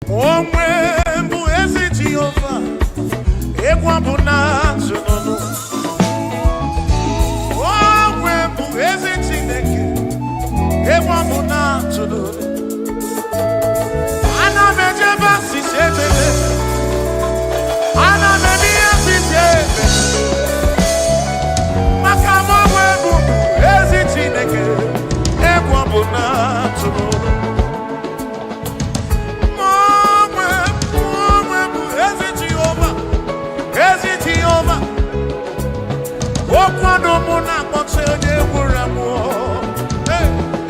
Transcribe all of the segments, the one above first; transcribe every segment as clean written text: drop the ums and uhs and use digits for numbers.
Omwe bụ ezi Jehova, egwu bụ na tụnụnụ. Omwe bụ ezi Chineke, egwu bụ na tụnụnụ. Ana m ejebe asịsị ebebe, ana m eme asịsị ebebe, maka m onwe bụ ezi Chineke, egwu bụ na tụnụnụ. Okwado mụ na-akpọta onye gwụrụ amụọ,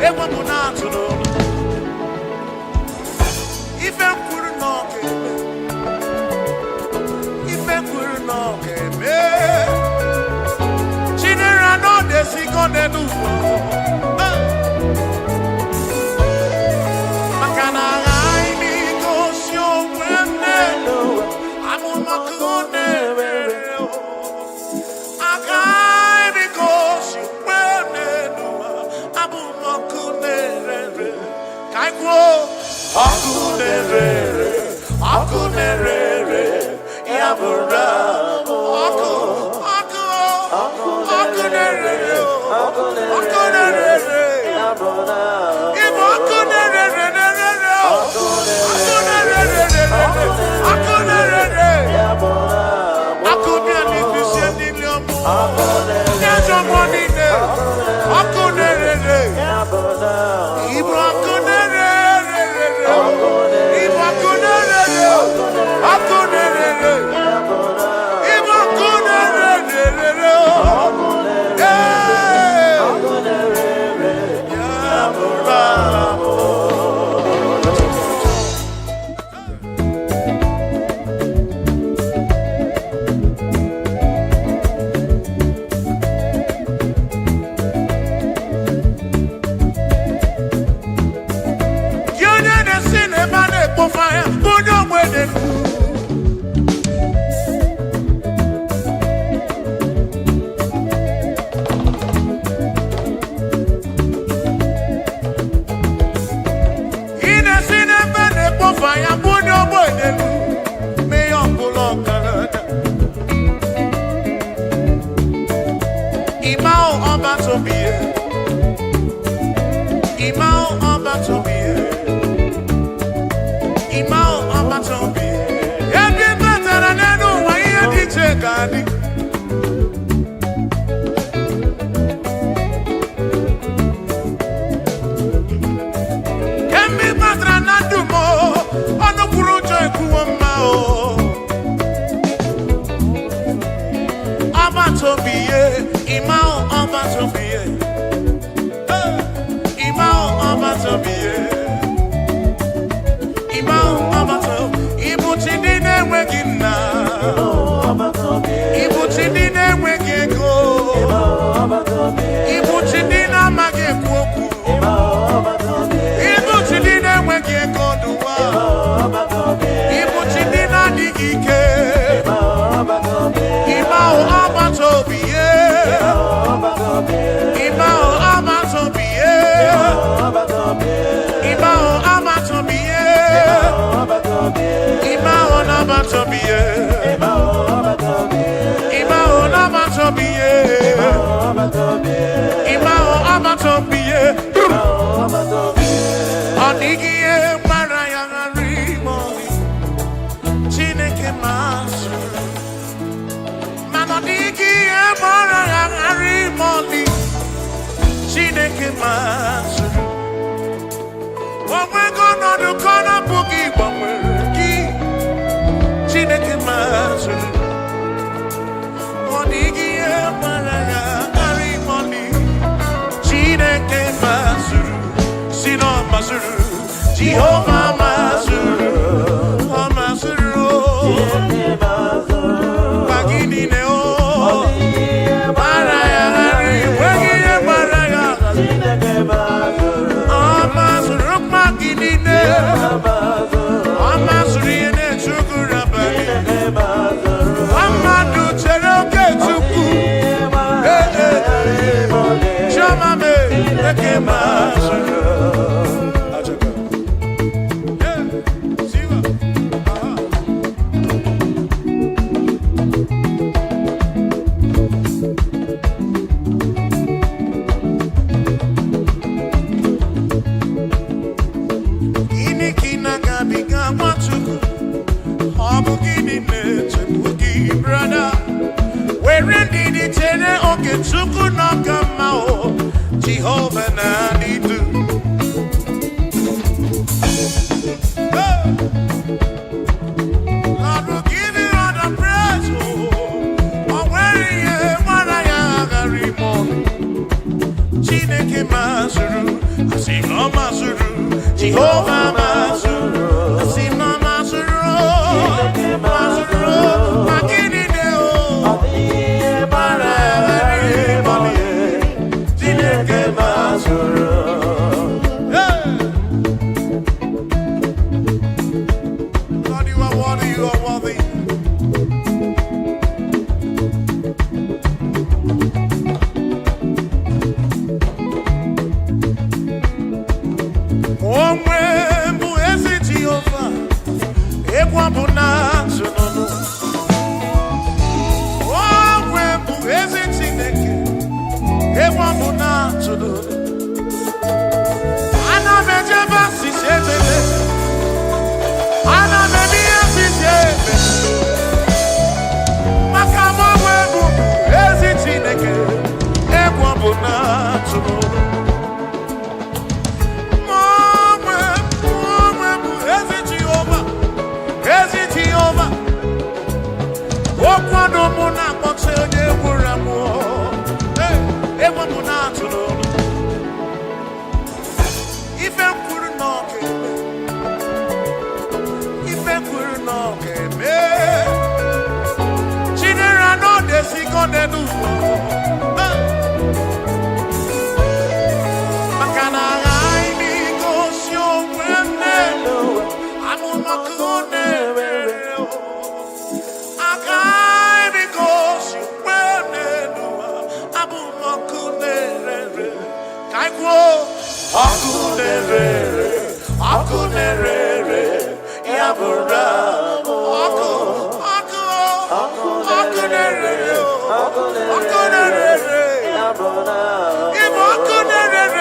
egwu mụ na-atụ n'ụlọ. Ife kwuru na ọ ga-eme, ife kwuru na ọ ga-eme. Chinere anọ na-esigo n'elu ụwa, maka na aghaghị m igosi onwe m n'elu ụwa, amụmaka ọ na-emere. Akunerere, yabura, akunerere, yabura. Ibo akunerere, akunerere, yabura. Akunerere, bisenilomo. Yajomonine, akunerere, yabura. Ibo akunerere. Jehovah Mazuru, Mazuru, Bagini Neo, Maraya, Weggie Maraya, Mazuru, Magini Neo, Mazuri and Chukuraba, Amadu Cheroke Chuku, Chamame, Mazuru. oge Chukwu n'ọka mma o Jehovah na-adịdu. Lord will give you all the praise o. O nwere ihe gbara ya aghara ime ọnụ. Chineke mazuru, asị na ọ mazuru, Jehovah mazuru, asị na ọ mazuru, mazuru, ma gịnị dị o? Ọ dịghị ihe gbara ya aghara ime ọnụ. Chineke mazuru. Lord, you are worthy, you are worthy. Onwe bụ ezi Jehova, ekwa bụ na ntụnụnụ. Onwe bụ ezi Chineke, ekwa bụ na ntụnụnụ. Ana m ejebe asịsị ebebe, ana m eme ihe asịsị ebe, maka m onwe bụ ezi Chineke, ekwa bụ na ntụnụnụ. Okwado mụ na-akpọta onye gwụrụ amụọ, egwu mụ na-atụ n'olu. Ife kwuru na ọ ga-eme, ife kwuru na ọ ga-eme. Chinere na ọ na-esigo n'ụwa, maka na aghaghị m igosi onwe m n'elu ụwa, amụma ka ọ na-emere. Akunerere, yabura, akunerere, yabura. Ibo akunerere,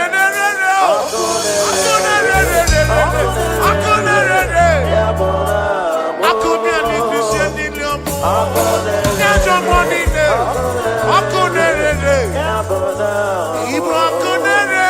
akunerere, yabura. Akunerere, Christian Iliamu, Najamonine, akunerere, yabura. Ibo akunerere.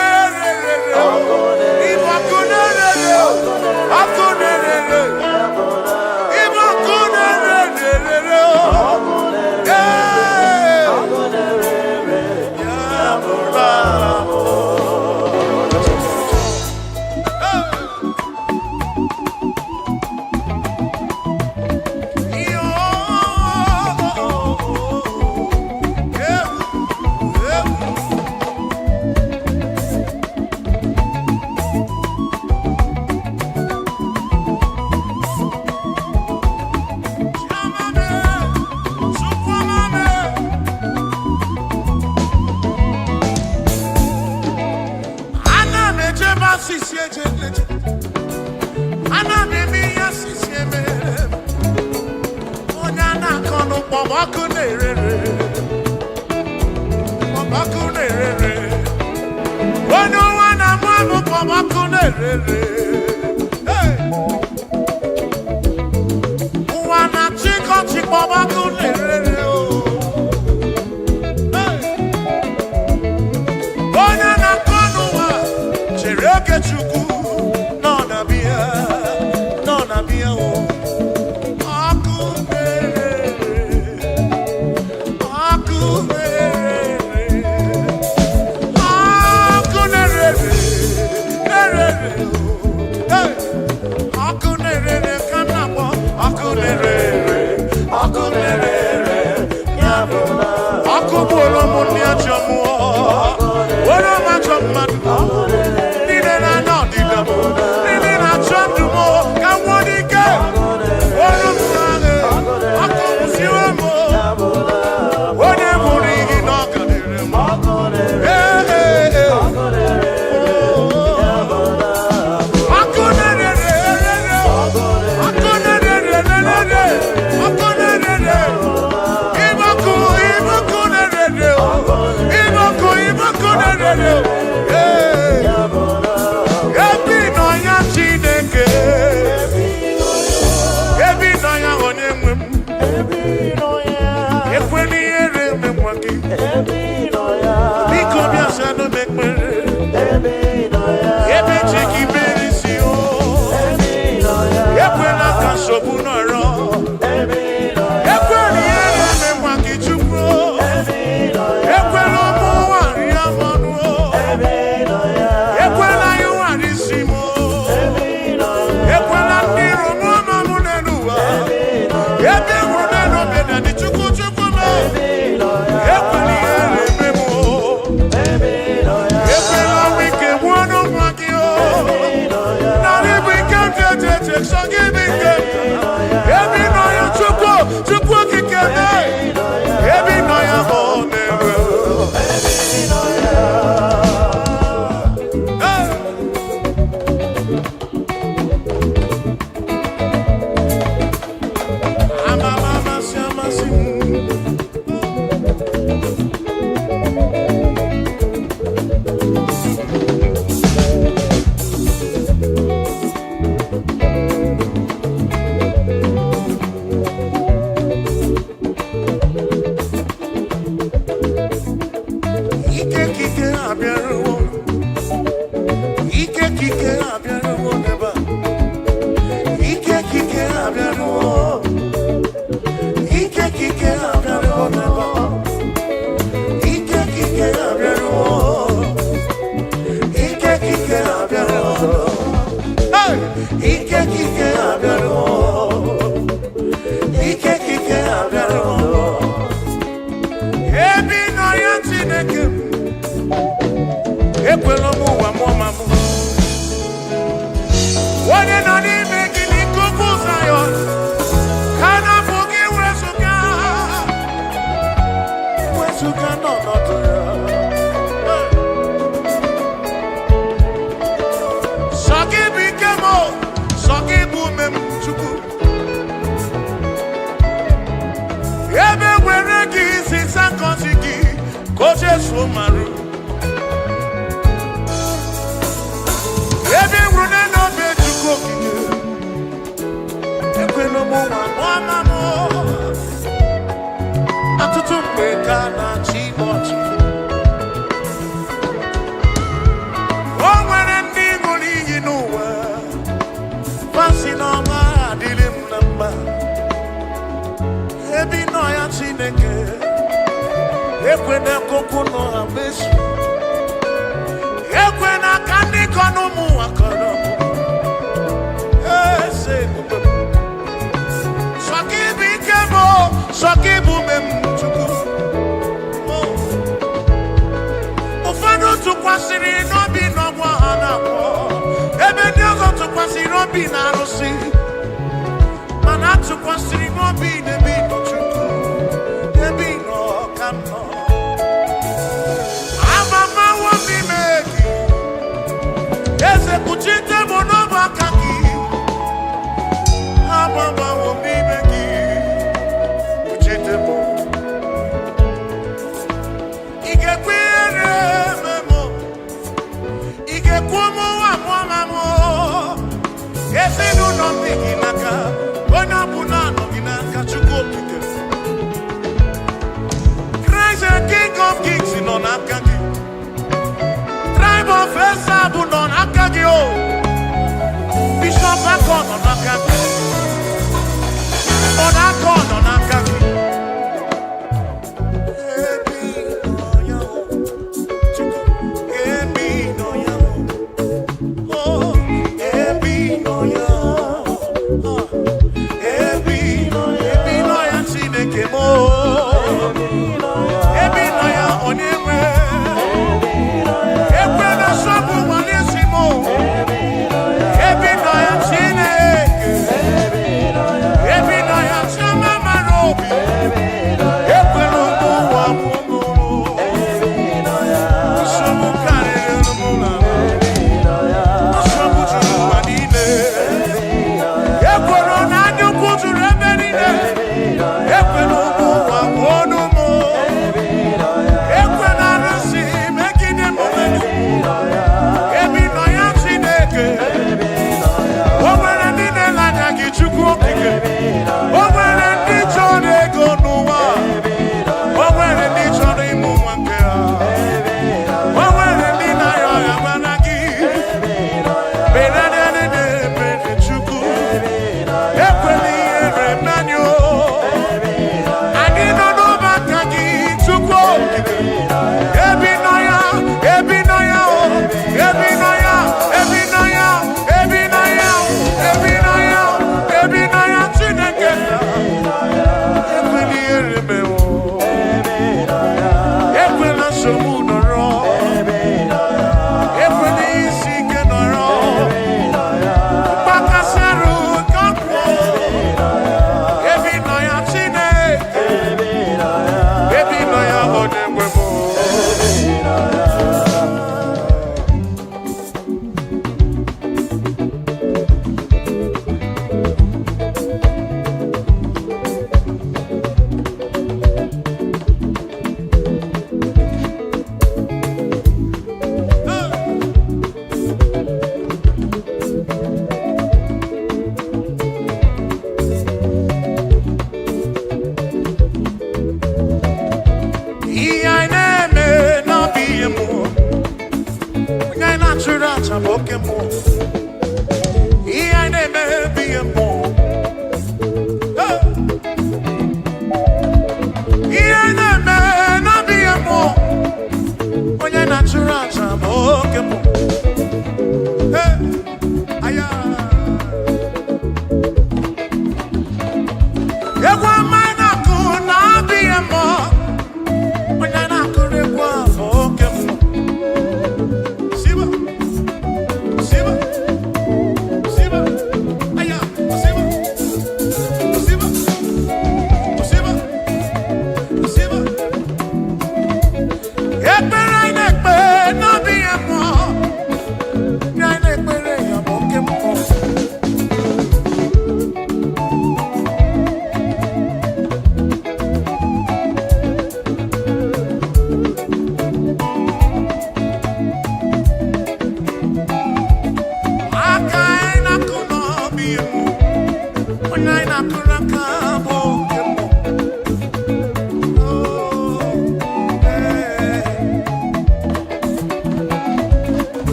Hey!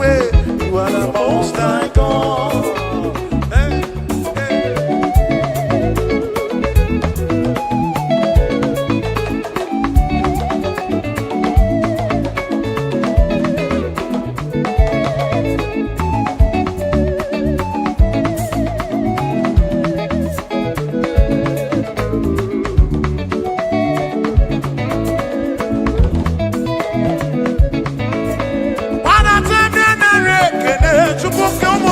You are the most high God. Hey, hey. Come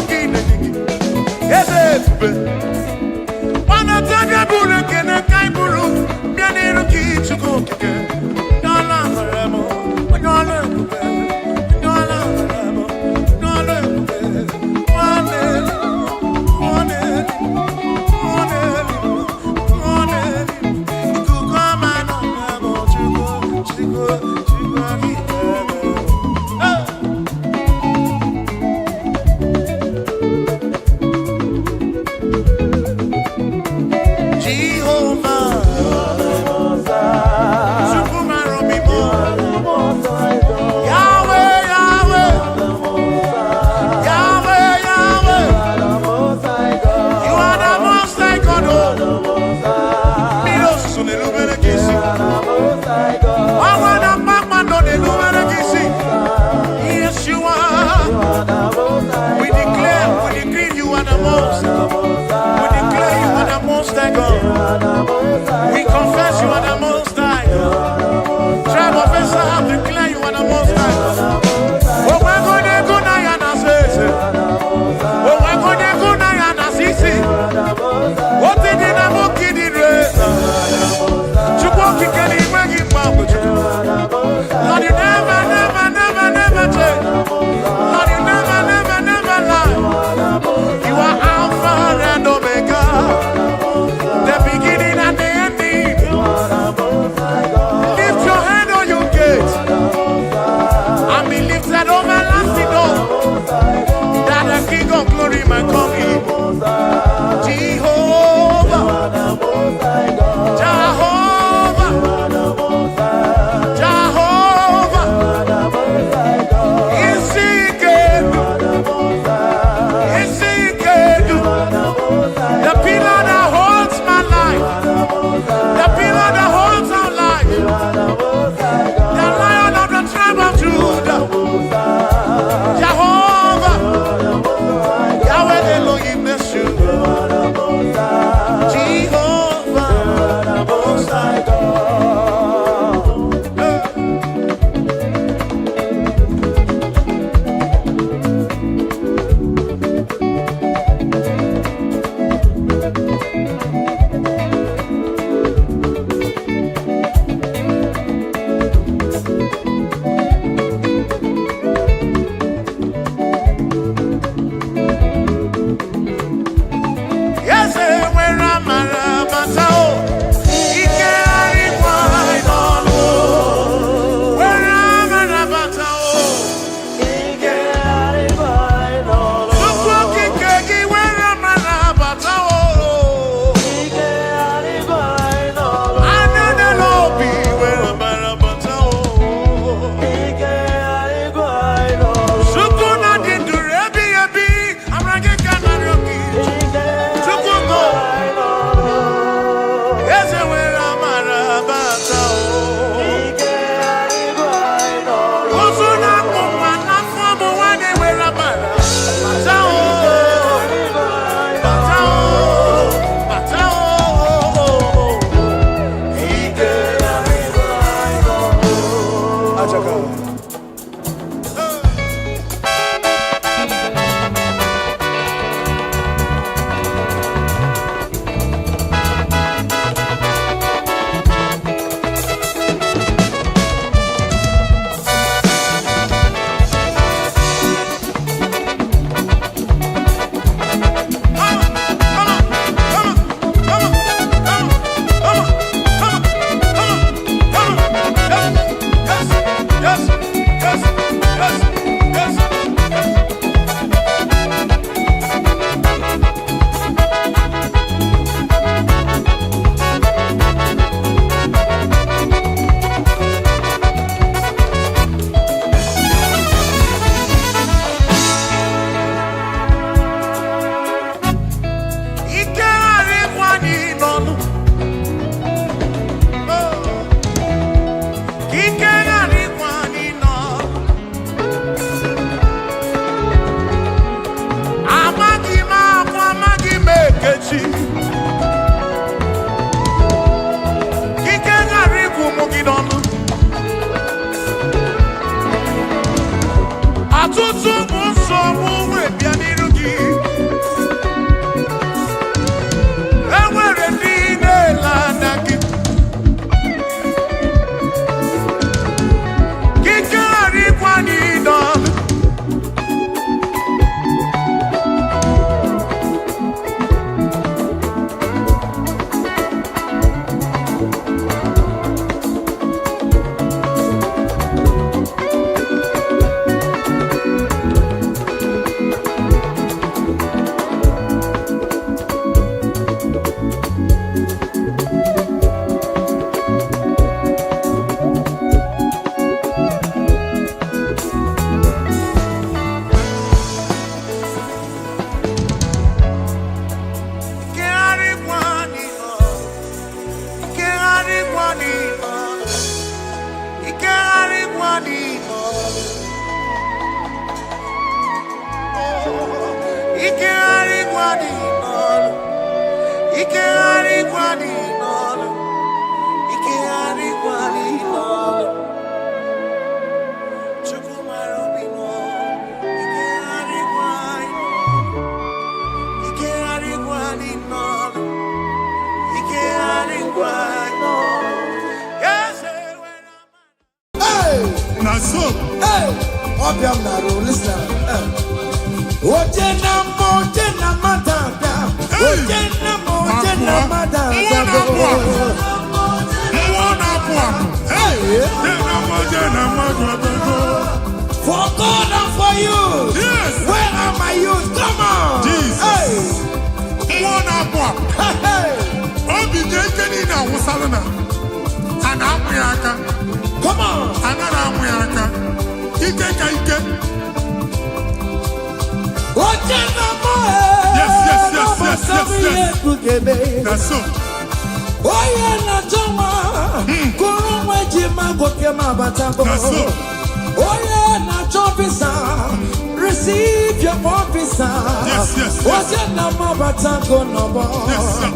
For God and for you. Yes. Where are my youth? Come on. Jesus. Hey. Come on. Yes. That's so. That's so. Receive your officer. Yes. Yes, sir. Listen.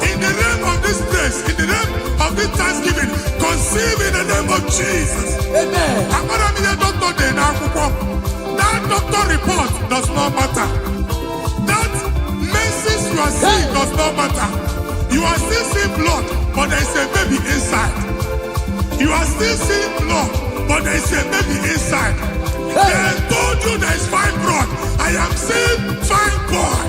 In the name of this place, in the name of this Thanksgiving, conceive in the name of Jesus. Amen. That doctor report does not matter. That message you are seeing does not matter. You are still seeing blood, but there is a baby inside. You are still seeing blood, but there is a baby inside. They told you there is fine blood. I am seeing fine boy.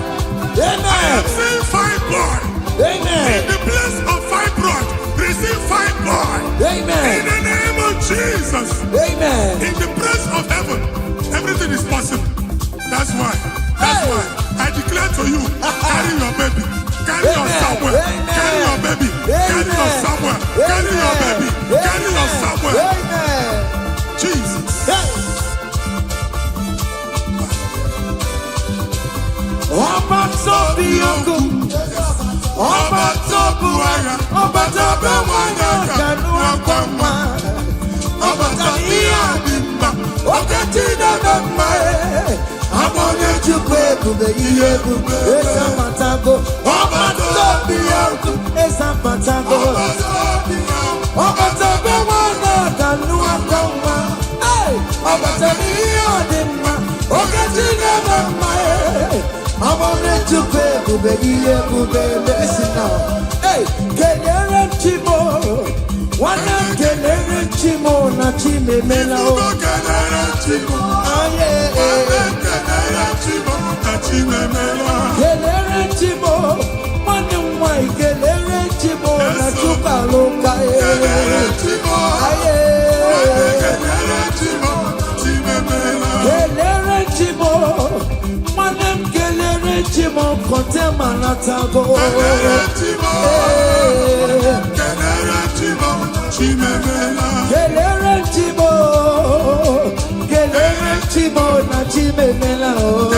Amen. I am seeing fine boy. Amen. In the place of fine blood, receive fine boy. Amen. In the name of Jesus. Amen. In the place of heaven, everything is possible. That's why I declare to you, carry your baby. Carry your somewhere. Carry your baby. Carry your somewhere. Carry your baby. Carry your somewhere. Amen. Jesus. Listen now. Hey, kelere chimo, wana kelere chimo na chime mela o. Kelere chimo Kelere chimo, wana mwai kelere chimo na chupa loka e. Kelere chimo, wana kelere chimo kote manatago. Kelere chimo na chime mela o.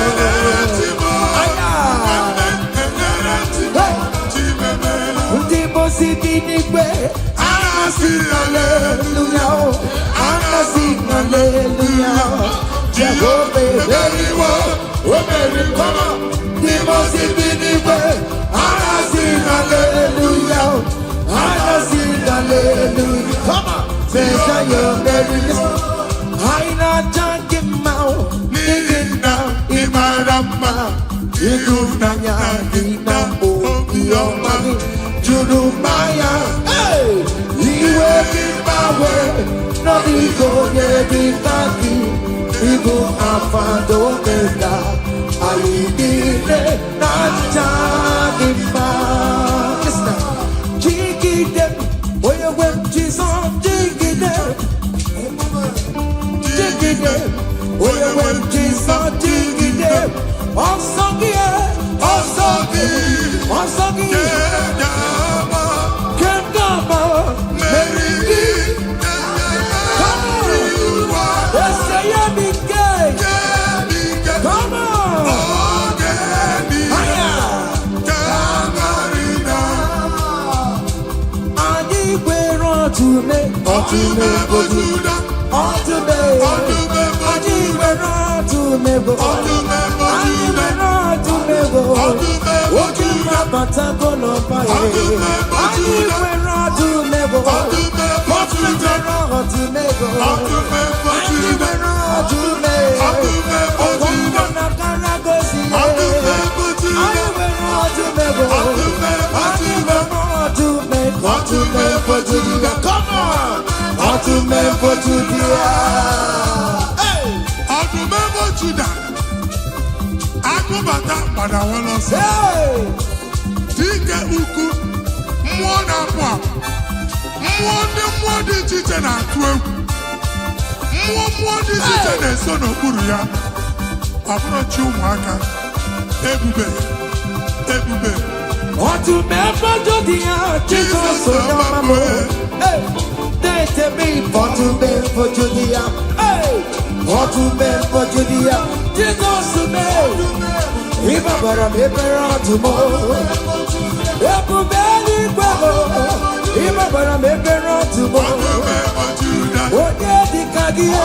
Yomani, Judumaya, hey, Iwe Kibawe, no Igo Yedikaki, Igo Afando Mega, Ayidine, Najagima. Listen, Jigide, where you went, Jesus, Jigide, Jigide, where you went, Jesus, Jigide, Osagi, Osagi, Osagi, Kendama, Mary, come on, let's say you be gay, come on, to me, come on, for Judah. Hey, remember Judah. I go back but I want to say, Dike Uku, Mwana Pop, Mwadi Chichen at 12, Mwadi Chichen and son of Buria. I'm not you, Maka, Ebube. Want to remember Judah, Jesus, hey. They me for to be for Judah. Hey, for to be for Judah. Jesus to me. If I were a member tomorrow, if you barely go, if I were a member tomorrow, what did the Kagia?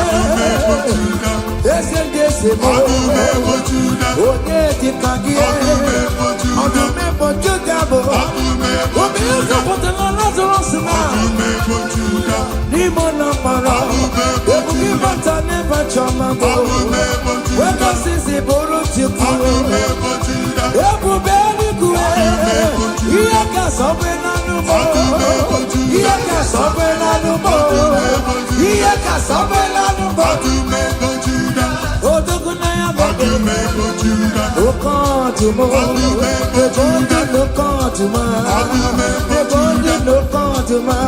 Yes, what did the Kagia? On the member Judah, what is the Lazarus now? Nimona para, ebu kibata never chamago. Weka sisi boro chikuro, ebu beli kue. Iyaka sobe na numo, iyaka sobe na numo, iyaka sobe na numo. Odogu na ya bebe, okan tumo, ebondi lokan tuma, ebondi lokan tuma.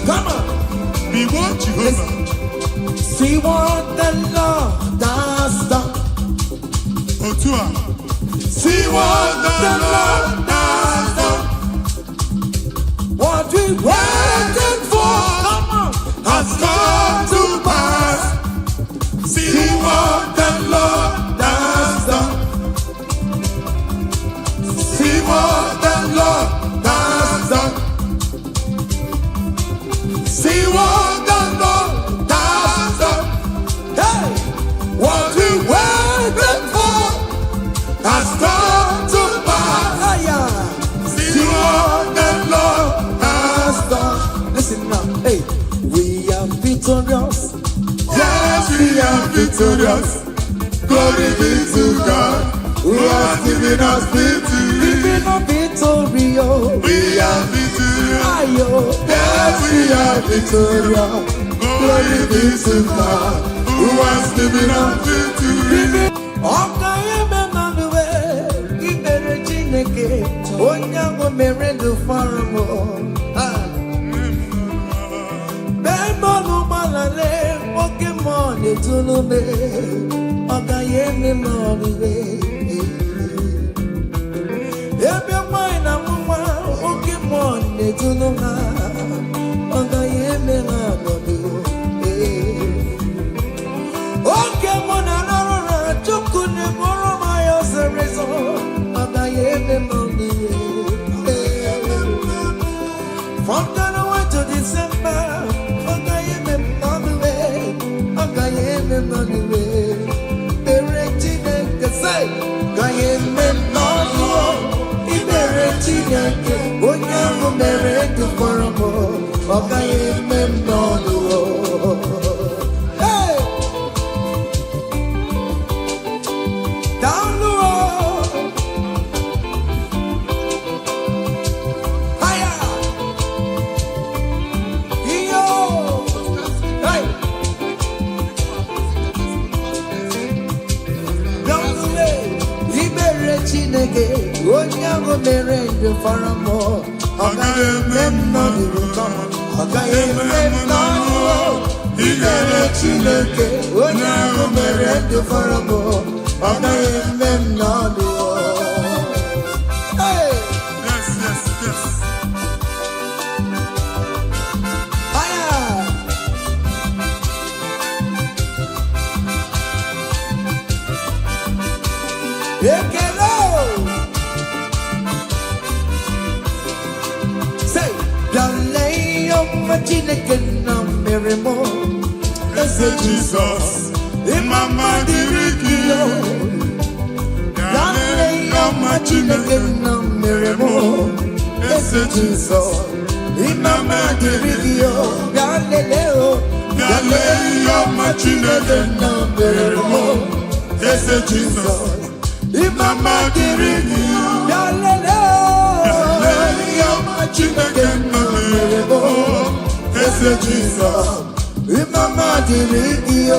Come on, be what Jehovah. See what the Lord does done. Otua. See what the Lord does done. What we waited for, come on, has come to pass. See what the Lord does done. See what the Lord does done. See what the Lord does done. hey, What we waited for has come to pass. See what the Lord has done. Listen now, hey, we are victorious. Yes, we are victorious. Glory be to God, who has given us victory. Living a victorious. We are victorious. Ayo, Yes, we are victorious. Glory be to God, who has given us victory. Ọka eme manuwe, ikpere Chineke, onye ahụ mere ndụ fara m. Bẹ́ẹ̀mọ́nù gbalale, oke mmụọ na-etulu me, ọ gaghị eme m ọrịre. Ebe nwanyị na nwa, oke mmụọ na-etulu ha, ọ gaghị eme ha ọnọdụ. Oke mụ na narụra, Chukwu na-eburu m ya ọsịrịsọ, ọ gaghị eme m ọrịre. From January to December, I am Gaye men no ibere Chineke onye ahụ mere ndụ fọrọ m ọ gaghị eme m n'ọnụ. Daalụ haya iyo ibere Chineke onye ahụ mere ndụ fọrọ m ọ gaghị eme m n'ọnụ. Ọ gaghị eme m n'ọnụ. Ibere Chineke onye ahụ mere ndụ fọrọ m ọ gaghị eme m n'ọnụ. Yes, yes, yes. Aya ekele say dale ọma Chineke na mere m eze Jizọs ịmama dịrị gị o. Dale ọma Chineke na mere m eze Jizọs ịmama dịrị gị o. Dale o dale ọma Chineke na mere m eze Jizọs ịmama dịrị gị o. Dale ọma Chineke na mere m eze Jizọs ịmama dịrị gị o.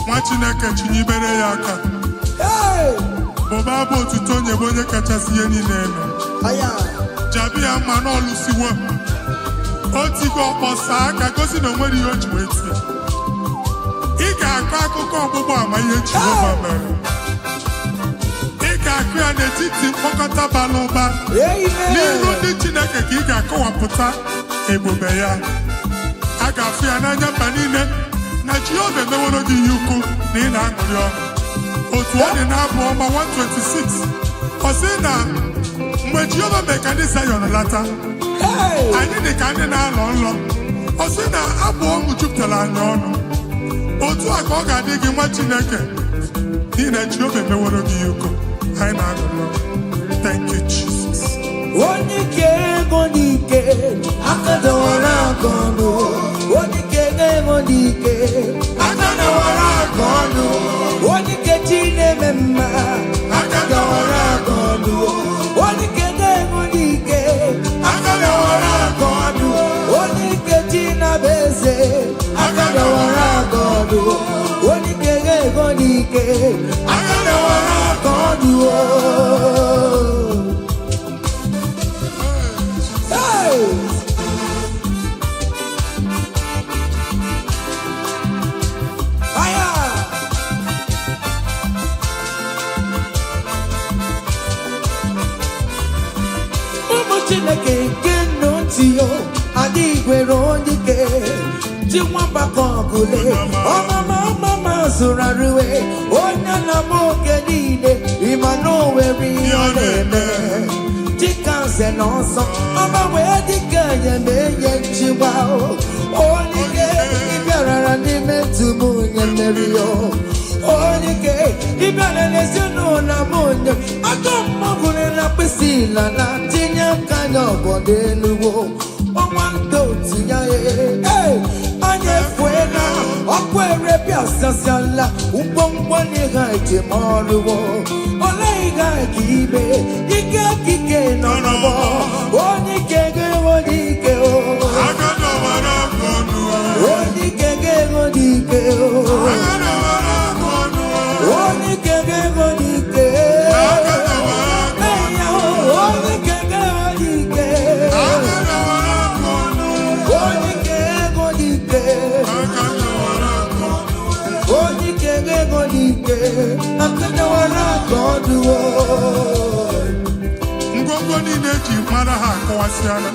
Nwa Chineke chinyibere ya aka bụba bụ otuto onye bụ onye kachasị ihe niile elu. Jabi ya mma n'ọlụsiwo otigo ọkpọsa aka gosi na onwere ihe o ji wee tie. Ị ga-akọ akụkọ ọgbụgbọ ama ihe Jehova mere. Ị ga-akụ ya n'etiti mkpọkọta bara ụba n'ihu ndị Chineke ka ị ga-akọwapụta ebube ya. A ga-afụ ya n'anya mba niile na Jehova emeworo gị ihe ukwu na ị na-aṅụrị ọṅụ. Otu ọ dị n'abụ ọma 126 ọ sị na mgbe Jehova mere ka ndị Zayọn lata anyị dị ka ndị na-alọ nlọ. Ọ sị na abụ ọṅụ jupụtara anyị ọnụ. Otu a ka ọ ga-adị gị nwa Chineke n'ihi na Jehova emeworo gị ihe ukwu anyị na-aṅụrị ọṅụ. Thank you, Jesus. Onye ike ego n'ike aka dọwara aka ọnụ. Onye ike ego n'ike aka dọwara aka ọnụ. Onye ike chi na-eme mma aka dọwara aka ọnụ. Onye ike ego n'ike aka dọwara aka ọnụ. Onye ike chi na-abụ eze aka dọwara aka ọnụ. Onye ike ego n'ike aka dọwara aka ọnụ. Chineke nke ntị yo adị gwere onye ike ji nwamba ka ọgụle ọmama zụrụ arụwe onye na m oge niile ịma na o nwere ihe ọ na-eme dịka nze na ọzọ ọma wee dịka enye nchịgba onye ike ịbịarara n'ime ntụm onye mmeri yo onye ike ịbịara n'ezinụlọ m onye aka mmagụrụ na mkpịsị ila na tinye aka anya ọbọdọ eluwo ọnwa ndị otu ya anya efue na ọkụ erepịa sasiala ngwongwo n'ihe ejem ọrụwo ole ihe ka ibe ike kike nọ n'ọgbọ onye ike ga-enwe n'ike onye ike ga-enwe n'ike onye ike ga-enwe n'ike ngwongwo niile eji mara ha akọwasịala.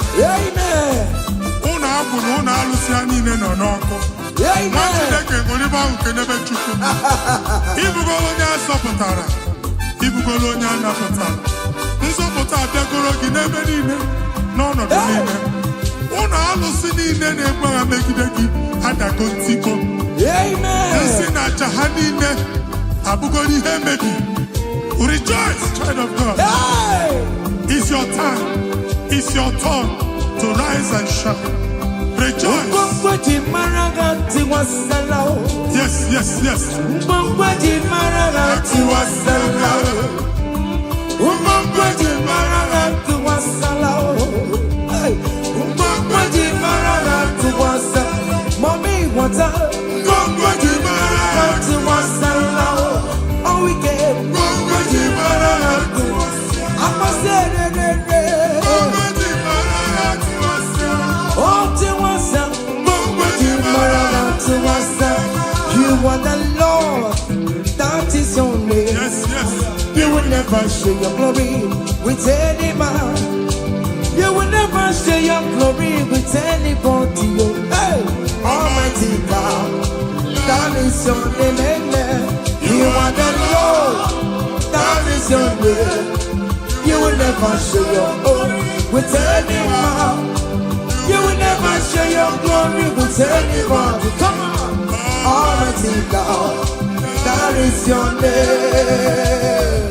Ụlọ abụ na ụlọ alụsị ha niile nọ n'ọkụ. Nwa Chineke ṅụrịba ahụ nke n'ebe Chukwu. Ibugolo onye azọpụtara, ibugolo onye anapụtara. Nzọpụta abịagoro gị n'ebe niile n'ọnọdụ niile. Ụlọ alụsị niile na-egbu agha megide gị adago ntikọ. Nsị na aja ha Hanine, Abugori Hemebi. Rejoice, child of God. It's your time. It's your turn to rise and shine. Rejoice. Yes, yes, yes. Mommy, what's up? We get you are the Lord, that is your name. Yes, yes. You will never share your glory with any man. You will never share your glory with anybody. Hey, Almighty God, that is your name. Amen. You are the Lord, that is your name. You will never share your glory with any man. You will never share your glory with anybody. Come on. Almighty God, that is your name.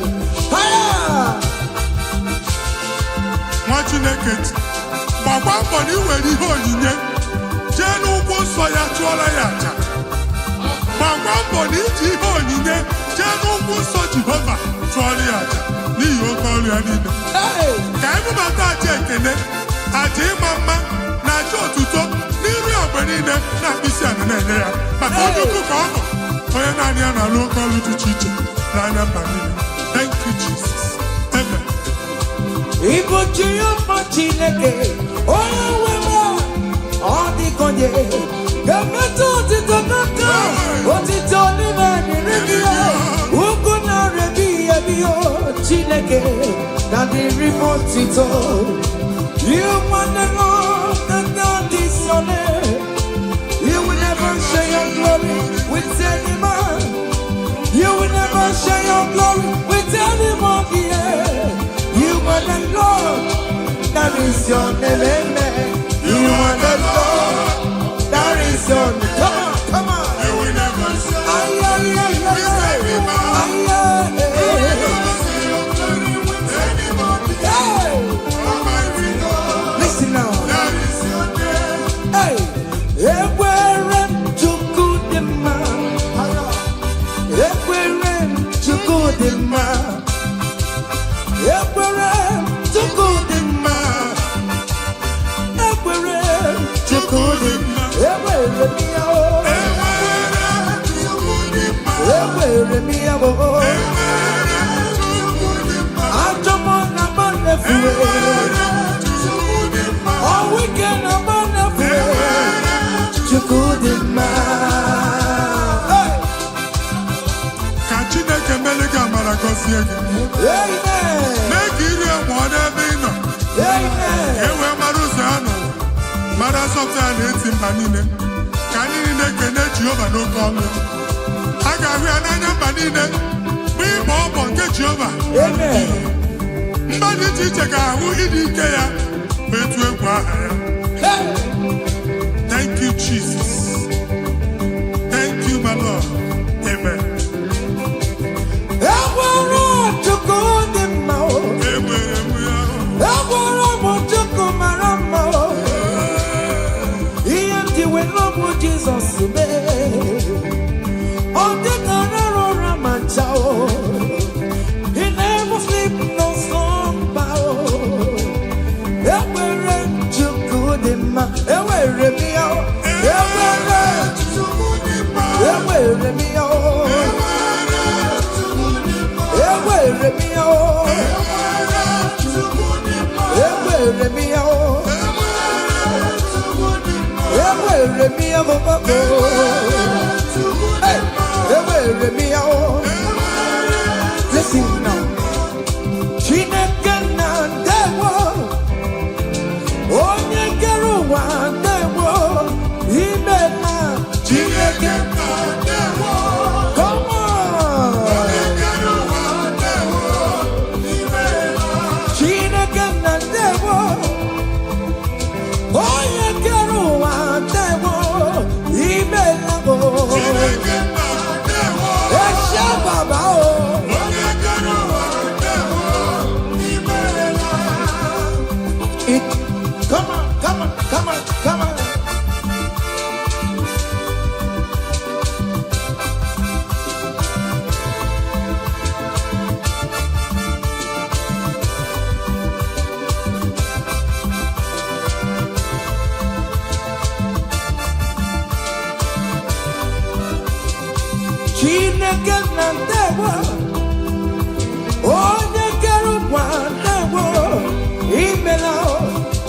Machineket, Papa Boni wedi holinye, Jenu Boso ya chola yacha. Papa Boni ji holinye, Jenu Boso Jehovah chola yacha. Ni yo kolu ya nime. Kaimu bata chekene, aje mama na jo tuto. Na bisi anene ya maka oduku ka ọ onye naanị ya na-alụ oke ọlụ dị iche iche n'anya mba niile. Thank you, Jesus. Amen. Igbo Jehova Chineke onye nwe ọ dịkonye ga-emetụ otito n'aka otito n'ime dịrị gị ugwu na-erebi ya biyo Chineke na dịrị m otito. You want the Lord that God is your name. You will never share your glory with any man. You will never share your glory with anybody. You are the Lord, that is your name. Amen. You are the Lord, that is your name. Come on, come on. You will never share with any man. You will never share your glory with anybody. Listen now. That is your name. Hey, everywhere to good the man. Everywhere to good the man. Everywhere to good the man. Everywhere to good the man. Everywhere me oh. Everywhere me oh. I'm just on the everywhere. All weekend I'm on the floor to good man. Ka Chineke mele gị amara gọzie gị. Amen. Mee ka iri enwe ọ n'ebe ị nọ. Amen. Ewe mara ụzọ ya nọ. Mara asọpụta ya na-eti mba niile. Ka anyị niile kene Jehova n'oke ọnụ. A ga-ahụ ya n'anya mba niile. Bụ ịgba ọbọ nke Jehova. Amen. Mba dị iche iche ga-ahụ ịdị ike ya. Etu egwu aha ya. Thank you, Jesus. Thank you, my Lord. Amen. Jesus, he never sleep no slumber. Listen now. Chineke na ndewo. Onye kere ụwa ndewo. Imela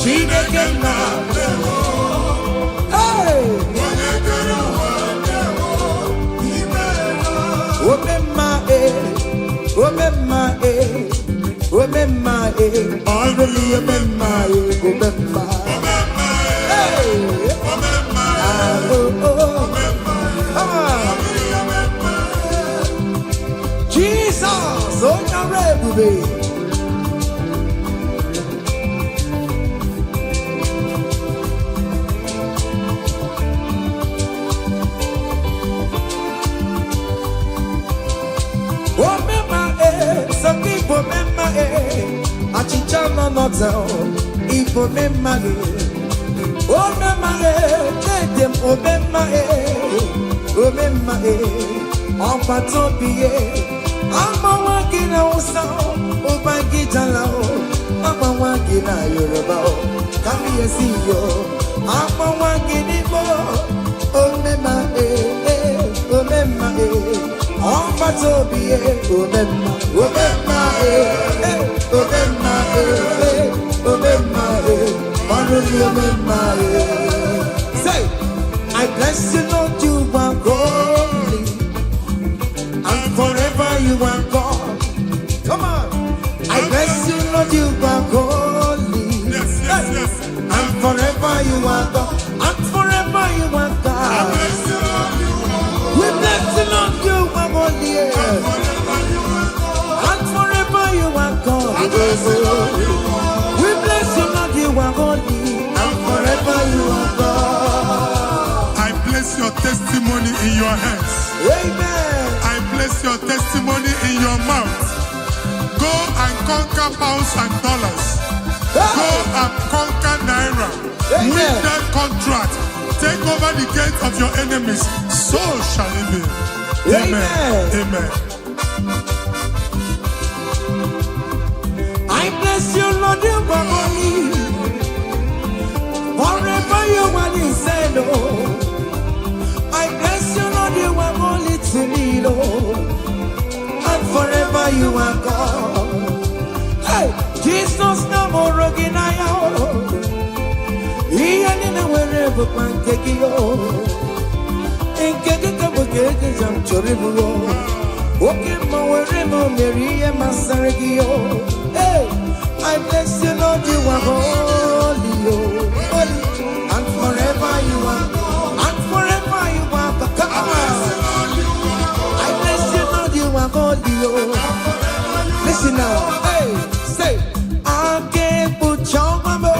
Chineke na ndewo. Hey! Onye kere ụwa ndewo. Imela. Omemma Omemma Omemma Already Omemma Omemma. Hey! Omemma. Jesus, oh Yarebubi. Omemma some people memma Achichana not down. If Omemma Omemma let them Omemma Omemma on Patopie. I'm a walking out, oh my guitar, I'm a walking out, you're about. Come here, see you. I'm a walking in more. Oh, Mema, on Patopie, oh, Mema, say, I bless you, Lord, you are holy. And forever you are God. Come on. I bless you, Lord, you are holy. Yes, yes, yes. And forever you are God. And forever you are God. We bless you, Lord, you are holy. And forever you are God. We bless you, Lord, you are holy. And forever you are God. I place your testimony in your hands. Amen. Place your testimony in your mouth. Go and conquer pounds and dollars. Go and conquer naira. Win that contract. Take over the gate of your enemies. So shall it be. Amen. Amen. I bless you, Lord, you are holy. Forever you are the same. I bless you, Lord, you are holy to me, Lord. And forever you are God. Hey, Jesus, no more Roginaya. He ain't wherever pancake you. In Kekabukake, I'm Choribu. Okay, wherever Mary and Masaragio. Hey, I bless you, Lord, you are holy. Holy. And forever you are God. Listen now, hey, say, I can't put your mama.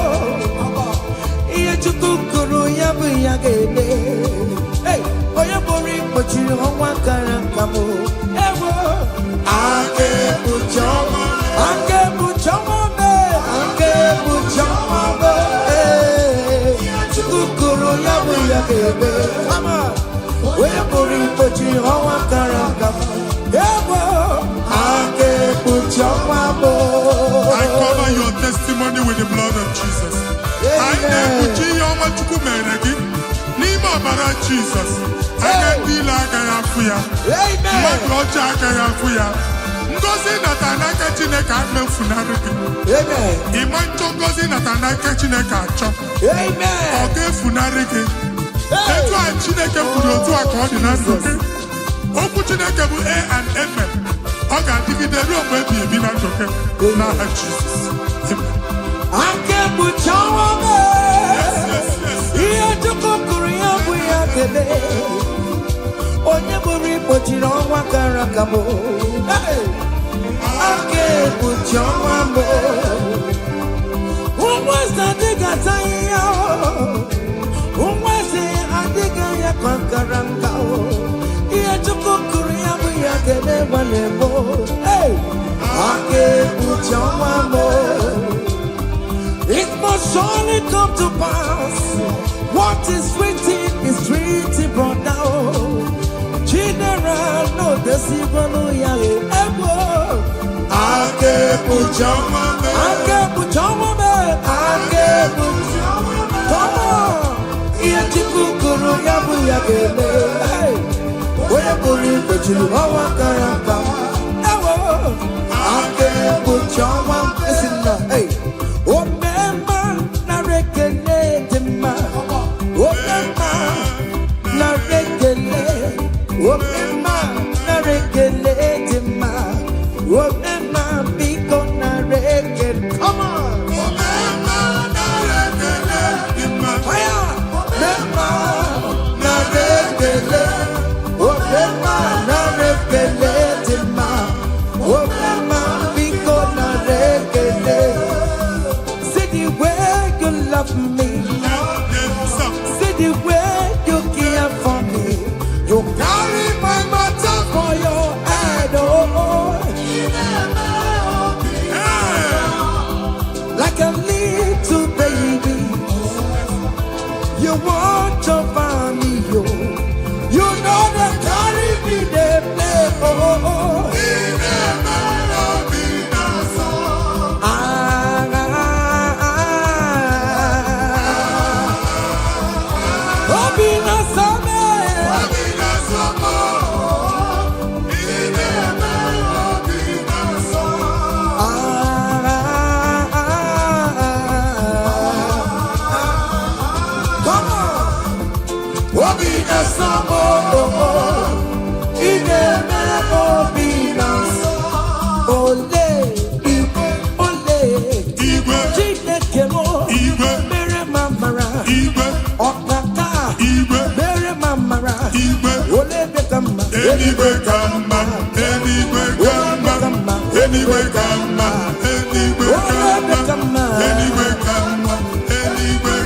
Yet you could go, Yabu Yagame. Hey, oh, you're boring, but you don't want to come. Ever, I can't put your mama. I can't put your mama. I can't put your mama. Hey, you could go, Yabu Yagame. Come on, oh, you're boring, but you don't want to come. I cover your testimony with the blood of Jesus. I Jesus. I get Ngozi natanaka Chineke ame funariki. Amen. Imancho ngozi natanaka Chineke acho. Amen. Oge funariki. Etu a Chineke furu otu aka ọ dị na ndụ. Okwu Chineke bụ A and Amen. Ọ ga-adịgide ruo mgbe ebi ebi na ndụ gị n'aha Jizọs. Amen. Ake bụ chawa ihe Chukwu kụrụ ya bụ ya kele. Onye bụrụ ikpochiri ọnwa kara aka m. Ake bụ chawa m. Ụmụeze adịghị ata ya. Ụmụeze adịghị ya kankara nka. Ihe Chukwu kụrụ ya bụ ya kele gbale m. Ake bụ chawa m. It must surely come to pass. What is written, brother. General, no decibel, yale, ebo. Ake pujama, ake pujama, ake pujama. Come on, iye chikukuru yabu yagele. Oye buri bechulu owa karamba. Ewo, ake buchoma esina. Hey, omema na rekele dema. Omema na rekele. Omema na rekele dema. Omema biko na rekele. Come on. Omema na rekele dema. Fire. Omema na rekele. Omema na rekele dema. Omema biko na rekele. See the way you love me. See the way you care for me. You carry my matter for your head, oh. Like a little baby, you want over me, yo. You know that carry me, they play, oh. Anyway, come on, anyway, come on, anyway, come on, anyway, come on, anyway, come on, anyway,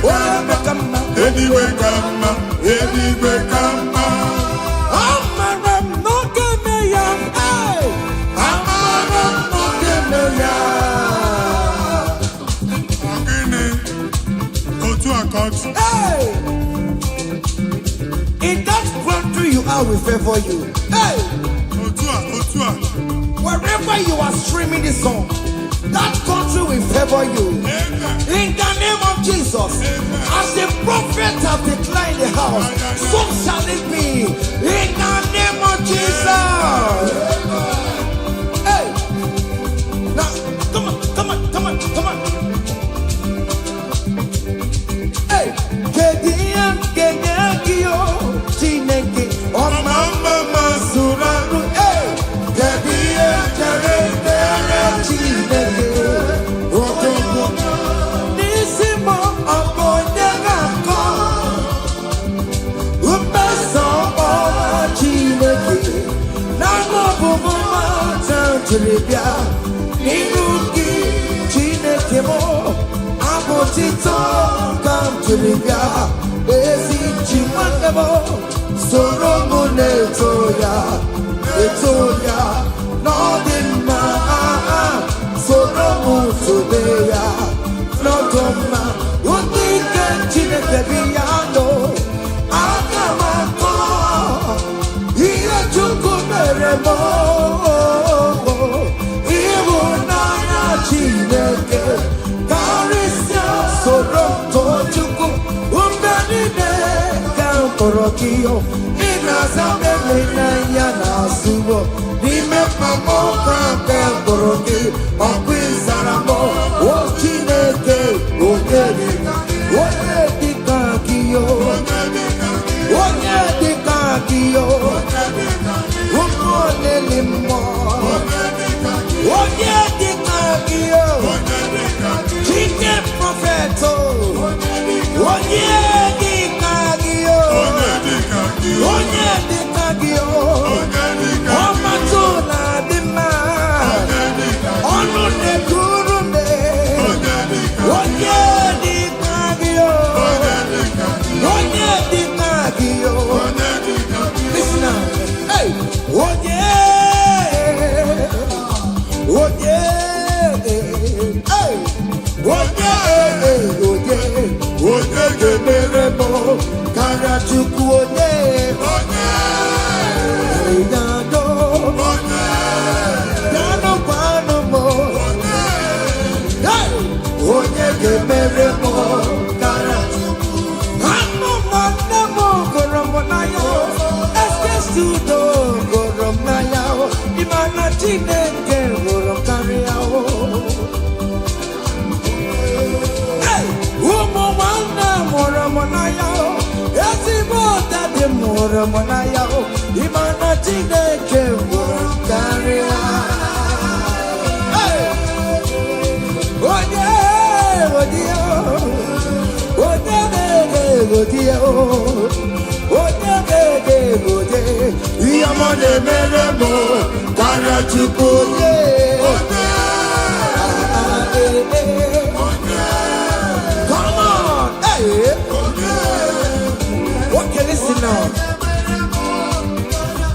come on, anyway, come on, anyway, come on. Amaram no kemeya, hey. Amaram no kemeya. Ogini, otu akot. Hey. In that country you are, we favor you. Hey. Otua. Wherever you are streaming this song, that country will favor you. Amen. In the name of Jesus. Amen. As the prophet have declared the house, so shall it be. In the name of Jesus. Hey. Now, come on. Hey. Kedian kiyo chineke omama masuraru. Hey. Kedian chineke otomo nisimo abonyanga upeso chineke namo bumama tantribia niruki chineke mo abotito kamtribia ezi chimanemo soromune etoya nodima soromu tobeya nodoma undike chineke biyano akamako ihe chukwu mere mo ịhụnanya chineke karịsịa soro tochukwu mgbe niile ka mkpọrọ gị ịna-aza meme n'anya na-asụwo n'ime mkpamọ ka nke mkpọrọ gị ọkụ ịzara mọ o chineke onye dịka gị yo onye dịka gị yo ụmụ olili mmụọ onye dịka gị yo chike prọfeto onye dịka gị yo onye dịka gị yo ọmatụ na-adị mma ọnụ na-ekuru me onye dịka gị yo onye dịka gị yo listen now hey onye ga-emere m karịa Chukwu onye dado kwanụ m onye ga-emere m karịa anụ nwanne m gụrụ m n'anya estestudo monaya o imana Chineke karia oye Iyamone meremo karia chukoye come on hey okay listen now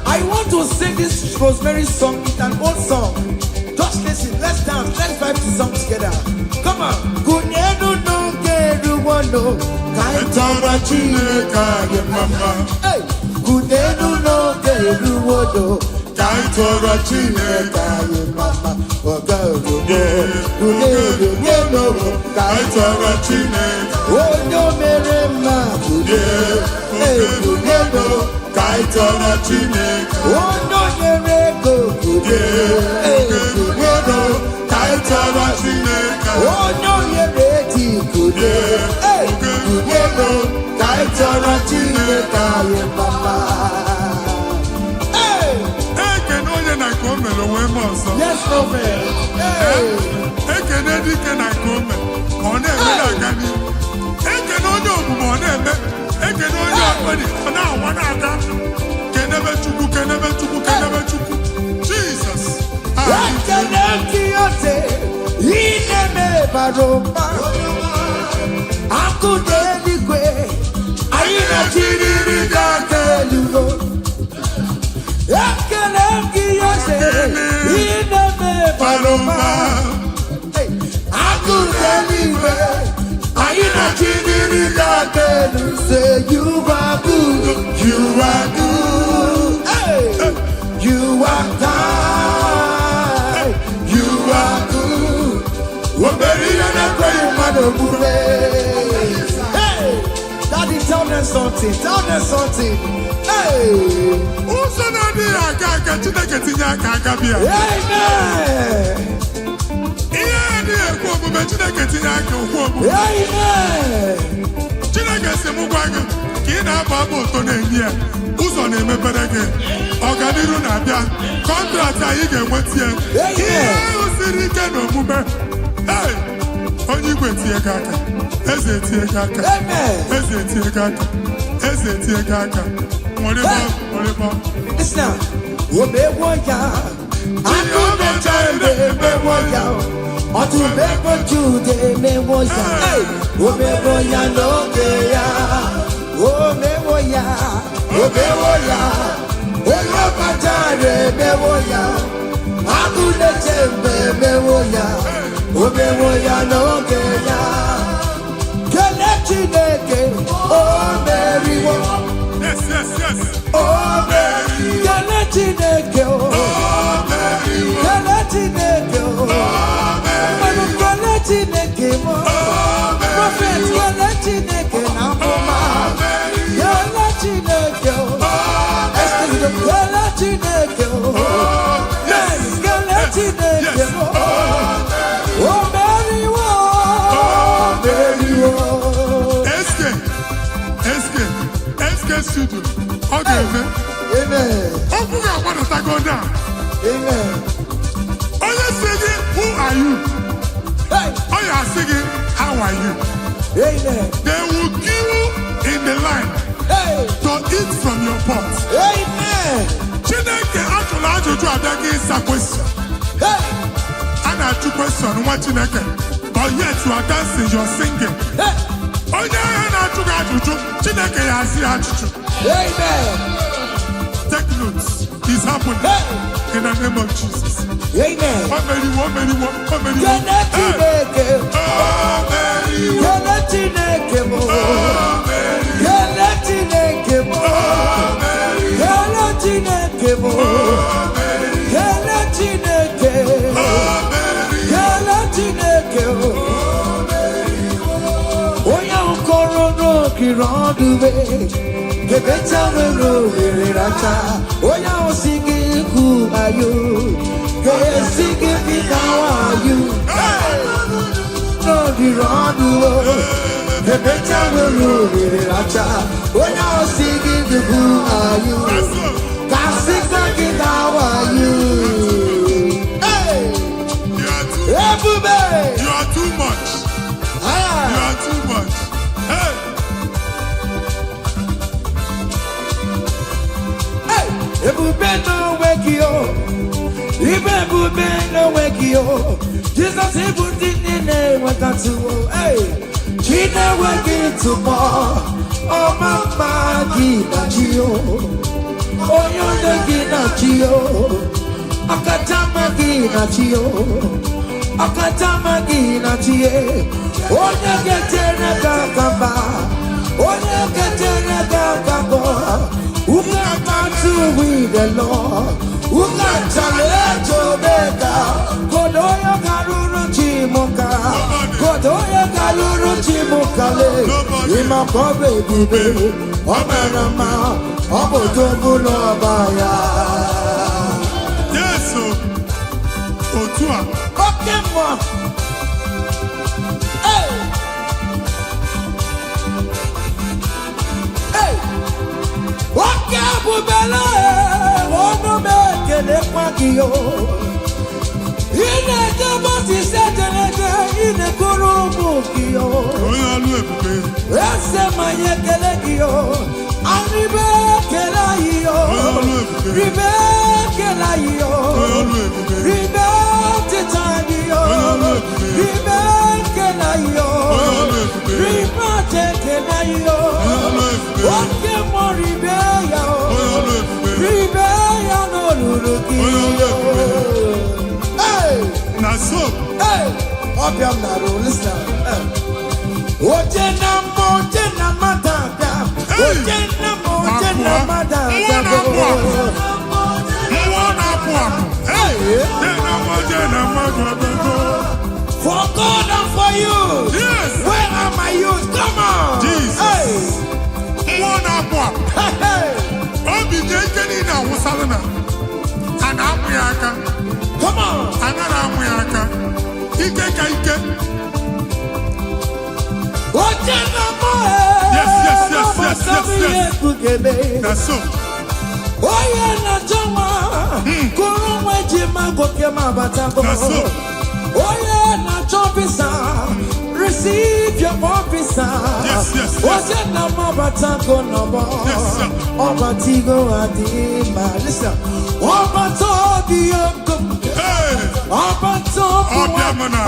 I want to sing this Rosemary song. It's an old song. Just listen, let's dance, let's vibe the song together. Come on. Kunyenu no keru wano kaitara Chineke ye mama. Hey, kunyenu no keru wano kaitara Chineke ye mama. Kunyenu no kaitara Chineke. Onyo merema kunyenu kaitara Chineke. Onyo yerego kunyenu kaitara Chineke. Onyo yereti kunyenu kaitara Chineke ye mama. Hey, ekene onye na komelo we monso. yes Prophet. Hey, ekene dike na kome. Ona eme na gani. Ekene onye omume ona eme. Ekene onye akwani ona awana aka. Kenebe chukwu. Jesus. ekene kiyote ineme baroma. Akude eluigwe ayina chiriri gakelugo. Ekene kiyote ineme baroma. Akude eluigwe ayina chiriri gakelu. Say you are good, you are good, hey. You are kind, you are good. Waberi na kwe madobure. Hey, Daddy, tell them something. Hey, Uso na di aka Chineke tinye aka bia. amen, Ihe ni ekwu omume Chineke tinye aka okwu omume. amen. Chineke si mụ gwa gị ka ị na-aba abụ ụtọ na-enye ya ụzọ na-emepere gị ọganiru na-abịa kọntraktị anyị ga-enweta ya ihe ahụ siri ike na omume onye igwe tie gị aka eze tie gị aka eze tie gị aka eze tie gị aka nwere Listen, omewo ya, akụmecha emewo ya, ọtụmewo Jude emewo ya, omewo ya n'oge ya, omewo ya, onye ọkpachara emewo ya, akụmecha emewo ya, omewo ya n'oge ya. Kele Chineke, o meriwo. Yes. Oh, Mary, Kele Chineke, oh, Mary, Kele Chineke, oh, Mary, Kele Chineke, oh, Prophet, Kele Chineke, Namoma, Kele Chineke, oh, Esther, Kele Chineke, oh, Mary, Kele Chineke, oh, Mary, studio. Okay, amen. Open your mouth and go down. Amen. Are you singing? Who are you? Hey. Are you singing? How are you? Amen. They will queue in the line to eat from your pot. Amen. Chineke actually ajụjụ abịaghị ịsa question. And I ask question nwa Chineke, but yet you are dancing, you are singing. Onye ahụ na-ajụ gị ajụjụ, Chineke ya asị ajụjụ. Amen. Take notes. It's happening in the name of Jesus. Amen. Who are you? How are you? No, the wrong The better will rule it. When I was singing the who are you? Cause it's like it, how are you? Hey! Everybody! You are too much. You are too much. Hey! Hey! Everybody no wake you. Everybody no wake you. Jesus everything in there went to hey. She never get to more. Oh mama gina chio. Oh yonde gina chio. Akatama gina chio. Akatama gina chie. Onye getene kakamba. Onye getene kakamba. Ukama to with the Lord. Ukachale Jobeka. Kodoyo karuru chimoka. Kodoyo karuru chimokale. Ima kobe bibe. Omerama. Obodobulo baya. Yes, Otua. Okay, moi. Hey. Hey. Okay, bubela. Ono mekele kwakio. Ine jaboti setenege. Ine kurumu kio. Oya lu ebube. Ese mayekele kio. Aribe kela iyo. Ribe kela iyo. Ribe titani yo. Ribe kela iyo. Ribe kela iyo. Oke mo ribe ya o. Ribe ya no luruki yo. Hey! Naso. Hey! Obiam naro, listen. Oje na matata. Oje na matata. For God and for you. Yes. Where are my youth? Come on. Jesus. Hey. Hey. Come on. Yes. That's so. Oye na jama, kurumwe jima goke mabatago. Oye na chopisa, receive your officer. Yes. Oye na mabatago nobo. Obatigo adima. Listen, obato dioko. Obato wana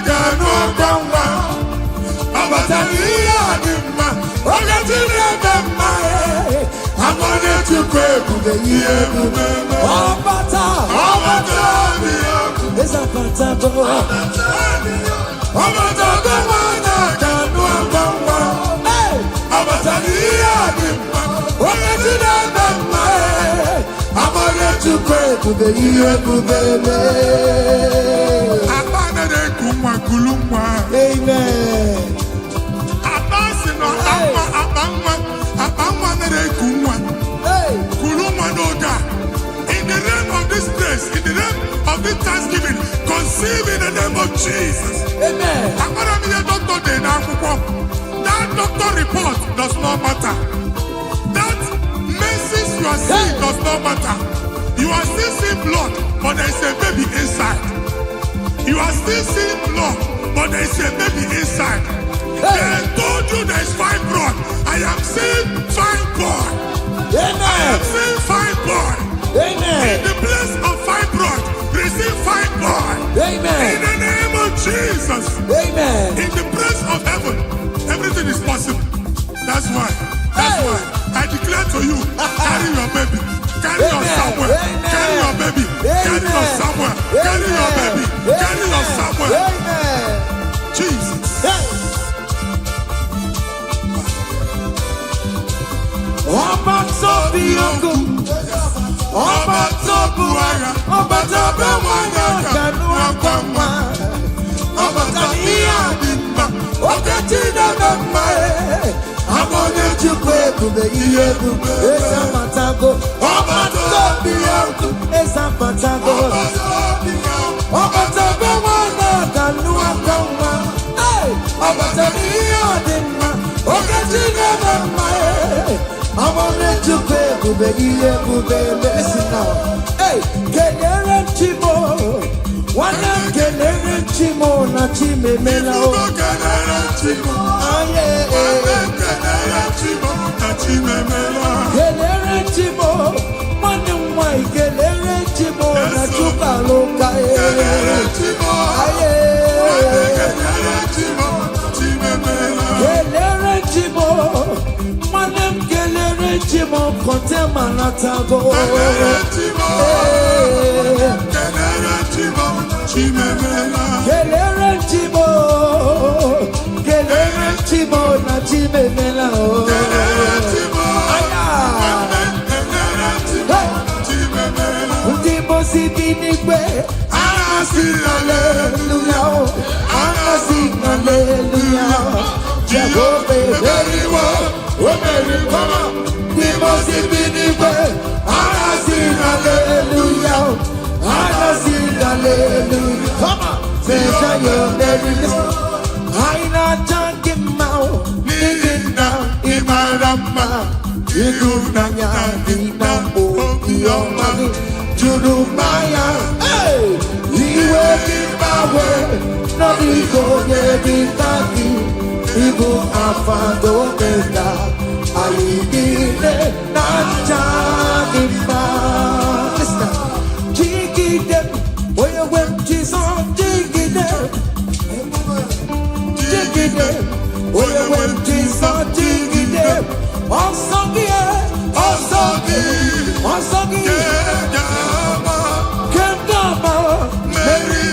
gano kamba. Obatania adima. Ogatine bema. I'm gonna to pray for the year. Oh, bata. It's a bata. Oh, bata. Hey, I'm gonna to pray for the year. Amen. In the name of this place, in the name of this Thanksgiving, conceive in the name of Jesus. Amen. That doctor report does not matter. That message you are seeing does not matter. You are still seeing blood, but there is a baby inside. You are still seeing blood, but there is a baby inside. They told you there is fibroid. I am seeing fibroid. Amen. I am seeing fibroid. Amen. In the place of fibroid, receive fibroid. Amen. In the name of Jesus. Amen. In the place of heaven, everything is possible. That's why I declare to you, carry your baby. Carry your somewhere. Carry your baby. Carry your somewhere. Carry your baby. Carry your somewhere. Amen. Jesus. Ọba tó bí ogun, ọba tó bu ara, ọba tó bẹ wọnyọ kanu akwamwa, ọba tó ní àdìmá, ọkẹ tí dàgbà mma ẹ, amọ̀nà chukwu ebube ihe ebube, esa patago, ọba tó bí ogun, esa patago, ọba tó bẹ wọnyọ kanu akwamwa, ọba tó ní I'm on it to pay, listen now. Hey, Kenere Chimo, one of Kenere Chimo, Nachime Melao. Kenere Chimo, Kenere Chimo, one of my Kenere Chimo, Nachuka Loka. Kenere Chimo, Madam Kelere Chimo, Contema Natago. Kelere Chimo, Kelere Chimo, Nachime Mela. Hallelujah, hallelujah. Jehovah, very well, very well. We must be the way. Hallelujah, hallelujah. Come on, say your very list. I not talking about living down in my rama. You do not have enough your money. Judumaya, hey, we will give our way. No, we go get it back. Igbo afado benda ayidile nachadima. Listen, jigide, oye wem Jesus, jigide, jigide, oye wem Jesus, jigide. Osagi, osagi, osagi, kemdama, Mary.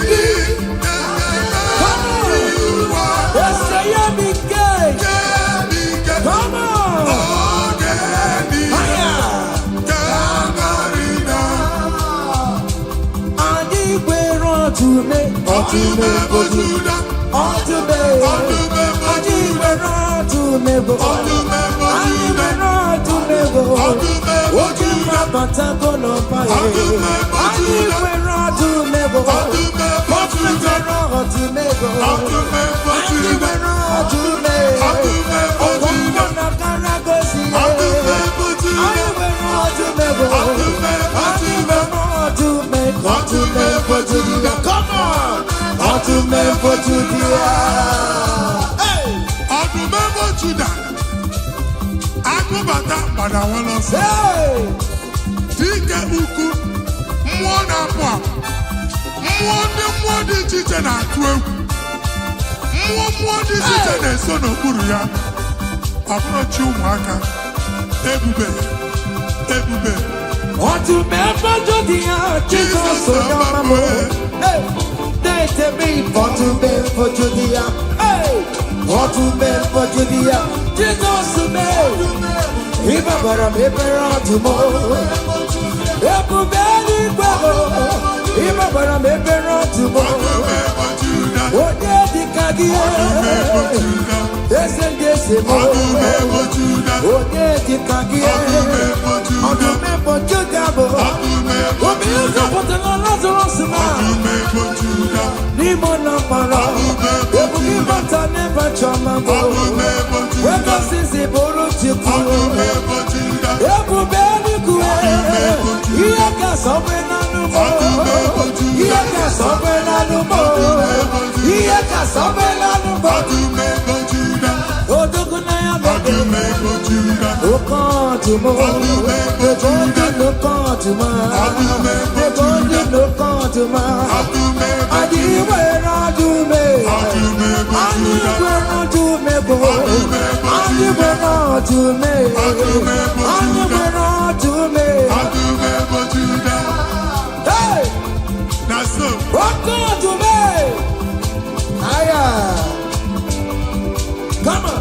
Come on!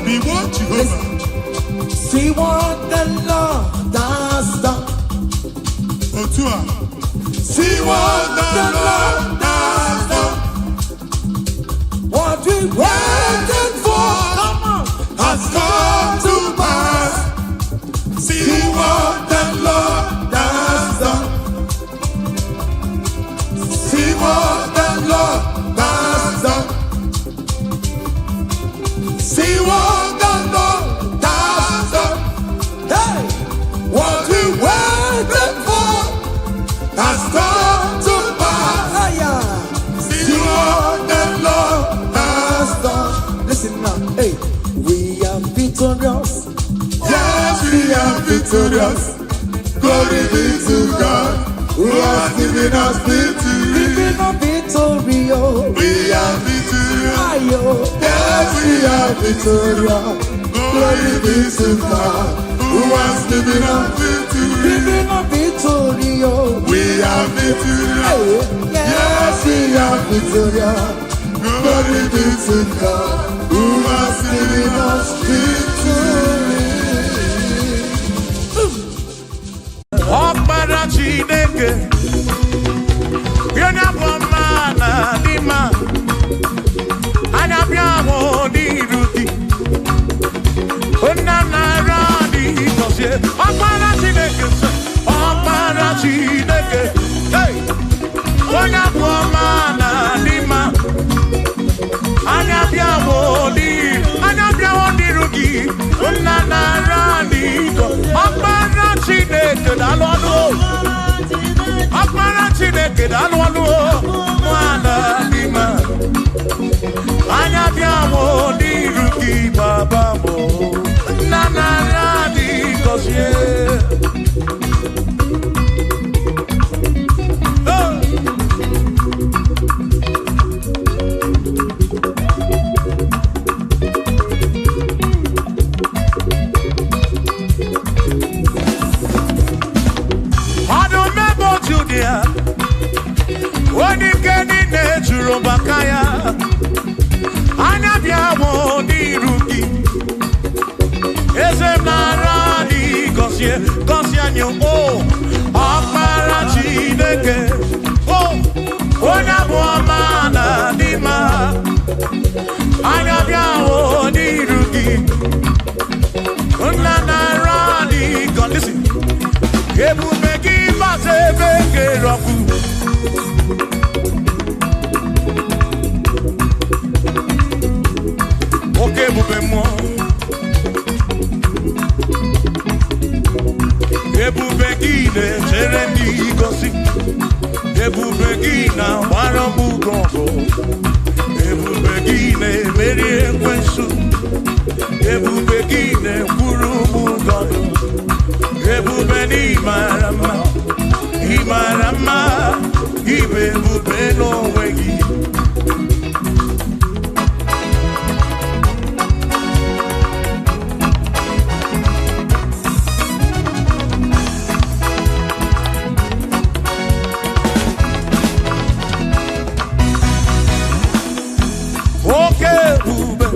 Be what you see what the Lord has done. See what the Lord has done. What we waited for has come to pass. See what the Lord has done. See what the Lord has done. See what the Lord has done. victorious. Glory be to God, who has given us victory. Giving us victory, oh. We are victorious. Ayo. Yes, we are victorious. Glory be to God, who has given us victory. Giving us victory, oh. We are victorious. Yes, we are victorious. Glory be to God, who has given us victory. Ọkpara Chineke, onye bụ mma na dị mma, anya bịa hụ n'iru gị, nna nara dị gọzie. Ọkpara Chineke, Ọkpara Chineke, onye bụ mma na dị mma, anya bịa hụ n'iru gị, nna nara dị gọzie. Ọkpara Chineke daalụ ọnụ, Ọkpara Chineke daalụ ọnụ, nwana dị mma, anya bịa hụ n'iru gị, baba m, nna nara dị gọzie. Onye ike niile juru maka ya, anya bịa hụ n'iru gị, eze m nara dị gọzie, gọzie anyị, Ọkpara Chineke, onye bụ ọma na dị mma, anya bịa hụ n'iru gị, nna nara dị gọzie. Ebube gị gbasa ebe kere ọkụ, oke ebube mmụọ, ebube gị na-echere ndị gosi, ebube gị na-agbara mbugo ọgụ, ebube gị na-emeri ekwensu, ebube gị na-ekwuru mbugo ọgụ, ebube n'ịmara mma, ịmara mma, ibe ebube n'onwe gị. Oke ebube,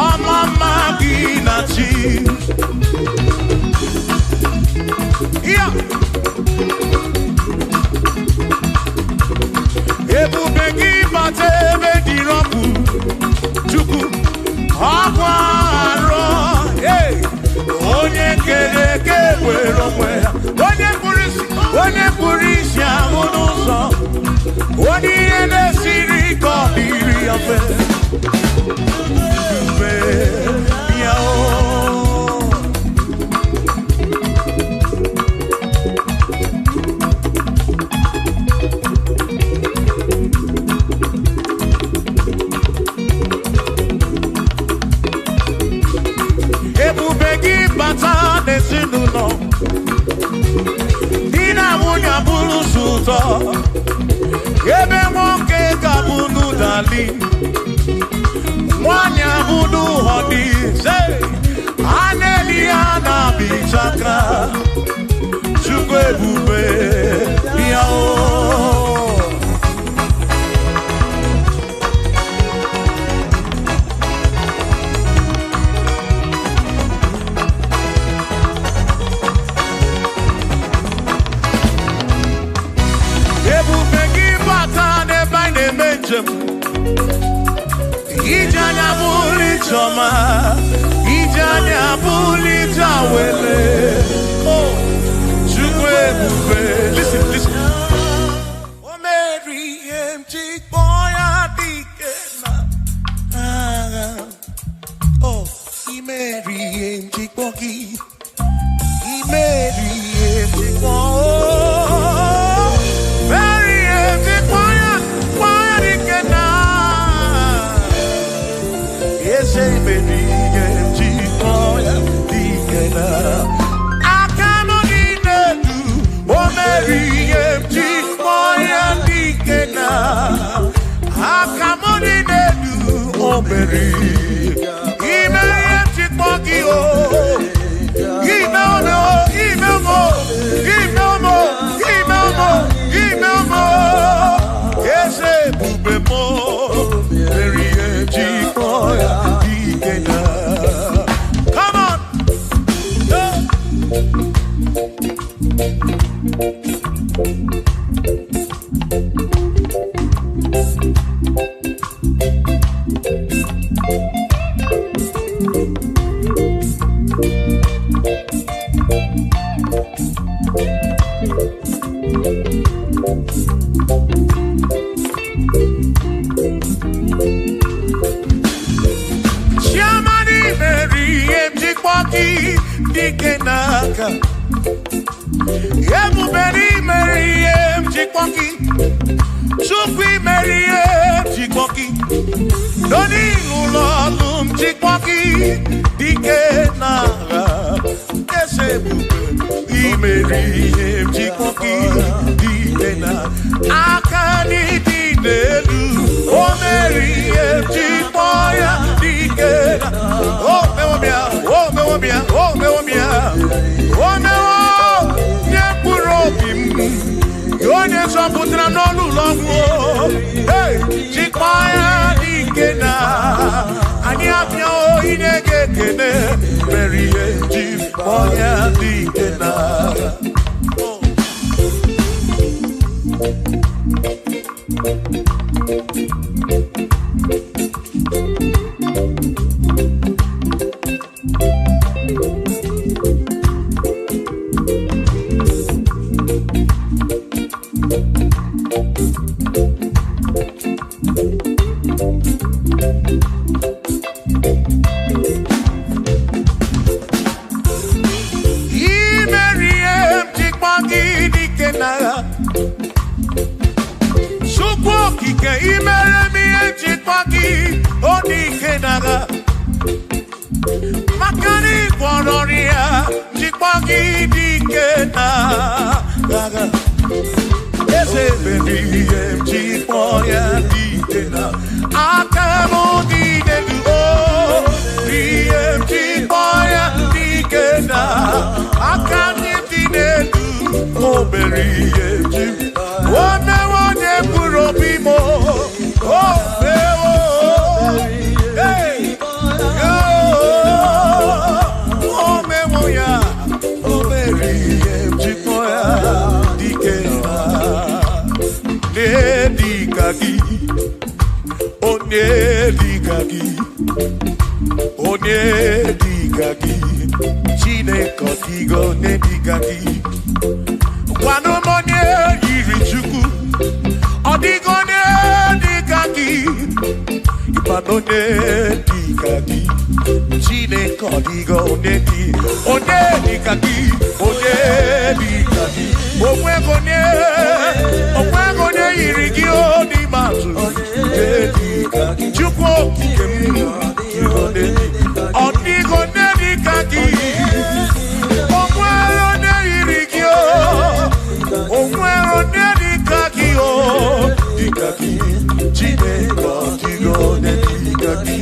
ọmụma gị na chi, ebube gị bata ebe dị ọkụ, Chukwu ọkwa arọ, onye kere eke were onwe ya, onye kpụrụ isi ahụ n'ụzọ, onye ihe na-esiri ka ọ dịrị ya mfe, mfe ya ebube gị bata n'ezinụlọ, di na nwunye bụrụ ụzọ ụtọ, ebe nwoke ga-abụ n'ụdali, nwanyị abụ n'ụhọ dị ise, a na-eli ya na-abịchaka, Chukwu ebube ya ebube gị bata n'ebe anyị na-eme njem, ije anya bụrụ ijeọma, ije anya bụrụ ije awele, Chukwu ebube. Listen, listen. O mere ihe m ji kpọọ ya dike na agha, I mere ihe m ji kpọọ gị, I mere ihe m ji kpọọ, say, baby, get you, oh, yeah, Mary. Email Chipaki, oh, email mo, yes, Bubemo, Mary, Chipoya, Ikena. Come on, Shamani Mary, Chipoki, Dikenaka. Everybody Mary, Chipoki. Supi Mary, Chipoki. Doni Ulolum, Chipoki, Dikenaka. Mary, Chipoki, Dikenaka. Akani Dinelu, oh Mary, Chipoya, Dikenaka. Oh, Meomia, oh, Meomia, oh, Meomia. Oh, Meomia, Purobim. Yone Samputra no Lulango. Hey, Chipoya, Dikenaka. Anyapio, Inegekene, Mary, Chipoya, Dikenaka. Makani Pororia, Chipoki Dikenaka. Yes, baby, Chipoya Dikenaka. Akamo Dinelu, Chipoya Dikenaka. Akani Dinelu, oh, Berry, one Purobimo, oh, hey. Onedikaki, Chinekodigo, Nedikaki. Wanomone Irichuku, Odigo Nedikaki, Ipanonedikaki, Chinekodigo, Onedikaki, Onedikaki, Omwegone Irigio di Matu, Chukwo Kikemi, Odigo Nedikaki, Omwegone Irigio, Omwegone Nedikaki, Dikaki, Chinekodigo, Nedikaki.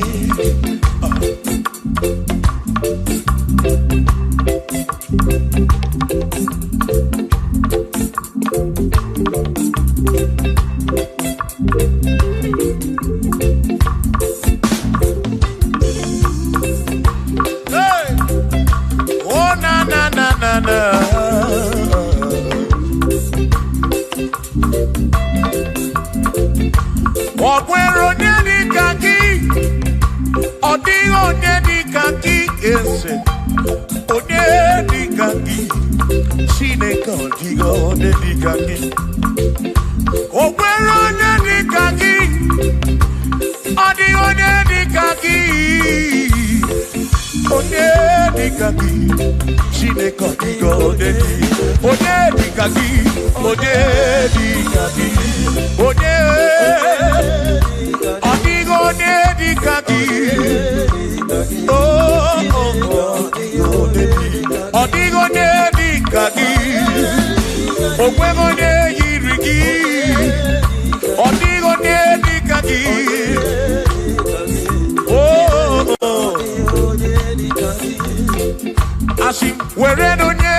Asi were donye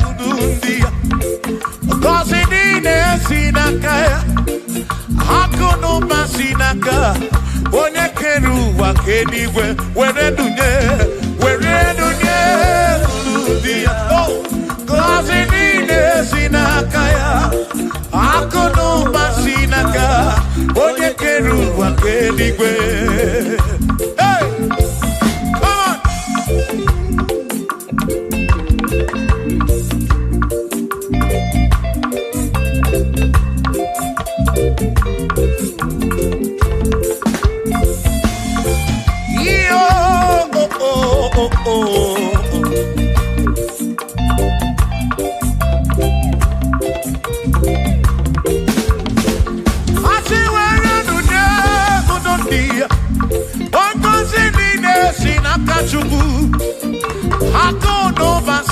udundia Gozi dine sinaka Hakono masinaka Onye keru wa kenigwe were donye udundia Gozi dine sinaka Hakono masinaka Onye keru wa kenigwe. Hey!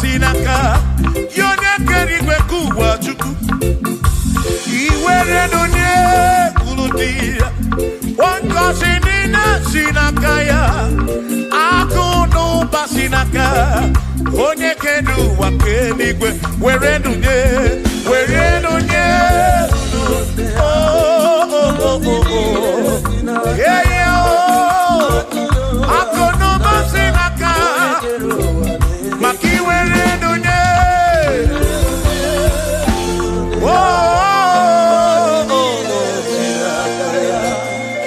Sinaka, yone kerigwe kuwa chuku. Iwere donye kuludia, wanko sinina sinakaya. Ako no basinaka, onye kedu wa kerigwe. Were donye. Yeah, yeah, ako no basinaka. Maki were donye.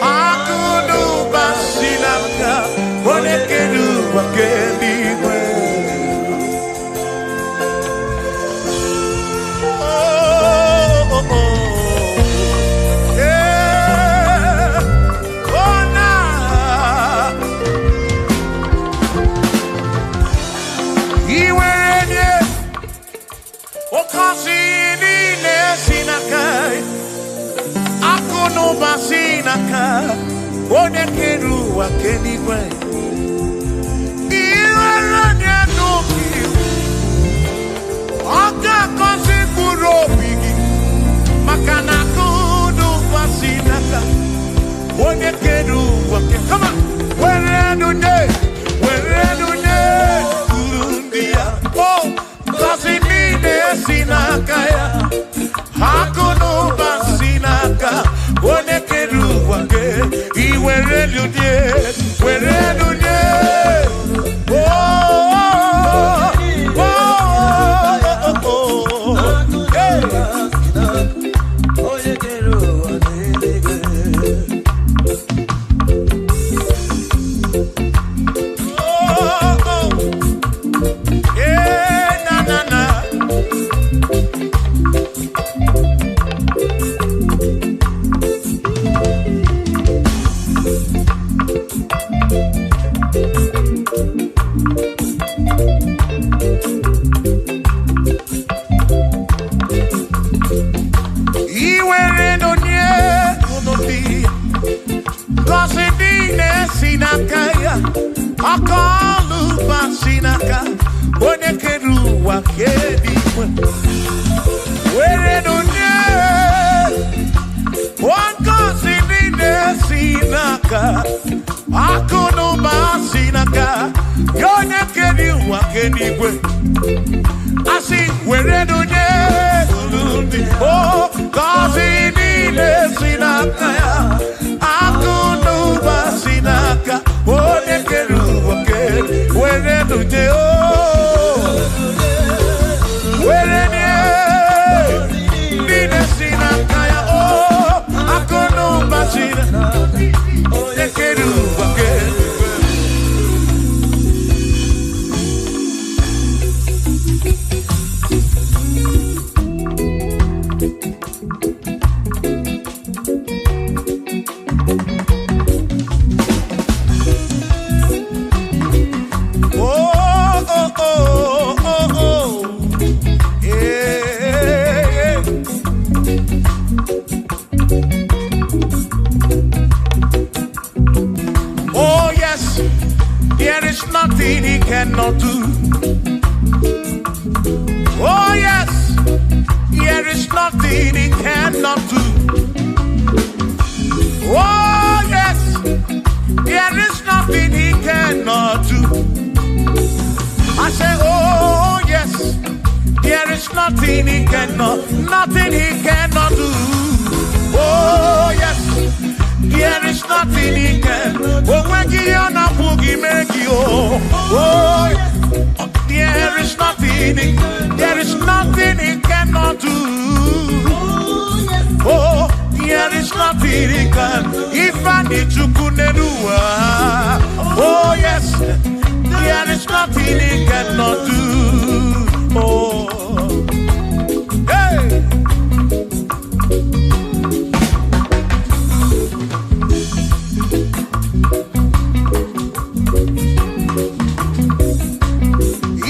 Akudu basilaka, onekedu wakendiwe. Yeah, na. Iwerenye, okasini nesinakai, akuno basinaka, onekeru wakenigwe. Iwerenye nuki, okakasi kurobigi, makana kuno basinaka, onekeru wakenigwe. Come on, werenune, oh, kasinine sinakaya, hakono basinaka, onekeru wake, iwereludie, Akalu basinaka, onekeru wakedikwe. Were donye, wankasinine sinaka, akono basinaka, yonekeru wakedikwe. Asi were donye, oh, kasinine sinaka, akono basinaka, onekeru. Where do you where Nina Sinakaya, oh, I could no basina, they can do again. Nothing he cannot do. Oh yes, there is nothing he cannot do. Oh yes, there is nothing he cannot do. I say, oh yes, there is nothing he cannot do. Oh yes, there is nothing he can. Oh, when you are not boogie, make you. Oh yes, there is nothing he cannot do. Oh, there is nothing he can. If I need to kunenua. Oh yes, there is nothing he cannot do. Oh, hey.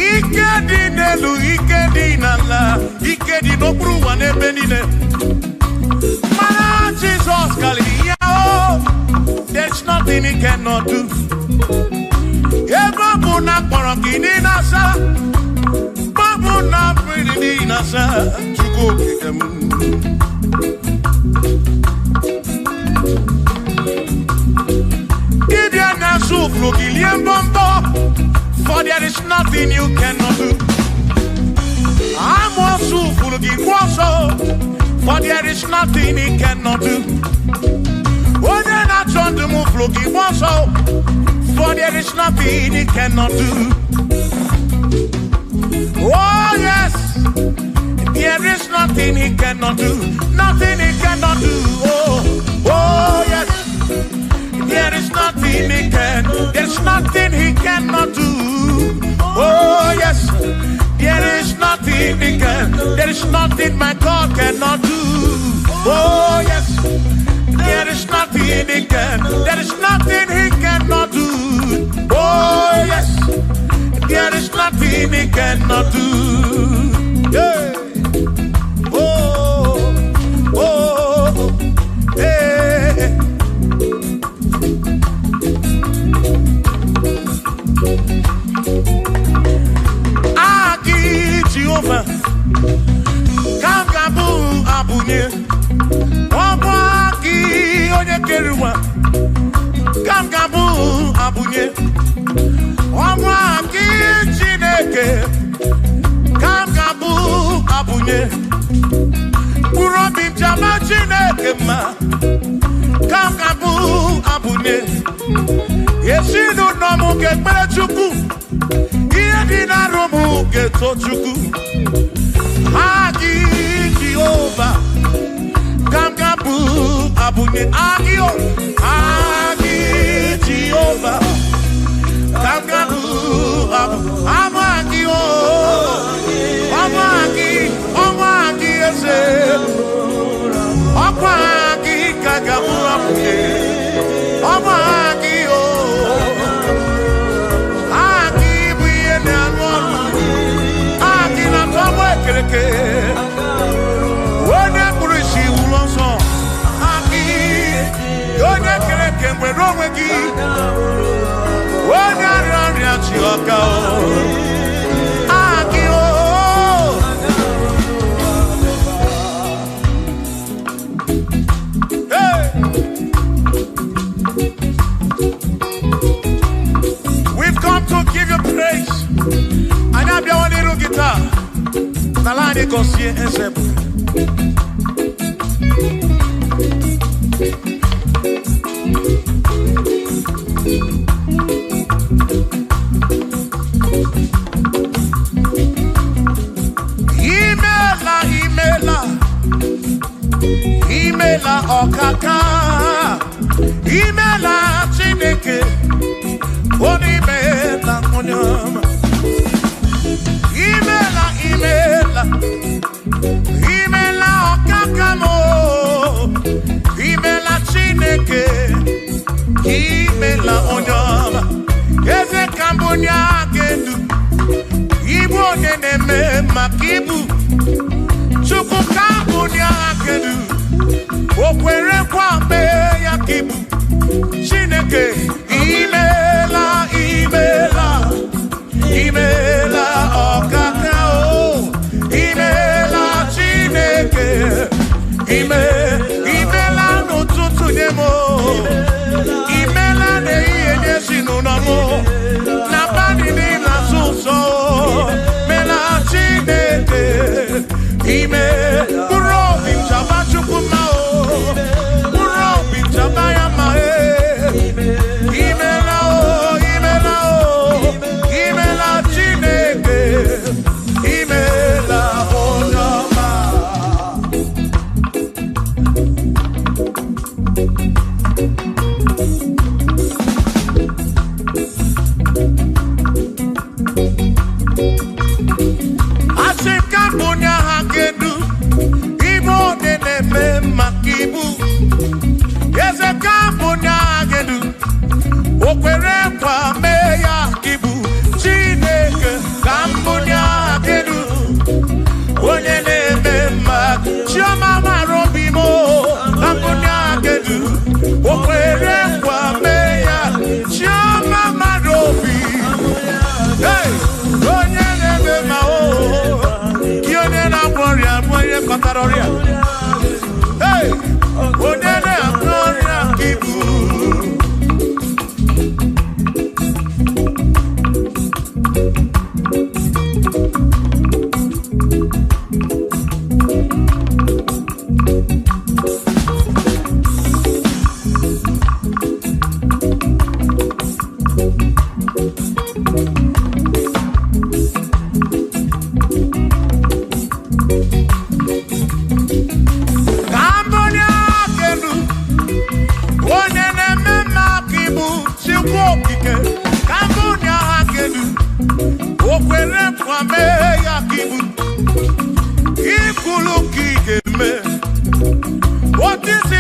Ikedi nelu, ikedi nala, ikedi no pruwa ne benine. Mana Jesus kali oh, there's nothing he cannot do. Babu na korokini nasa, babu na pretty nasa, chuko kikemu. Kibia na suflo kilien bombo, for there is nothing you cannot do. I'm also full of so, for there is nothing he cannot do. Oh, then I turn to move looking so, for there is nothing he cannot do. Oh yes, there is nothing he cannot do. Nothing he cannot do. Oh yes, there is nothing he can. There's nothing he cannot do. Oh yes, there is nothing he can. There is nothing my God cannot do. Oh yes, there is nothing he can. There is nothing he cannot do. Oh yes, there is nothing he cannot do. Yeah. Oh, oh, hey. Agi Jehovah, Kangabu Abunye, Wabaki Onyekeruwa, Kangabu Abunye, Wabaki Chineke, Kangabu Abunye, Urobim Jama Chineke ma, Kangabu Abunye, Yesinu nomu kekpere Chukwu, Yedina romu keto Chukwu, Agi Jehovah, Kangabu Abunye, Agi Jehovah, Kangabu Abunye, Amagi ese, Amagi Kangabu Abunye, Amagi Agi Buyene Anwanu, Agi na Tomwe Kereke, Wene Kurishi Ulonso, Agi Yone Kereke Mwenowegi, Wene Arani Achioka, Agi Hey. We've come to give you praise. And I have one little guitar. Nalani Gosie Ezebu. Imela okaka, imela Chineke, onimela onyama. Imela okaka mo, imela Chineke, imela onyama. Eze kambunya kedu, Igbo neneme makibu, Chukwu kambunya kedu. Okwere kwambe ya kibu Chineke imela okaka o imela Chineke imela n'ụtụtụ nyemo imela n'ihe nye si n'ụlọ na bani n'ịla sụsọ ime kurobi chaba chukuma o kurobi chaba ya ma ime la o ime la Chineke ime la onyama Asikabunya hakedu Igbo neneme makibu Ezekabunya hakedu Okwere kwa meya kibu Chineke kambunya hakedu Onye neme mak Chioma marobimo Kambunya hakedu Okwere kwa meya Chioma marobi Hey, onye neme ma o Kione na gloria, moye kataroria. Hey, onye na gloria kibu. What is it?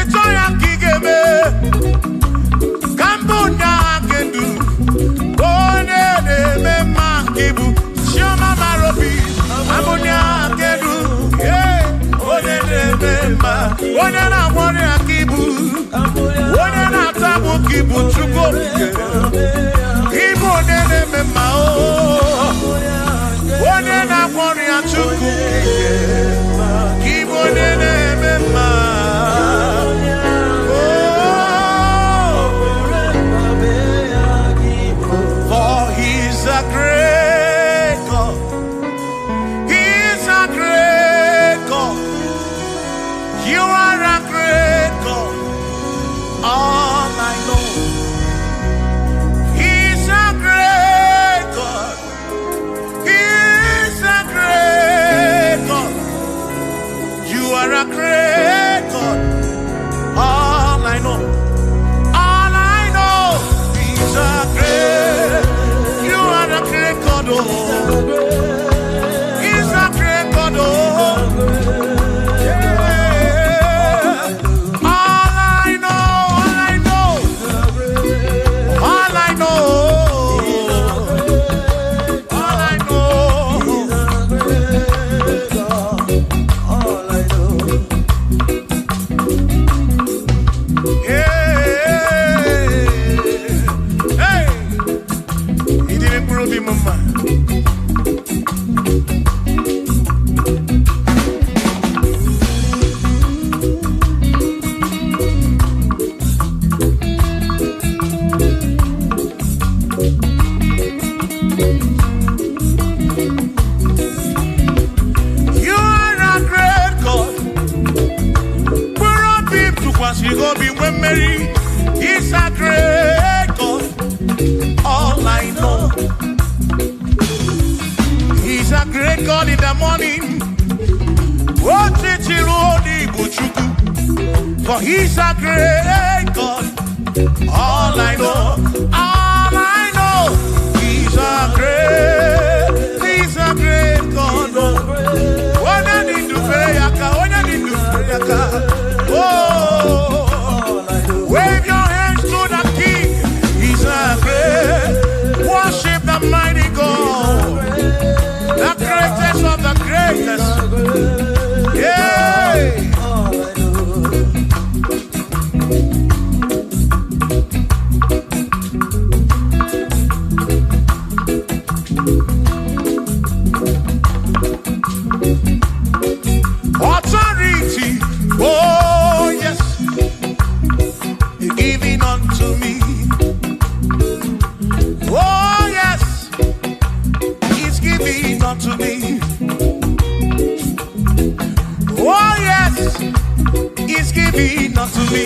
He go be when Mary. He's a great God. All I know. He's a great God in the morning. For he's a great God. All I know. All I know. He's a great God. When I need to pray, oh, wave your hands to the King. He's a great. Worship the mighty God, the greatest of the greatest. Yeah. giving unto me.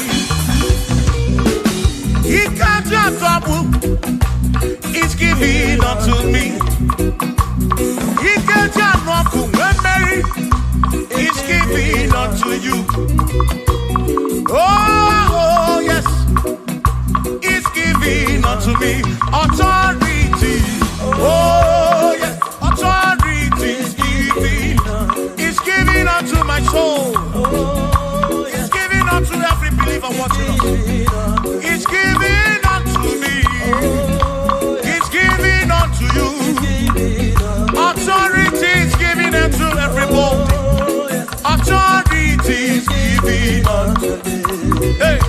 He can't just trouble. He's giving unto me. He can't just walk when Mary. He's giving unto you. Oh, yes. He's giving unto me authority. Oh, yes. Authority is giving. He's giving unto my soul. He's giving unto every believer watching us. He's giving unto me. He's giving unto you. Authority is giving unto everybody. Authority is giving unto me. Hey.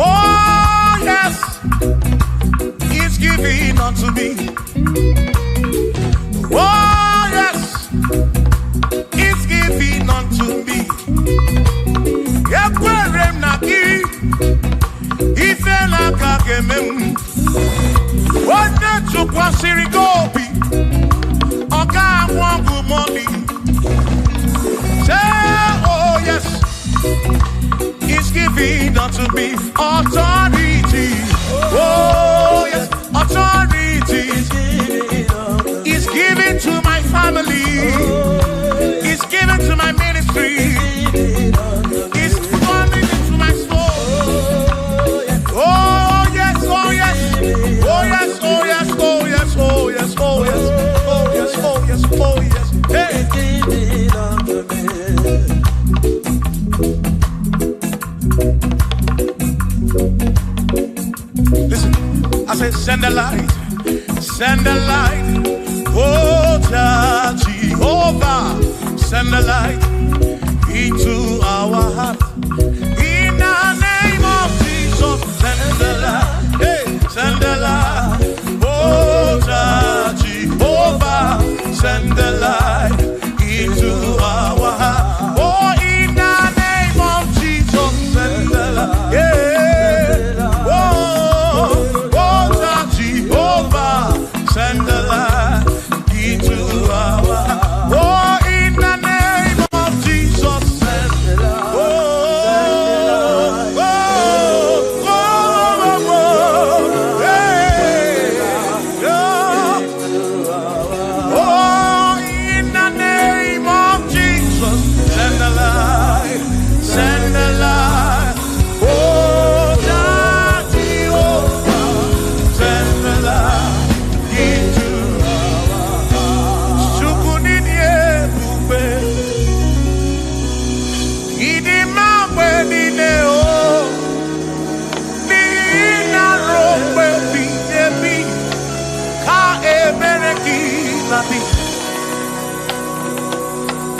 Oh, yes. He's giving unto me. Oh, yes. He's giving unto me. Yakwere naki. Ifela kakemem. Wanda chukwa sirigobi. Oka wangu money. Say, oh, yes. He's giving unto me authority. Oh, yes, authority. He's giving to my family. He's giving to my ministry. He's coming into my soul. Oh, yes, oh, yes. Oh, yes, oh, yes, oh, yes, oh, yes, oh, yes. Oh, yes, oh, yes, oh, yes. Hey. Listen, I said, send the light, send the light. Oh, Jehovah, send the light into our heart. In the name of Jesus, send the light. Hey, send the light. Oh, Jehovah, send the light into our heart. Oh, in the name of Jesus, send the light. Yeah. Send the light into our heart. Oh, in the name of Jesus, send the light. Oh, oh, oh, oh, oh, hey, oh, in the name of Jesus, send the light, send the light. Oh, Jehovah, send the light.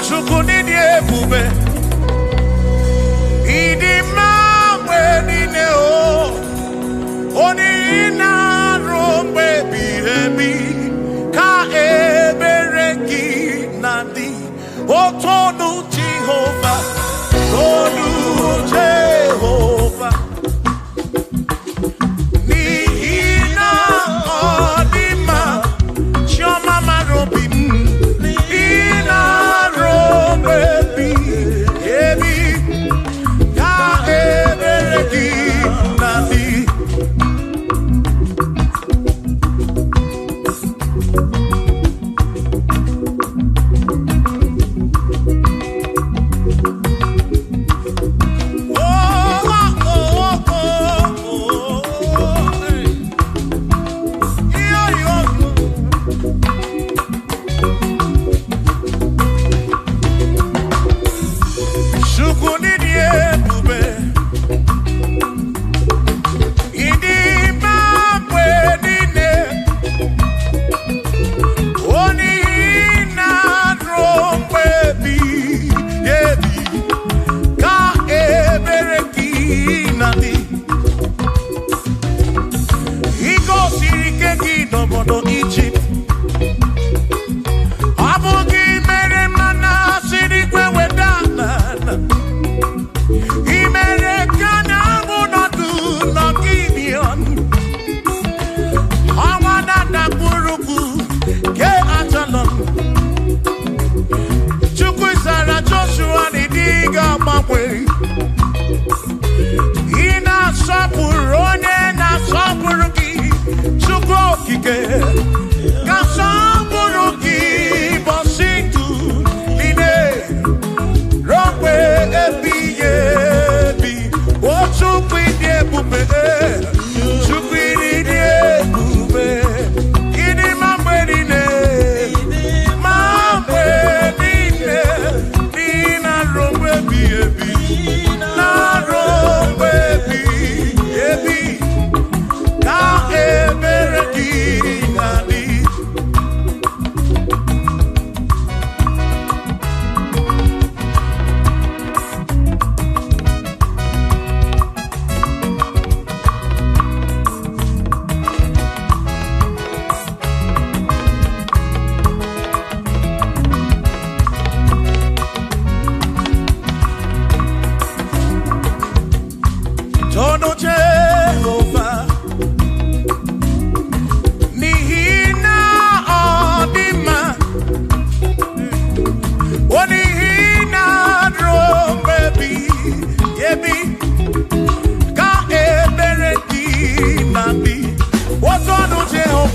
Chukunidie bube, idi mawe nine o, oni ina rombe bihebi, ka ebereki nadi, otonu Jehovah, tonu Jehovah. Ni ina odima, choma marobi. Baby,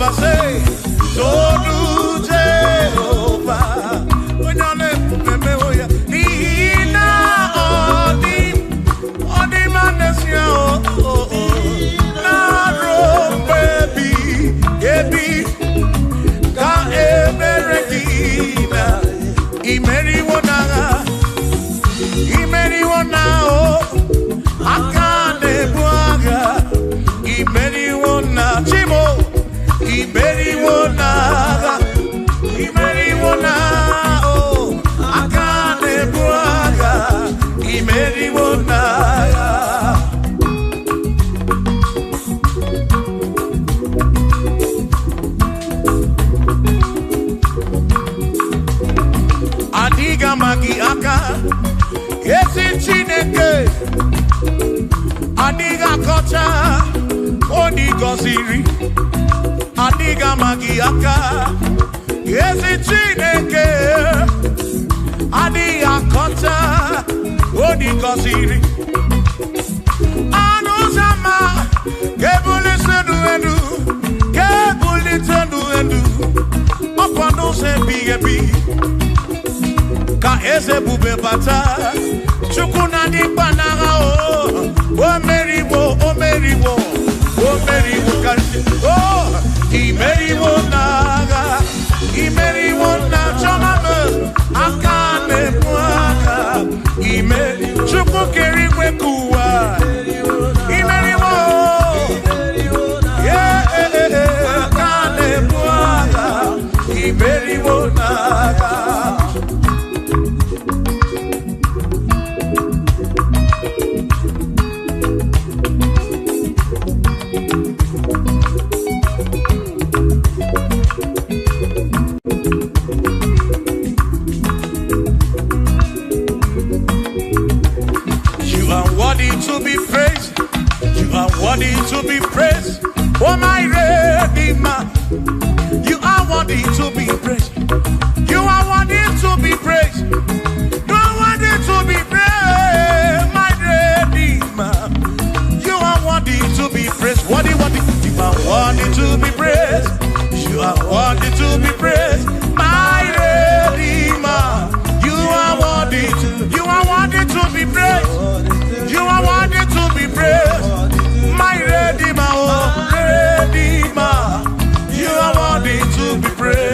Jehovah say, Tolu Jehovah. When your name memoya, Nina Odi Manesia, Naro baby, Ebi, Ka Eberekina, Imeri Wona, Akane Buaga, Imeri Wona, Chimo, Imeri Wona, Akane Buaga, Imeri Wona. Adiga magi aka, yesi Chineke. Adiga kocha, odi goziri. Adiga magi aka, yesi Chineke. Adiga kocha, odi goziri. Anuzama, kebuli senu enu, kebuli tenu enu. Opano se bigebi. Ka eze bube bata chukuna di banaga o meriwo kanti imeriwo na choname akane muaka imeri chuku keri kwekuwa imeriwo akane muaka imeriwo naga. To be praised, you are worthy to be praised. Oh my Redeemer, you are worthy to be praised. You are worthy to be praised. You are worthy to be praised, my Redeemer. You are worthy to be praised. Worthy. You are worthy to be praised. You are worthy to be praised, my Redeemer. You are worthy to be praised. You are worthy to be praised, my Redeemer, oh Redeemer. You are worthy to be praised.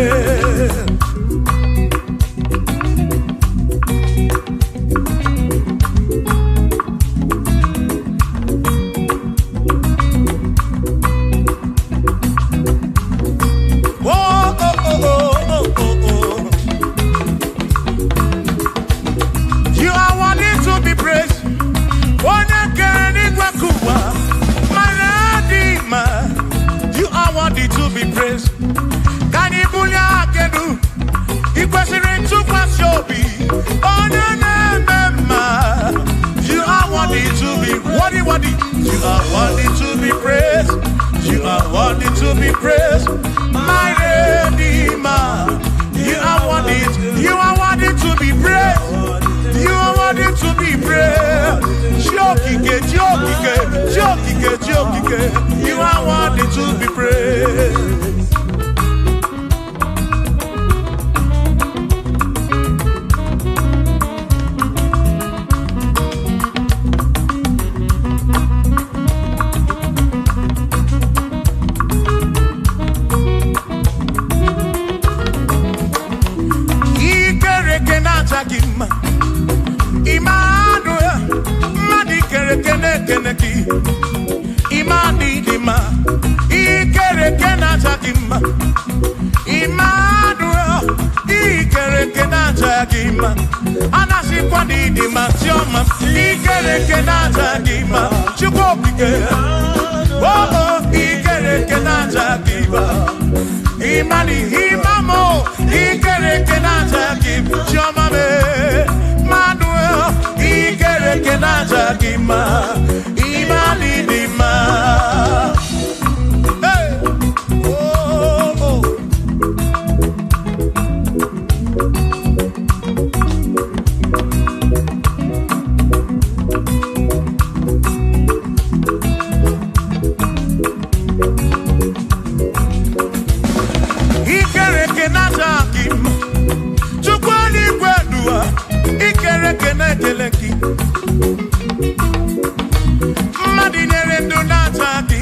You are worthy to be praised. You are worthy to be praised. Can you pull your kedu? Equation to pass your be. Oh, no. You are worthy to be worthy. You are worthy to be praised. You are worthy to be praised, my Redeemer. You are worthy to be praised. You are worthy to be praised. Jokike. You are worthy to be praised.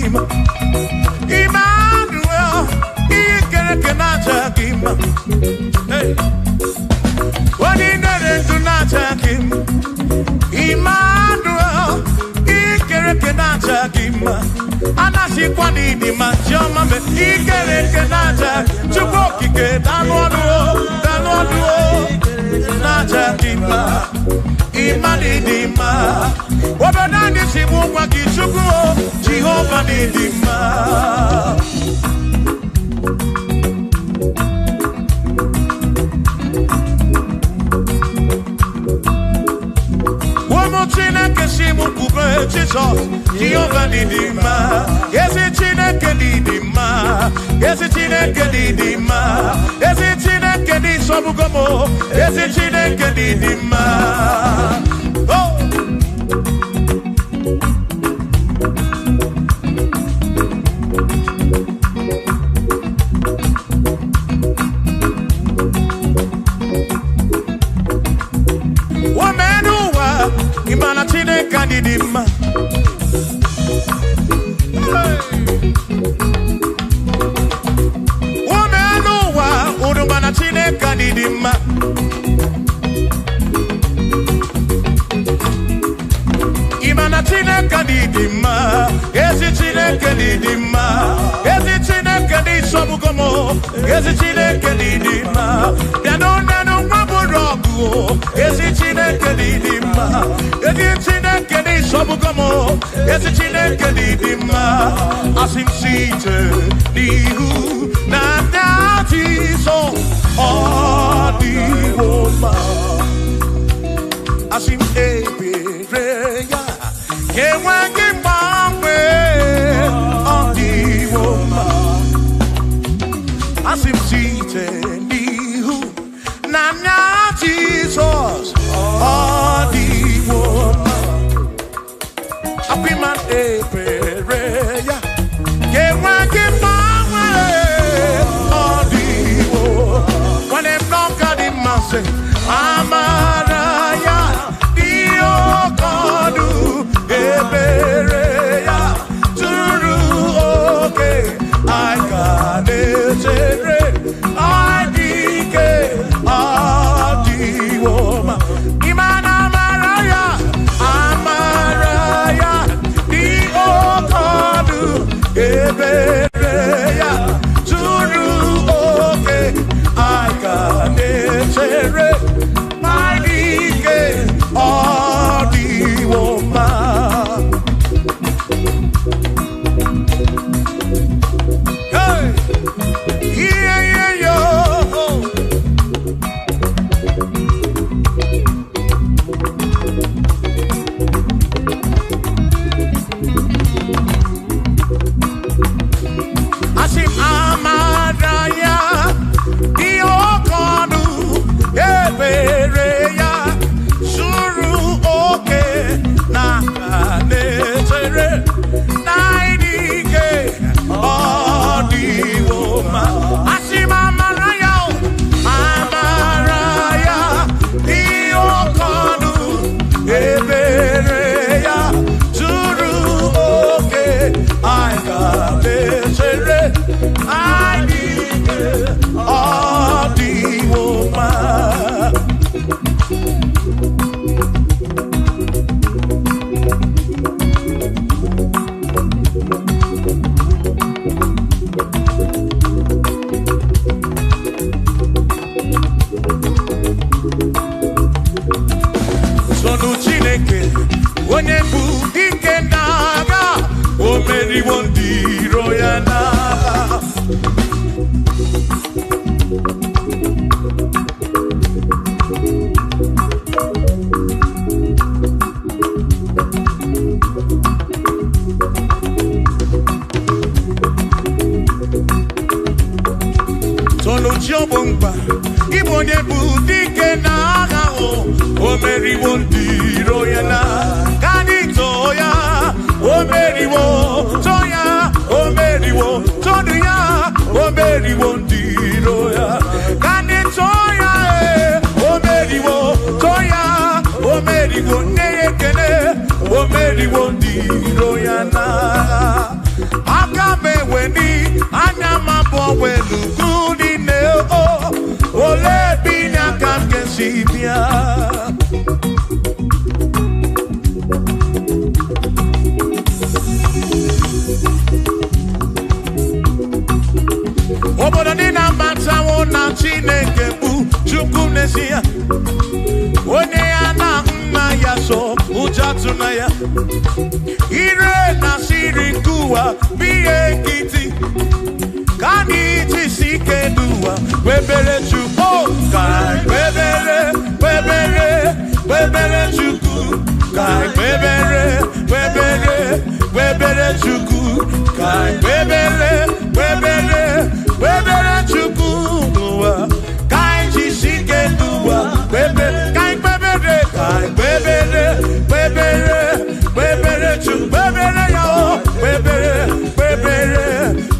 gima. Emmanuel, ikere nacha gima. Hey, what in the nacha gima? Emmanuel, ikere nacha gima. Anasi kwani di machoma me ikere nacha. Chuboki ke danwadu nacha gima. Imani dima, wabadani simu kwa kichuku, Jehovah ni dima. Wamotina kesimu kube Jesus, Jehovah ni dima. Yesi chine kedi dima, yesi chine kedi dima, yesi chine kedi sobugomo, yesi chine kedi dima. Oh. Wamenuwa imana chine kedi dima. Urumana chine kanidima. Imana chine kanidima. Ezi chine kanidima. Ezi chine kanisobukomo. Ezi chine kanidima. Yano nano maburogu. Ezi chine kanidima. Ezi chine kanisobukomo. Ezi chine kanidima. Asim site nihu na so the woman asim ebereya ke wangi mambe the woman asim site nihu na Jesus the woman apiman ebereya ke wangi Amaraya Dio Kodu Ebereya Turu Oke I got it I dike Adi Woma Imana Amaraya Dio Kodu Ebereya Turu Oke I got it Jobumba, Igbo nebu dike na agha o meriwo ndị iro ya na kani toya o meriwo toya o meriwo todu ya o meriwo ndị iro ya kani toya o meriwo toya o meriwo neyekene o meriwo ndị iro ya na Sunaya. Ire na siri kuwa biye kiti. Kani tisike duwa webere chuko. Kai webere chuku. Kai webere chuku. Kai webere chuku. Kai tisike duwa webere. Kai webere chuku. Webere yo.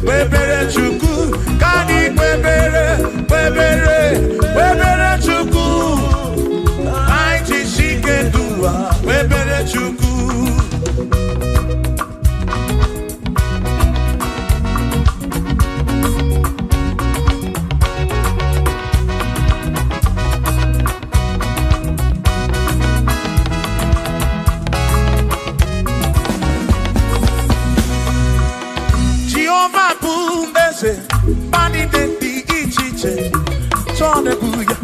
Webere chuku. Kani webere chuku. Kai tisike duwa webere chuku. Bani de di ichiche, tone buya.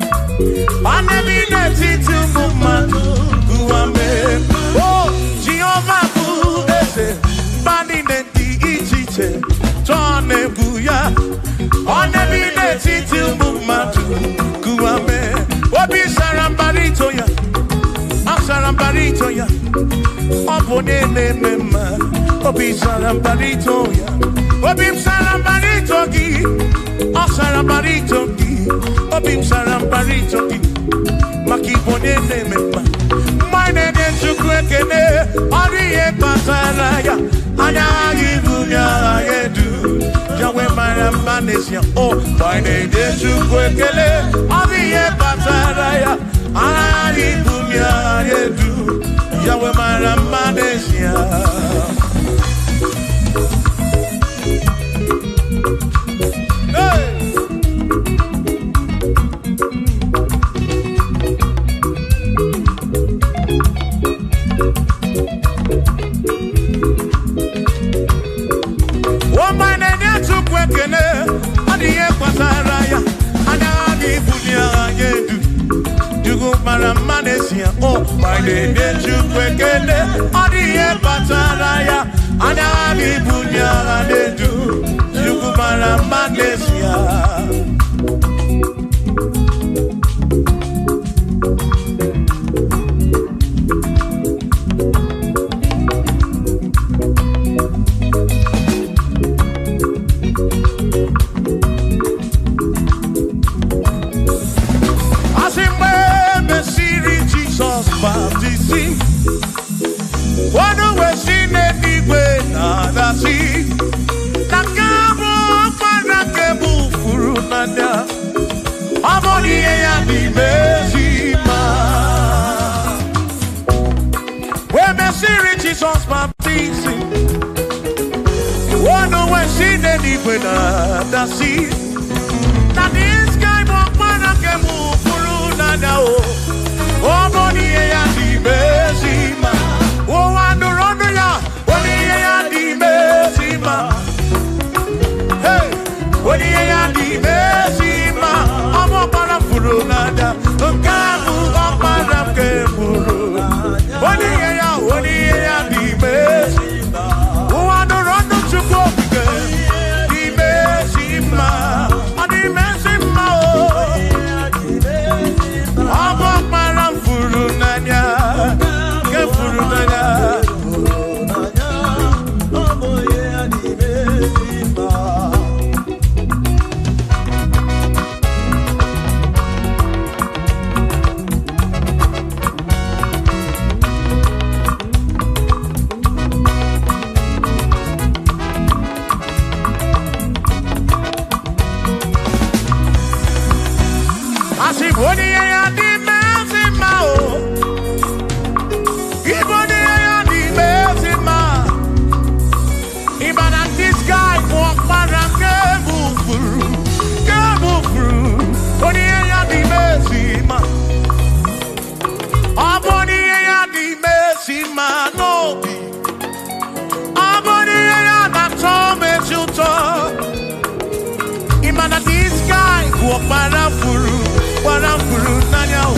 Bani bine titu mumadu guame. Oh, Jehovah buese. Bani de di ichiche, tone buya. Bani bine titu mumadu guame. Obi sarambarito ya, asarambarito ya. Obone ne mema, obi sarambarito ya. Obim sarambarito ki, sarambarito ki, obim sarambarito ki, makibone ne mema. Mine de chukwekene, oriye pataraya, anya ibunya yedu, jawe marambanesia. Oh, mine de chukwekele, oriye pataraya, anya ibunya yedu, jawe marambanesia. Oh, my name is Chukwekele, Odiye Pataraya, Anami Bunya Adedu, Yukumara Manesia. Jesus baptizing. One when she did it with the sea. That this guy won't want to get move through now. Oh, body and the Bezima. Oh, and the Ronda, body and the Bezima. Hey, body and the Bezima. I'm a parafuru nada. Kamu up and up keburu. Body and the Bezima. Oh, and the Ronda to go again. The Bezima. And the Bezima. I'm a parafuru nada. Keburu nada. Parafuru nanya o,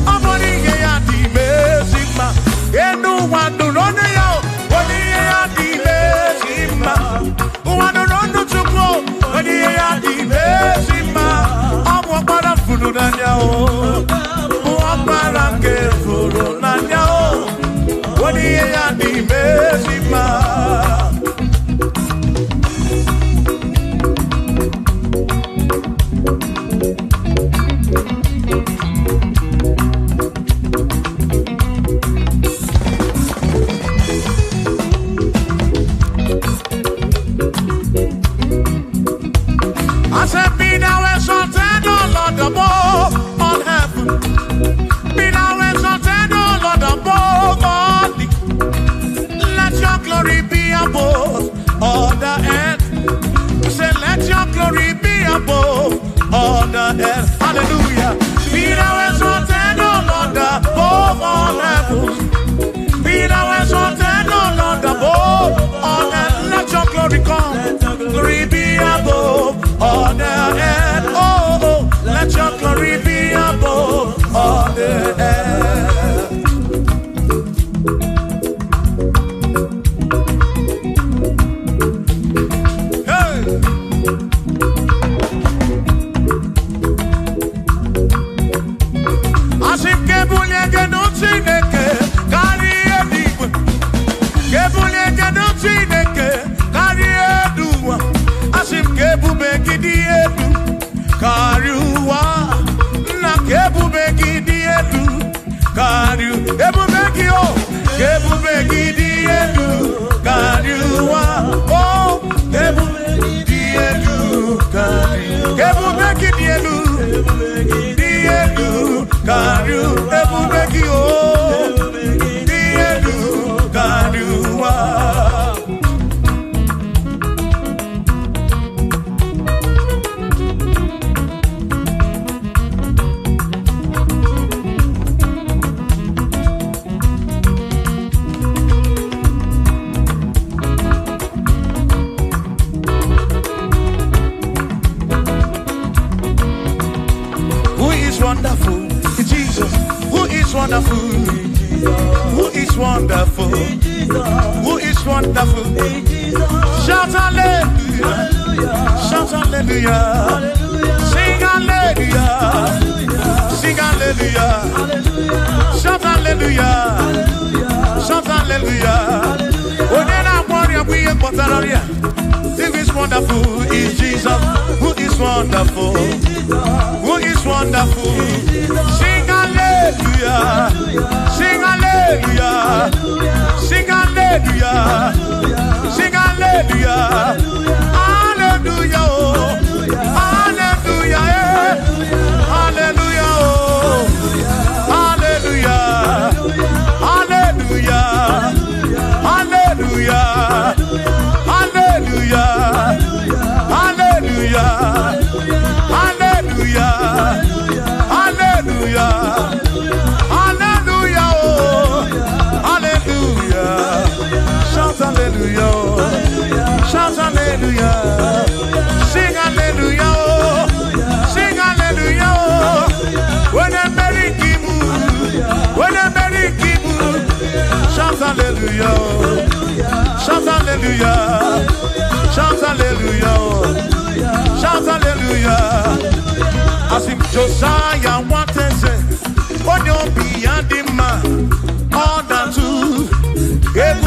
amoni ya di mezima, enu Uwanuronu yo, odiye ya di mezima. Uwanuronu chukwu, odiye ya di mezima. Amu para furu nanya o, para ke furu nanya o, odiye ya di mezima. I said, be thou exalted, O Lord, above all heaven. Be thou exalted, O Lord, above all the. Let your glory be above all the earth. I said, let your glory be above all the earth. Hallelujah. Be thou exalted, O Lord, above all heaven. Be thou exalted, O Lord, above all earth. Let your glory come. Glory be above all the earth. Oh, oh, let your glory be above all the earth. Hey. Asif kebulye genutineke kari ediwe. Kebulye genutineke kari eduwa. Asif kebube gidi edu kariwa. Na kebube gidi edu kariu. Kebube gio. Kebube gidi edu kariwa. Oh, kebube gidi edu kariu. Kebube gidi edu. Gidi edu kariu. Kebube gio. Gidi edu kariwa. Wonderful, Jesus. Who is wonderful? Who is wonderful? Who is wonderful? Shout hallelujah! Shout hallelujah! Sing hallelujah! Sing hallelujah! Shout hallelujah! Shout hallelujah! Oh, then I warrior we are Potararia. Who is wonderful is Jesus. Who is wonderful? Who is wonderful? Sing hallelujah! Sing hallelujah! Sing hallelujah! Sing hallelujah! Hallelujah! Hallelujah! Hallelujah! Hallelujah! Hallelujah! Hallelujah! Hallelujah! Hallelujah! Hallelujah! Hallelujah! Hallelujah! Oh, hallelujah! Shout hallelujah! Shout hallelujah! Sing hallelujah! Sing hallelujah! When a merry kibu, when a merry kibu, shout hallelujah! Shout hallelujah! Shout hallelujah! Shout hallelujah! As if Josiah wanted to say, on your beyond the man, all that too, again.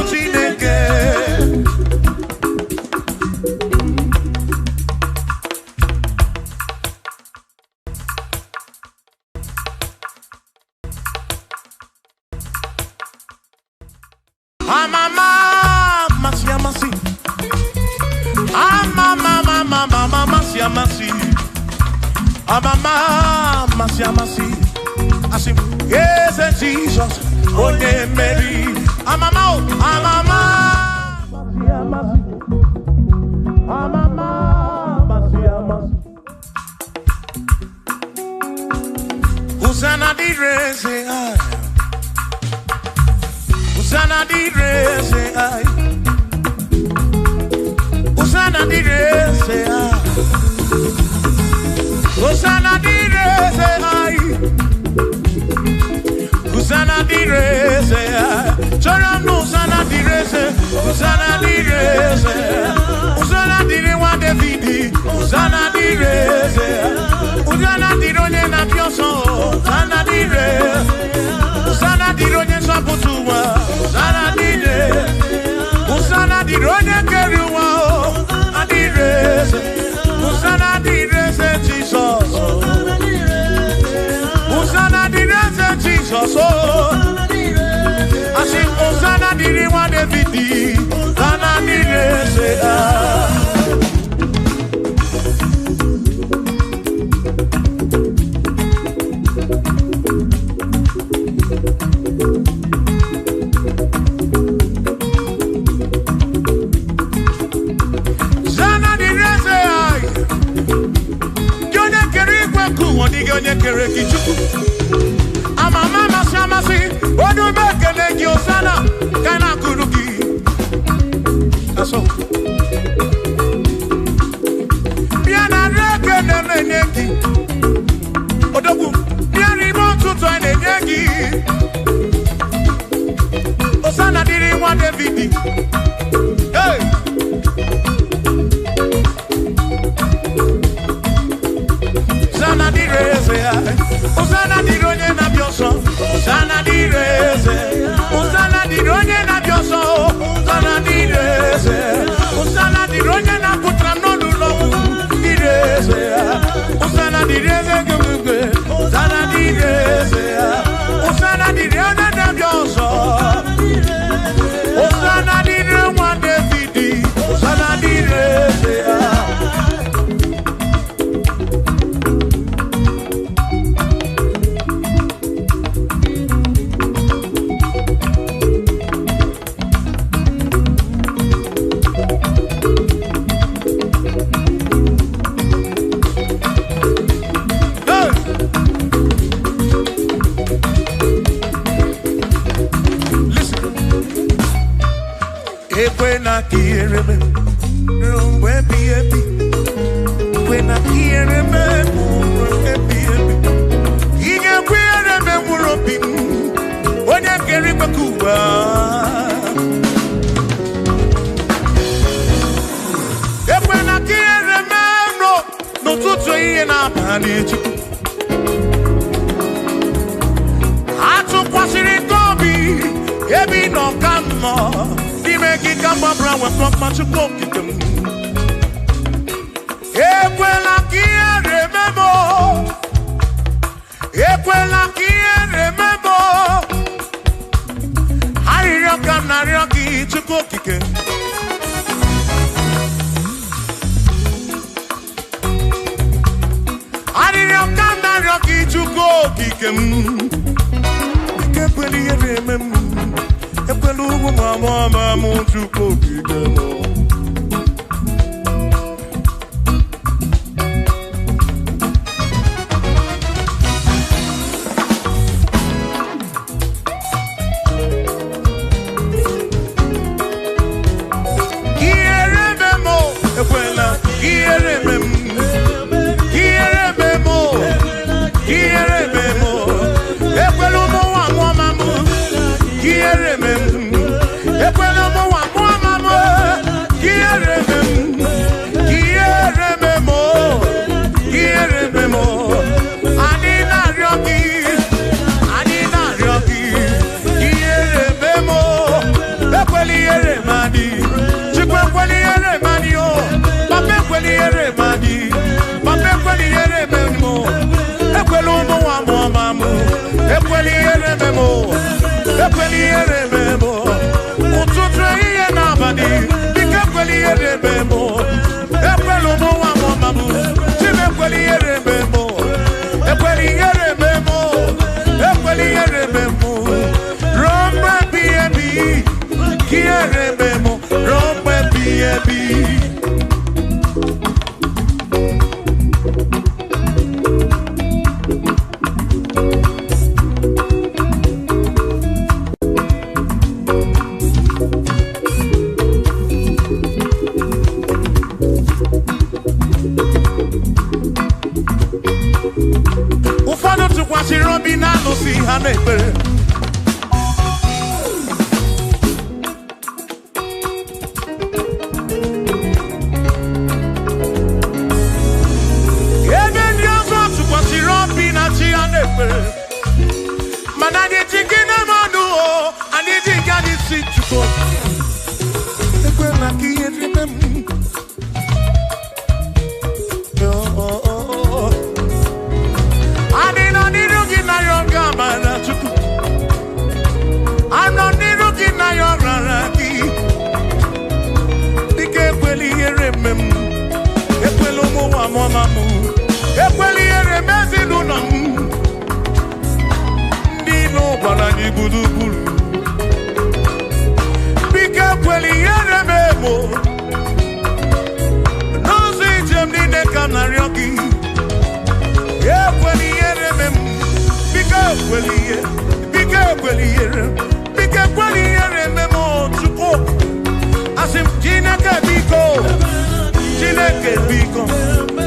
I say, yes, Jesus, oh, yeah, Mary. Hosanna di re, say I. Hosanna di re, say I. Hosanna di re, say I. Hosanna di re, say I. Hosanna di re, say I. Usana direze, Usana direwa Davidi, Usana direze, Usana dironye na pioso, Usana direze, Usana dironye saputuwa, Usana direze, Usana dironye keruwa, Adireze, Usana direze Jesus, Usana direze Jesus, I sing Usana direwa Davidi, Usana direze. Onye kere kichuku amama masamasi odu mekele ki osana kana kuruki aso biana reke ne meneki odogu biani montu to eneki osana diri wa Davidi hey Usana direze, Usana dironye na bioso, Usana direze, Usana dironye na bioso, Usana direze, Usana dironye na putrano lulo, direze, Usana direze gumugwe, Usana direze, Usana dironye na bioso, Usana dironye Davidi, Usana direze. When quiere me, rompe piepi. When quiere me, rompe piepi. Y que quiere me rompe, oye quiere me cuba. Y when quiere me no tutto y na panichu. Atu kwasiri kobi, ebi no kamo. Make kamba brawe from machuko kitem. Ekwela kiere memo. Ekwela kiere memo. Ariyo kanariyo ki chuko kike. Ariyo kanariyo ki chuko kike. Ekweli ere memo. Epelugu mama muchuko kigemo. Kierememo, ekwela, kierememo, kierememo, kierememo, epelugu mama mu, kierememo. gburugburu biko ekwela ihere m emo n'ụzọ ijem niile ka m na-arịọ gị ekwela ihere m biko ekwela ihere biko ekwela ihere biko ekwela ihere m Chukwu asị m Chineke biko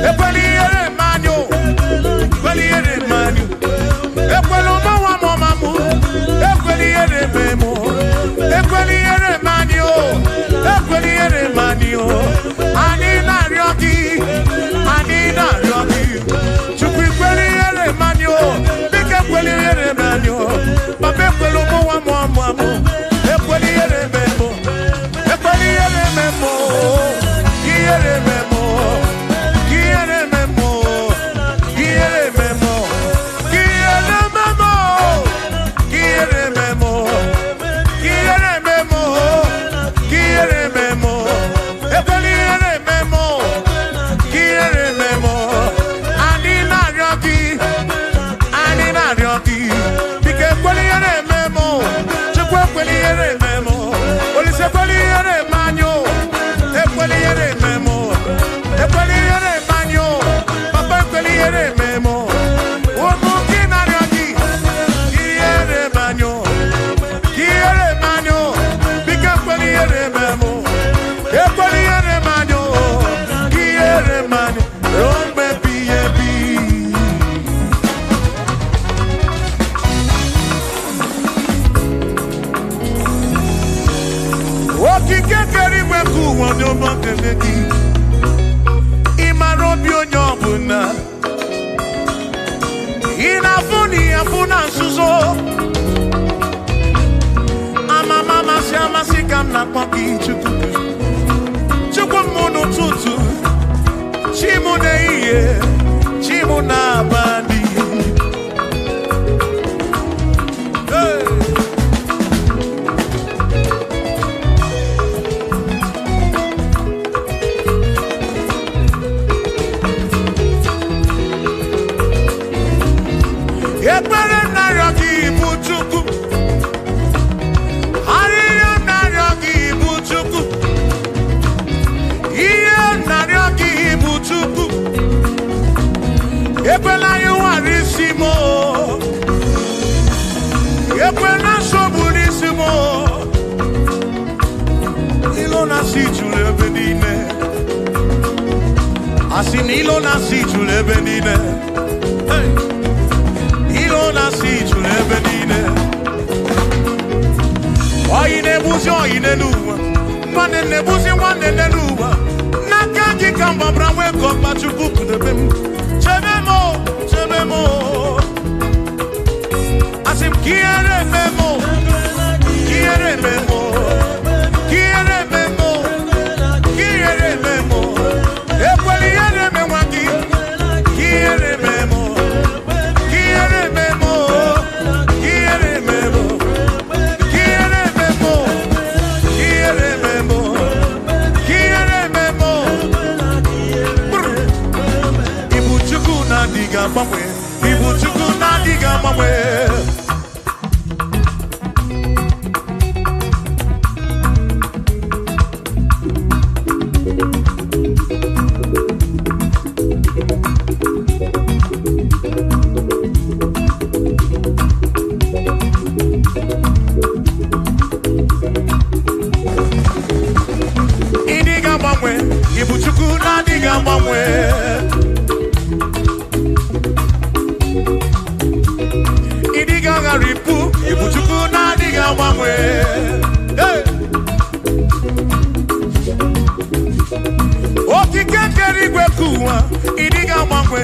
ekwela ihere m anyị ekwela ihere m anyị ekwela ụmụnwa m ọma m ekwela ihere m emo ekwela ihere m anyị ekwela ihere m anyị anyị na-arịọ gị Chukwu ekwela ihere m anyị biko ekwela ihere m anyị papa ekwela ụmụnwa m ọma m ekwela ihere m emo ekwela ihere m emo ihere m emo ihere m emo ihere m emo ihere m emo ihere m emo ihere m emo ekwela ihere m emo ihere m emo anyị na-arịọ gị biko ekwela ihere m emo Chukwu ekwela ihere m emo Olise ekwela ihere m anyị ekwela ihere m emo ekwela ihere m anyị papa ekwela ihere m emo ụmụ gị na-arịọ gị ihere m anyị biko ekwela ihere m emo ekwela ihere m anyị ihere m anyị ruo mgbe ebighị ebi okike kere igwe ka ụwa onye ọma kele gị ịmara obi onye ọbụla ị na-afụ na ihe afụ na nzuzo amama amasị ka m na-akpọ gị Chukwu m n'ụtụtụ chi m n'ehihie chi m n'abalị ekpere narịọ gị bụ Chukwu arịrịọ narịọ gị bụ Chukwu ihe narịọ gị bụ Chukwu ekwela ya ụwara isi m ekwela nsogbu n'isi m ilo na-asị juru ebe niile asị na ilo na-asị juru ebe niile na-asị juru ebe niile oyi na-egbuzi oyi n'elu ụwa nwanne na-egbuzi nwanne n'elu ụwa n'aka gị ka mgbabara nwee ka ọkpa Chukwu kudebe m chebe m asị m ka ihere eme m ihere eme m ihere eme m ihere eme m ekwela ihere eme nwa gị ihere eme m Ibu Chukwu na-adịghị agbanwe ịdịghị agbanwe Ibu Chukwu na-adịghị agbanwe ripu Ibu Chukwu na-adịghị agbanwe okike kere igwe ka ụwa ịdịghị agbanwe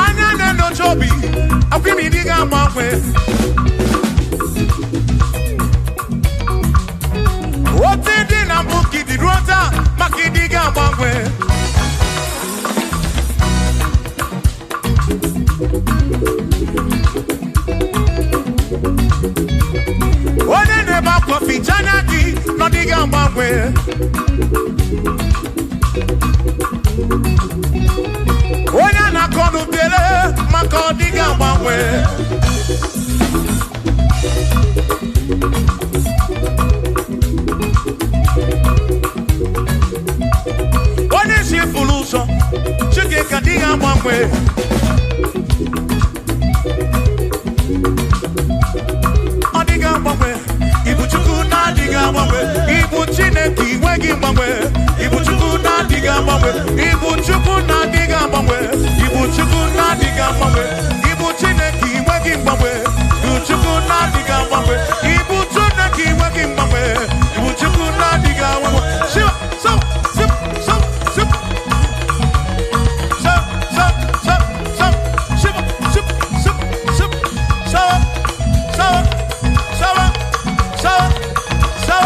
anya na-enyocha obi akwụ m ịdịghị agbanwe otu dị na mbụ ka ịdị ruo taa maka ịdịghị agbanwe onye na-ebe akwa ficha anya gị n'ọdịghị agbanwe Onye na-akọnụ bere maka ọ dịghị agbanwe. Onye si furu ụzọ Chike ka dịghị agbanwe. Ọ dịghị agbanwe. Ibu Chukwu na-adịghị agbanwe. Ibu Chineke inweghị mgbanwe. Ibu Chukwu na-adịghị agbanwe. Ibu Chukwu na-adịghị agbanwe. Ibu Chukwu na-adịghị agbanwe. Ibu Chineke inweghị mgbanwe. Ibu Chukwu na-adịghị agbanwe. Ibu Chineke inweghị mgbanwe. Ibu Chukwu na-adịghị agbanwe. Shiva, so, sip, so, sip. So, so, so, so, shiva, sip, sip, sip, so, so, so, so, so, so,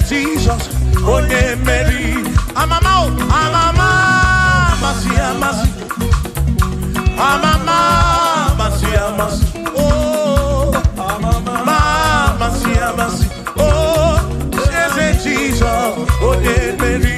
Jesus, onye Mary, amama, masi, amama, masi, oh, amama, masi, oh, Jesus, onye Mary.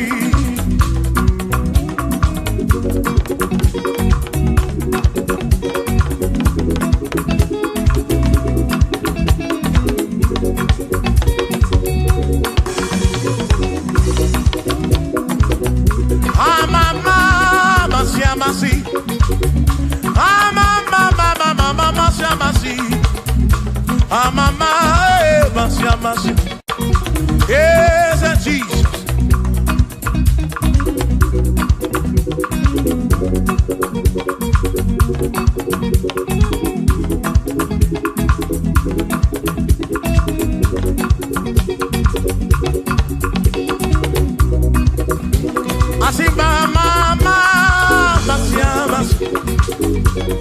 Amama, Yes, Jesus. Asimba mama, masia masi,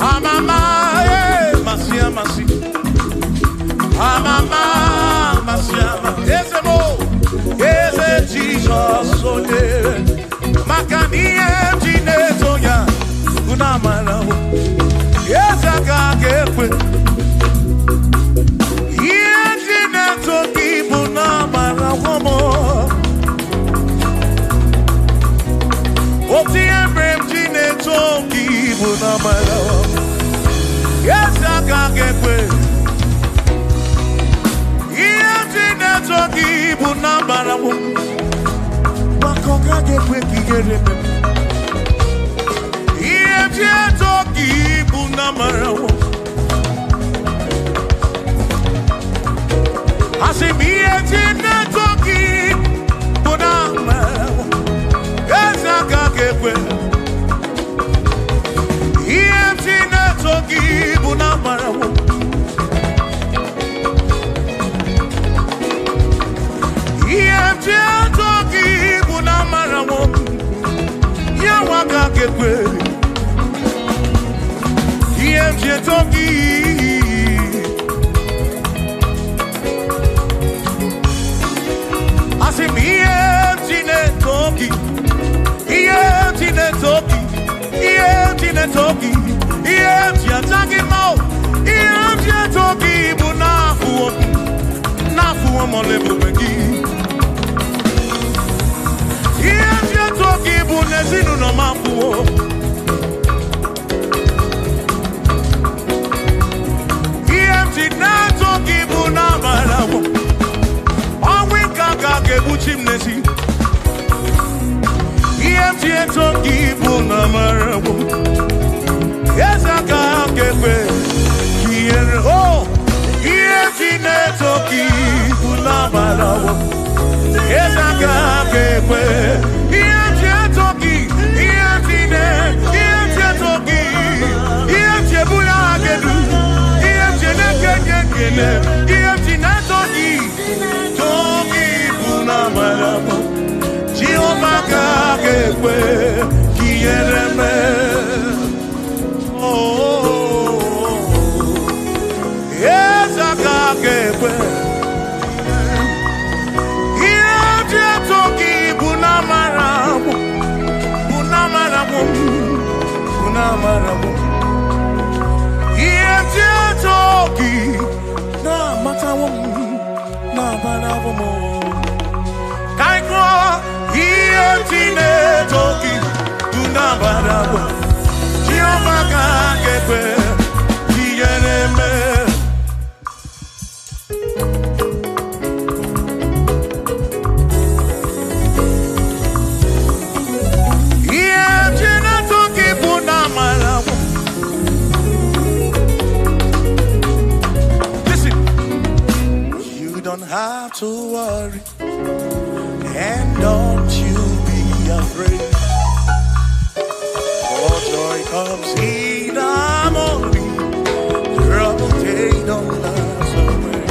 mama, masia masi, mama, masia masi. Ese mo, ese Jesus ole, makanie jine soya, una mala. Ese kakekwe, ye jine toki una mala womo. Oti embrem jine toki una mala. Ese kakekwe. Toki buna barawo, bakoka gekwe kigere me. Iye toki buna barawo, asimiye toki buna barawo. Ezaka gekwe, iye toki buna barawo. Toki buna marawo, ya waka kekwe. Toki, asimi toki, toki, toki, ataki mo, toki buna fuo, na fuo mo lebu begi. Toki bunezinu no mambuo. Na toki bunamalawo. Awinka kake buchimnesi. Toki bunamalawo. Ezaka kepe. Kiere oh. Ne toki bunamalawo. Ezaka kepe. Toki buna marabo, Jehovah kakekwe kiereme. Oh, yes kakekwe. Toki buna marabo, buna marabo, buna marabo. Toki na matawo. Kaiko iotine toki tunabarawo Jehovah kakekwe kiereme. Iotine toki tunabarawo. Listen, you don't have to worry. And don't you be afraid, for joy comes in the morning, trouble they don't last away.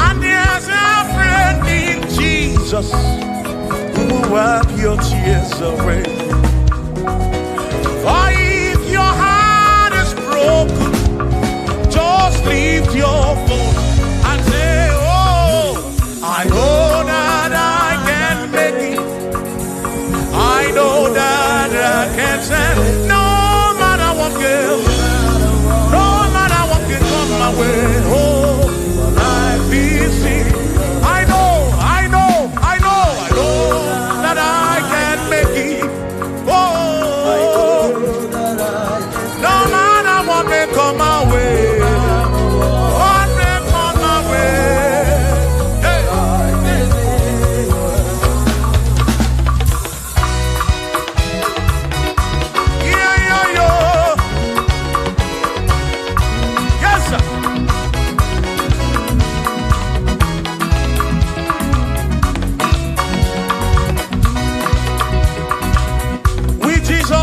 And there's a friend in Jesus who will wipe your tears away. For if your heart is broken, just lift your voice and say, oh, I know that I can make it. I know that I can stand. No matter what comes, no matter what can come my way. Oh, life is easy. I know that I can make it. Oh, no matter what may come my way. Yeah.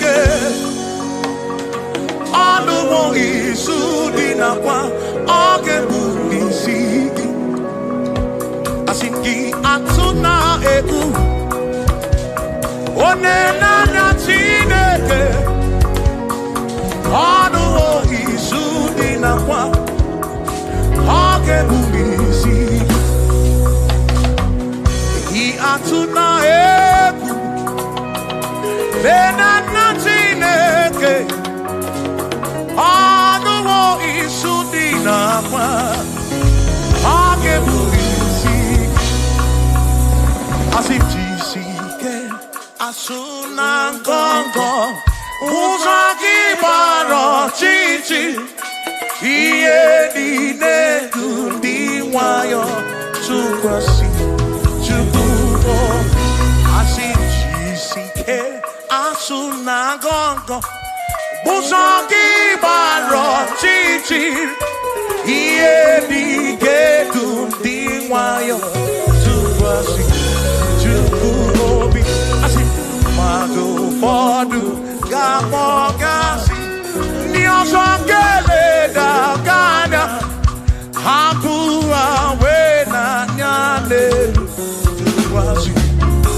Chineke ọnụwo izu dị nakwa oge bụ isi gị asị gị atụ na egwu onye na-anya Chineke ọnụwo izu dị nakwa oge bụ isi gị atụ na egwu na Chineke ọnụwo izu dị nakwa oge bụ isi asị jisi ike asụ na ngọngọ ụzọ gị gbara ọchịchị ihe niile dị ndị nwayọ tụkwasị Chukwu asị jisi ike asụ na ngọngọ ụzọ gị gbara ọchịchị ihe niile dị ndị nwayọ tụkwasị Chukwu obi asị mmadụ ụfọdụ ga-akpọgasị ndị ọzọ ga-eleda anya hapụ ha wee n'anya n'elu tụkwasị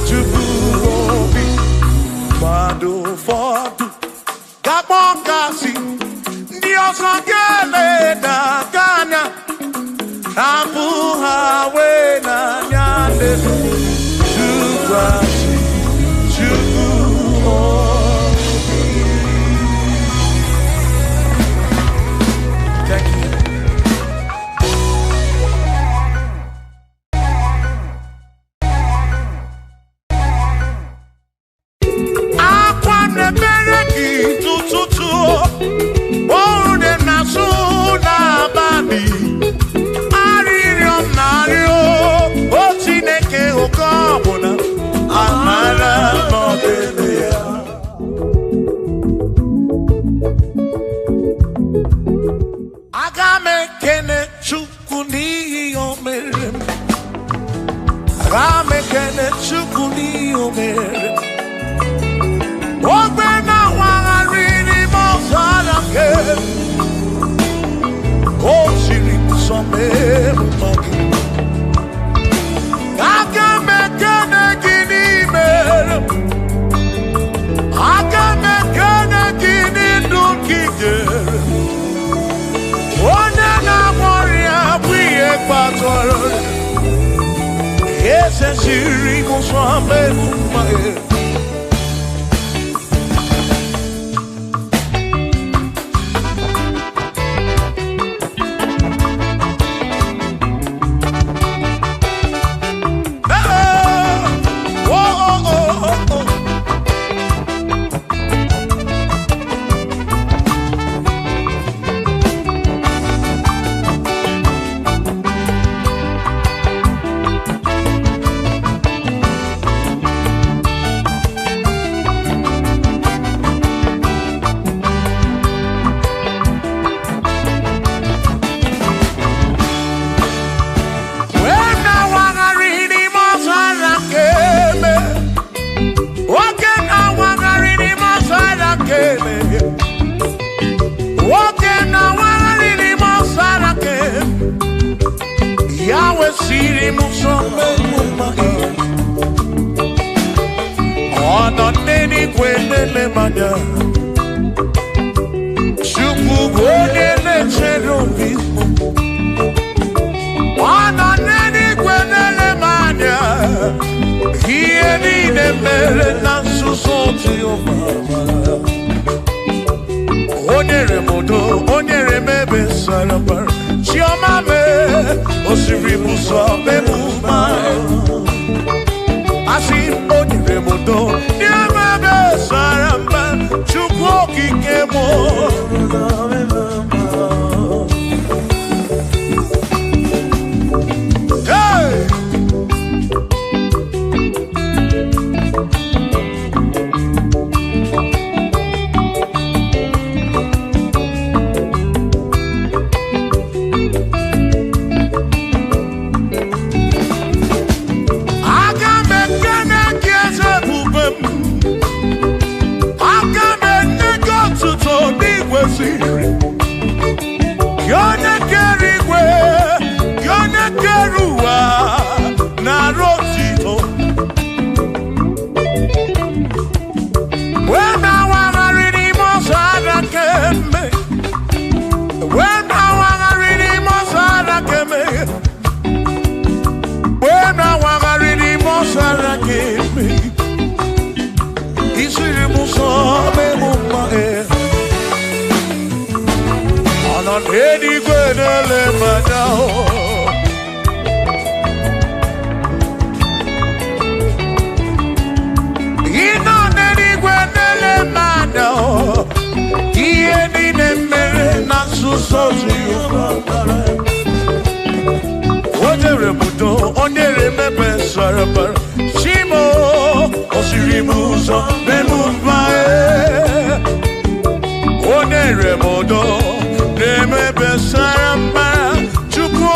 Chukwu obi mmadụ ụfọdụ ga-akpọgasị ndị ọzọ ga-eleda anya hapụ ha wee n'anya n'elu tụkwasị Chukwu obi. Thank you. Akwa na-ebere gị tụtụtụ ọrụ dị n'azụ n'abalị arịrịọ m na-arịọ o Chineke oke ọbụla amara n'ọdịbe ya aga m ekene Chukwu n'ihi o mere m aga m ekene Chukwu n'ihi o mere m ogbe na-awagharị n'ime ọzara nke o siri nsọ mee ụtọ gị aga m ekene gị n'ime aga m ekene gị n'ndụ gị jere onye na-agwọrị ya bụ ihe kpatara eze siri nsọ mee ụtọ gị Chukwu bụ onye na-echere obi ọ nọ n'eluigwe na-ele m anya ihe niile mere na nzuzo Jehova o nyere m udo o nyere m ebe sara mbara chiọma mee o siri m ụzọ emume asị o nyere m udo nye m ebe sara mbara Chukwu okike m aga m ekene gị eze ebube m aga Edigwe nele madao. Ino nedigwe nele madao. Iye ni nemere na susozi yubara. Odere budo, onere mebe sarabara. Shimo, osirimuzo, memumbae. Onere modo, nemebe sarabara. Chukwo.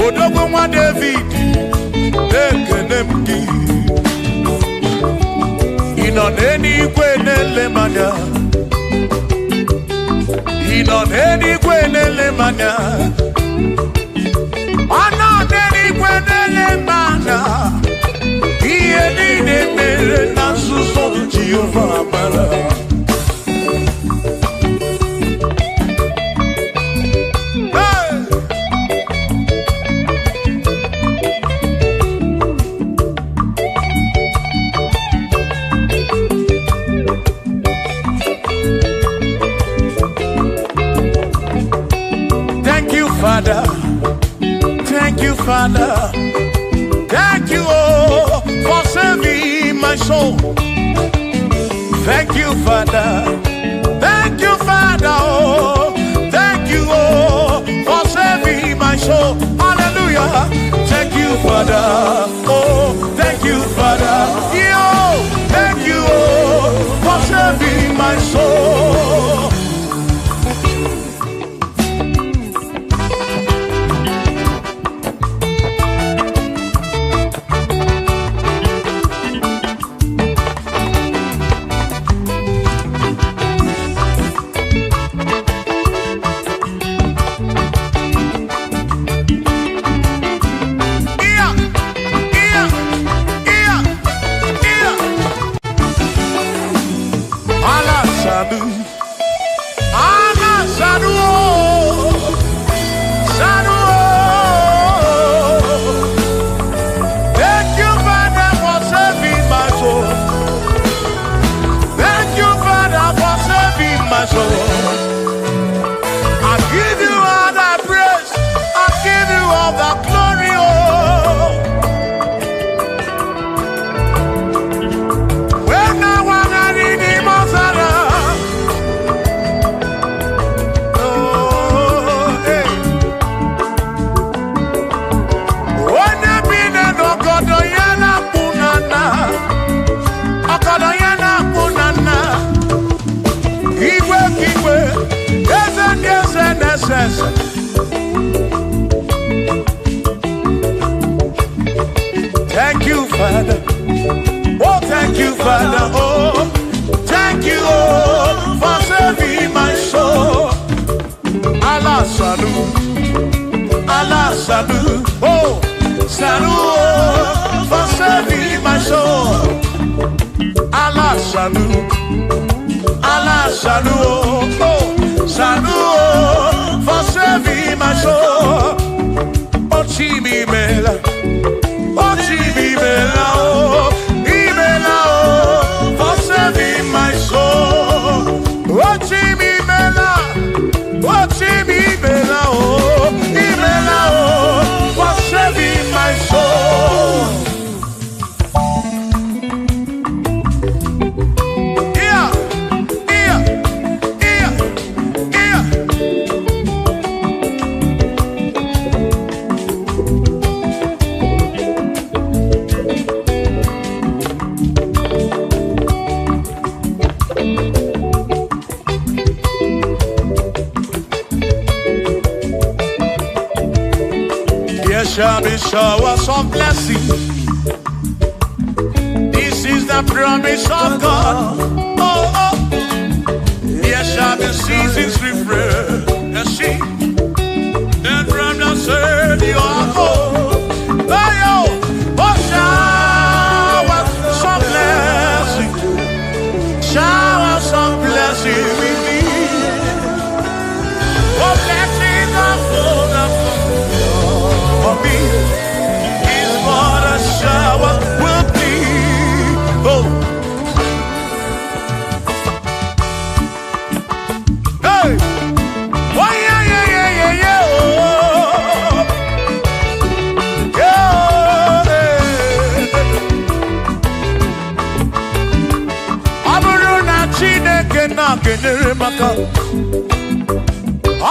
Odogo nwa David ekenemgi ino n'eluigwe na-ele manya ino n'eluigwe na-ele manya ọnọ n'eluigwe na-ele manya ihe niile mere na nzuzo Jehova amara. Father, thank you, Father, thank you, oh, for saving my soul. Thank you, Father, oh, thank you, oh, for saving my soul. Hallelujah. Thank you, Father, oh, thank you, Father, yo, thank you, oh, for saving my soul. Thank you, Father. Oh, thank you, Father. Oh, thank you, oh, for saving my soul. Allah salut, oh, salut, oh, for saving my soul. Allah salut, oh, salut, oh, for saving my soul. Oh, Chimi Mela. Oh, Ibela, oh, for saving my soul. Oh, Ibela, oh, Ibela, oh, for saving my soul. Yeah. There shall be showers of blessing. This is the the promise of God. Oh, oh. There shall be seasons refreshed. Let's see. And from the sun you are home. Oh, shower some blessing. Shower some blessing with me. Oh, blessing of for me is what a shower will be. Oh, hey, oh yeah, yeah, yeah, yeah, yeah. Oh, yeah. Aburu na Chineke na kenere maka.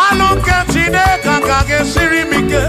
Alu ke Chineke ka gesiri mike.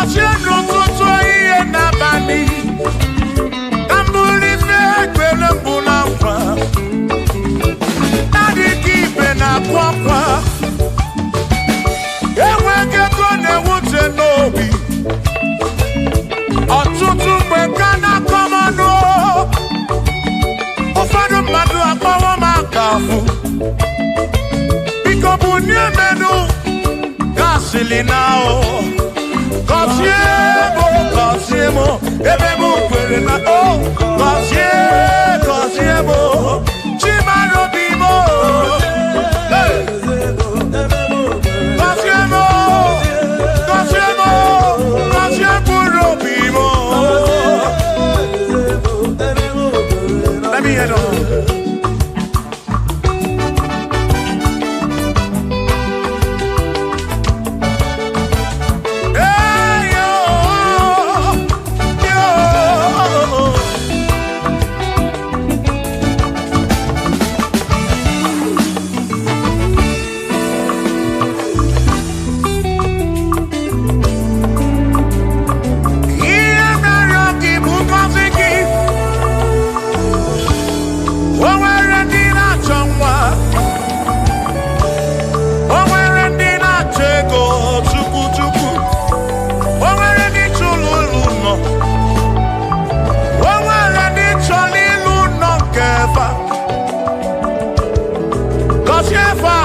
Asiano toto iye nabani. Tambuli fe kwele mbulangwa. Nadi kipe na kwakwa. Ewe kekone wute nobi. Otutu mwekana komano. Ufadu madu akwawa makafu. Biko bunye menu. Gasolinao. Kosiemo, ebemu kwere na o. Kosiemo, chimaro bimo. Kosiemo bimo. Let me head on.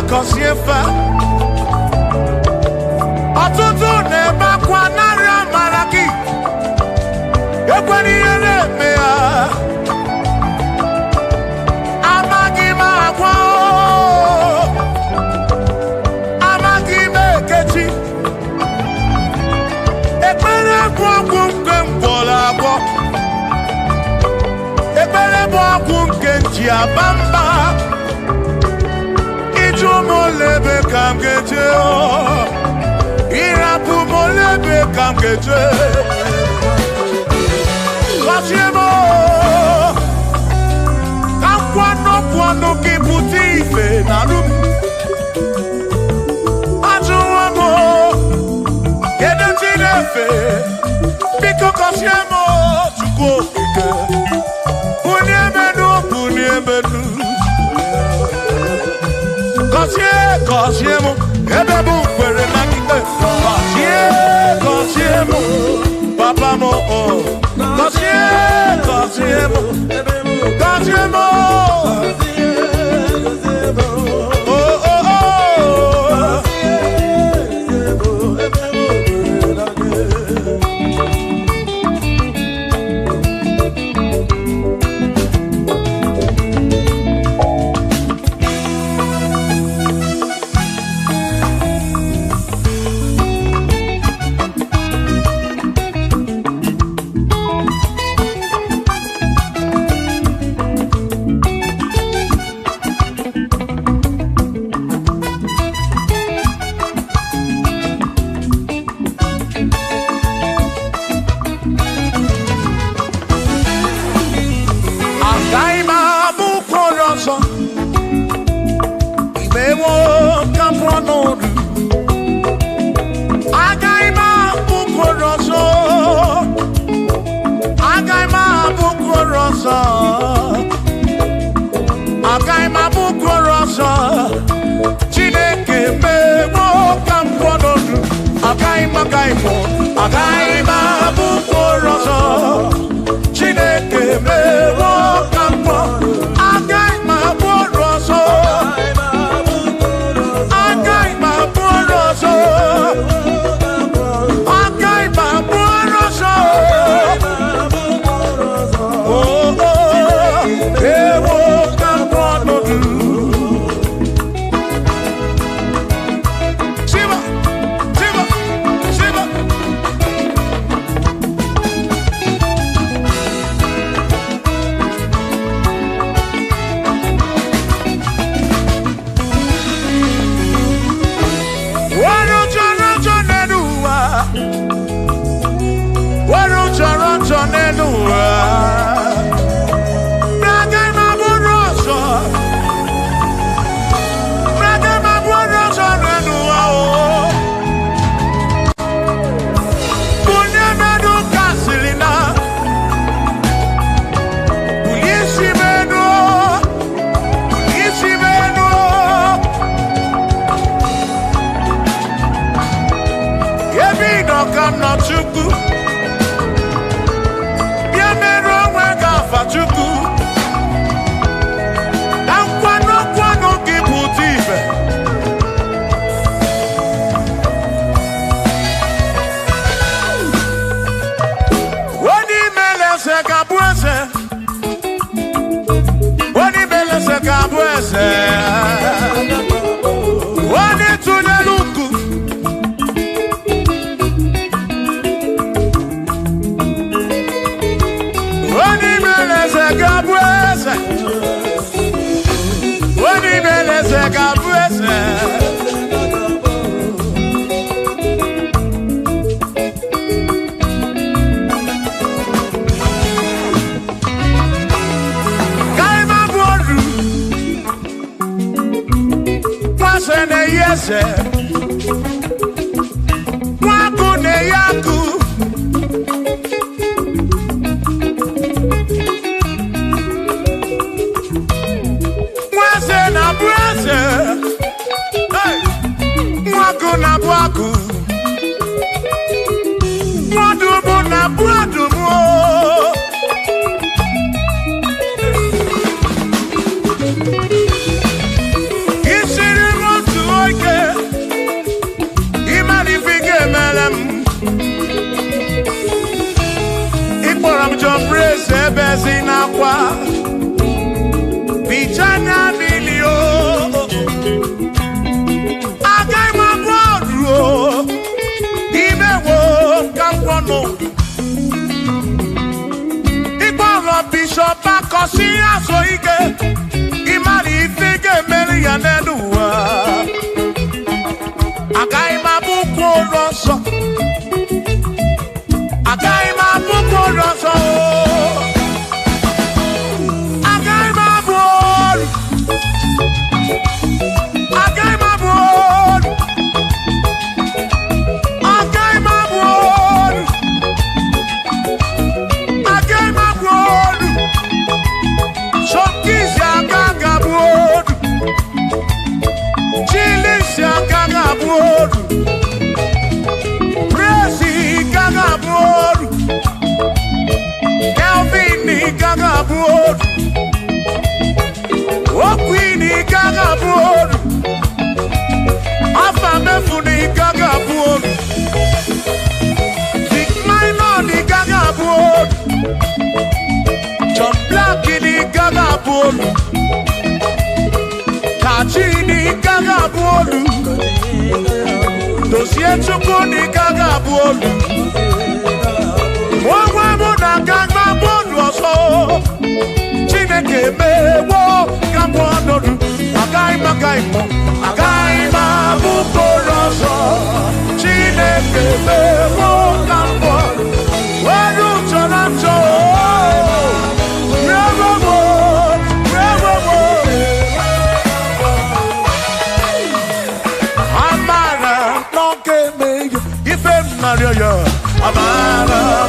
Kosiefa Atutu neba kwa nara maraki Ekwani yele mea Amagi magwa Amagi mekechi Ekwere kwa kumke mbola kwa Ekwere kwa kumke njiabamba Molebe kamgeje Irapu molebe kamgeje Kosiemo Kamkwano kiputi ife narum Ajuwamo Yede tinefe Biko kosiemo Tuko ike Uniemenu Kosiemo, ebebu kwere makite. Kosiemo, papa mo oh. Kosiemo, Kosiemo. Oh oh oh. eze nwaku na-eyaku nwaze na-abụ eze nwaku na-abụ akụ nwadubu na-abụ adubu Bezi na kwa Bichana milio Agai mabodro Imewo kampono Iboro bishop akosi aso ike Imari ifige meri ya nenuwa Agai mabuko roso Agai mabuko roso Kachini gaga bolu Dosie chuku ni gaga bolu Mwa muna gaga bolu oso Chineke mewo gambo anodu Agai mabuko roso Chineke mewo gambo Waru chorancho Mario, Amara,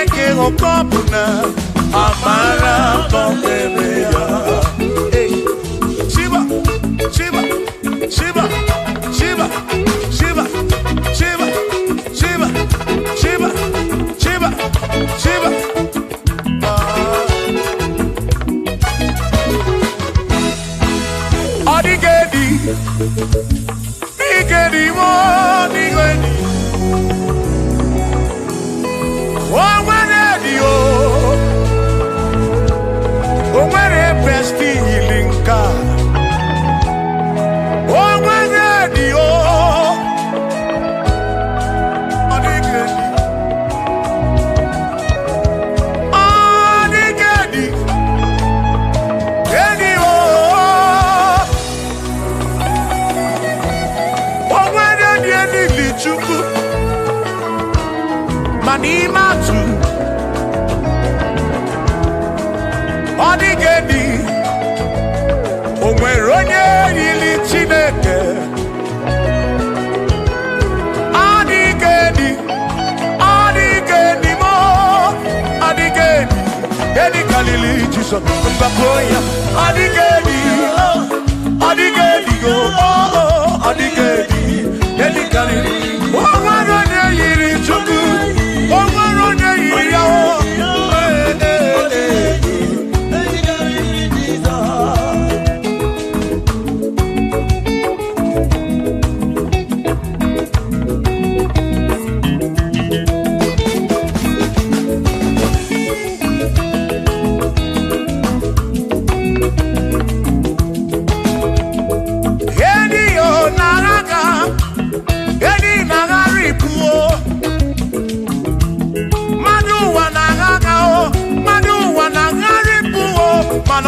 Chineke okopuna amara nọmebe ya. Shiba, Shiba, Shiba, Shiba, Shiba, Shiba, Shiba, Shiba, Shiba, Shiba. Odigedi, Igedi mo, Igedi. Oh, when a bestie healing car. Oh, when Manimatu Odigedi Onweronye yili Chineke Odigedi Odigedi mo Odigedi Edi kalili Jesus Mbakoya Odigedi Odigedi go Odigedi Edi kalili Onweronye yili Chukwu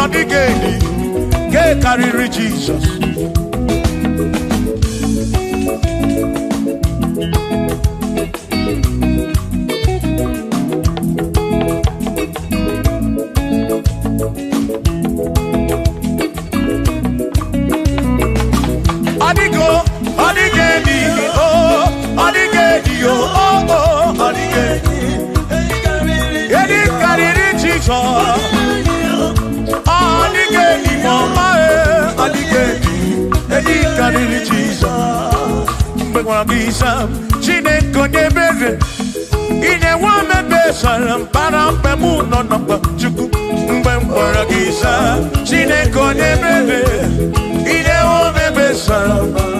Odigedi, get carry Jesus. Odigo, Odigedi, oh, Odigedi, oh, Odigedi, get carry Jesus. Odigedi mama Odigedi Edi kariri Jesus Mbegwa gisa Chineke nyebere Ine wamebe salam Parampe muno namba Chuku Mbegwa gisa Chineke nyebere Ine wamebe salam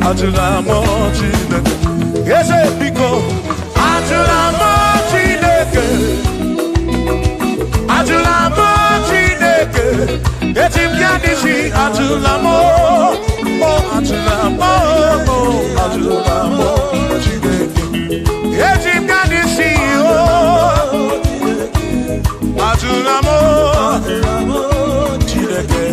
Atula mo Chineke, yes biko. Atula mo Chineke, Atula mo Chineke. Etim kanisi Atula mo, oh Atula mo, oh Atula mo Chineke. Etim kanisi oh, Atula mo Chineke.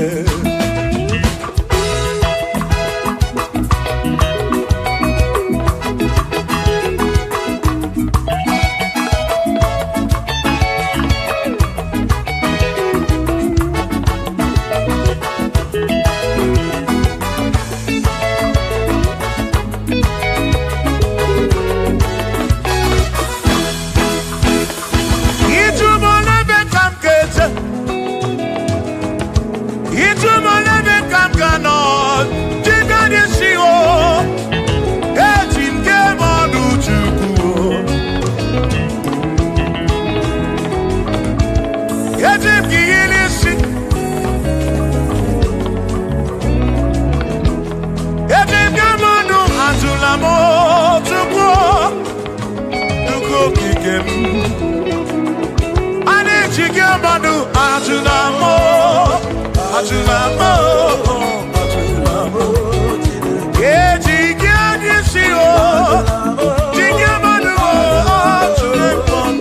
Atula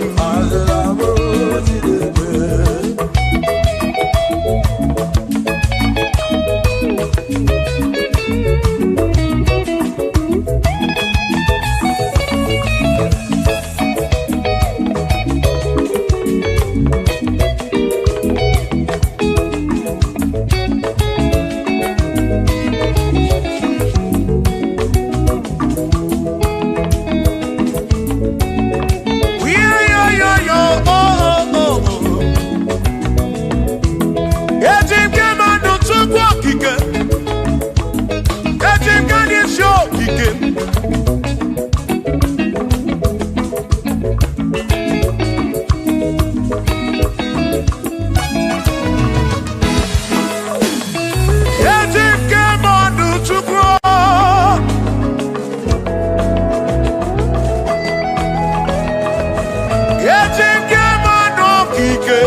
Ejike mano kike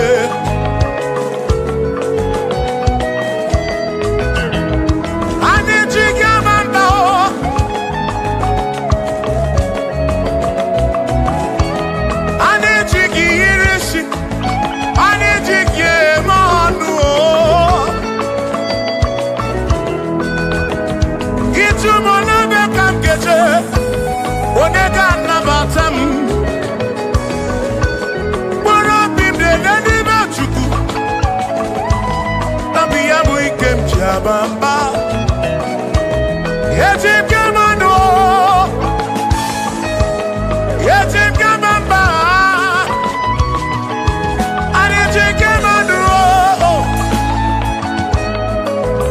Anijike manda Anijike irisi Anijike manu Itumona bekam keje Onega nabatam Bamba Yetip Gamano Yetip Gamamba Anetip Gamano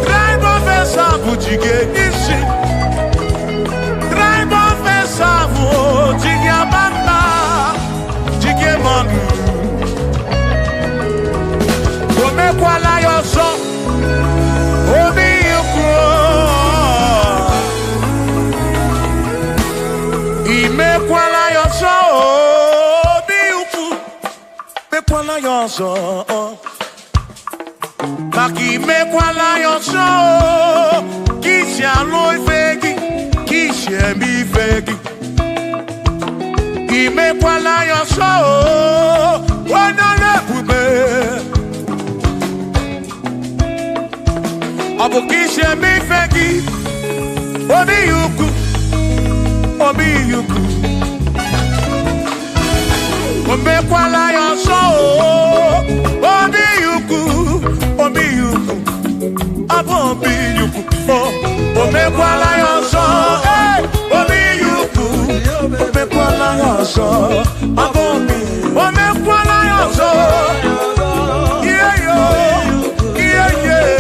Drive of a savu jige nishi Drive of a savu jige bamba jige manu Ome kwala yoso Imekwala yoso biuku mekwala yoso Maki mekwala yoso Kishi aloi fegi Kishi emi fegi Imekwala yoso Wana lepube Abu kishi emi fegi Obi yuku Obi yuku Omekwala yoso Obi yuku Obi yuku Abo obi yuku Omekwala yoso Obi yuku Omekwala yoso Abo obi Omekwala yoso Yeah yo Yeah yeah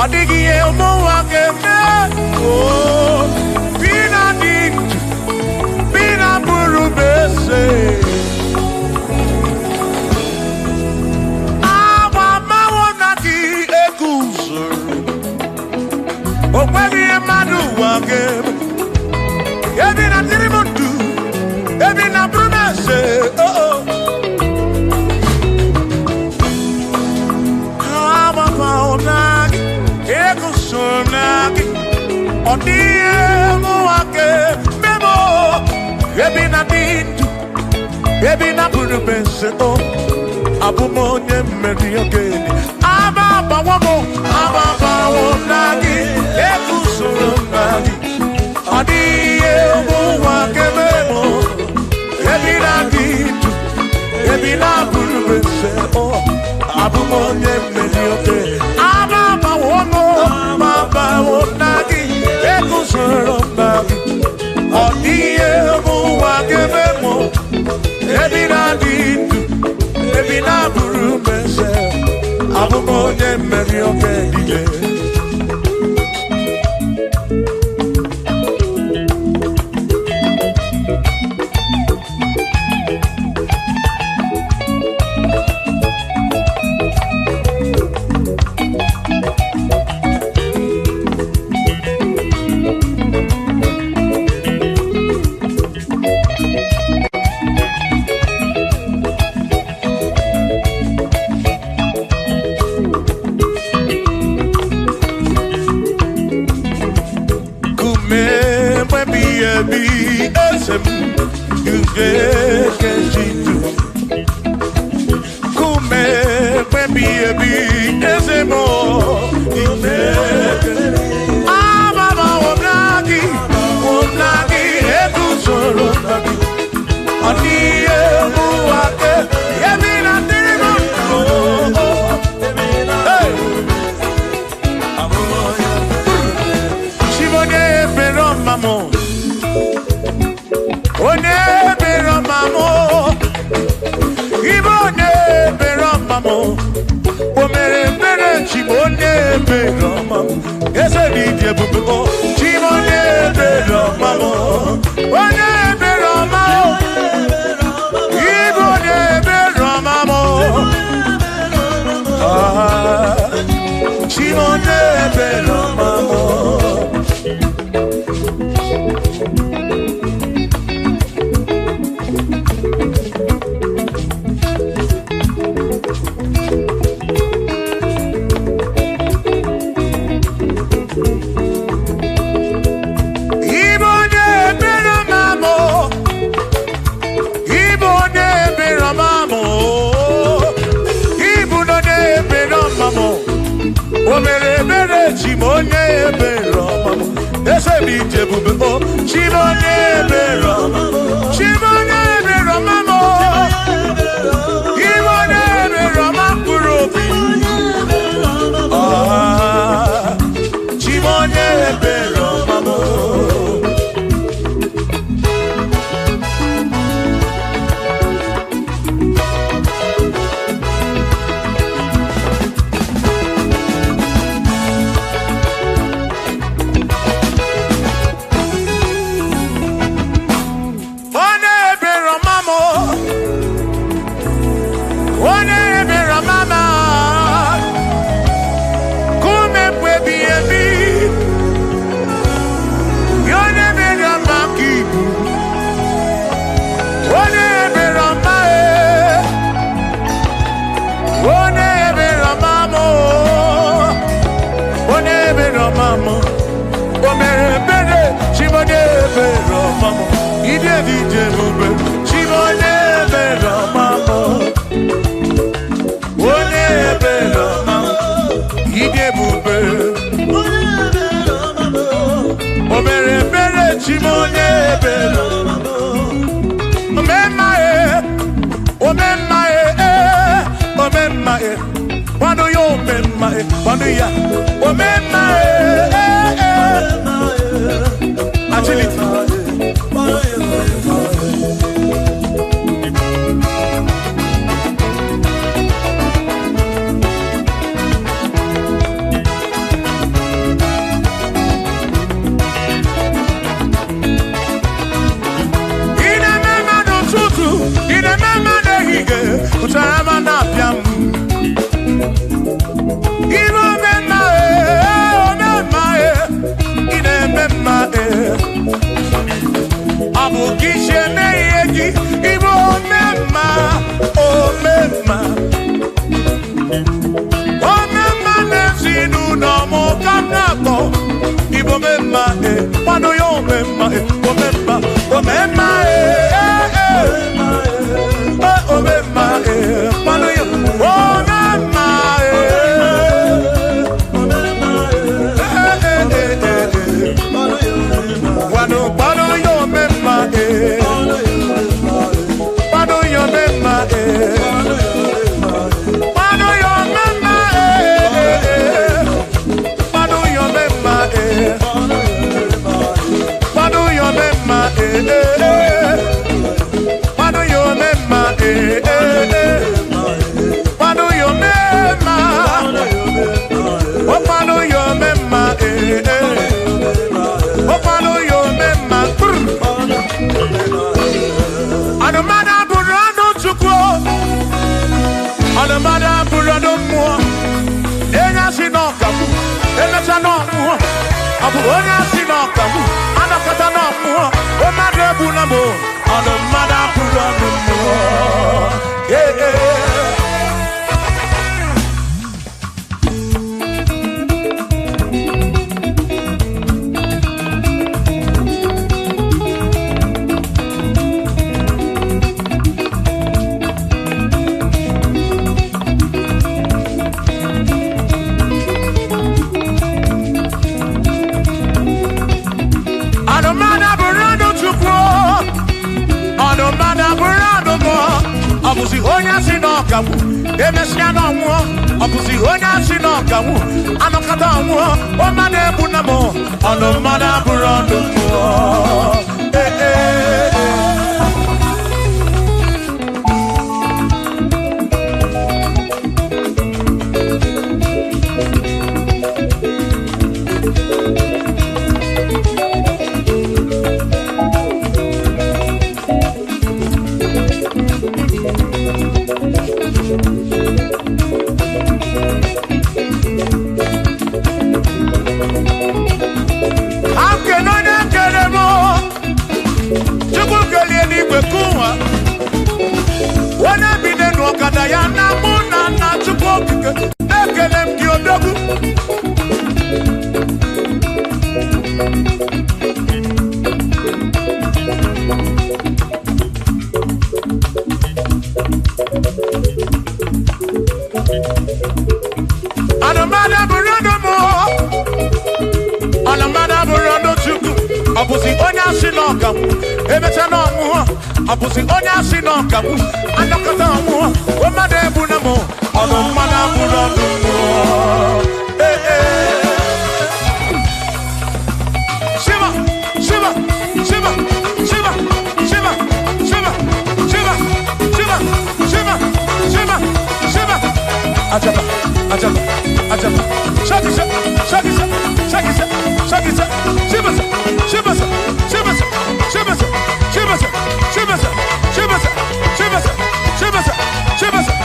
Odigi elmo akeme oh Bina dit Bina buru bese Awa mawo naki ekuzuru Okweli emadu akeme Ebina tirimutu Ebina buru bese Odie muake memo ebi na dindu ebi na buru bense o abumonye mmeri ogeni aba bawo nagi ekusoro nagi odie muake memo ebi na dindu ebi na buru bense o abumonye mmeri ogeni aba bawo nagi ekusoro nagi odie muake memo ebi na dindu ebi na buru bense abumonye mmeri ogeni onye si n'ọkawu anọkọta n'ọmụọ o mmadụ egbu na mụ ọnụ mmadụ apụrụ ọnụ mmụọ ọbụzi onye si n'ọkawu emesịa n'ọnwụọ ọbụzi onye si n'ọkawu anọkọta ọnwụọ o mmadụ egbu na mụ ọnụ mmadụ abụrụ ọnụ mmụọ ọbụzi onye asị n'ọkawu emecha n'ọnwụọ ọbụzi onye asị n'ọkawu anọkọta ọnwụọ o mmadụ egbu na mụ ọnụ mmadụ abụrụ ọnụ mmụọ Shiva Shiva Shiva Shiva Shiva Shiva Shiva Shiva Shiva Shiva Shiva Ajaba Ajaba Ajaba Shakisa Shakisa Shakisa Shakisa Shiva Shiva Shiva Shiva Shiva Shiva Shiva Shiva Shiva Shiva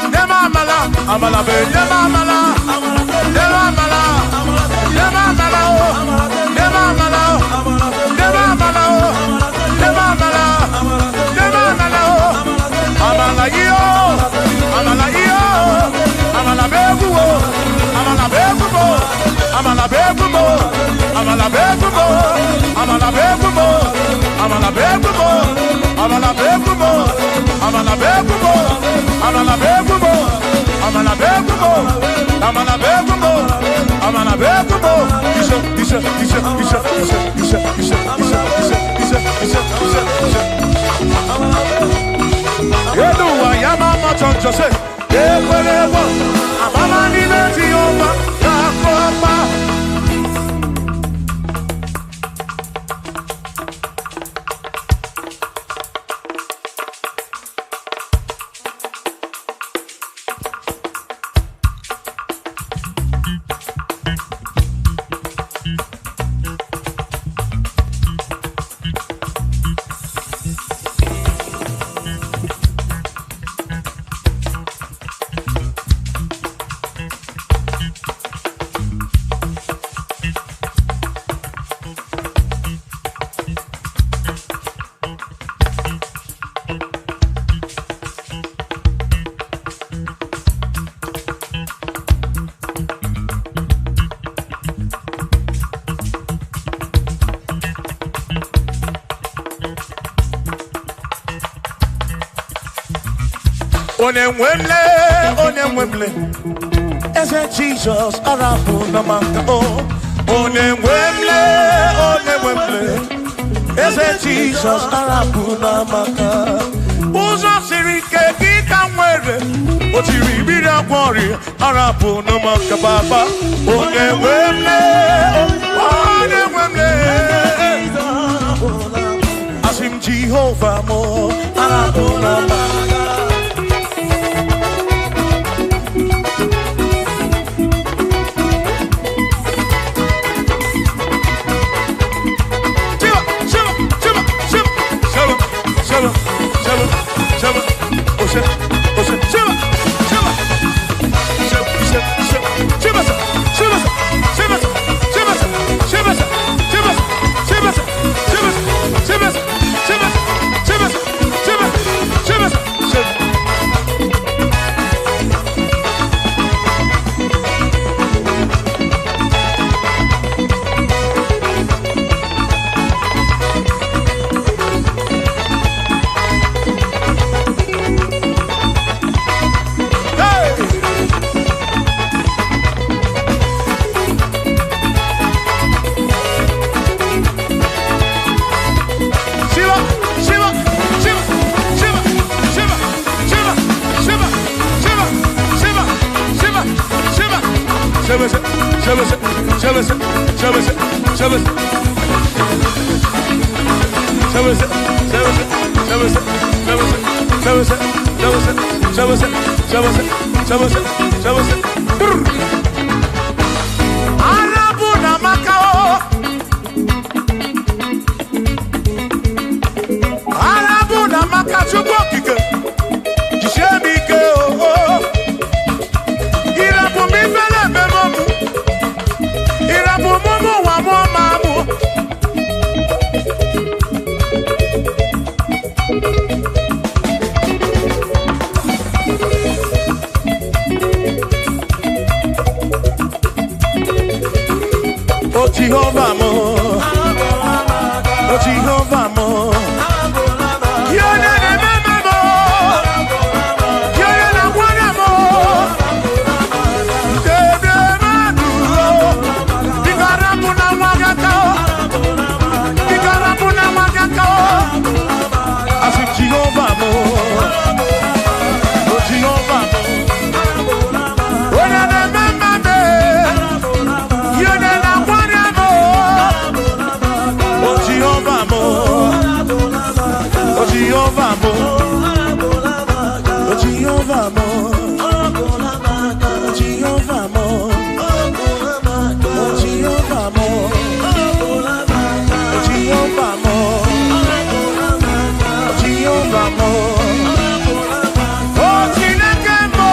Amala be nema amala nema amala nema amala nema amala nema amala nema amala nema amala amala yo amala yo amala begumo amala begumo amala begumo amala begumo amala begumo amala begumo amala begumo amala begumo amala begumo amala begumo amala begumo amala begumo isha Yeduwa yamama chonjose ekwelewa amama nime tiyoba yakopa Onemwemle, ese Jesus arabu na maka o. Onemwemle, ese Jesus arabu na maka. Uzo sirike kika mwere, otiri bira kwori arabu na maka baba. Onemwemle, asim Jehovah mo arabu na maka. Shiva, Jehovah mo, oh Jehovah mo, you're the remember mo, you're the one mo, Dede maduro, dikarabuna magakao, dikarabuna magakao, I said Jehovah mo, oh Jehovah mo, oh the remember me, you're the Jehovah mo, oh Jehovah mo, oh Jehovah mo, oh Jehovah mo, oh Jehovah mo, oh Jehovah mo, oh Jehovah mo, oh Chineke mo.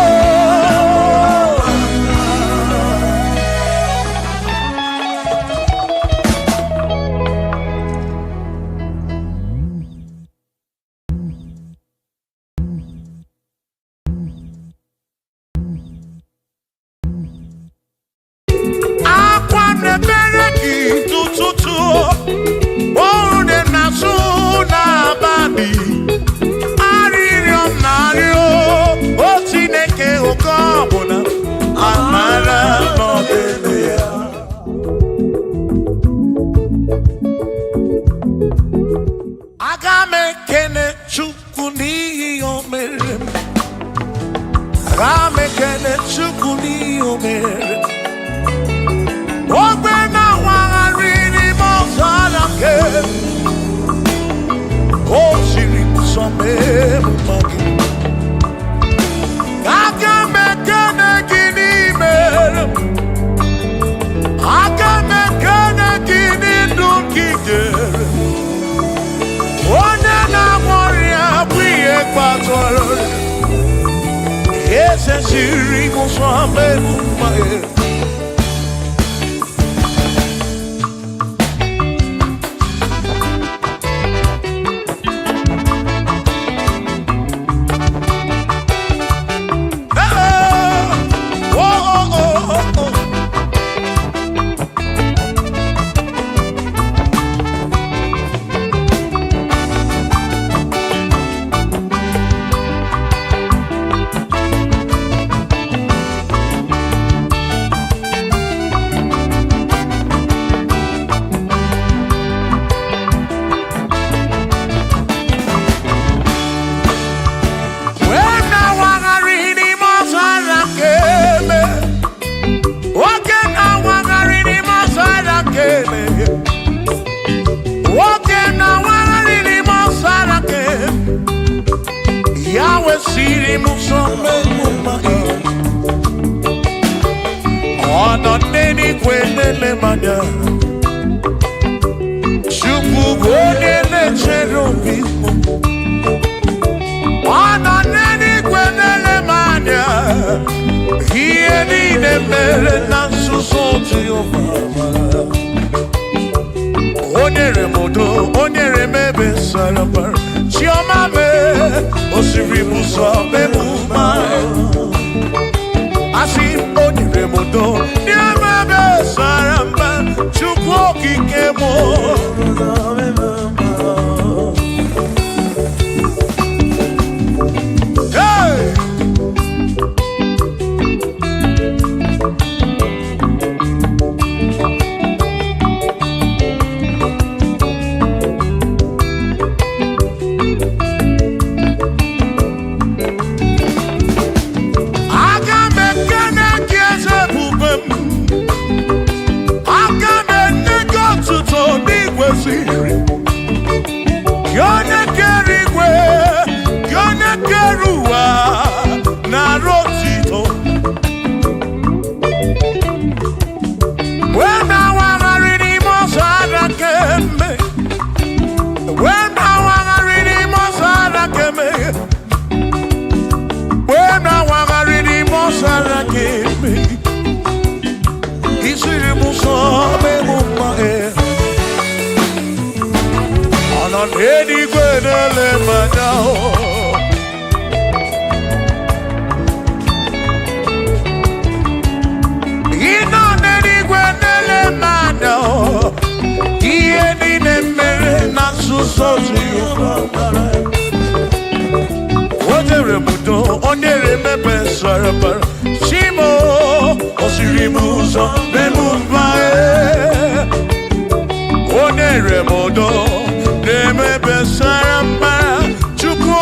n'eluigwe na-ele m anya. Ị nọ n'eluigwe na-ele m anya. Ihe niile mere na nzuzo Jehova bara. O nyere m udo, o nyere m ebe sara mbara. Chimo, o siri m ụzọ n'elu mba. O nyere m udo n'ebe sara mbara. Chukwu.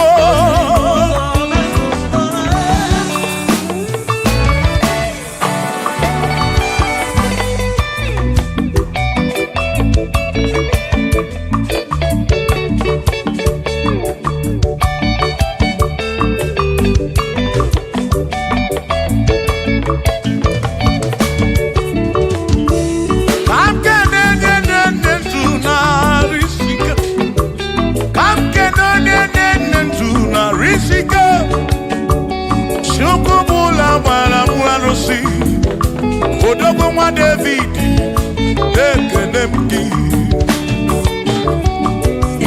Odogwu nwa David, ekele m gị.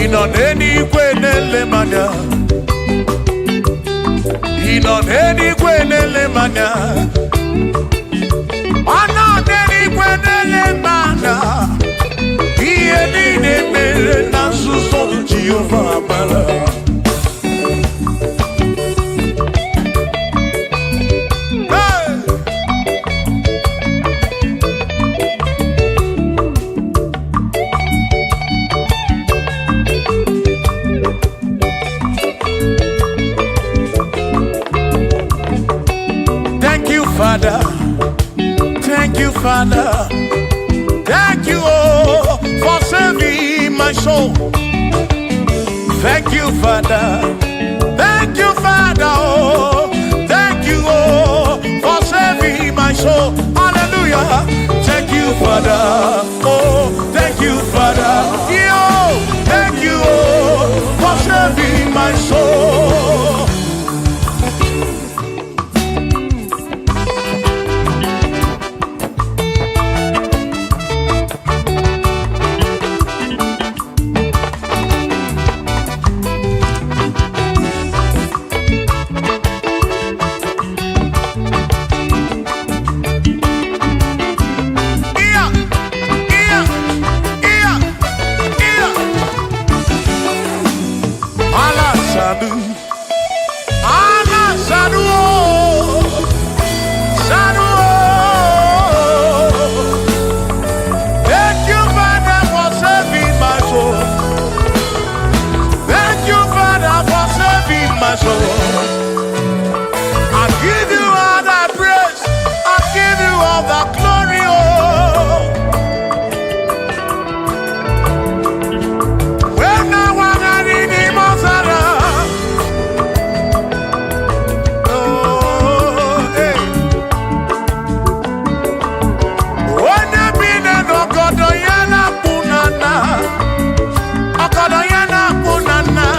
Ị nọ n'eluigwe na-ele m anya. Ị nọ n'eluigwe na-ele m anya. Ọ nọ n'eluigwe na-ele m anya. Ihe niile mere na nzuzo Jehova bara. Father, thank you, Father, thank you, oh, for saving my soul. Thank you, Father, thank you, Father, oh, thank you, oh, for saving my soul. Hallelujah. Thank you, Father, oh, thank you, Father, yo, thank you, oh, for saving my soul. I give you all the praise, I give you all the glory, oh. When I want to read the Mosara, oh, hey. When I been a Okodoyana Punana, Okodoyana Punana.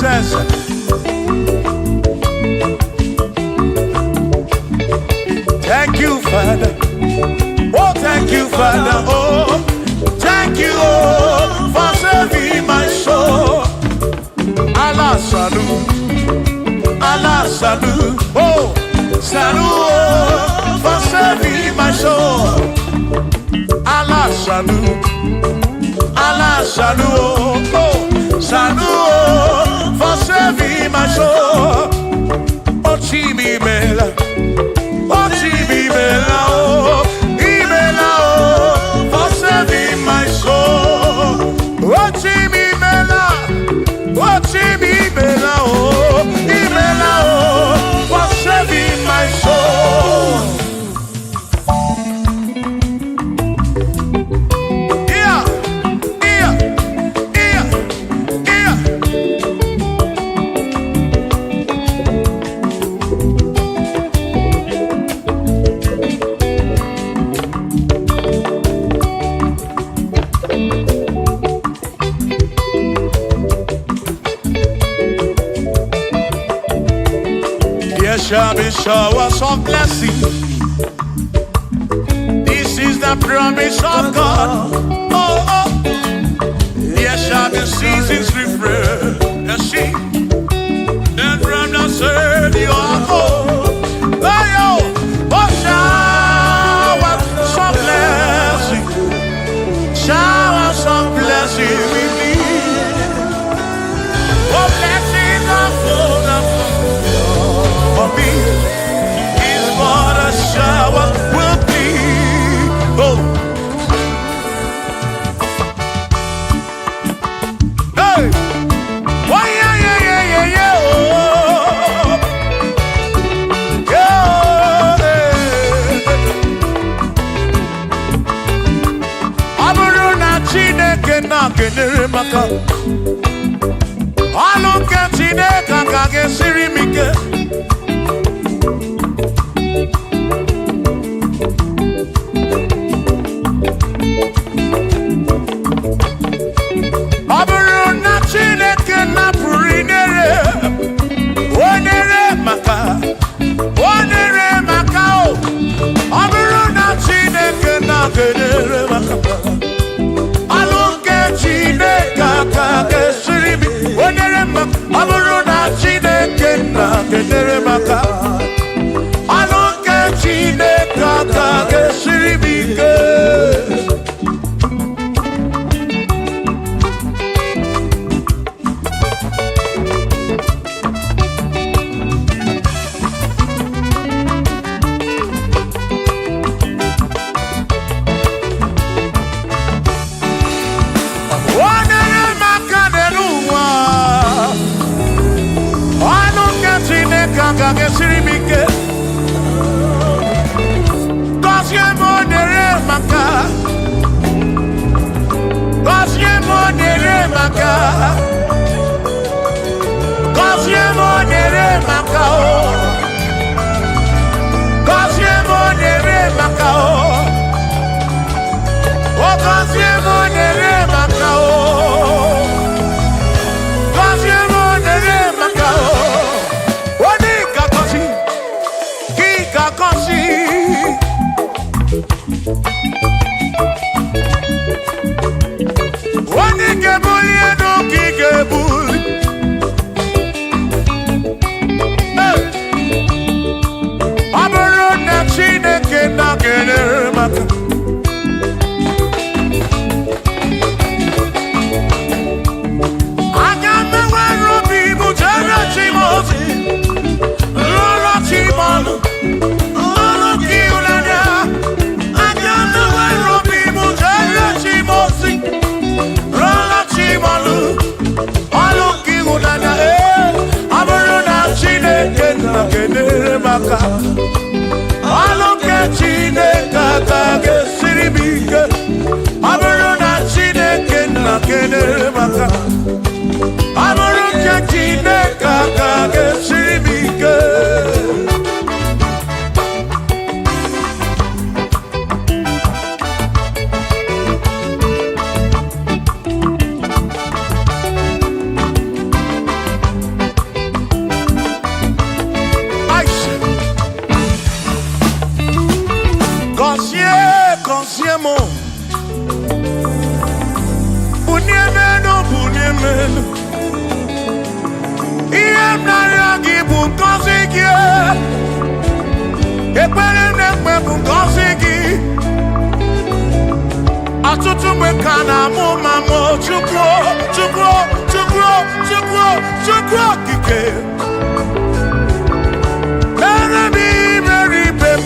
Yes. Thank you, Father. Oh, thank you, Father. Oh, thank you, oh, for saving my soul. Allah salut, Allah salut. Oh, salut, oh, for saving my soul. Allah salut, Allah salut. Oh, salut, for saving my soul. Oh, Chimi Mela, oh, Chimi Mela, oh, Imela, oh, for saving my soul. Oh, Chimi Mela, oh, Chimi Mela, oh, Imela, oh, for saving my soul. There shall be showers of blessing. This is the the promise of God. Oh, oh. There shall be seasons refreshed. The sheep, then from the sun you are home. Oh, shower some blessing. Shower some blessing with me. Oh, blessings are full of for me. Is what a shower will be. Oh. Hey. Oh, yeah, yeah, yeah, yeah, yeah. Oh. Yeah. Aburuna Chineke na kenere maka. Aluke Chineke kage sirimike. Aburuna Chineke na purinere. Onere maka. Onere maka o. Aburuna Chineke na kenere maka. Aluke Chineke kage sirimike. Onere maka. Aburuna Chineke na kenere maka. Aluke Chineke kage sirimike. Onere maka denuwa. Aluke Chineke kage sirimike. Onere maka. Onere maka. Onere maka o. Onere maka o. Onere maka o. Onere maka o. Onika kosi. Kika kosi. Onike buli eno kike buli. Aburuna Chineke na kenere maka. Aga me wero bibu jere chimosi. Lolo chimonu. Lolo kiulanya. Aga me wero bibu jere chimosi. Lolo chimonu. Lolo kiulanya. Aburuna Chineke na kenere maka. Aluke Chineke kage sirimike. Aburuna Chineke na kenere maka. Aluke Chineke kage sirimike. Consiemo Bunyemeno Bunyemeno Iem Nariagi Bunkosiki Ekpere Nekme Bunkosiki Atutu Mekana Mumamo Chukwo Chukwo Chukwo Chukwo Chukwo Kike Merabi Meribem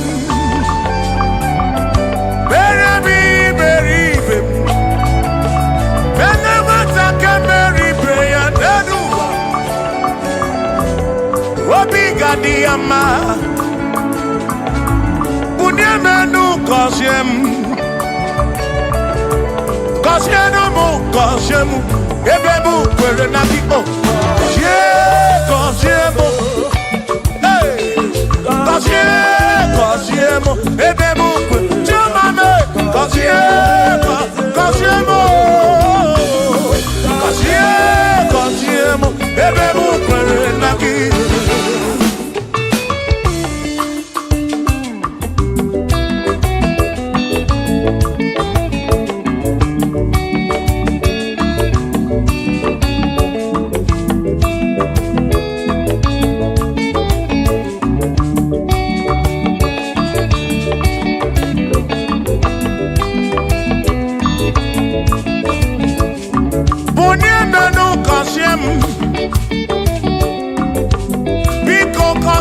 Diama Bunyemenu Kosiemu Ebebu Kwere Naki O Kosiemu Hey Kosiemu Ebebu Kwere Chumame Kosiemu Ebebu Kwere Naki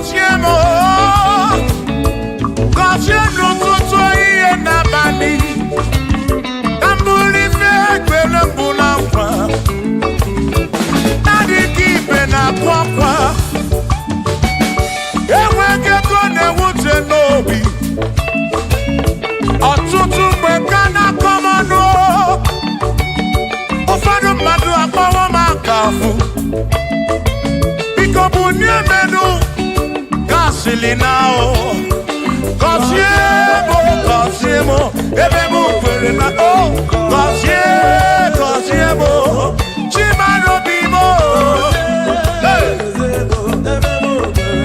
Gosiemo, gosiemo tutu iye na bani. Tambuli fe kwele mbula kwa. Nadi kipe na kwa. Ewe geko ne wute nobi. Ọtụtụ mgbe ka na kọmọnụ. Ụfọdụ mmadụ akpọwọ m akafu. Biko bụ nye menu gasili na o. Gọzie mo, ebe m kwere na o. Gọzie mo, chimaro bi mo.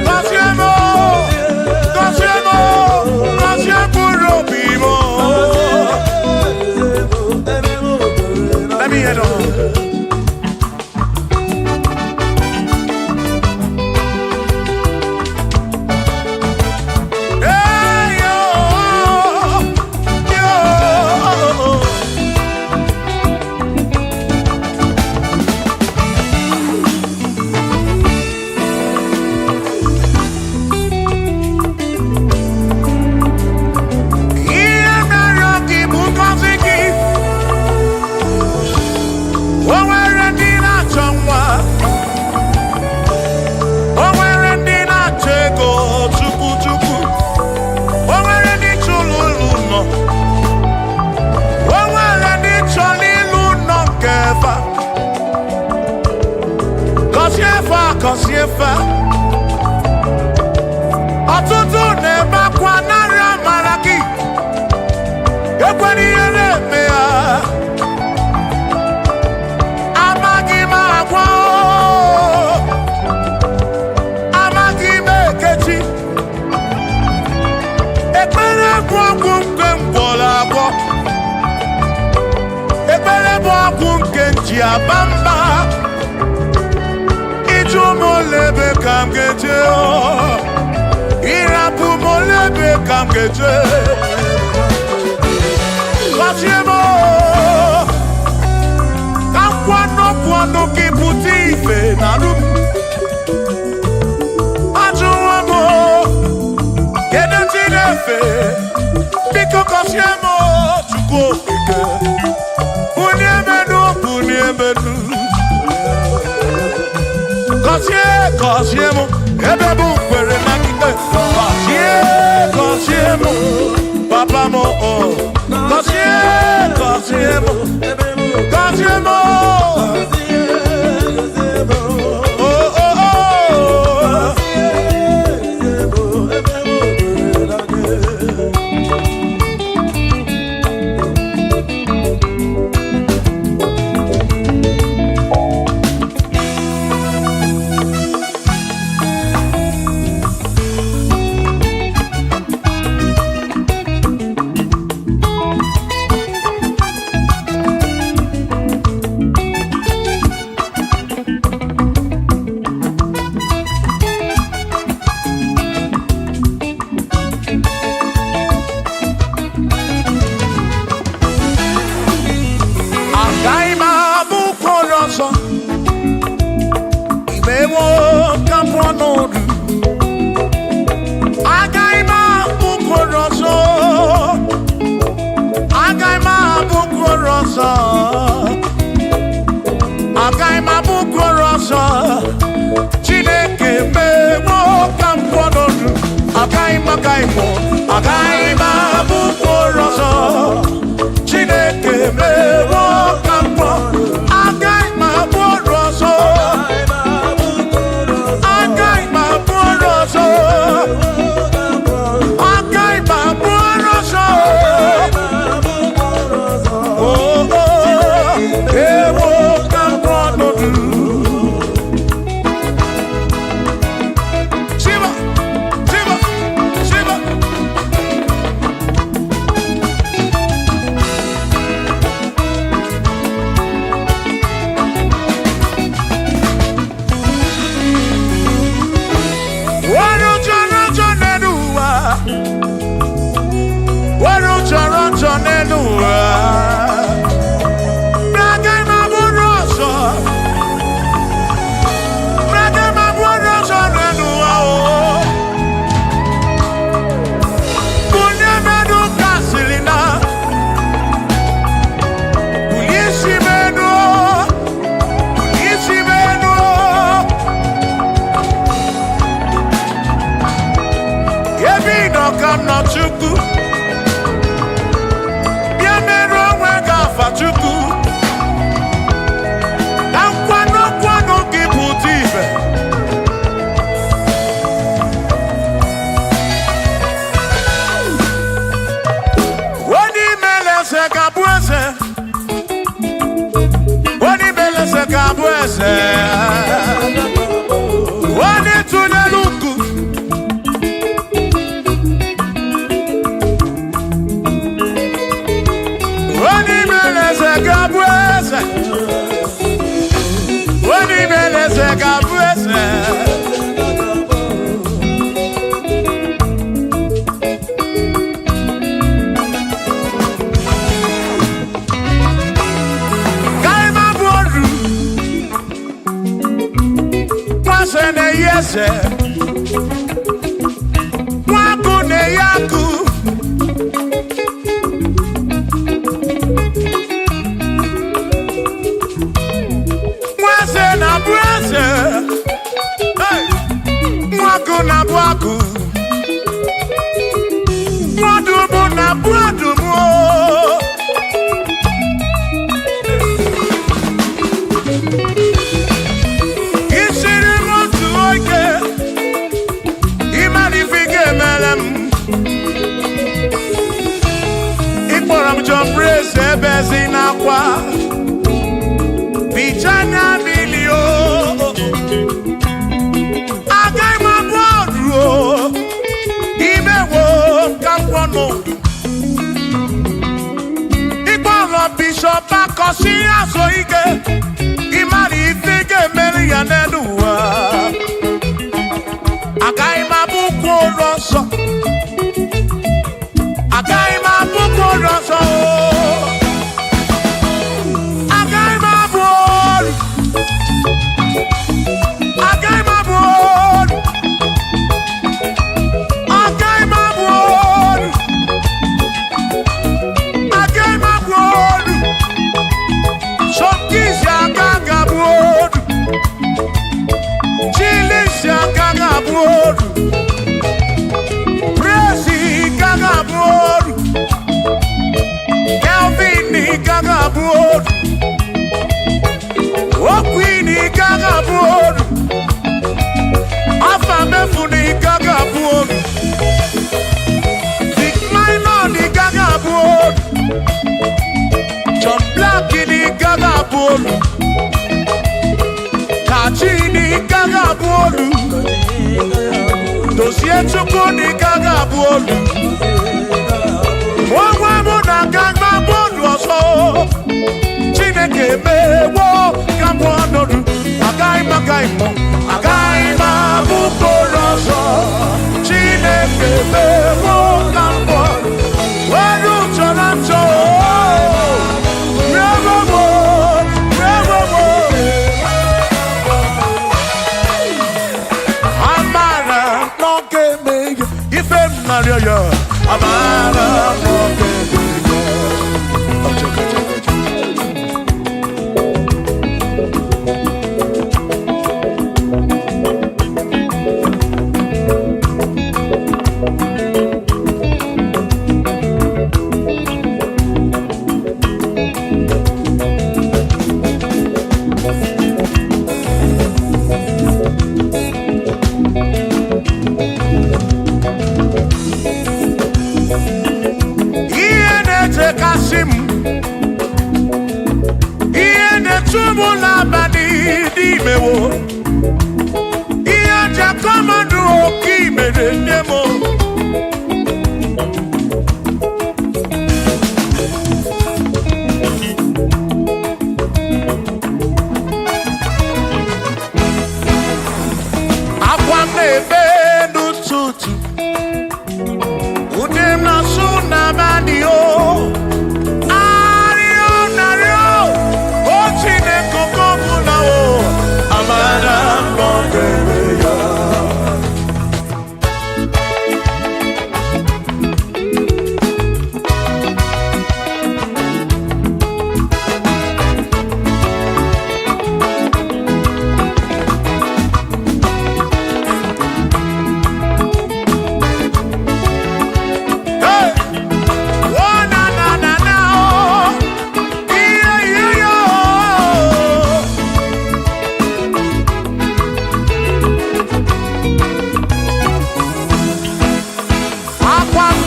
Gọzie mo, gọzie kwuru obi mo. Let me hear it. Kosiefa ọtụtụ na-ebe akwa narị amara gị ekwere ihe na-eme ya amaghị m agwa amaghị m ekechi ekpere bụ ọgwụ nke ngwọrọ agwọ ekpere bụ ọgwụ nke nji aba mba molebe kam geje irapu molebe kam geje Gosiemo kam kwano ki puti ife na rum ajuwamo kedu tinefe biko Gosiemo chukwu okike uniemenu Gosiemo, ebe bụ kwere na kike. Gosiemo, papa mo. Gosiemo, Gosiemo. Chineke mewo kamponodu agaghị m abụkwa ọzọ Chineke mewo kampo agaghị m abụ ọzọ agaghị m abụ ọzọ agaghị m abụ ọzọ ewo kamponodu kam no chukwu. Bia meru onwe ga afa chukwu. Kwano ki putive. Wani mele se kabuese. Wani mele se kabuese. Wani tuneluku. Wani mele se kabuese. Wani mele se kabuese. Kaima bodu. Kwase ne yese. Kwaku ne yaku. Na buese, hey, mwaku na bwaku, mwadumu na bwadumu. Isiri motu oike, imanifike melem. Ikporam John Brace ebezi na kwa. Bichana milio Agai mabodro Imewo kampono Ikpolo bishop akosi asoike Imari ifike meri yanenuwa Agai mabuko roso Agai mabuko roso John Black ni gaga bolu Kachi ni gaga bolu Dosie chuku ni gaga bolu Mwa muna gaga bolu oso Chineke mewo Kampo anodu Agai mo Agai mabuko roso Chineke mewo Kampo Waru chorancho Amara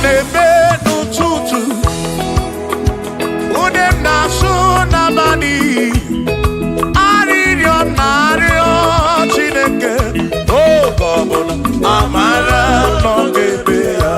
na-ebe n'ụtụtụ, ude m na-asụ n'abalị, arịrịọ na-arịọ Chineke oge ọbụla, amara nọ n'ebe ya.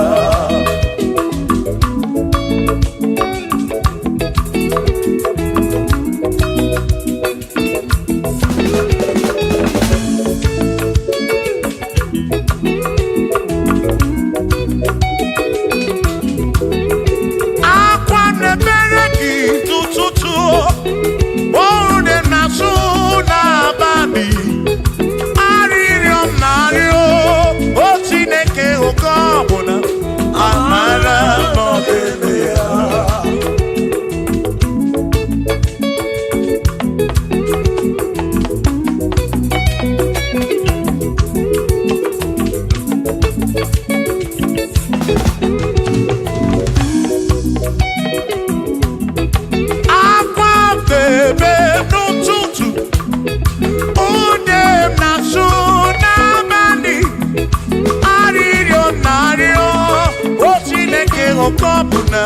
Okobuna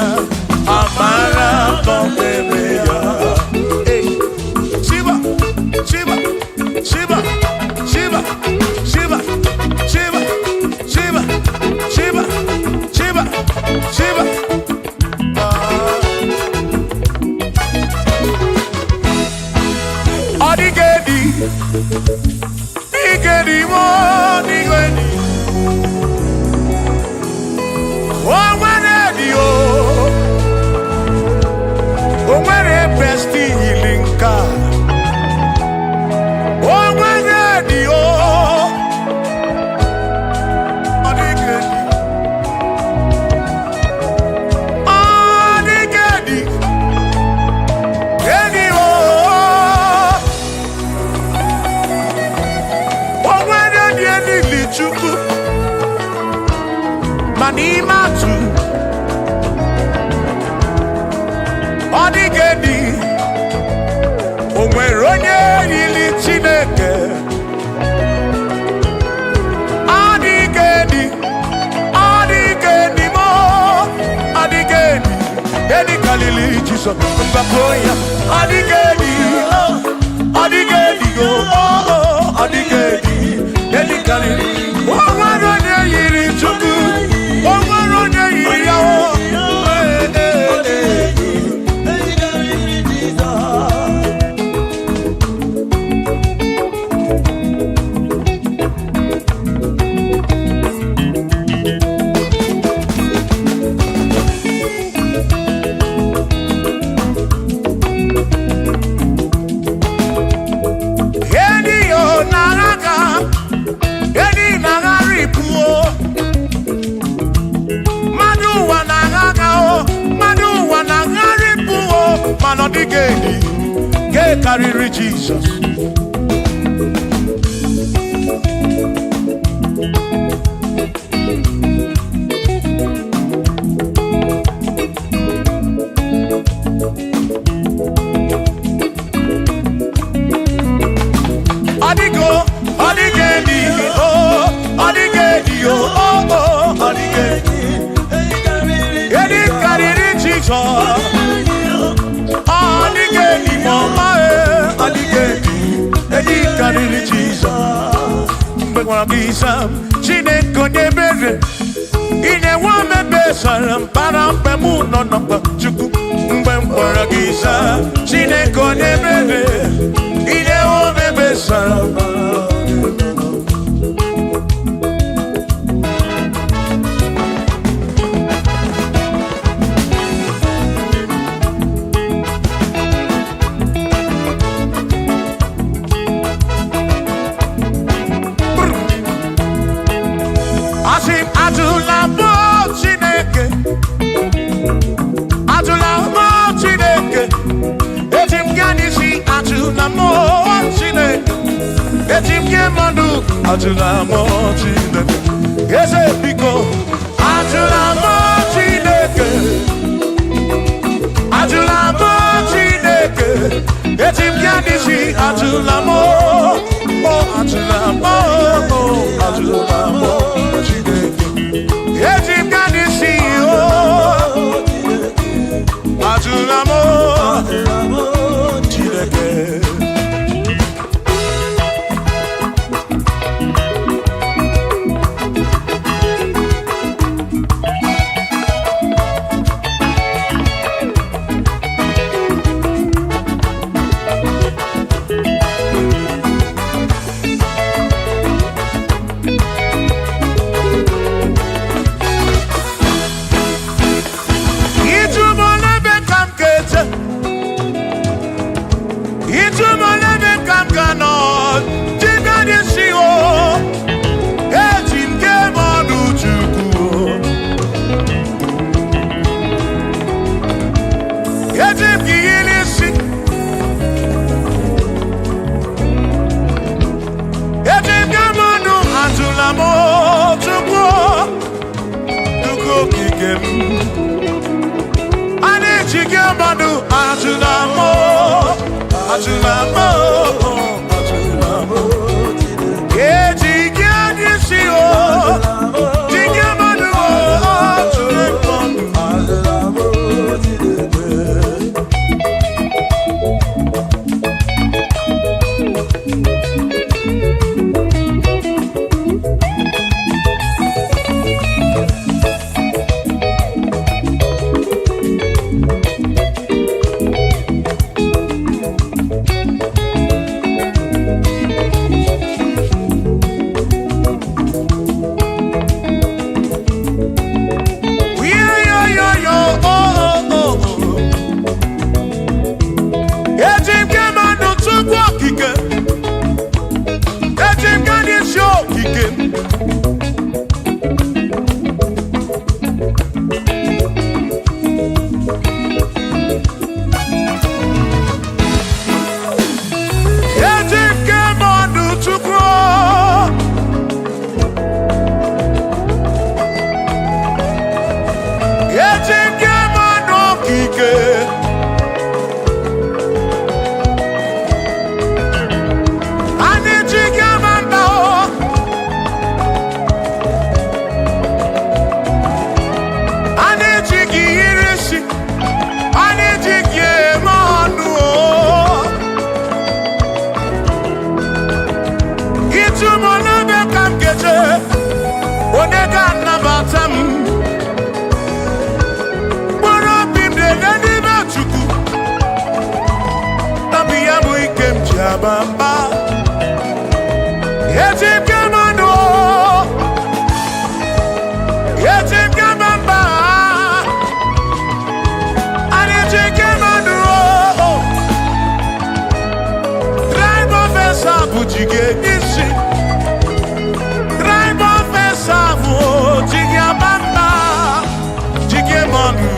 amara n'ebe ya. Shiba, Shiba, Shiba, Shiba, Shiba, Shiba, Shiba, Shiba, Shiba, Shiba. Odigedi, Igedi mo, Igedi. O nwere besti healing car. O nwere di o. Odigedi. Odigedi. Edi o. O nwere di elili Chukwu. Manimatu. Odigedi, o nwere onye yiri Chineke. Odigedi, Odigedi mo, Odigedi, edi kalili Jizọs mgbapụ ya. Odigedi, Odigedi go, Odigedi, edi kalili. O nwere onye yiri Chukwu, o nwere onye yiri ya o. Odigedi, ke karịrị Jizọs. Odigo, Odigedi, oh, Odigedi, oh, Odigedi, edi karịrị Jizọs. Odigedi mama Odigedi edi karịrị Jizọs. Mgbe gwara gị Sam Chineke onye ebere, ị na-enwe omebe sara mpara mgbe mụ nọ n'ọkpa Chukwu. Mgbe m gwara gị Sam Chineke onye ebere, ị na-enwe omebe sara mpara. Ajụla m Chineke, eze biko ajụla m Chineke, ajụla m Chineke, eti m ya n'isi ajụla m, ajụla m, ajụla m Chineke, eti m ya n'isi Chikem Ane Chikemanu Ajunamo Ajunamo Ajunamo Chikem Yesio Chikemanu Ajunamo Ajunamo Bamba, Yetim Kamano, Yetim Kamamba, Yetim Kamano, Drive of a Sabu Jigge Nishi, Drive of a Sabu Jigga Bamba, Jigge Manu,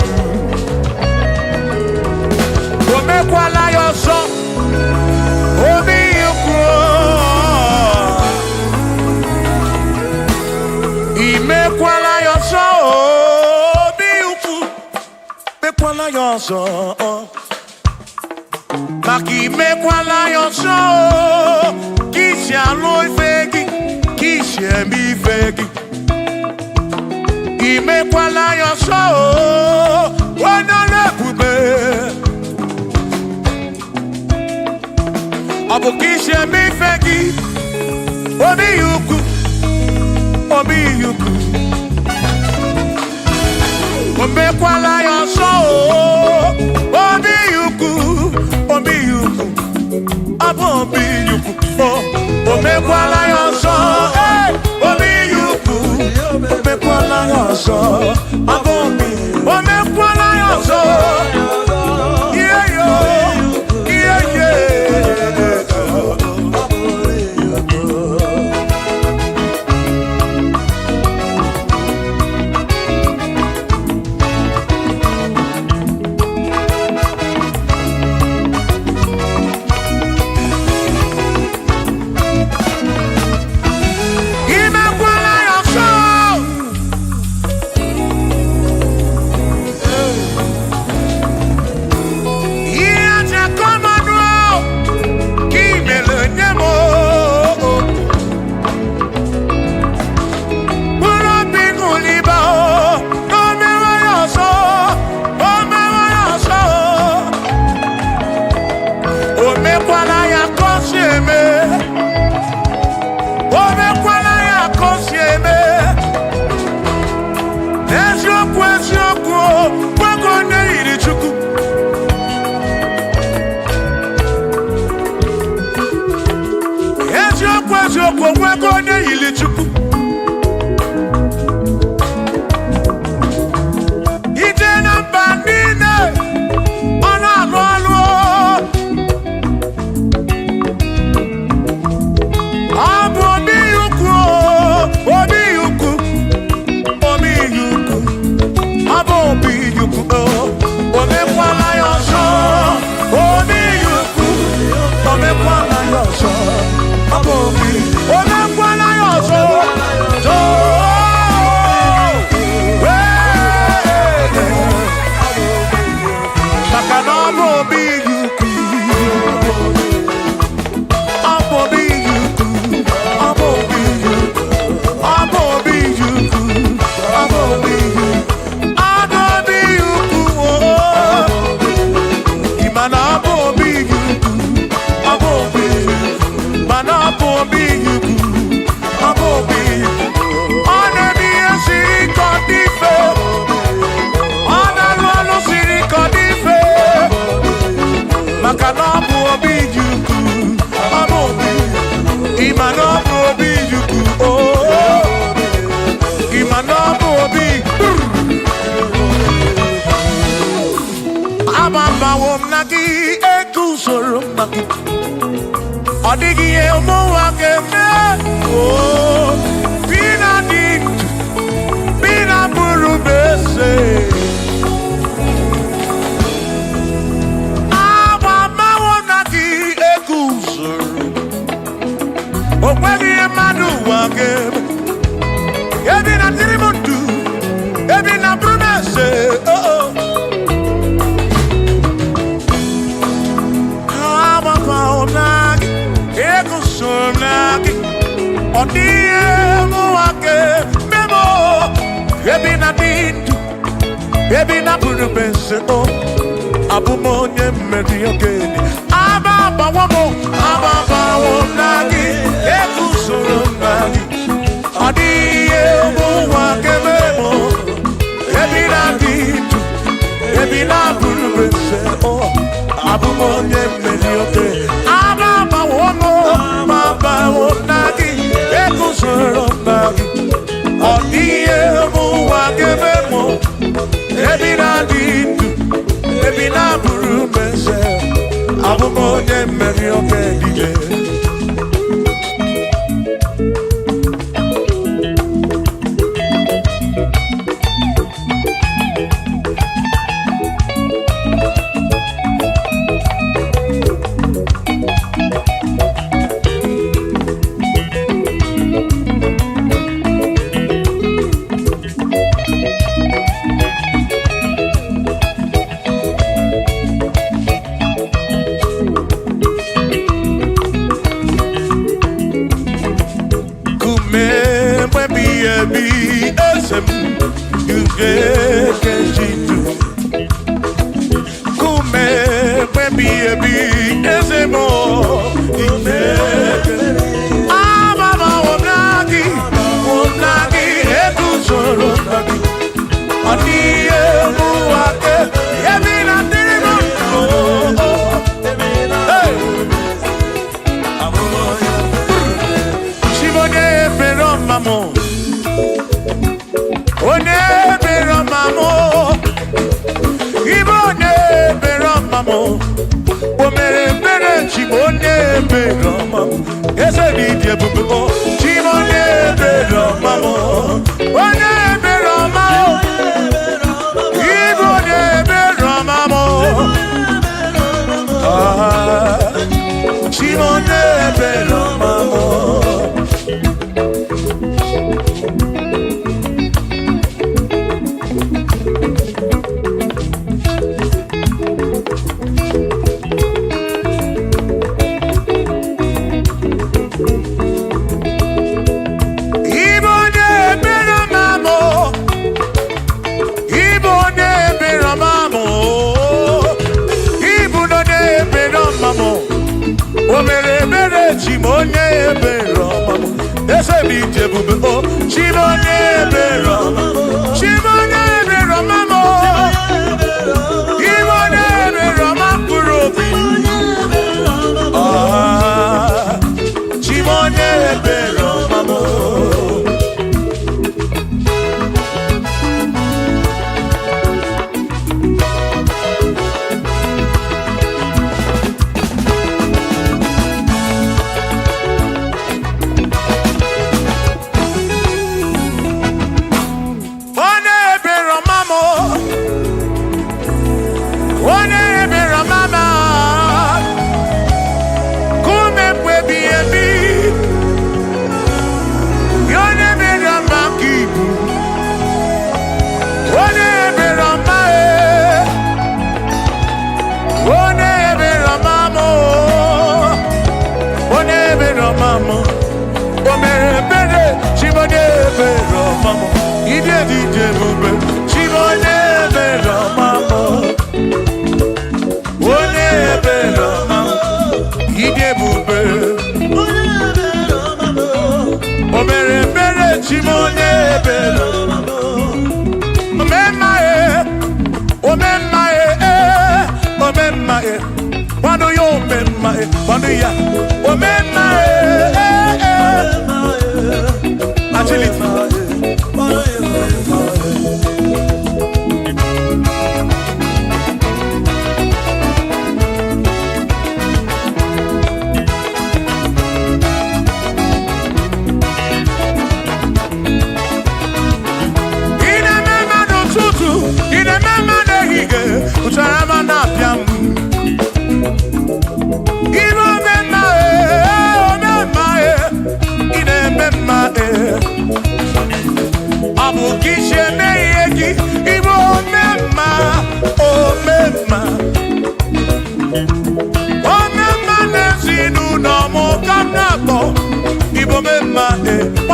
Omekwala Yoso. Imekwala yoso, biuku, mekwala yoso. Maki mekwala yoso, kisha loi fegi, kisha mi fegi. Imekwala yoso, wana lepube. Abu kisha mi fegi, obi yuku. Obi yuku, omekwala yoso. Obi yuku, abo obi yuku. Omekwala yoso, obi yuku. Omekwala yoso, abo obi. Omekwala yoso, yeah yo, yeah yeah. naki. Odigiye umuwa keme. Oh, bina ditu, bina buru bese. Aba mawo naki ekusuru. Okwegi emanu wakeme. Ebi na tirimutu, ebi na brunese. Oh oh. Aba mawo naki ekusuru naki. Odiye muake memo. Ebi na ditu, ebi na brunese. Oh, abumonye medi okeni. Aba bawo naki ekusuru naki. Adiye muake memo. Ebi na ditu, ebi na brunese. Oh, abumonye medi okeni. Aba bawo naki ekusuru naki. Adiye muake memo. Ebi na ditu, ebi na brunese. Abumonye medi okeni. Ebi esem yuge kenjitu. Kume ebi esemo yuge. Ababa wonagi ekusoro nagi. Adiye muake ebi na dirimo. Hey, Shibone pero mamo. Onebero mamo, Igbo nebero mamo, Omere chibonebero mamo, Ese didye bubu, chibonebero mamo, Onebero mamo, Igbo nebero mamo, chibonebero mamo. Omere chimonye ebero mamo. Ese bije bube o chimonye ebero mamo. Chimonye ebero mamo. Chimonye ebero makurobi. Ah, chimonye ebero mamo.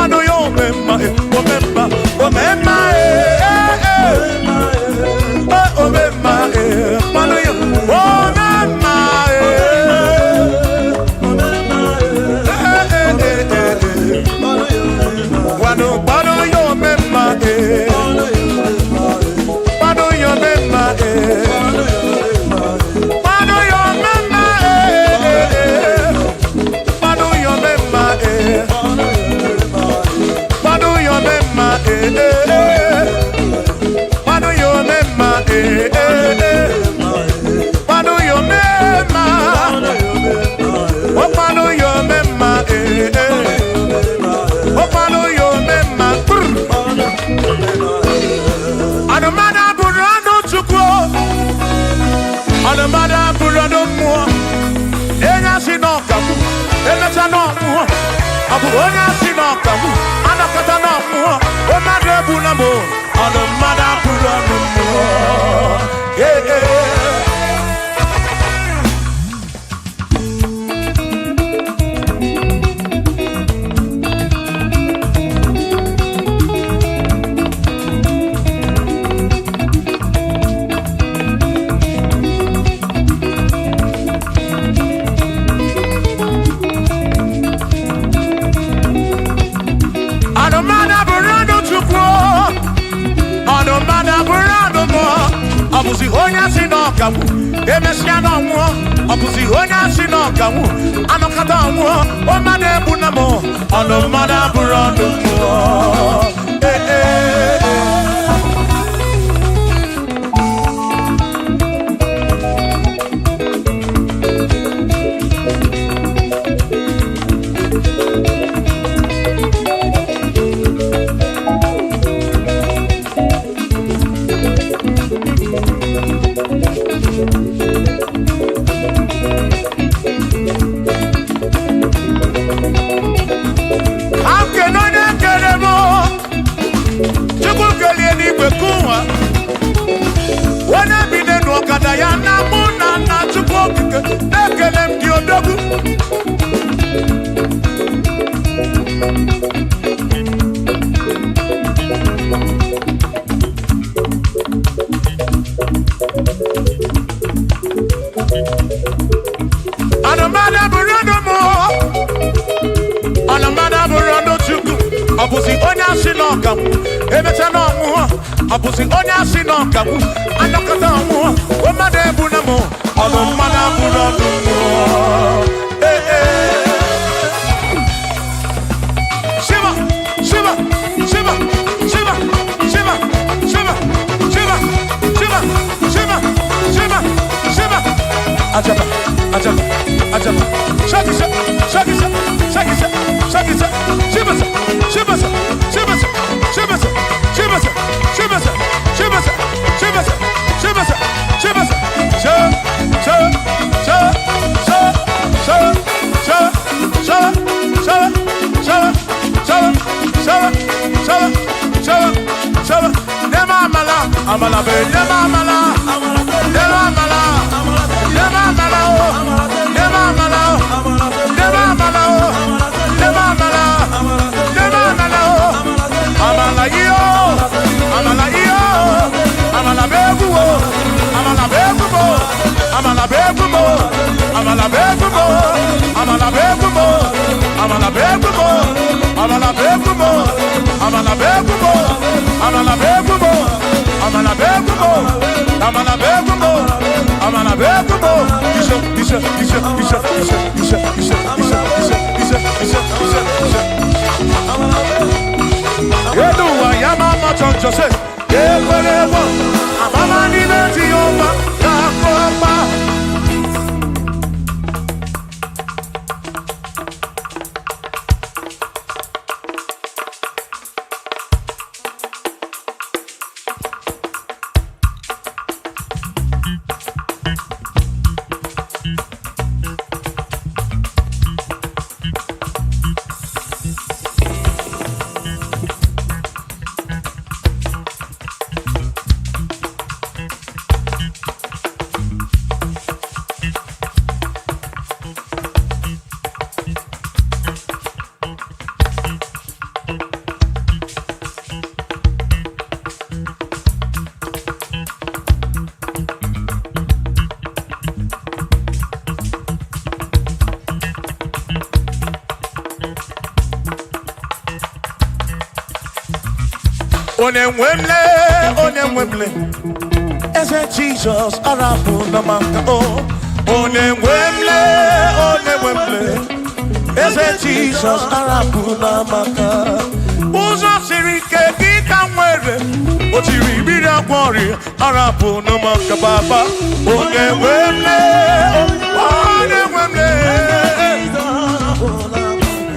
Pano yo memma, omemma, omemma, omemma, pano yo, omemma, pano yo memma, pano yo memma, pano yo memma, pano yo memma, pano yo memma, pano yo memma, pano yo memma, oh pano yo memma, oh pano yo memma. Anamana burano chukwo, anamana burano mo, enya sinokamu, enya no mo, abuonya sinokamu, anakata no mo, omade bunamo, anamana burano mo, yeah yeah. Abuzi onya sinokamu, emesiano mo. Abuzi onya sinokamu, anokata mo. Omane bunamo, anomana burando mo. Eh eh. Abuzi onya sinokamu, emechano mo. Abuzi onya sinokamu, anokata mo. Omade bunamo, anomana burando mo. Eh eh. Shiva, Shiva, Shiva, Shiva, Shiva, Shiva, Shiva, Shiva, Shiva, Shiva, Shiva. Ajaba, ajaba, ajaba. Shakisa, shakisa, shakisa, shakisa. Shiva, Shiva, Shiva, Shiva, Shiva, Shiva, Shiva, Shiva, Shiva, Shiva, Amala be, nema amala, nema amala, nema amala, nema amala, nema amala, nema amala, nema amala, amala yo, amala yo, amala begumo, amala begumo, amala begumo, amala begumo, amala begumo, amala begumo, amala begumo, amala begumo, amala begumo. Amala begumo, amala begumo, amala begumo. Isha. Yedu wa yama choncho se. Yekorewo, amama ni beti yoma, yakopa. Onemwemle, Eze Jesus, Arabu Namaka, Onemwemle, Eze Jesus, Arabu Namaka, Uzo Sirike, Gita Mwere, Otiri Bida Kwari, Arabu Namaka Baba, Onemwemle,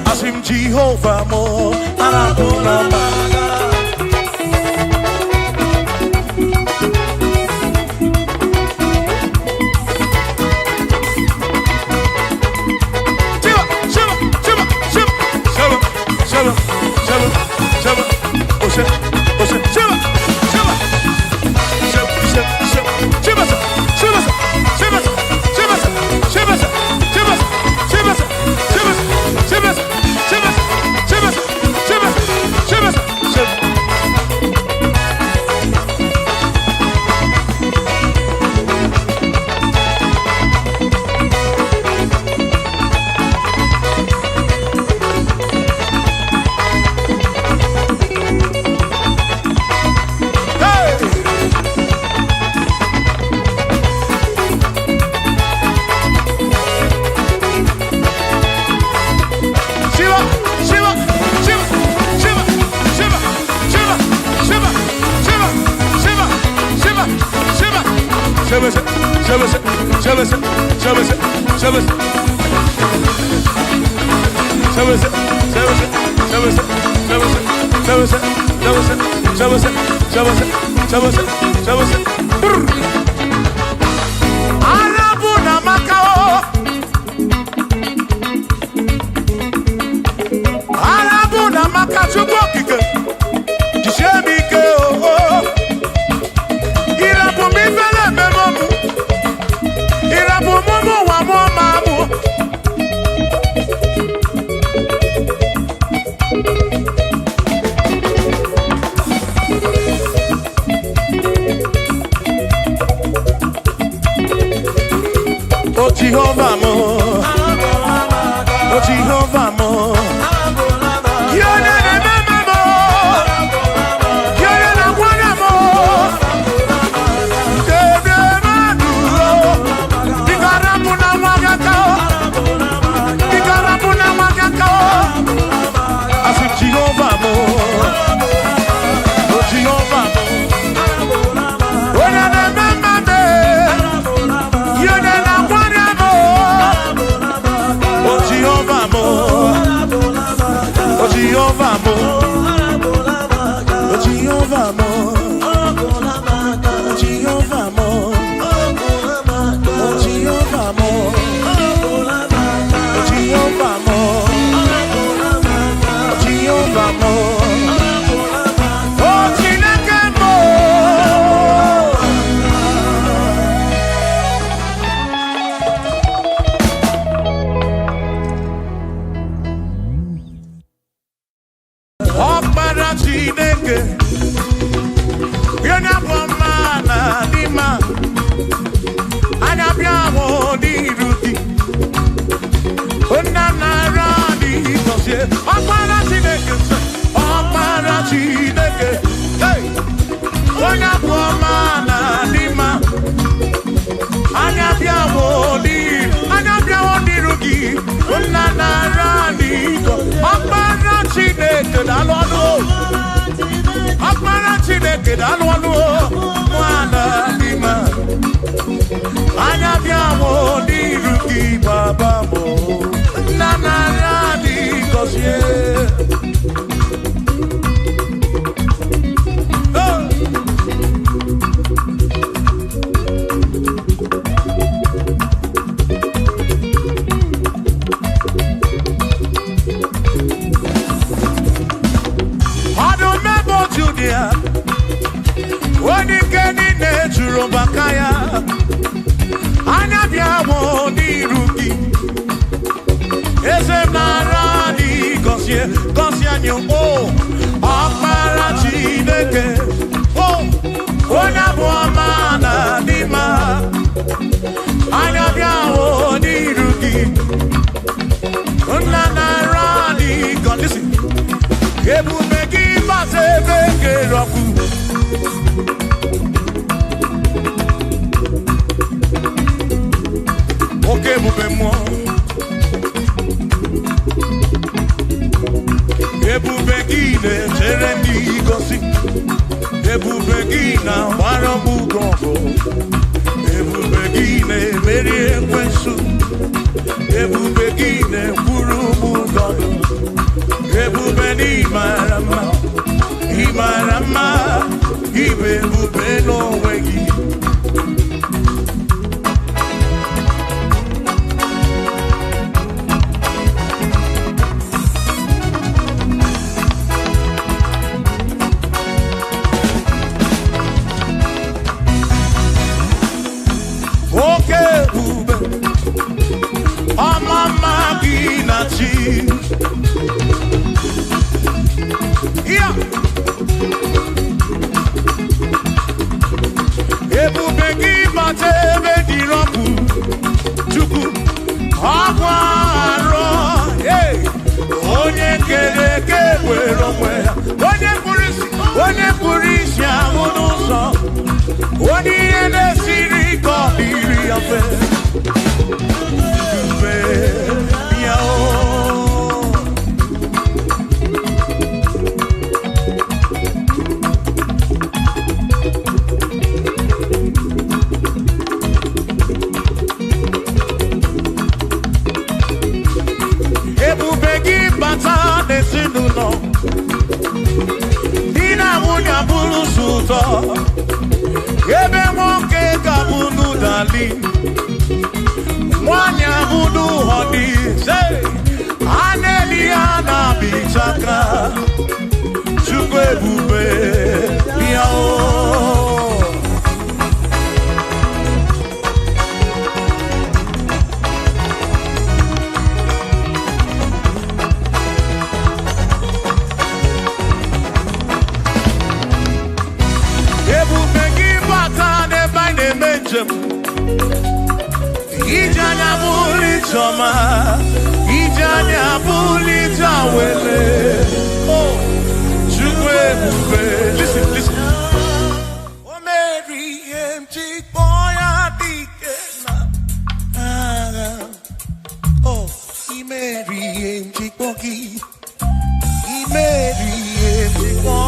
Asim Jehovah Mo, Arabu Namaka. Jehovah mo, oh Jehovah mo, Yone na mo, Yone na wana mo, Dede maduro, Ikarabu na wakakao, Ikarabu na wakakao, Asim Jehovah mo, oh Jehovah mo, Yone na me, Yone na wana mo. Jehovah mo, oh Jehovah mo, oh Jehovah mo, oh Jehovah mo, oh Jehovah mo, oh Jehovah mo, oh Jehovah mo, oh Chineke mo. Chineke, yena boma na dima, anya biamo di ruti, ona na radi kosie, opara Chineke, hey, yena boma na dima, anya biamo di ruti, ona na radi kosie, opara Chineke na lono. Akmara Chineke dalwanu mwana dima anya biawo diruki baba mo nana radi kosie Wani keni ne churo bakaya anya biawo diruki ese naradi kosie nyo o akmara Chineke o ona boma na dima anya biawo diruki ona naradi kosie ebu megi base bege roku Oke ebube mmụọ, ebube gị na-echere ndị gosi, ebube gị na-agbara m ọgụ, ebube gị na-emeri ekwensu, ebube gị na-ekwuru m ụdọdụ, ebube na ịmara mma, ịmara mma, ibe ebube n'onwe gị. Oke ebube, ọmụma gị na chi, ya ebube gị bata ebe dị rọpụ, Chukwu ọgwụ arụ, onye kere eke were onwe ya, onye kpụrụ isi ahụ n'ụzọ, onye ihe na-esiri ike ọ dịrị ya mfe. Ebube ya o, ebube gị bata n'ezinụlọ, di na nwunye abụrụ ụzọ, ebe nwoke ga-abụ n'ụdali, nwanyị abụ n'ụhọ dị, a na-eli ya na-abịchaka. Chukwu ebube bịa o, ebube gị bata n'ebe anyị na-eme njem, ije anya bụrụ ijeọma, ije anya bụrụ ije awele. Chukwu ebube, listen, listen. O mere ihe m ji kpọọ ya dike na agha. Oh, I mere ihe m ji kpọọ gị, I mere ihe m ji kpọọ.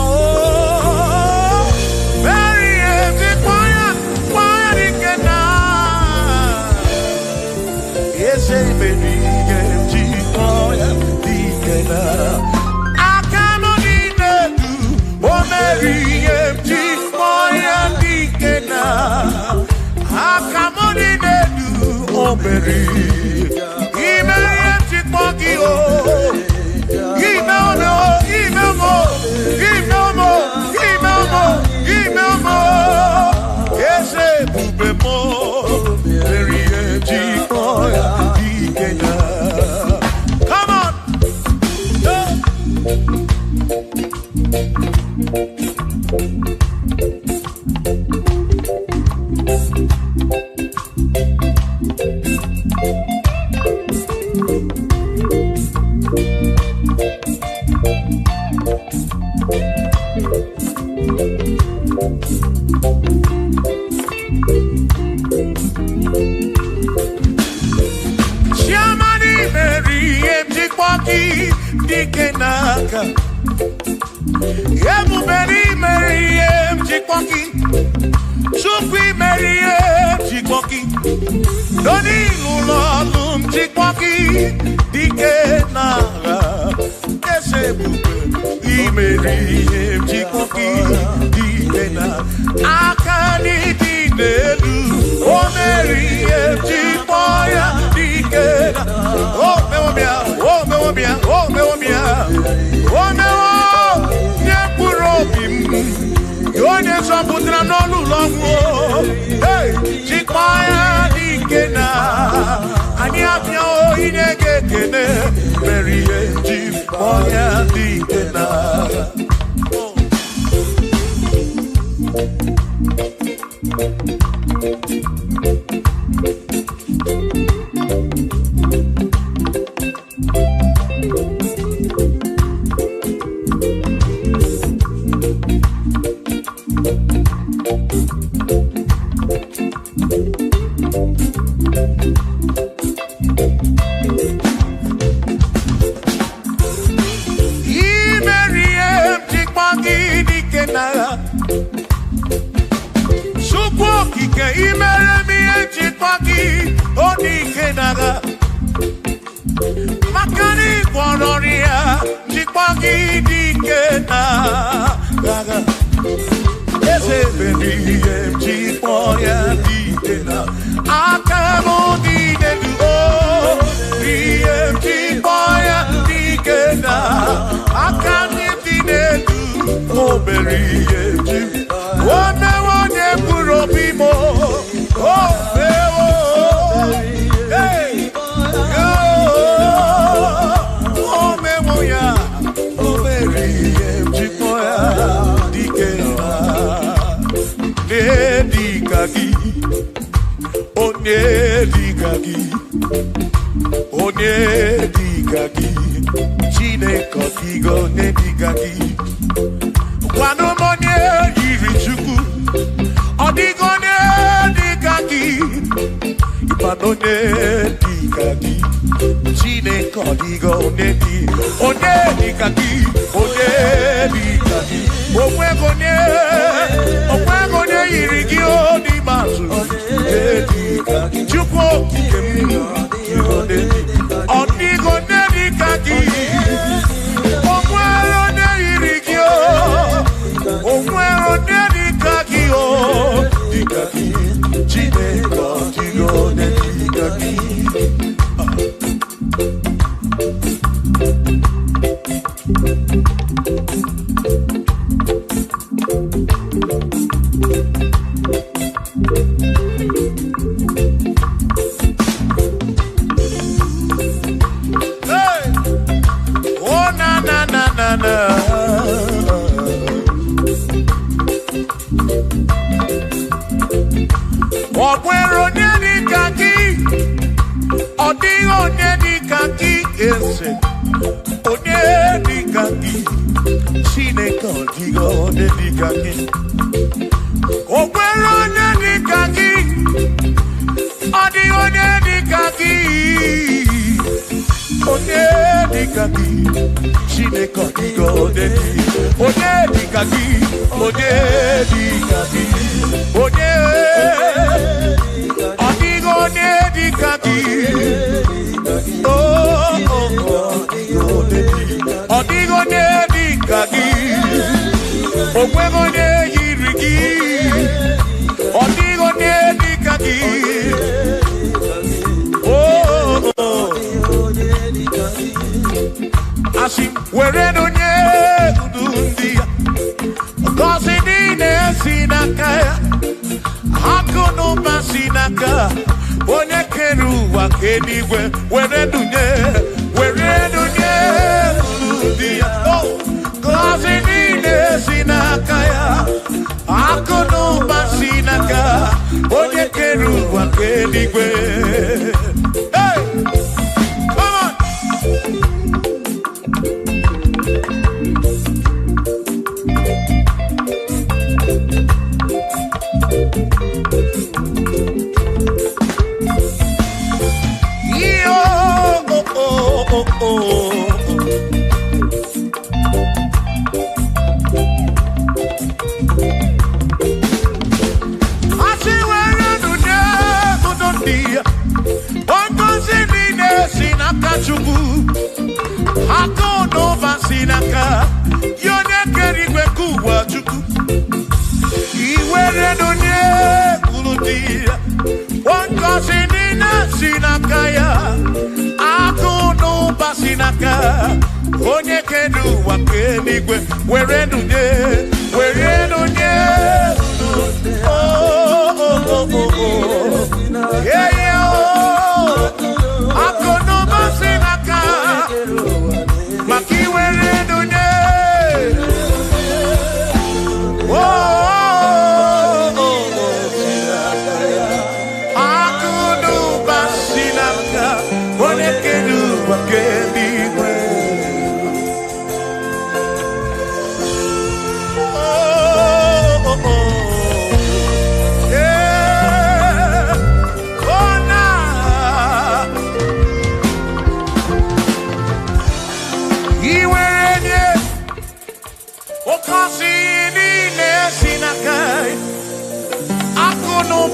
Oh,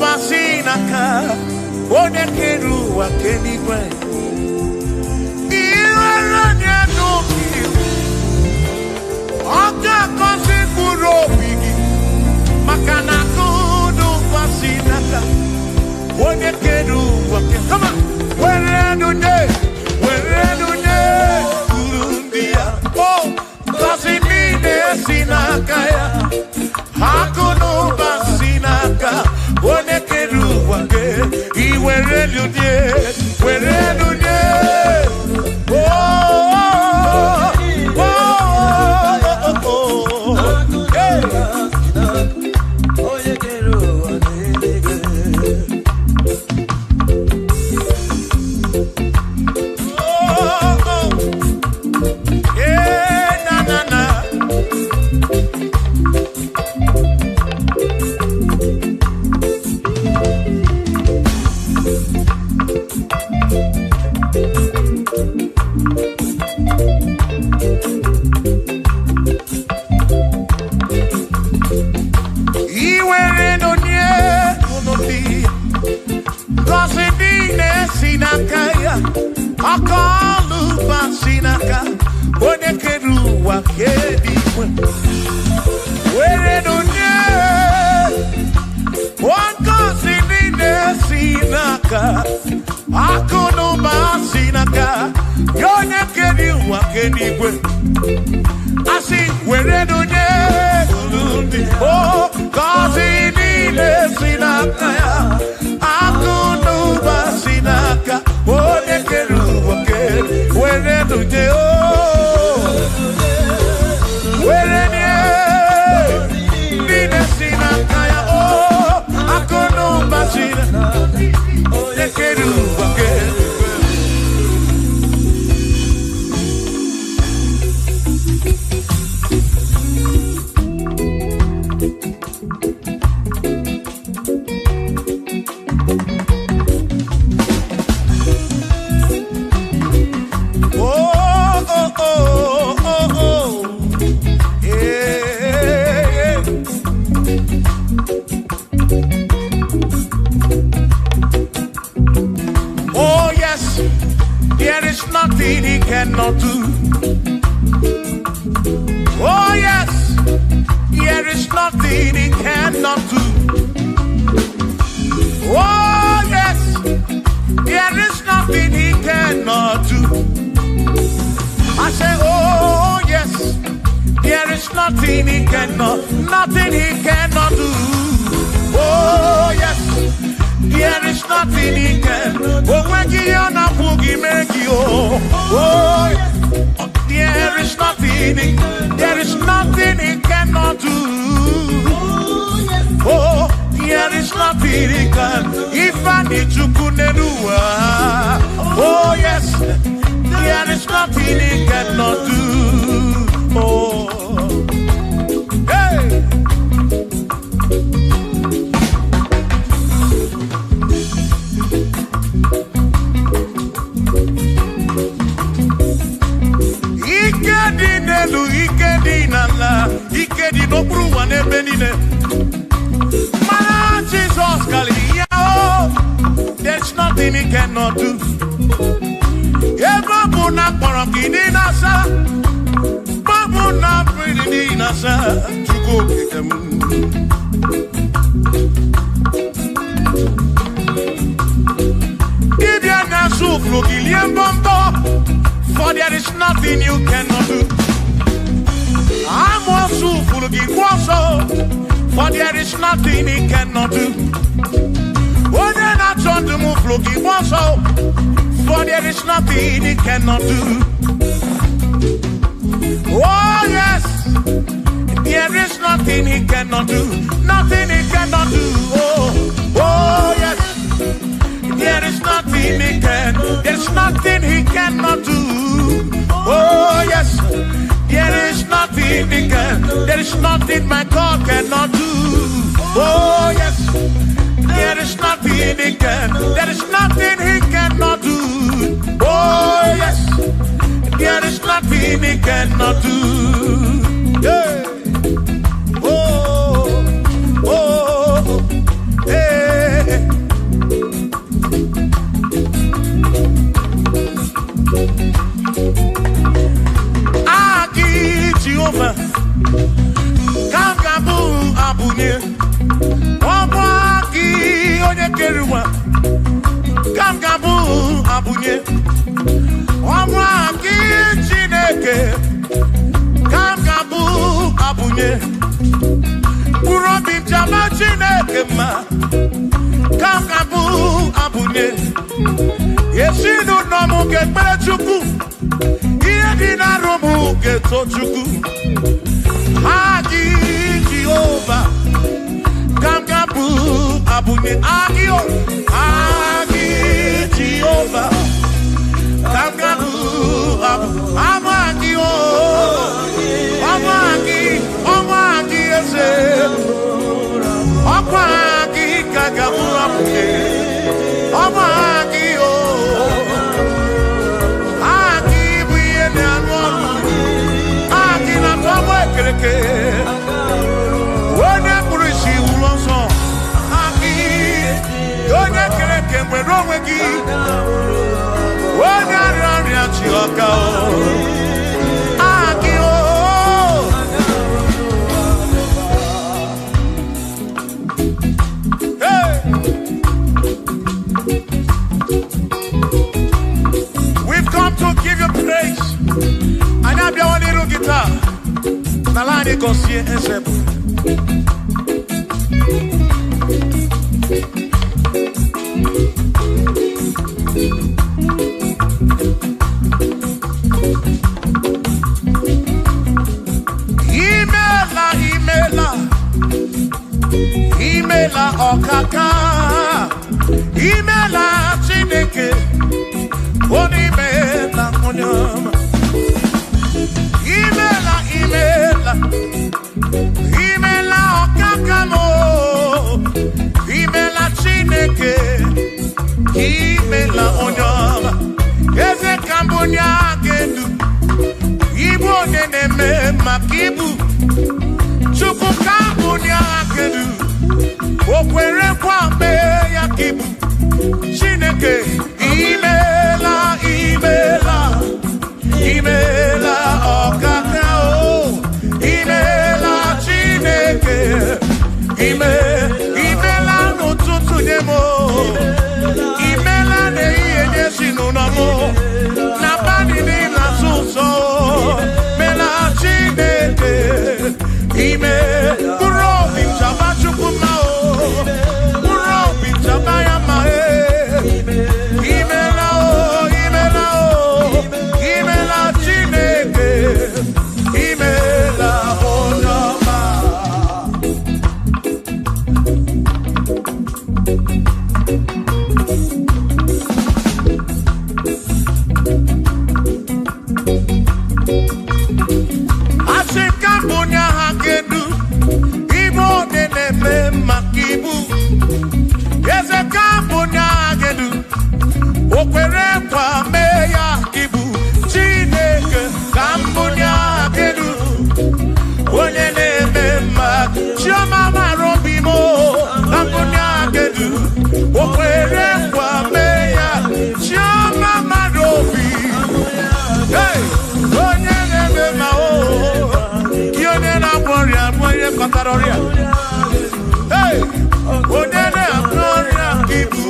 basinaka, one keru wa kenigwe. Iwaranya no kiu, oka kosi kurobigi, makana kudu basinaka, one keru wa kenigwe. Come on, where do they? Oh, basinine sinakaya, hakuno basinaka, one keru wa ke, iwerelunye. For there is nothing you cannot do. I'm also full of for there is nothing he cannot do. Oh, then I turn to move, looking also, for there is nothing he cannot do. Oh, yes, there is nothing he cannot do. Nothing he cannot do. Oh, yes, there is nothing he can. There's nothing he cannot do. Oh, yes, there is nothing he can. There is nothing my God cannot do. Oh, yes, there is nothing he can. There is nothing he cannot do. Oh, yes, there is nothing he cannot do. Yeah. Oh, oh, hey. Jeruma, Kam Gabu Abunye, Omwa Chineke, Kam Gabu Abunye, Urobi Jama Chineke ma, Kam Gabu Abunye, Yeshinu Nomu Gekpere Chukwu, Yedina Romu Geto Chukwu, Agi Jehovah, Kam Gabu Abunye, Agio, Agi Jehovah, Kam Gabu Abunye, Amagi Eze, Amagi Kagabu Abunye, Amagi Agi Buyene Anwanu, Agi na Tomo Ekereke, Wone Purishi Ulonso, Agi Yone Kereke Mwenowegi, Wone Aranya Chioka, Agi We've come to give you praise. And I have one little guitar. Nalani Gosie Esebu. Imela Okaka. Imela Chineke. Onimela Onyama. Imela Okakamo. Imela Chineke. Imela Onyama. Eze Kambunya Gendu. Ibo Neneme Makibu. Chuku Kambunya Gendu. Okwere Kwame Yakibu. Chineke. Imela Okakao, Imela Chineke, Imela no tutu demo, Imela ne iye sinunamo, na bani ni na suso, Mela Chineke, Kurobi Chabachu Kumao, Kurobi Chabaya Mae. Hey, Onene Gloria Kibu.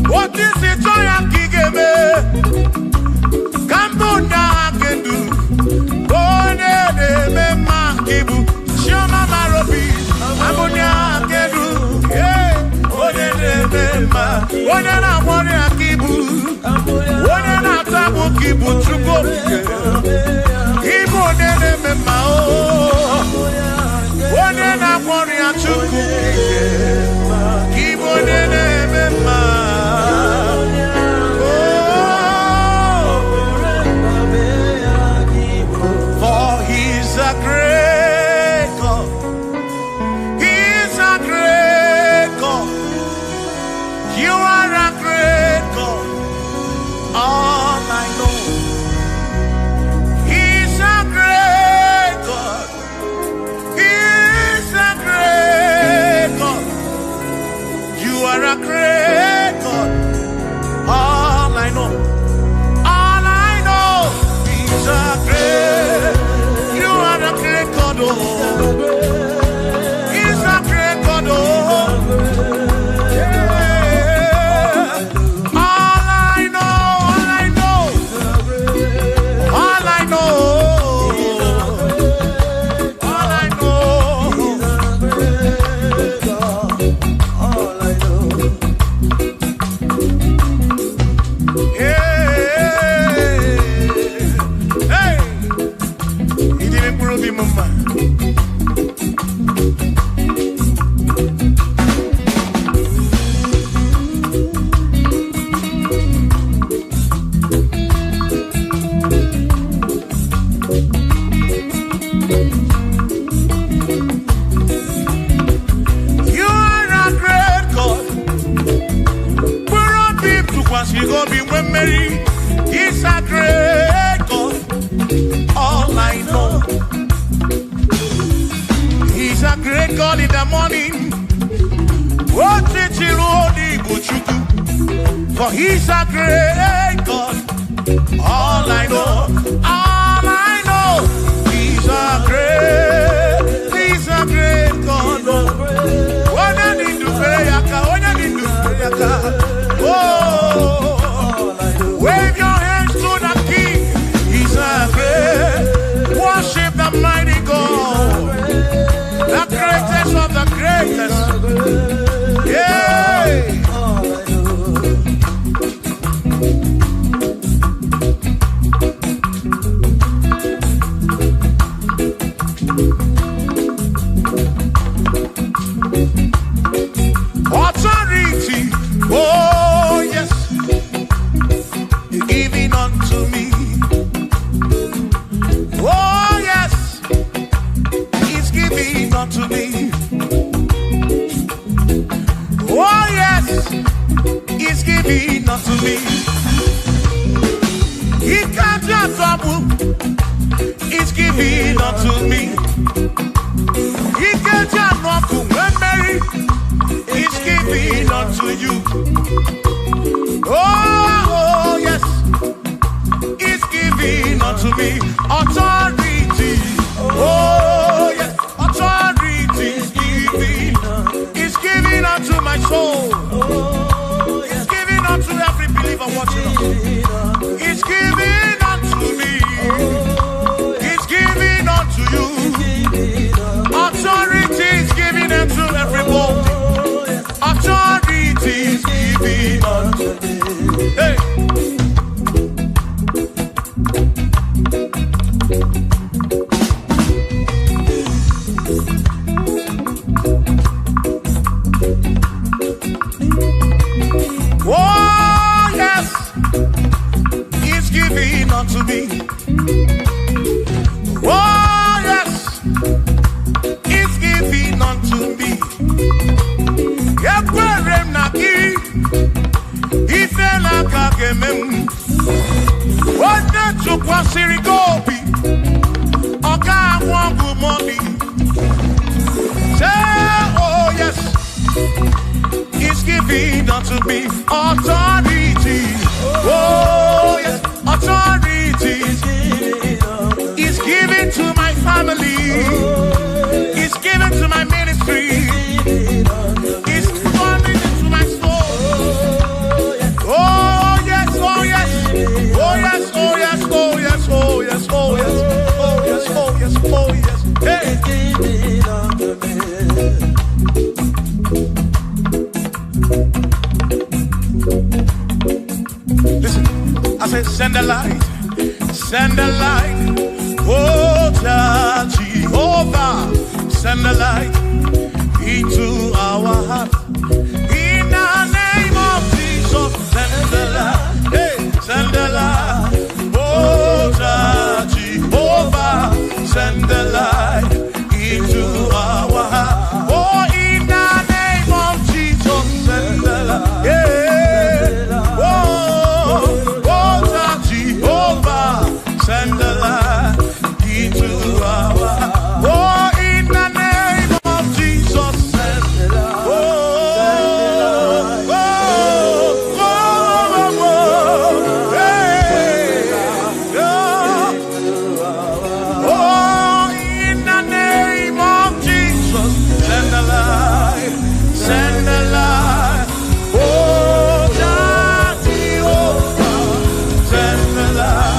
What is it? Igbo was you go be when Mary. He's a great God. All I know. He's a great God in the morning. For he's a great God. All I know, he's a great God. When I need to pray, oh, wave your hands to the King. He's a great. Worship the mighty God, the greatest of the greatest. Yeah. Authority, oh yes, you're giving unto me. Oh yes, he's giving unto me. Oh yes, he's giving unto me. He can't just double. He's giving unto me. He can't just walk when Mary. He's giving unto you. Oh yes, he's giving unto me. Authority. Oh yes, authority is giving. He's giving unto my soul. He's giving unto every believer watching us. He's giving unto me. He's giving unto you. Authority is giving unto everybody. Authority is giving unto me. Hey. Oh yes, he's giving unto me. Oh yes, he's giving unto me. Yeperem naki, ifela kagemem. Wanda chukwa sirigobi, oka wangu money. Say oh yes, he's giving unto me authority. Oh yes, authority. He's giving to my family. He's giving to my ministry. He's coming into my soul. Oh yes, oh yes, oh yes, oh yes, oh yes, oh yes, oh yes, oh yes, oh yes, oh yes. Hey. Listen, I said send a light, send a light. Oh, Jehovah, send a light into our heart. In the name of Jesus, send a light. Hey, send a light. Oh, Jehovah, send a light into our heart. Oh, in the name of Jesus, send a light. Yeah. Send the light into our heart. Oh, in the name of Jesus, send the light. Oh, oh, oh, oh, oh, hey, oh, in the name of Jesus, send the light, send the light. Oh, Jehovah, send the light.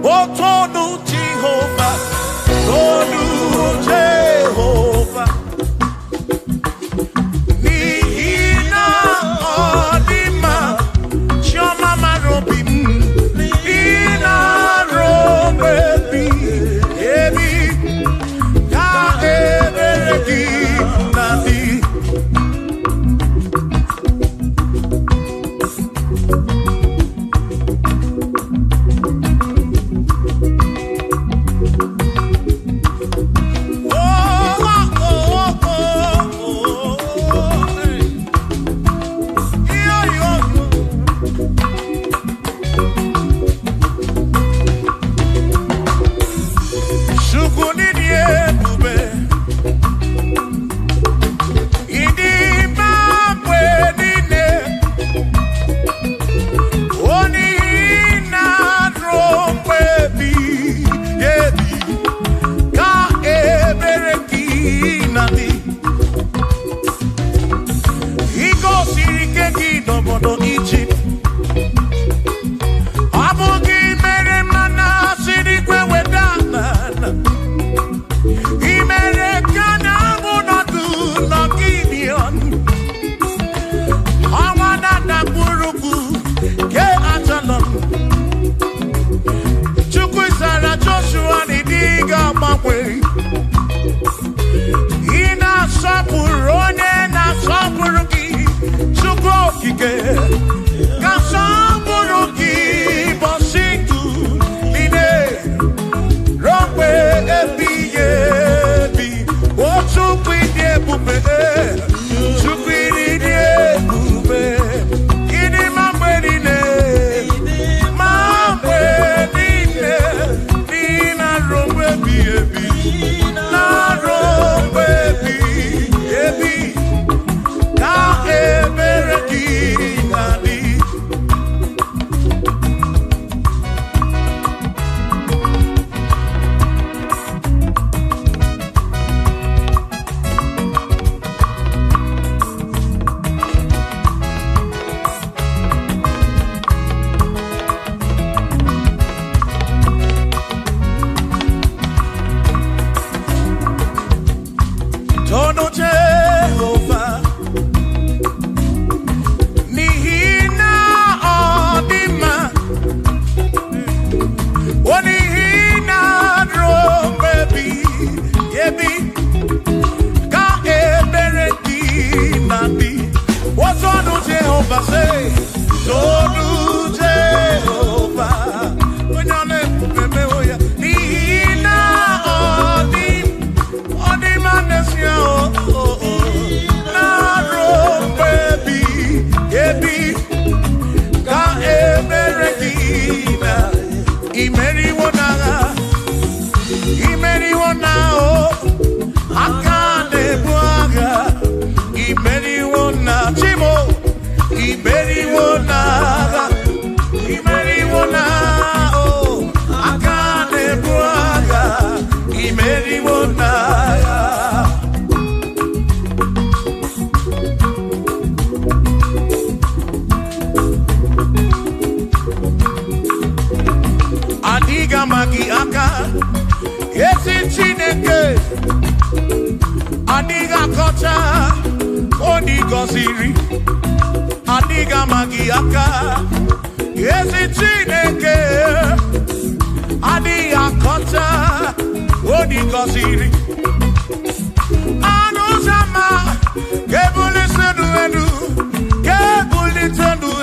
Oh, Tonu Jehovah, Tonu Jehovah. Chineke adiga kocha oni goziri adiga magiaka ezi Chineke adiga kocha oni goziri anuzama kebuli sedu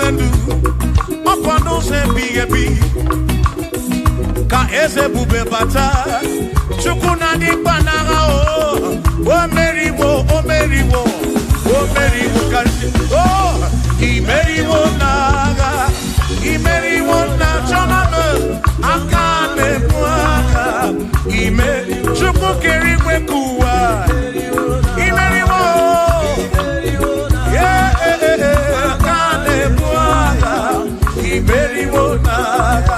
endu okwano se bi ka eze bube bata chukuna di banaga o meriwo kasi imeriwo na choname akane mwaka chuku kerikwe kuwa imeriwo akane mwaka imeriwo naga.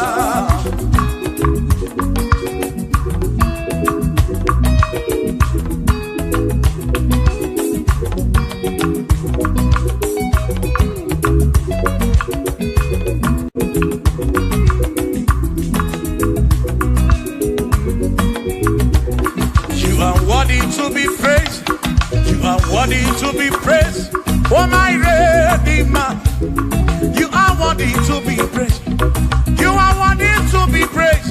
Worthy to be praised, oh my Redeemer. You are worthy to be praised. You are worthy to be praised.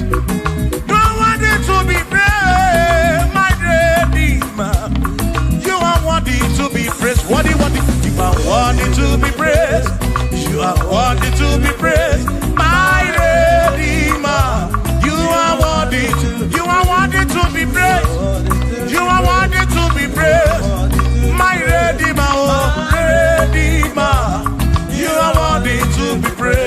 You are worthy to be praised, my Redeemer. You are worthy to be praised. Worthy. You are worthy to be praised. You are worthy to be praised, my Redeemer. You are worthy to be praised. You are worthy to be praised. My Redeemer, oh Redeemer, you are worthy to be praised.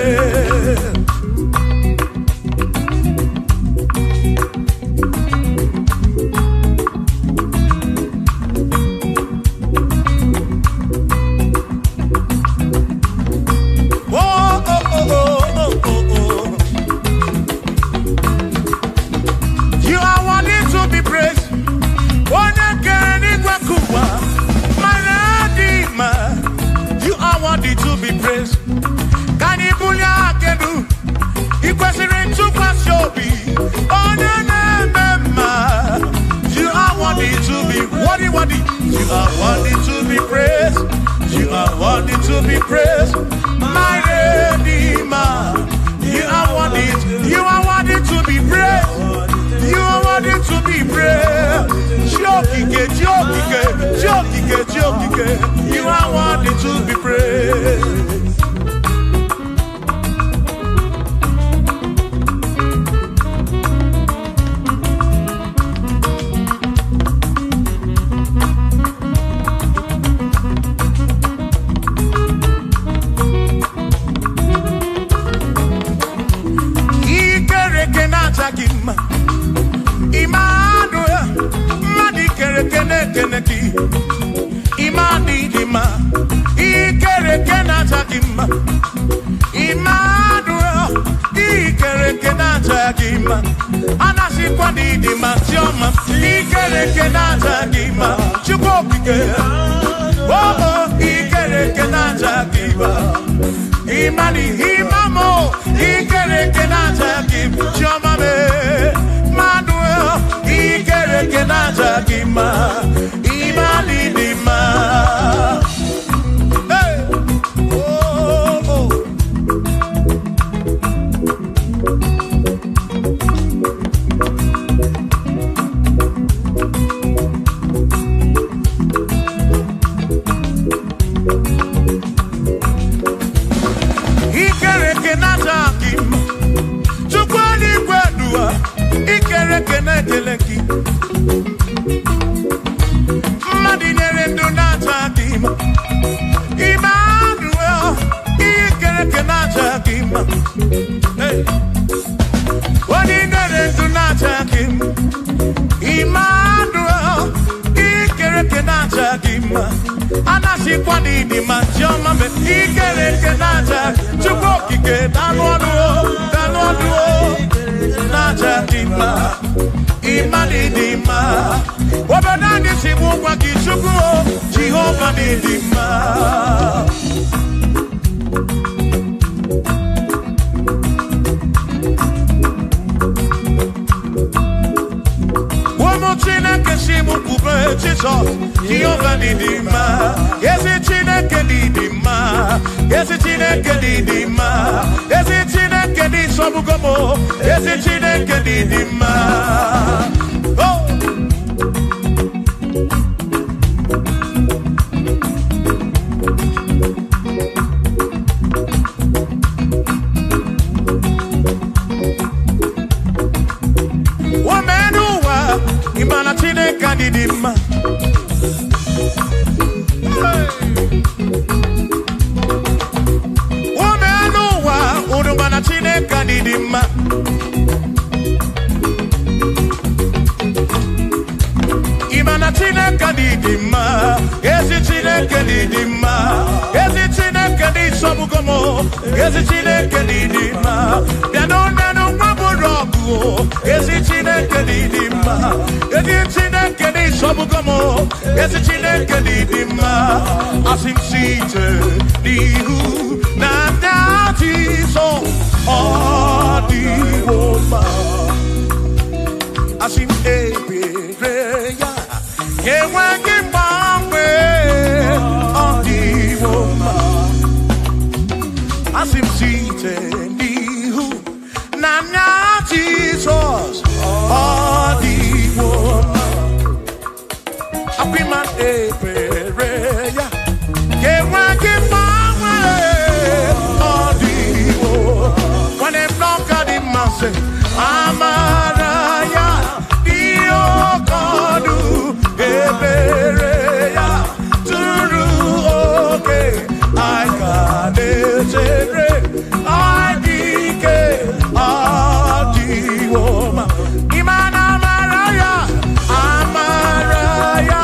You are worthy to be praised. You are worthy to be praised. Can you believe I can do? You question to pass your be. Oh, you are worthy to be worthy. You are worthy to be praised. You are worthy to be praised. My Redeemer. You are worthy to be praised. You are worthy to be praised. Jokike. You are worthy to be praised. Jehovah One more thing I didima. Ezi Chineke didima. Ezi Chineke didima. Ezi Chineke di sobugomo. Ezi Chineke didima. Oh. Imana Chineke didima. Womenuwa urumana Chineke didima. Imana Chineke didima. Ezi Chineke didima. Ezi Chineke di sobugomo. Ezi Chineke didima. Bianonanu maburogu. Ezi Chineke didima. Ezi Chineke di sobugomo. Ezi Chineke didima. Asim site nihu na dati so odiwoma. Asim ebereya yewangi mangwe odiwoma. Asim site nihu na dati so odiwoma. Apiman ebereya yewangi mangwe odiwoma. When them knock at him and say Amaraya Diokodu Ebereya Turu oke I can etere I dike adiwoma Imana Amaraya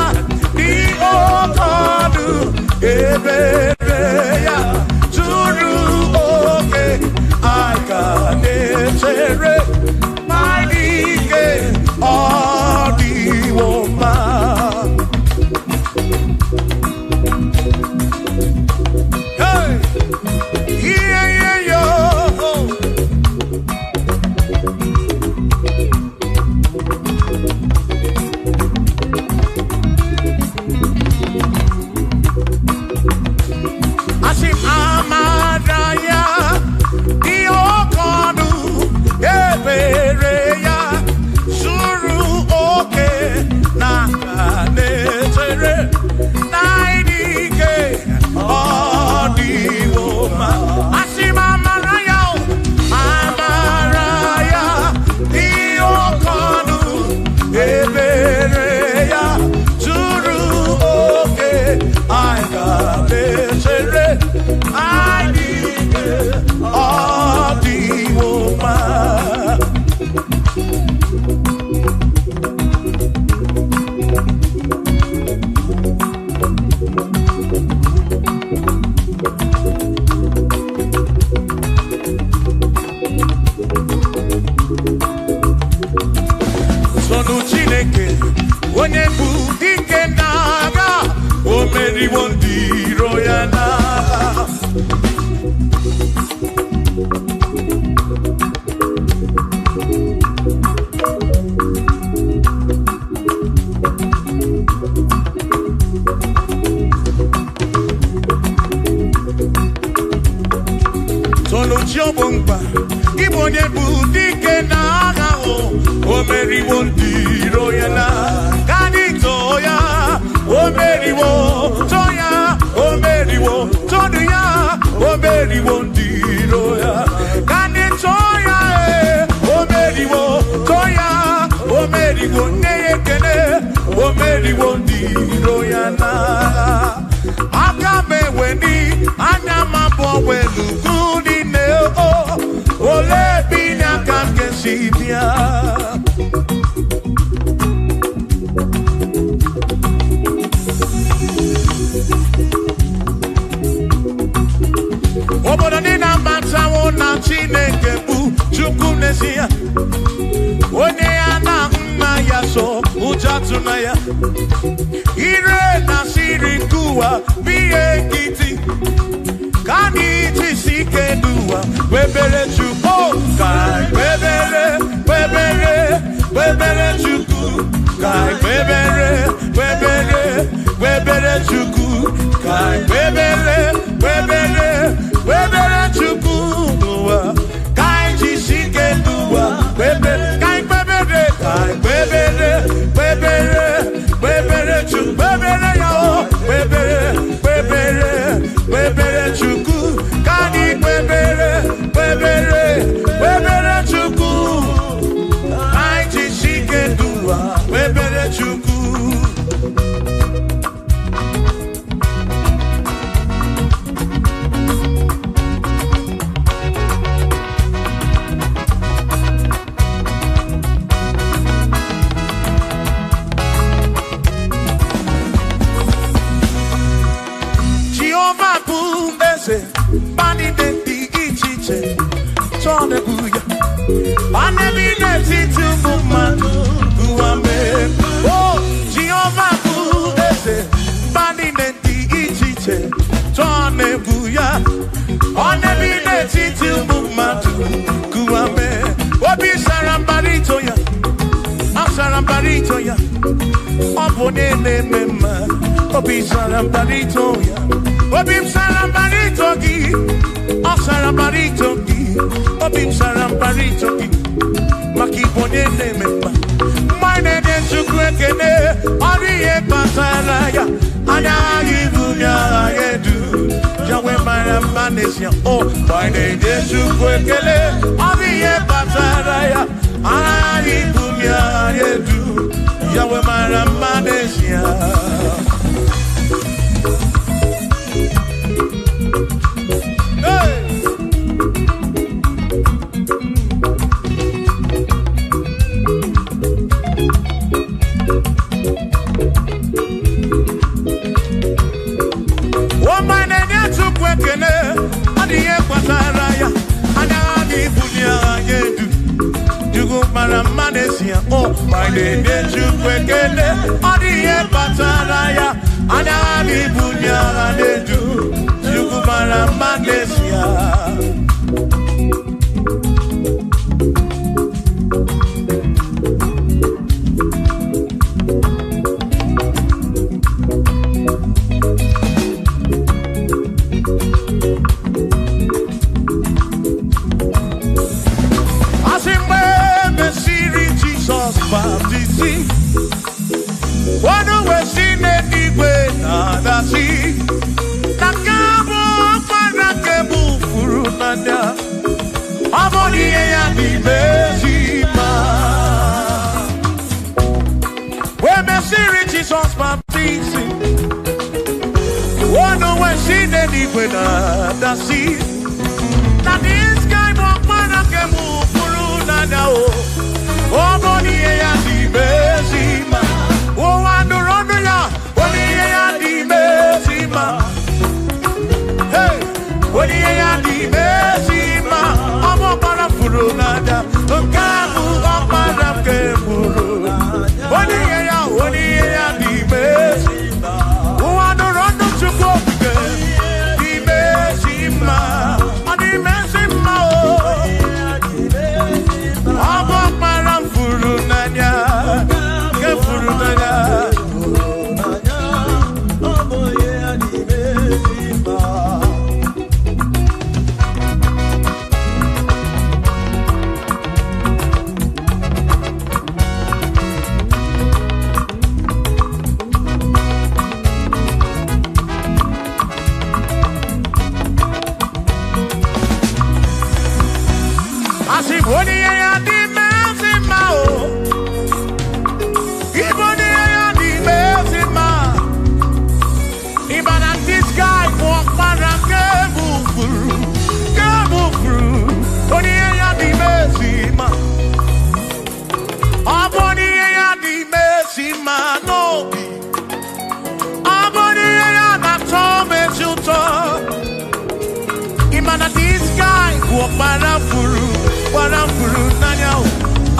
Diokodu Ebereya Turu oke I can etere my dike adiwoma. Hey, yeah, yo. Asim Amaraya Diokodu Ebereya Suru oke na netere naidike odiwoma. Asim Amaraya Diokodu Ebereya Suru oke aikanetere naidike odiwoma. Sonu Chineke onye bụ dike n'agha o meriwo ndị iro ya n'agha. Sonu Chiobongba Igbo onye bụ dike n'agha o meriwo ndị iro ya n'agha. Kanito ya o meriwo toya o meriwo todu ya o meriwo ndị iro ya. Kanito ya o meriwo toya o meriwo nne ya ekele o meriwo ndị iro ya n'agha. Aka m eweni anya m abụọ welu gudi ne o ole bi n'aka nke si bịa. Obodo dị na mbatanwụ na Chineke bụ Chukwu n'ezie. Onye ya na nna ya so ụjọ atụna ya. Ire na siri nkuwa biye nkịtị. Ka anyị jisi ike n'ụwa webere Chukwu ka webere Chukwu ka webere Jehovah bu eze, bani de di ichiche, chone buya. Ane bine titu mumanu, buame. Oh, Jehovah bu eze, bani de di ichiche, chone buya. Ane bine titu mumanu, buame. Obi sarambarito ya, sarambarito ya. Obone ne mema, obi sarambarito ya. Obim sarambarito gi, sarambarito gi. Obim sarambarito gi, maki bone ne mema. Mine de chukwekene, oriye pasaraya. Ana ibunya yedu, jawe maramanesia. Oh, mine de chukwekene, oriye pasaraya. Ana ibunya yedu, jawe maramanesia. Oh, my name is Chukwekele, Odiye Pataraya, Anani Bunya Anedu, Chukumara Manesia. Baptism. One way seen anyway, nada see. Nakabo Panakabu Furunanda. Amoni and the Bezima. When Messiri Jesus baptism. One way seen anyway, nada see. That this guy walk Panakabu Furunanda. Oh, boni ya di bezima. Oh, andorono ya. Boni ya di bezima. Hey, boni ya di bezima. Amo para furunada. Kamu para kemuru. Boni ya di bezima. Oh, andorono chuko di bezima. Adi bezima. Amo para furunanya, ke furunanya. Asiboni ya di mezima o. Iboni ya di mezima. Ibana this guy walk para kebufuru. Boni ya di mezima. Aboni ya di mezima no. Aboni ya na tome chuto. Ibana this guy walk para furu. Waramburu nanyao,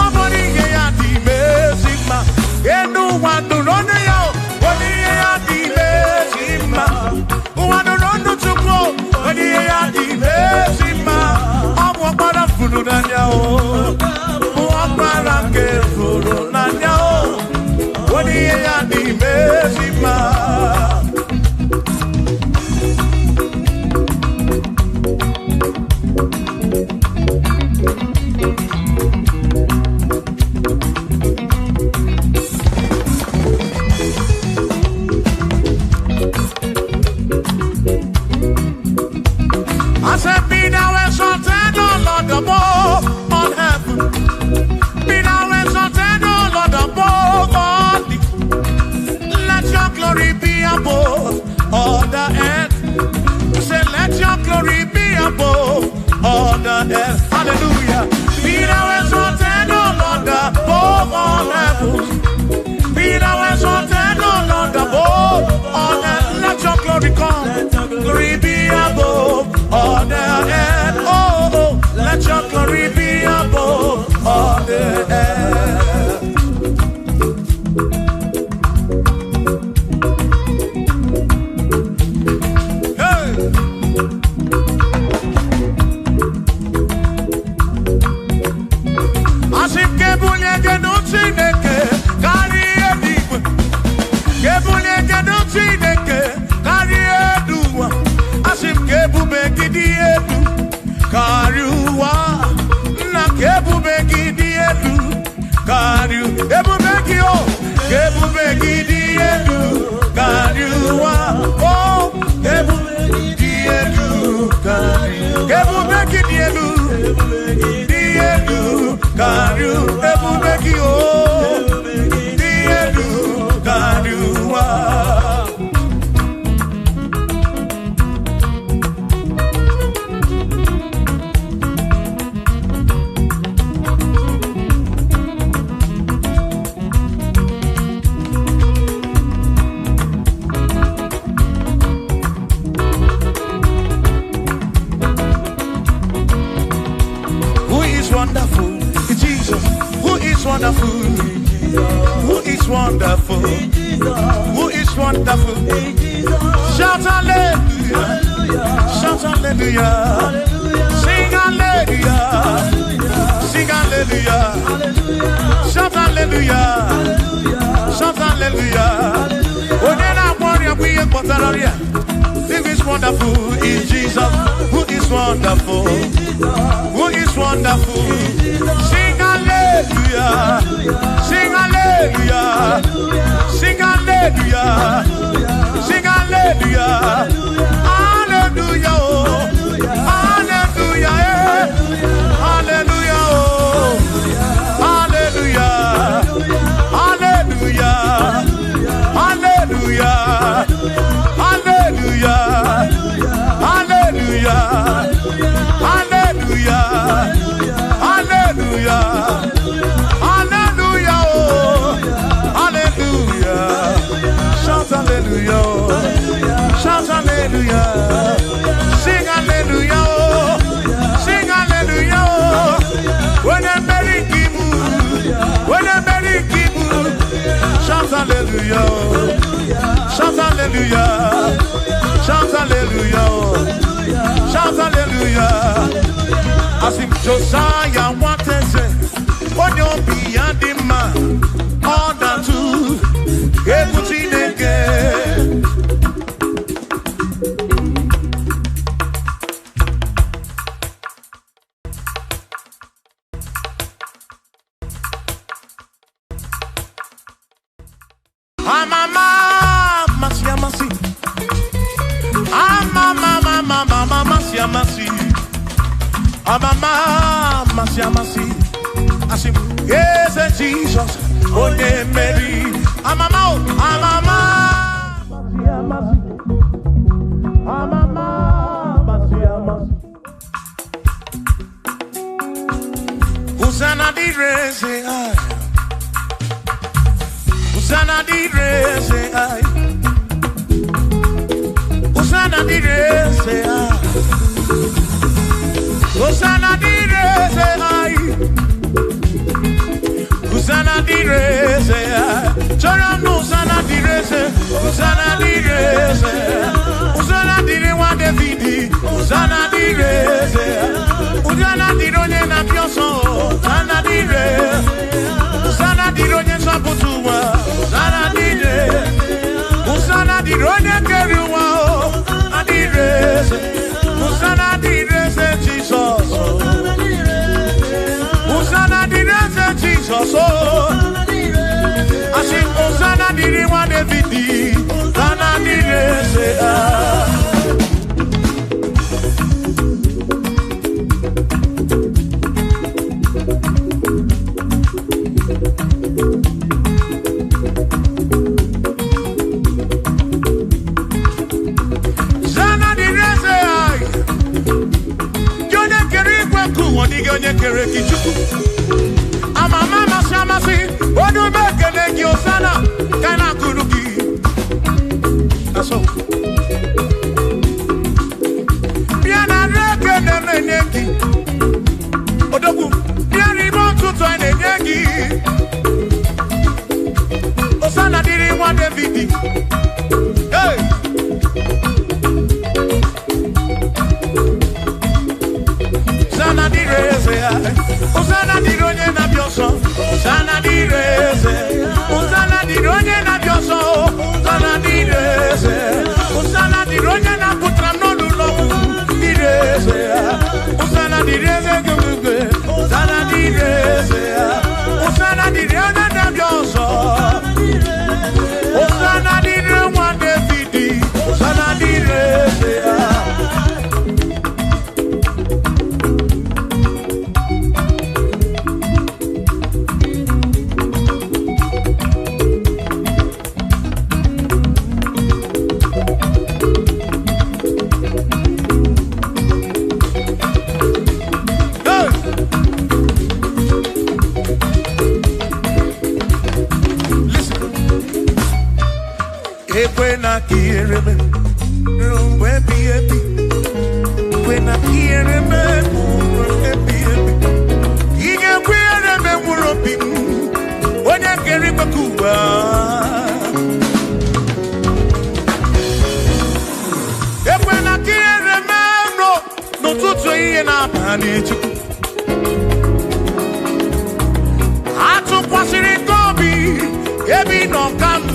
amoni ya di mezima. Enu wandu rone yao, wani ya di mezima. Wandu rondo chukwo, wani ya di mezima. Amwa waramburu nanyao, wapara kefuru nanyao, wani ya di mezima. I said, be thou exalted, O Lord, above all heaven. Be thou exalted, O Lord, above all the. Let your glory be above all the earth. Say, let your glory be above all the earth. Hallelujah. Be thou exalted, O Lord, above all heaven. Be thou exalted, O Lord, above all earth. Let your glory glory come. Glory be above all the earth. Oh, oh, let your glory be above all the earth. Hey. As if Kebunya Genuchi Neke, Kari Edigwe. Kebunya Genuchi Neke, Kari Edua. As if Kebube Gidi Edu, Kariwa. Na Kebube Gidi Edu, Kariu. Kebube Gio, Kebube Gidi Edu, Kariwa. Oh, Kebube Gidi Edu, Kariu. Kebube Gidi Edu, Edu, Kariu. Kebube Gio, Edu, Kariwa. Wonderful, Jesus. Who is wonderful? Who is wonderful? Who is wonderful? Shout hallelujah! Shout hallelujah! Sing hallelujah! Sing hallelujah! Shout hallelujah! Shout hallelujah! Who is wonderful is Jesus. Who is wonderful? Who is wonderful? Sing hallelujah! Sing hallelujah! Sing hallelujah! Sing hallelujah! Hallelujah! Oh. Hallelujah! Hallelujah! Oh. Hallelujah! Hallelujah! Hallelujah! Hallelujah! Hallelujah! Hallelujah! Hallelujah! Hallelujah! Oh. Hallelujah! Shout hallelujah! Shout hallelujah! Sing hallelujah! Sing hallelujah! When I'm very kibu, when I'm very kibu, shout hallelujah! Shout hallelujah! Shout hallelujah! Shout hallelujah! As if Josiah wanted to say, on your beyond the man, all that too, everything again. Asim, yes, Jesus, oh, Mary, Amama, Usana di rese, Usana di rese, Usana di rese, Usana di rese, Usana di rese, Choram Usana di rese, Usana di rese, Usana di rewa Davidi, Usana di rese, Usana di ronye na pioso, Usana di rese, Usana di ronye saputua, Usana di rese, Usana di ronye keruwa, Usana di rese, Usana di rese Jesus, Usana di rese Jesus, oh, I sing Usana di rewa Davidi, Usana di rese, Amama Shamasi, what do you make a Osana? Kana Kuruki? That's all. When I hear them, when I get it, when I hear them, no, to and up, and it's I took what's in it, Gobi, Ebi no come,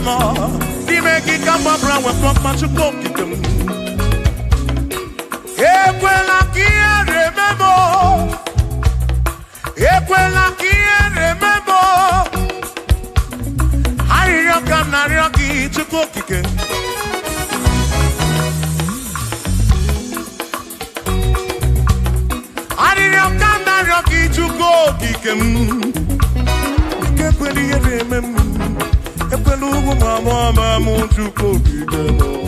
the make it come up around with from much of cooking. When I remember, when I remember, I come na rocky to cook again. I didn't come na rocky to cook again. When you remember, when you mama to cook again.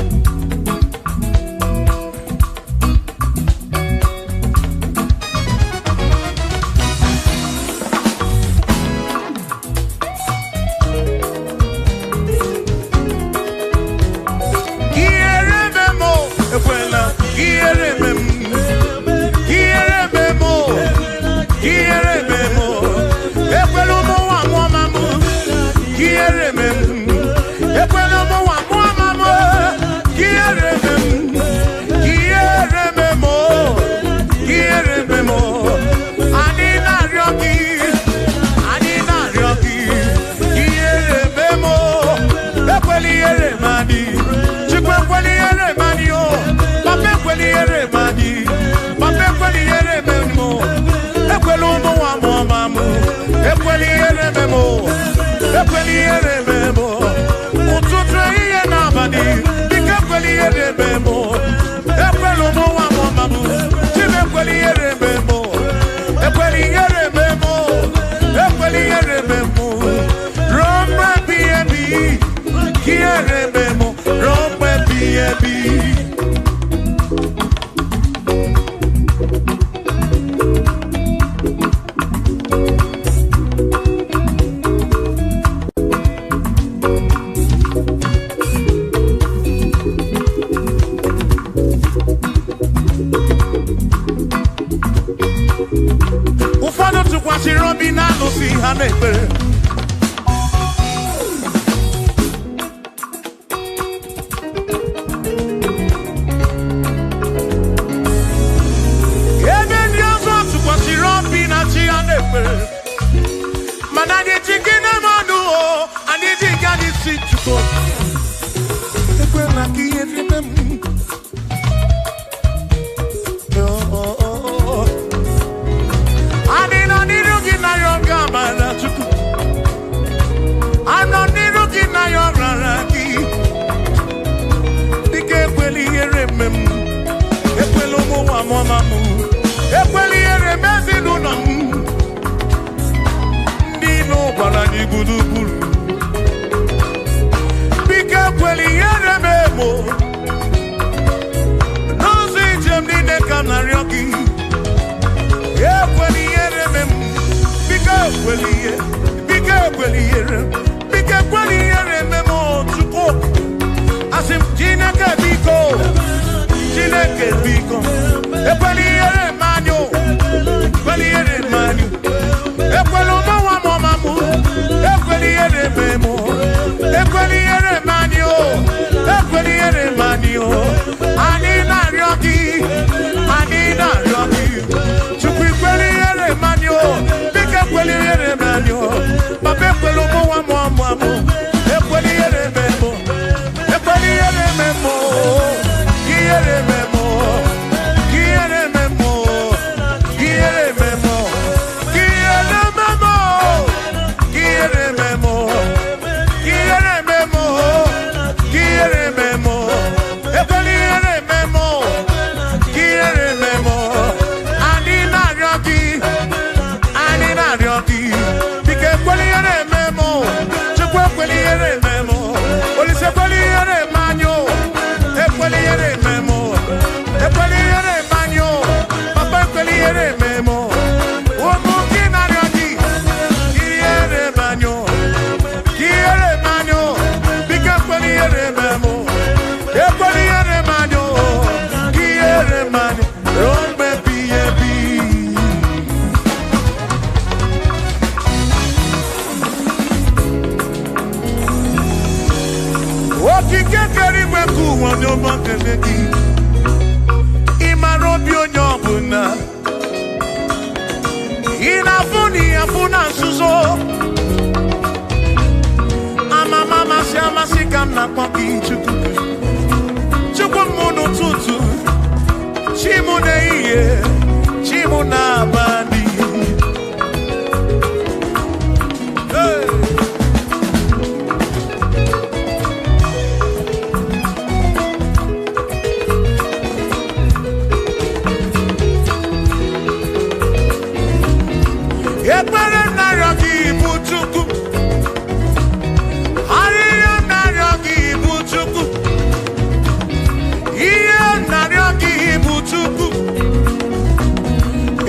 Chukwu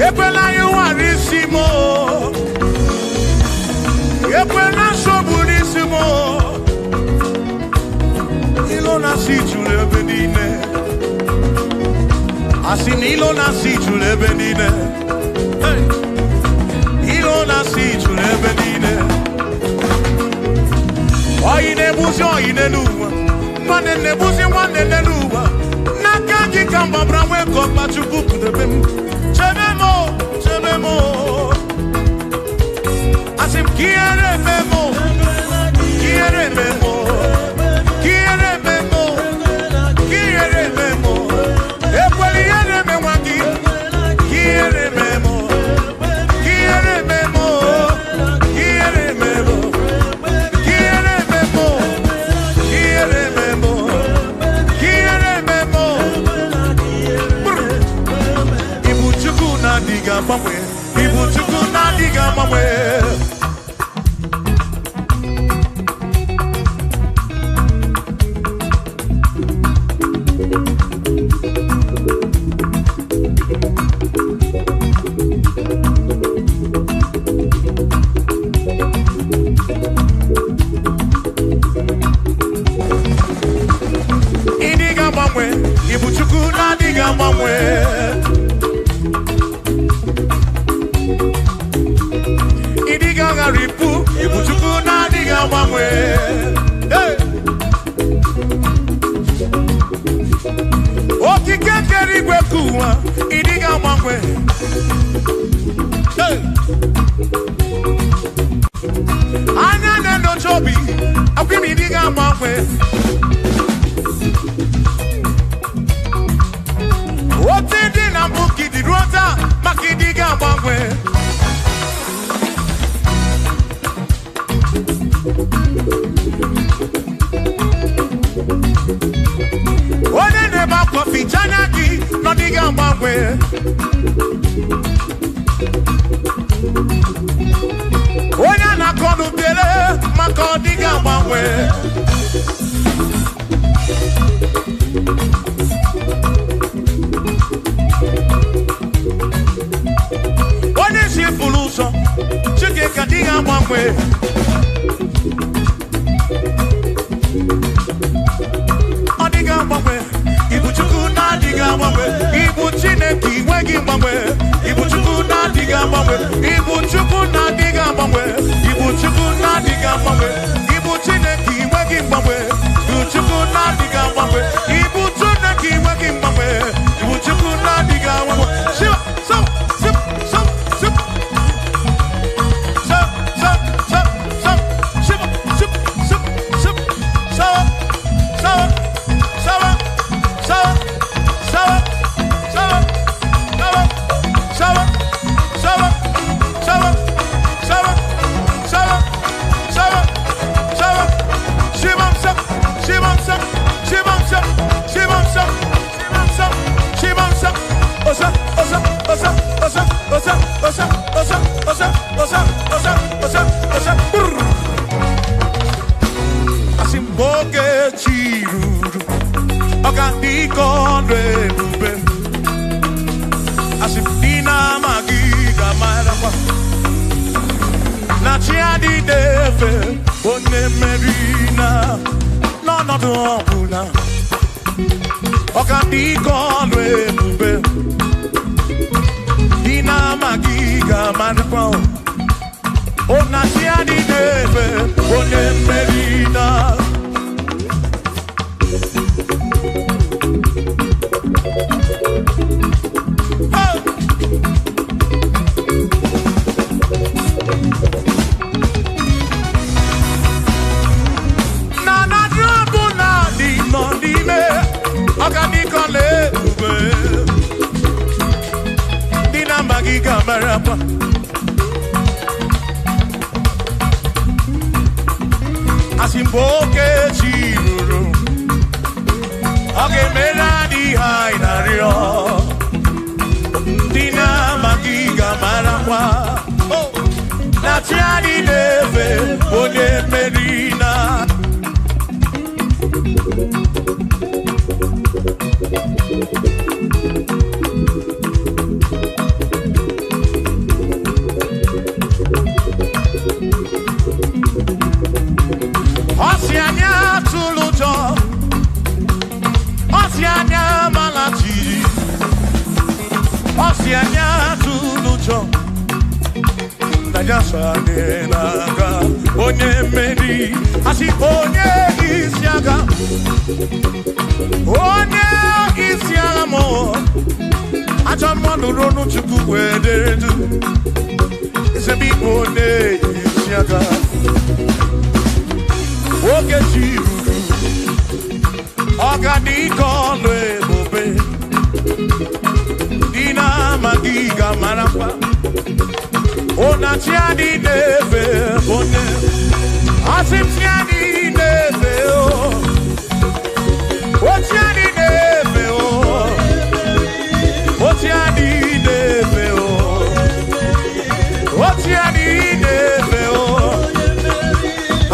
ekwela iwarisimo ekwela soburisimo ilona si chulebe dine asini ilona si chulebe dine ilona si chulebe dine oyine buzi oyine nuwa mane ne buzi mane ne nuwa nakaji kamba brawe ko pachuku kudebem chebemo asim kiere memo ekweli yere memwangi kiere memo Ibu Chukwu na diga mamwe Idiga mamwe Ibu Chukwu na diga mamwe Ripu, Ibu Chukwu na diga mamwe. Okike kerigwe kuwa, idiga mamwe. Anya neno chobi, akwimi idiga mamwe. Otidi na mbuki di rota, makidiga mamwe. One neba kofi chanaki no diga mbangwe. One na kodu bele mako diga mbangwe. One si fuluso chike kadiga mbangwe. Ibu Chukwu na diga mamwe, Ibu Chineke wegi mamwe, Ibu Chukwu na diga mamwe, Ibu Chukwu na diga mamwe, Ibu Chukwu na diga mamwe, Ibu Chineke wegi mamwe, Ibu Chukwu na diga mamwe, Ibu Chineke wegi mamwe, Ibu Chukwu na diga mamwe. Shiva, so, sip, so, sip, so, so, so, so, shiva, sip, sip, sip, so, so. Asimboge chiruru Ogandiko ndwebube Asimdina magiga marakwa Na chiadi defe One merina No duopuna Ogandiko ndwebube Dina magiga marakwa Ona chiadi defe One merina Asimboke chiruru Oge mera di hainario Dina magiga marakwa Na tiadi neve One merina jasane naga onye meri asi onye isiaga mo acha mmanụ ronu chukwu wederedu isebi onye isiaga oge chiruru ọganike ọlụ ebube dị na magiga marakwa Onachiani neve one Asimchiani neve o Ochiani neve o Ochiani neve o Ochiani neve o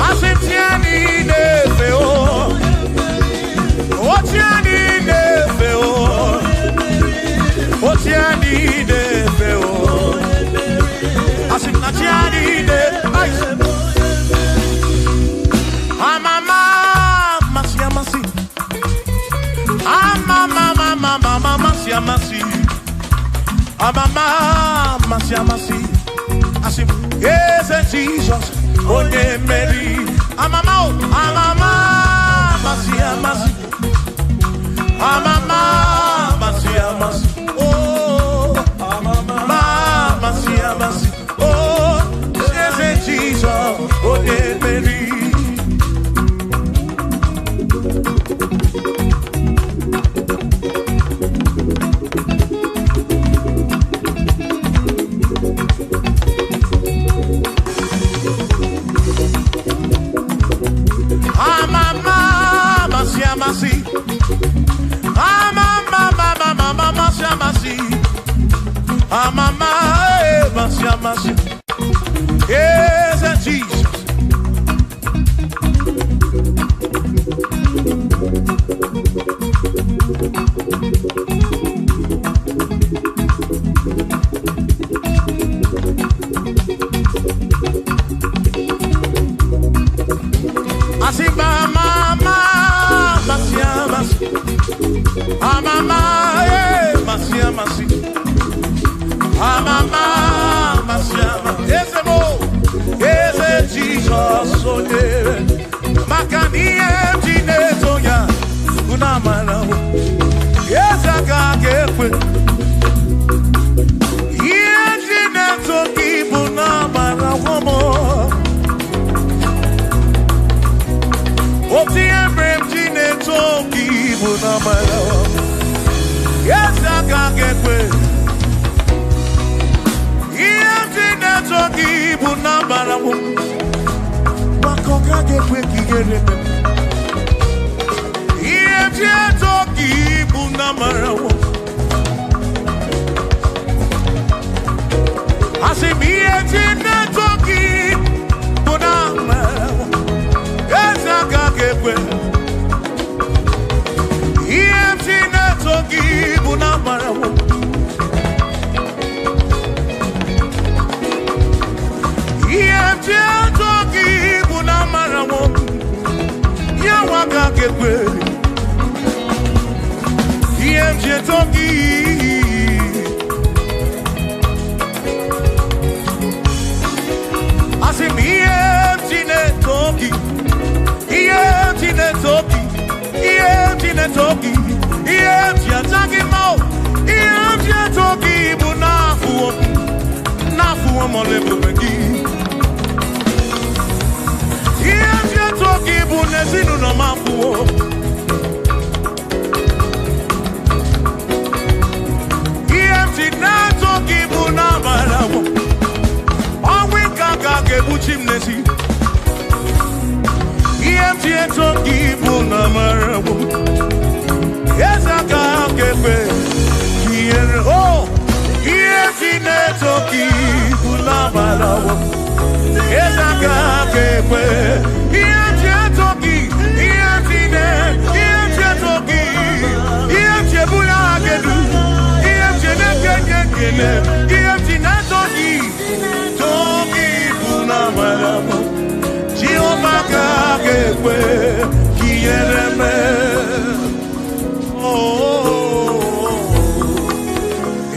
Asimchiani neve o Ochiani neve o Ochiani neve o Yes, Jesus, oh, Mary, Amama, oh, yes, Jesus, oh, Mary. Yes, Jesus.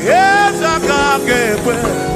Yes, I can't get away.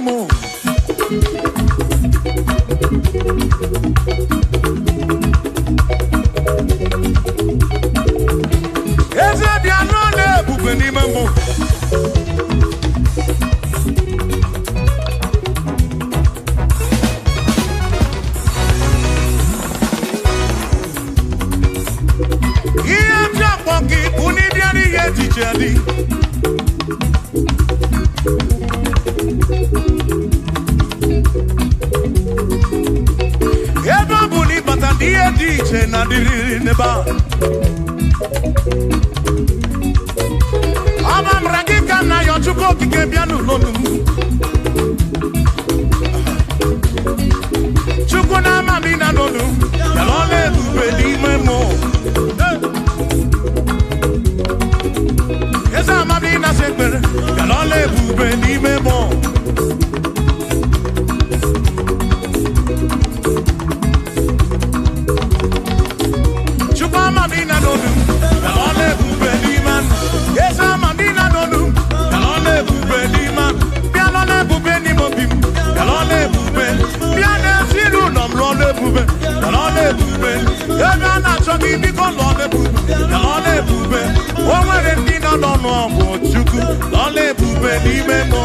iche na diri neba. Ama mragika na yochuko kike bianu lonu. Chuko na mami na lonu. Yalole bube di memo. Esa mami na sekber. Yalole bube di memo. Mamina donu, kalone bubeli man. Yes, mamina donu, kalone bubeli man. Pianone bubeni mobim, kalone bubeli. Piane silu nom lone bube, kalone bubeli. Ega na choki biko lone bube, kalone bubeli. Omere ndina dono ambo chuku, lone bubeli memo.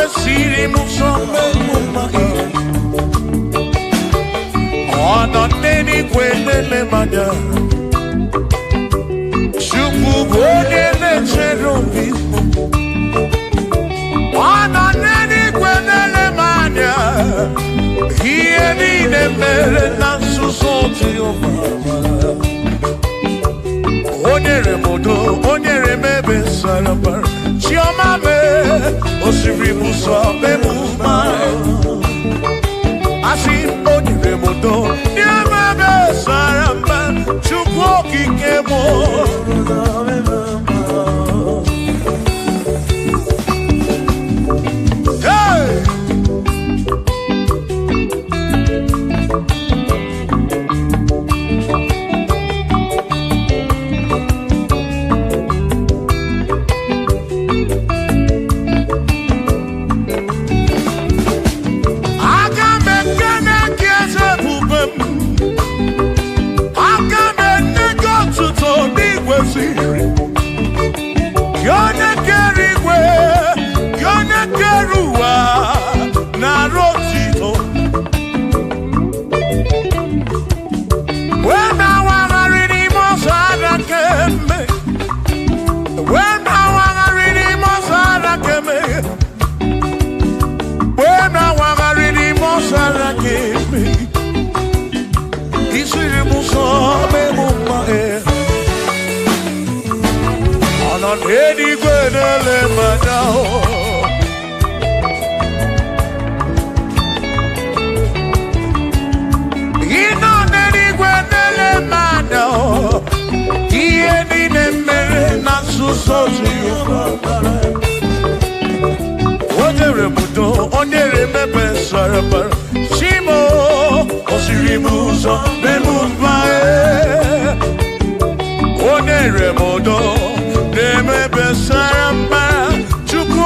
siri muso mema Ona neni kwenele manya Shuku kwenele cherobi Ona neni kwenele manya Hiye nine mere nansu soti o mama Onyere modo, onyere mebe sarabar Chioma me, osiri muso me mumai Asi onyere modo, nye mebe sarabar Chukwo kikemo Hey! Edi gwenele manao Ino nedi gwenele manao Iedi nemere na susoji Onyere mudo, onyere mebe sarabar Shimo, osiri muso, bemubae Onyere mudo Neme besaramba chukwo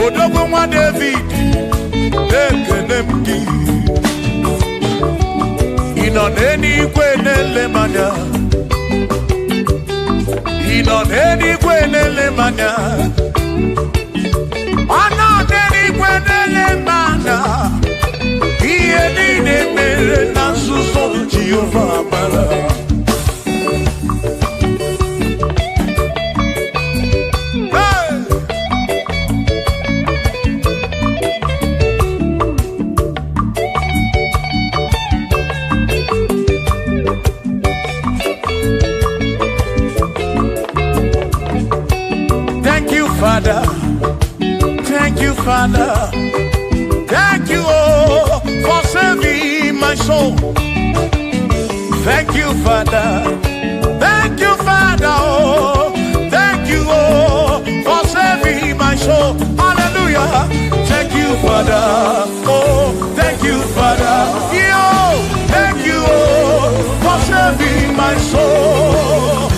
Odogo mwa David Ekenemdi Ino neni kwenele manya Ino neni kwenele manya Ano neni kwenele manya Iye nine mere na suso Jehovah mala Father, thank you, Father, thank you, oh, for saving my soul. Thank you, Father, oh, thank you, oh, for saving my soul. Hallelujah, thank you, Father, oh, thank you, Father, yo, thank you, oh, for saving my soul.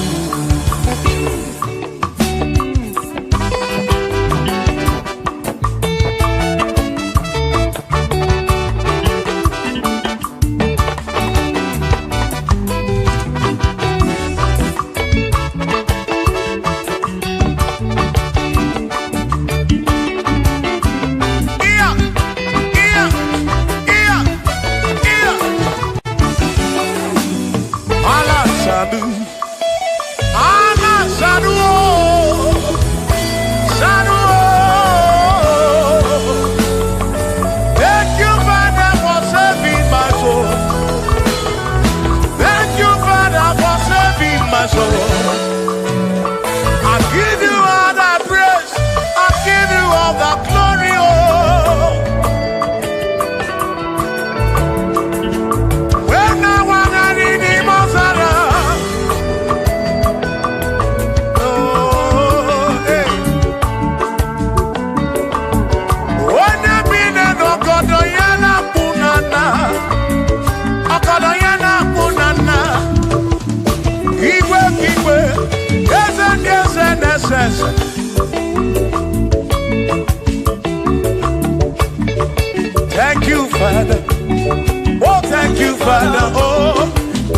Thank you, Father. Oh,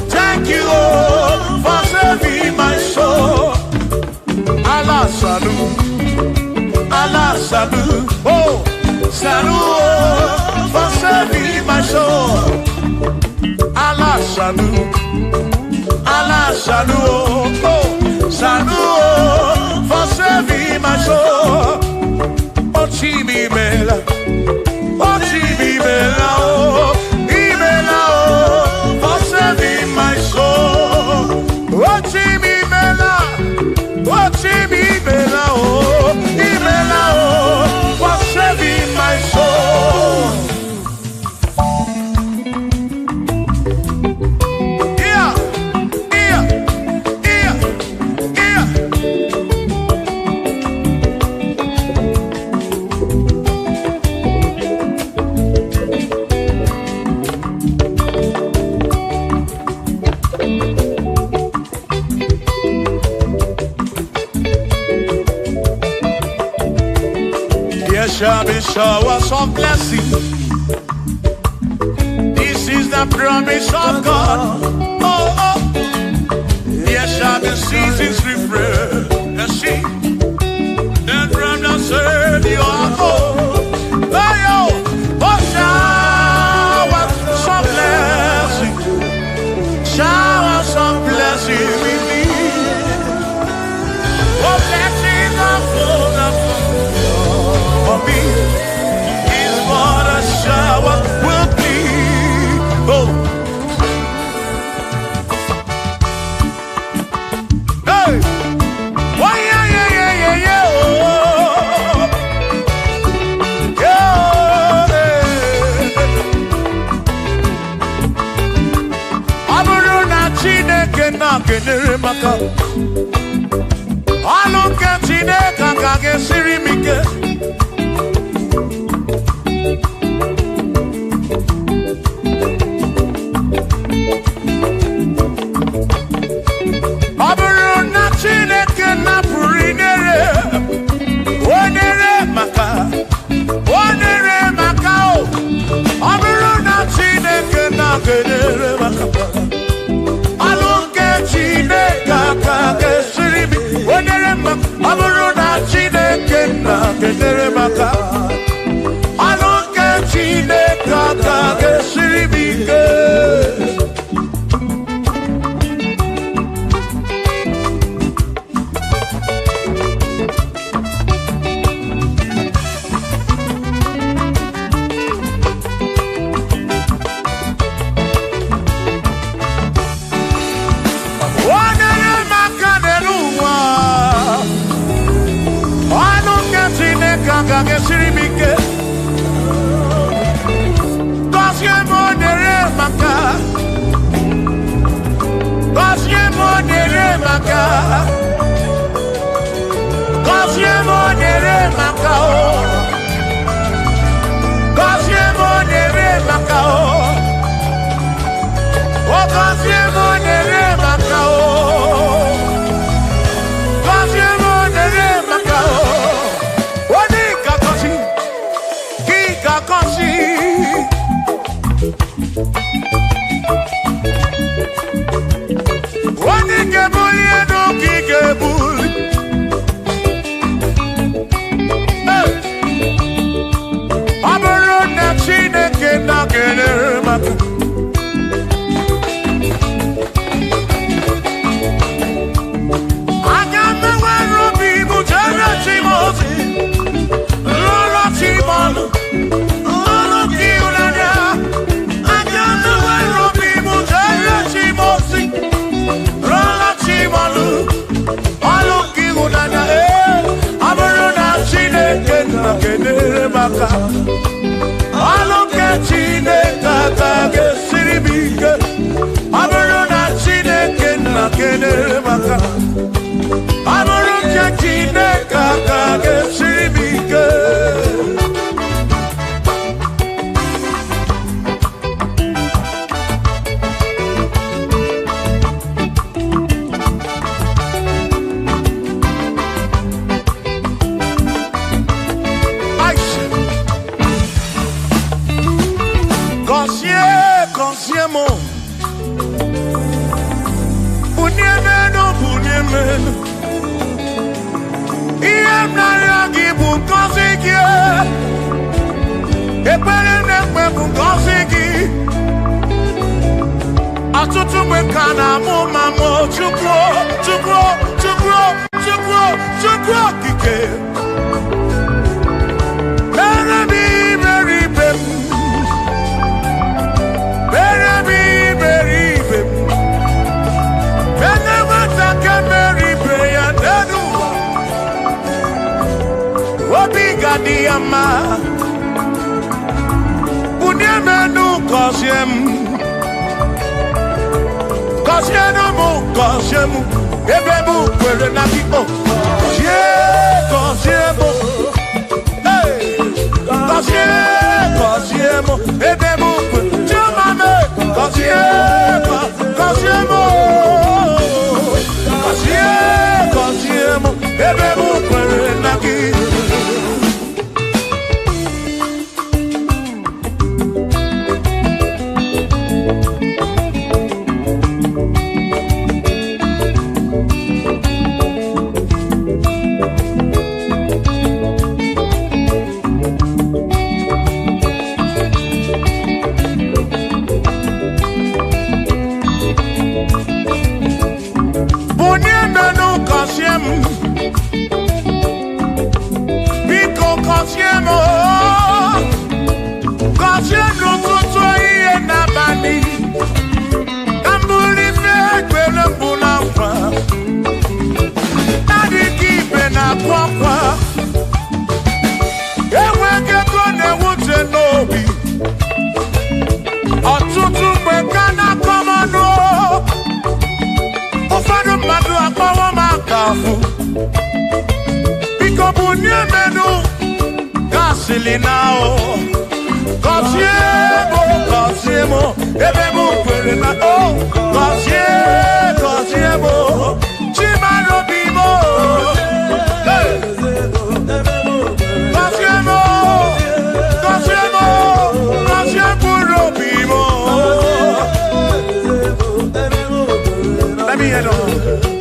thank you, oh, for saving my soul. Allah salut, Allah salut. Oh, salut, oh, for saving my soul. Allah salut, Allah salut. Oh, salut, oh, for saving my soul. Oh, Chimi Mela, oh, Chimi Mela, oh. My soul, watch me, Bella, watch me, Bella, oh, Bella, oh, watch me, my soul. Yeah, yeah, yeah, yeah. There shall be showers of blessing. This is the promise of God. Oh, oh. There shall be seasons refreshing. And from the serve you are home. Oh, oh, showers of blessing. Showers of blessing we need. Oh, blessings of full. For me is what a shower will be. Oh, hey, why, yeah, yeah, yeah, yeah, yeah, oh, yeah. Aburu na Chineke na kenere maka. Alunke Chineke kage siri mike. Kosiemo. Bunyemeno, bunyemeno. Iem na yagi bunkosiki. Epele nekwe bunkosiki. Atutu mekana mo mamo chukro, chukro, chukro, chukro, chukro kike. Baby, very bim. Baby, very bim. Whenever I can marry, pray and do. Obiga diama. Bunyemenu kosiem. Kosiemu, kosiemu. Ebebu kwere na kipo. Kosiemu. Kosiemo, ebebu chumame, kosiemo, kosiemo, ebebu naki. Now, Kosiemo, ebebu kwere na oh, Kosiemo, chimano bimo, Kosiemo, Kosiemo bimo. Let me hear it.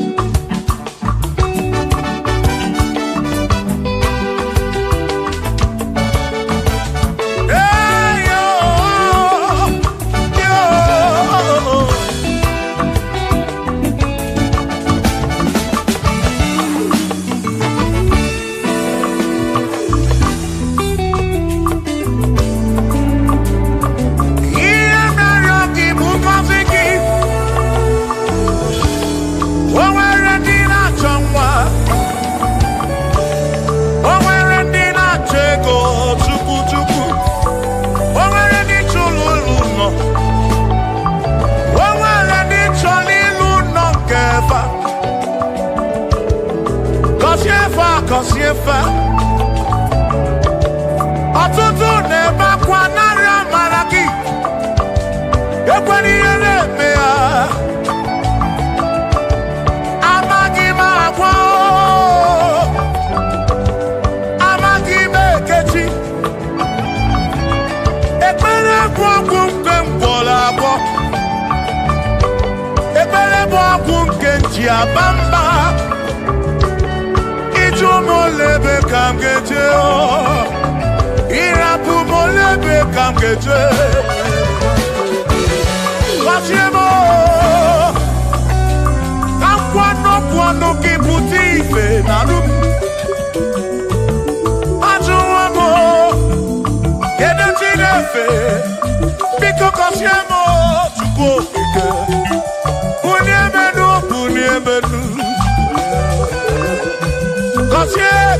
Kosiefa Atutu neba kwa nara maraki Ekwani yele mea Amagi magwa Amagi mekechi Ekpele kwa kumke mbola kwa Ekpele kwa kumke njiabamba Molebe kam gete o Irapu molebe kam gete Kosiemo Kam kwano kiputi ife narum Ajuwamo Yede tinefe Biko Kosiemo Chukwu ike Bunyemenu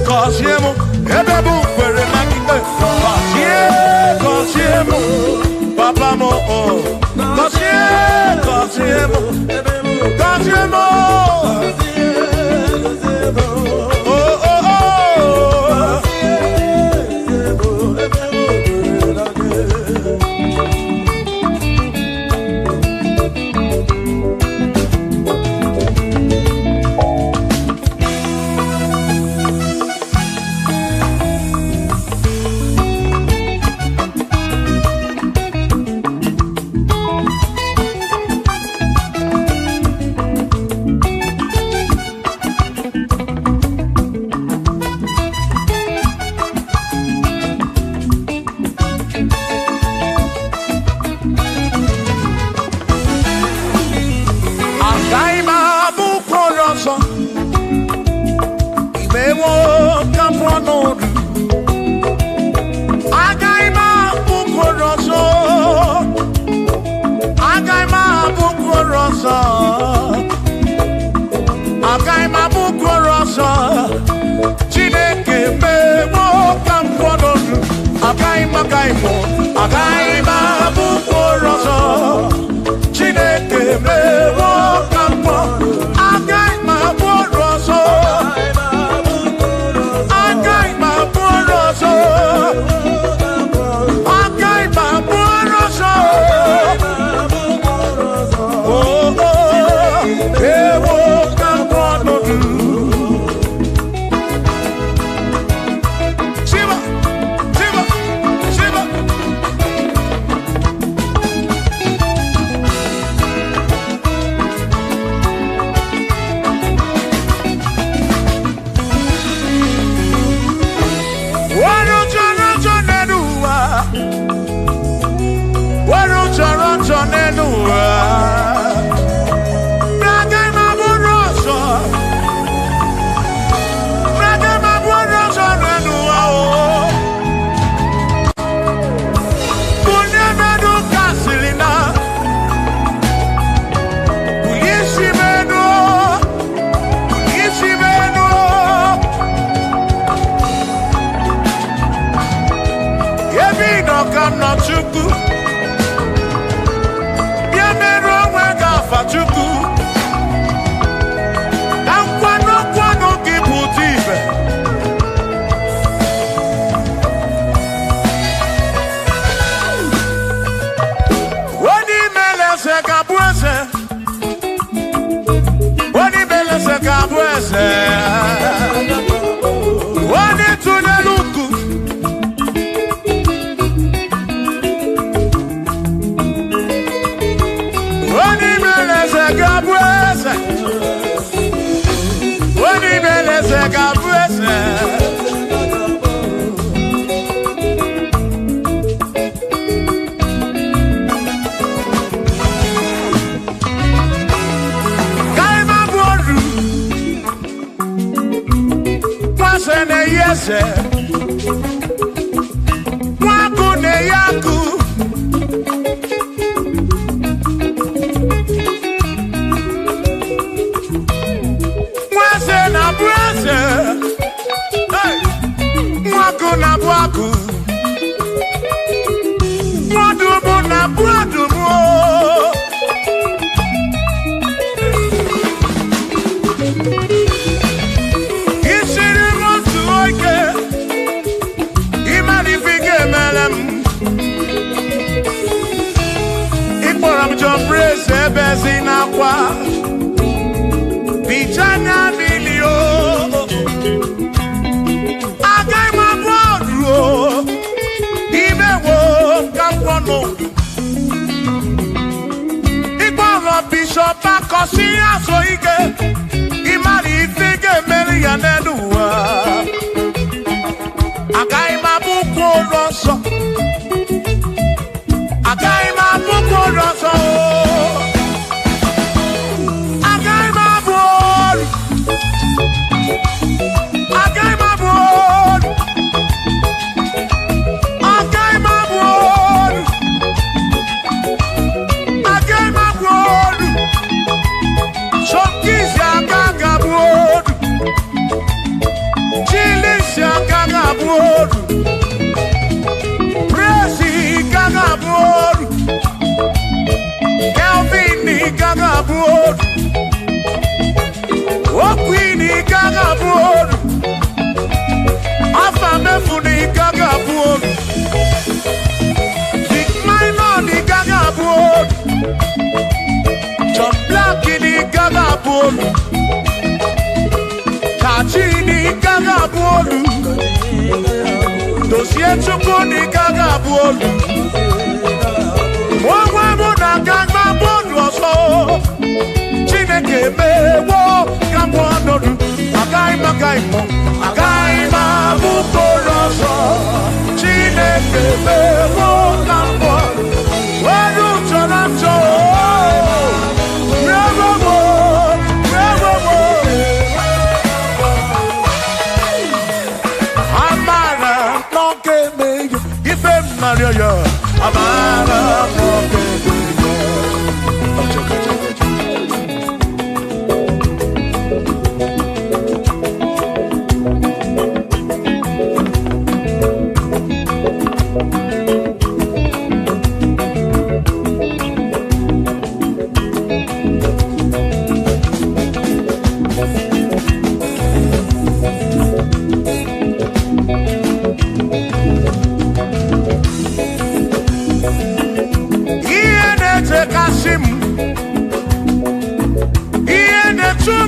Kosiemo, ebebu kwere na kike. Kosiemo, papa mo oh. Kosiemo, Kosiemo. Oh oh oh. agaghị m abụ mkpụrụ ọzọ Chineke mewo ka mkpọ agaghị m abụ ọrụ ọzọ agaghị m abụ ọrụ ọzọ agaghị m abụ ọrụ ọzọ ewo ka mkpọ ọnọdụ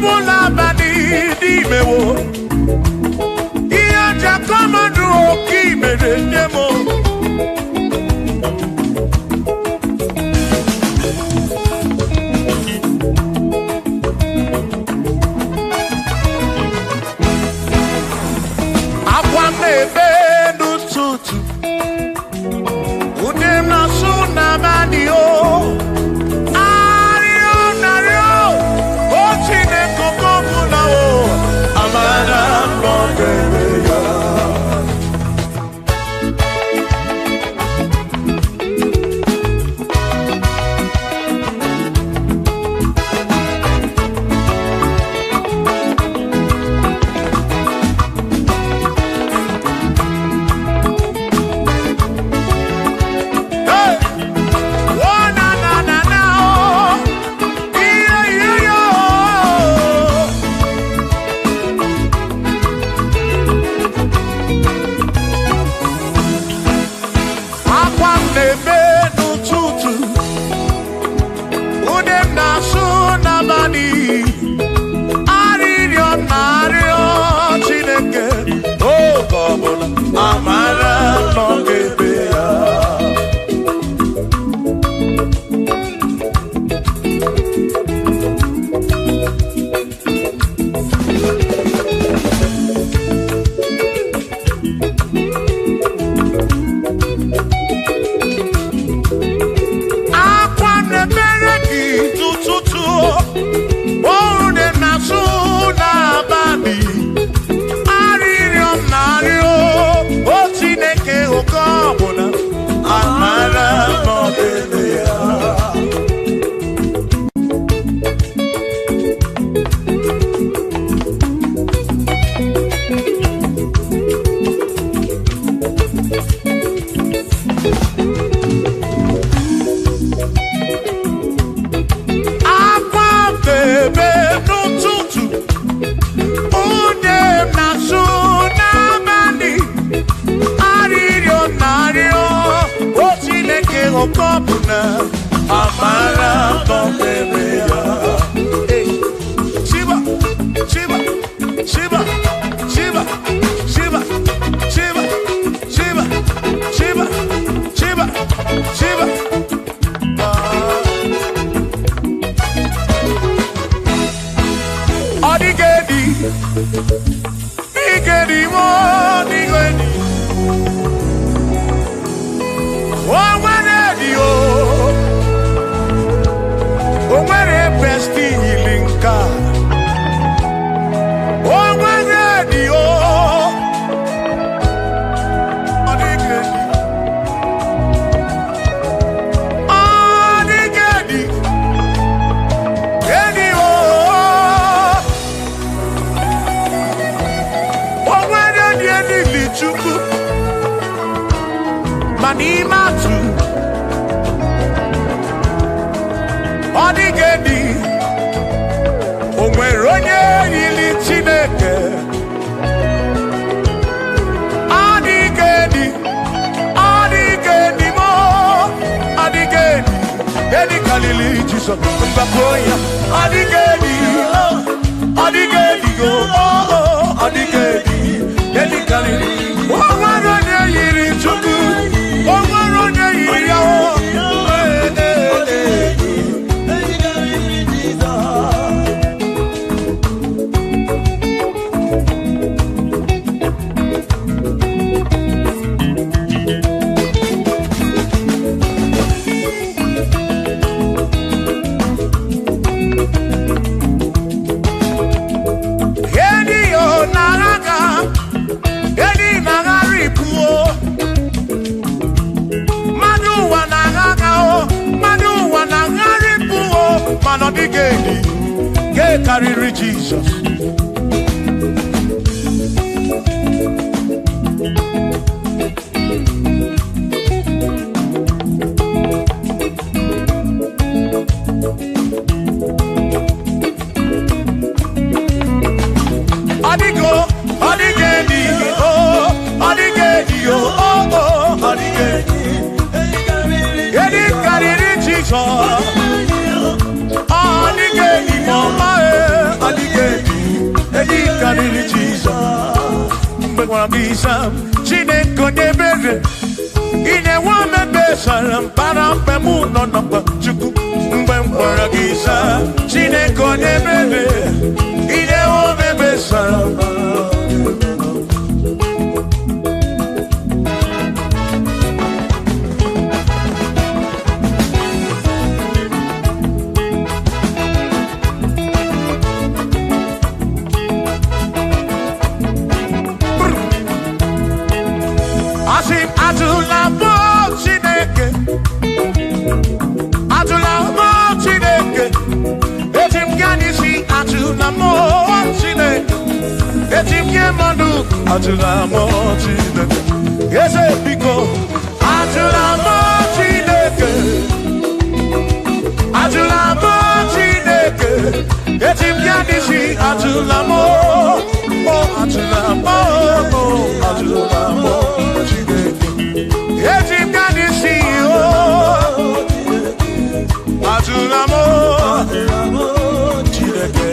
ọbụla abalị n'ime wo ihe aja kọmandụ oke imere nye m akwa m na-ebe n'ụtụtụ ude m na-asụ n'abalị o carry Jesus. Jesus. ebebe ine wamebe salam para pemu no no chuku mgbe mkpọrọ gị saa Chineke onye ebebe ine wamebe salam Atula mo Chineke, ese pico. Atula mo Chineke, atula mo Chineke, ese pianisi. Atula mo, oh atula mo, oh atula mo Chineke, ese pianisi. Oh, atula mo Chineke.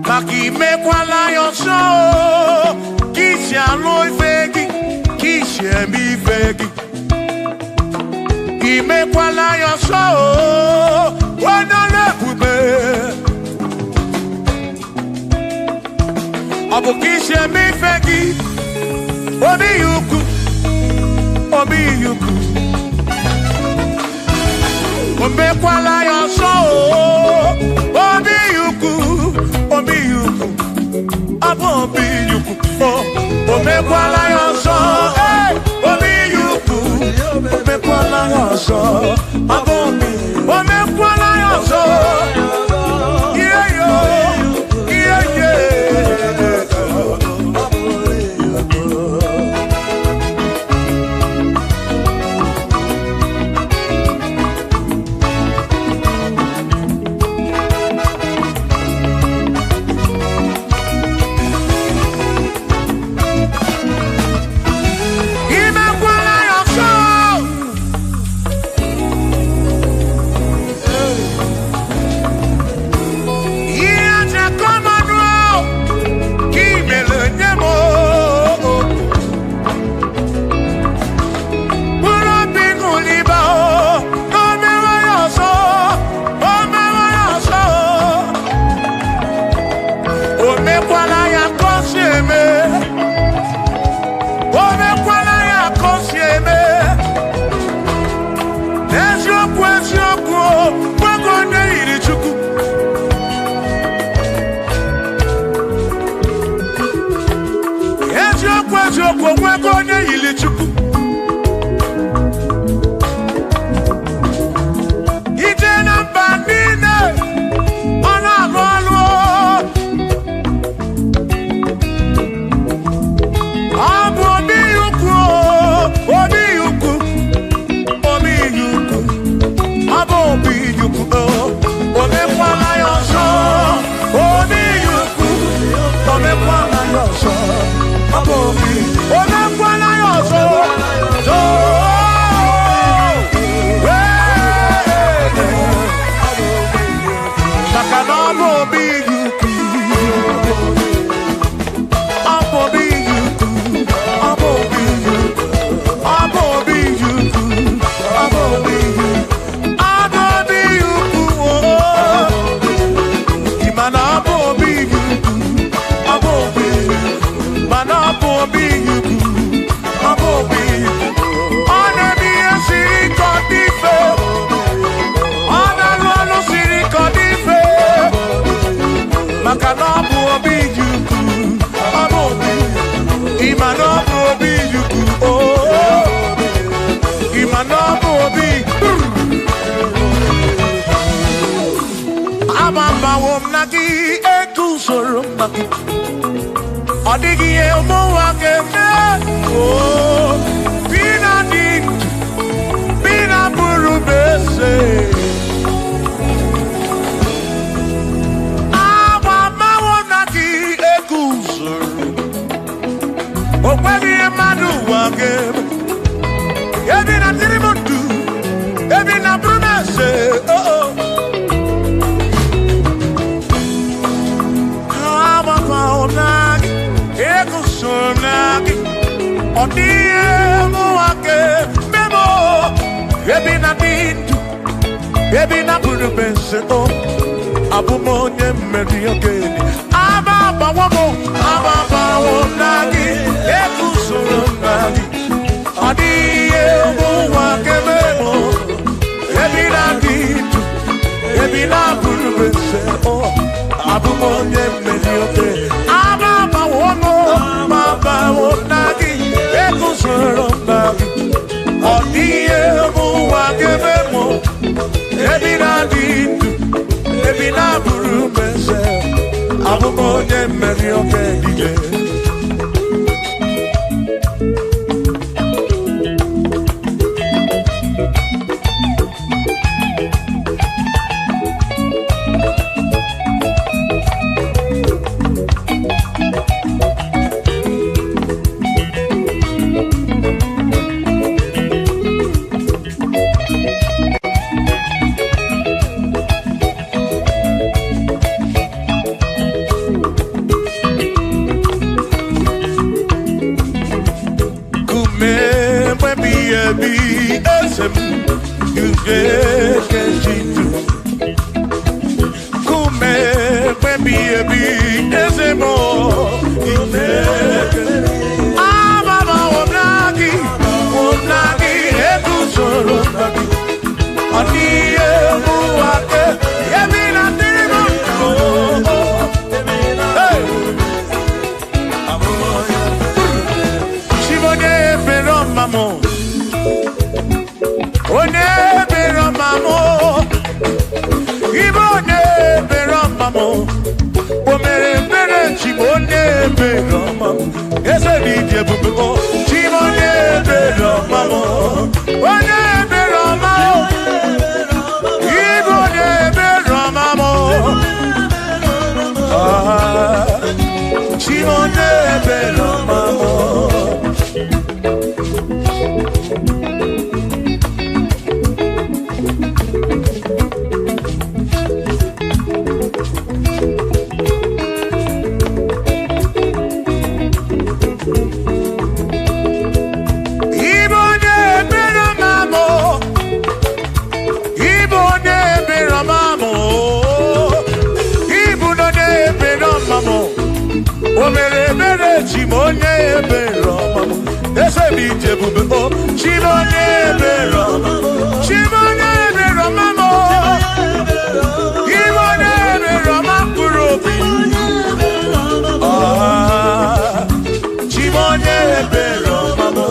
Maki me kwala yo so, kisha loy fegi, kisha mi fegi. Ki me kwala yo so, wana le pube. Abu kisha mi fegi, obi yuku, omekwala ya ọzọ obi yuku abụ obi yuku omekwala ya ọzọ obi yuku omekwala ya ọzọ abụ obi omekwala ya ọzọ Odigi emo wakeme bina dit bina burubese aba mawonaki ekusoro okweli madu wakeme ebina tirimutu ebina burubese Ebina buru bense o abumo nye meri ogeni aba bawo nagi ekusoro nagi odiye mo wa kememo ebina ditu ebina buru bense o abumo nye meri ogeni aba bawo nagi ekusoro nagi odiye mo wa kememo ebina ditu ebina buru bense abumo nye meri ogeni Jebubo, Chimone Bero Mamo, One Bero Mamo, Ibone Bero Mamo, Chimone Bero Mamo. Chimonye Bero Mamo, ese mi Jebubo, Chimonye Bero, Chimonye Bero Mamo, Chimonye Bero Makurobi, Chimonye Bero Mamo.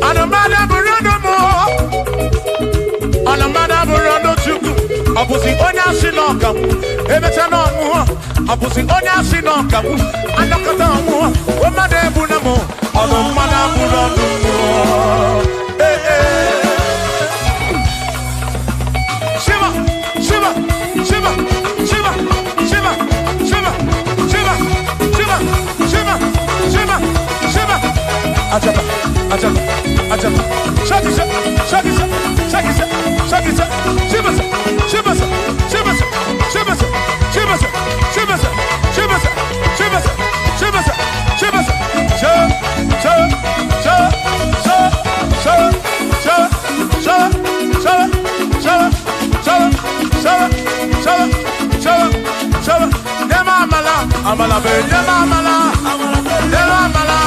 Anamada Burano mo. Anamada Burano chuku. Abusi onya sinoka. Ebeta no mu. Abusi onya sinoka. Anakata mu. Omade bunamo. Anamada Burano mo. Eh eh. Shiva, Shiva, Shiva, Shiva, Shiva, Shiva, Shiva, Shiva, Shiva, Shiva, Shiva. Ajaba, ajaba, ajaba. Shaki sa, shaki sa, shaki sa, shaki sa. Shiva sa, Shiva sa, Shiva sa, Shiva sa, Shiva sa, Shiva sa, Shiva sa, Shiva sa, Shiva sa, Shiva sa. Amala be, amala, amala,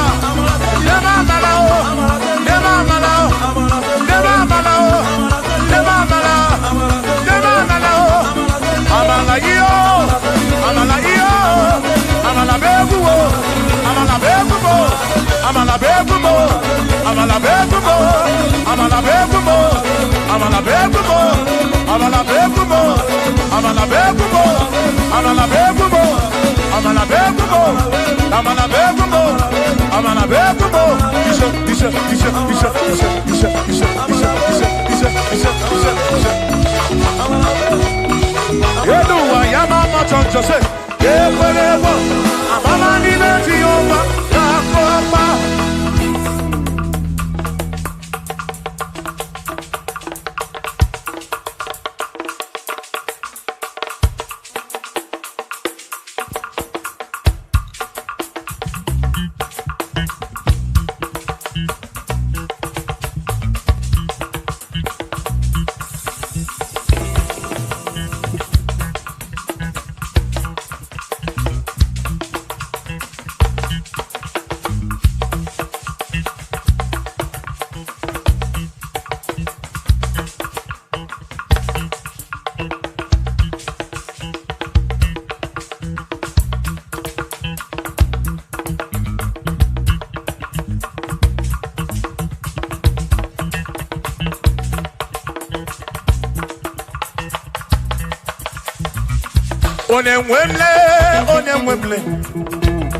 Onemwemle,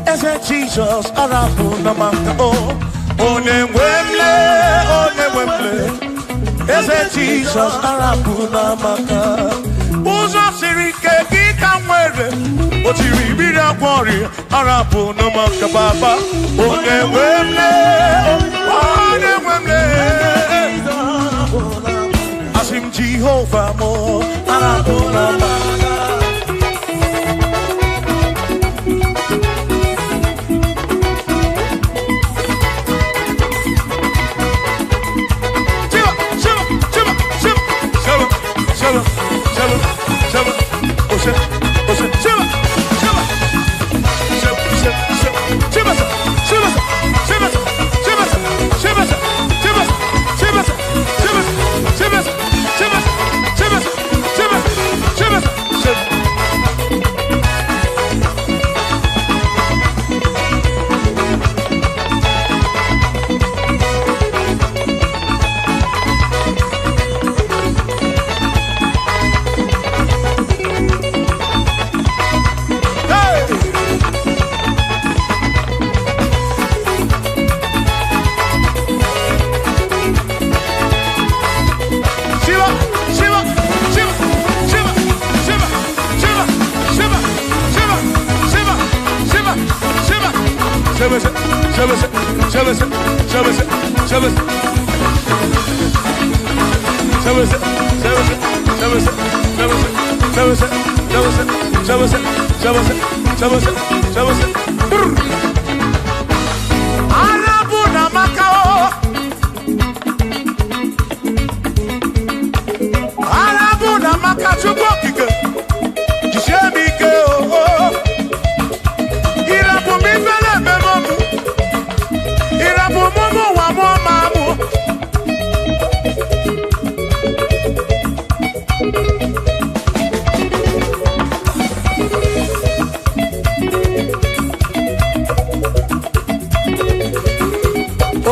ese Jesus arapu namaka oh. Onemwemle, ese Jesus arapu namaka. Uzo sirike kika mwere, otiri bira kwori arapu namaka baba. Onemwemle, asim Jehovah mo arapu namaka.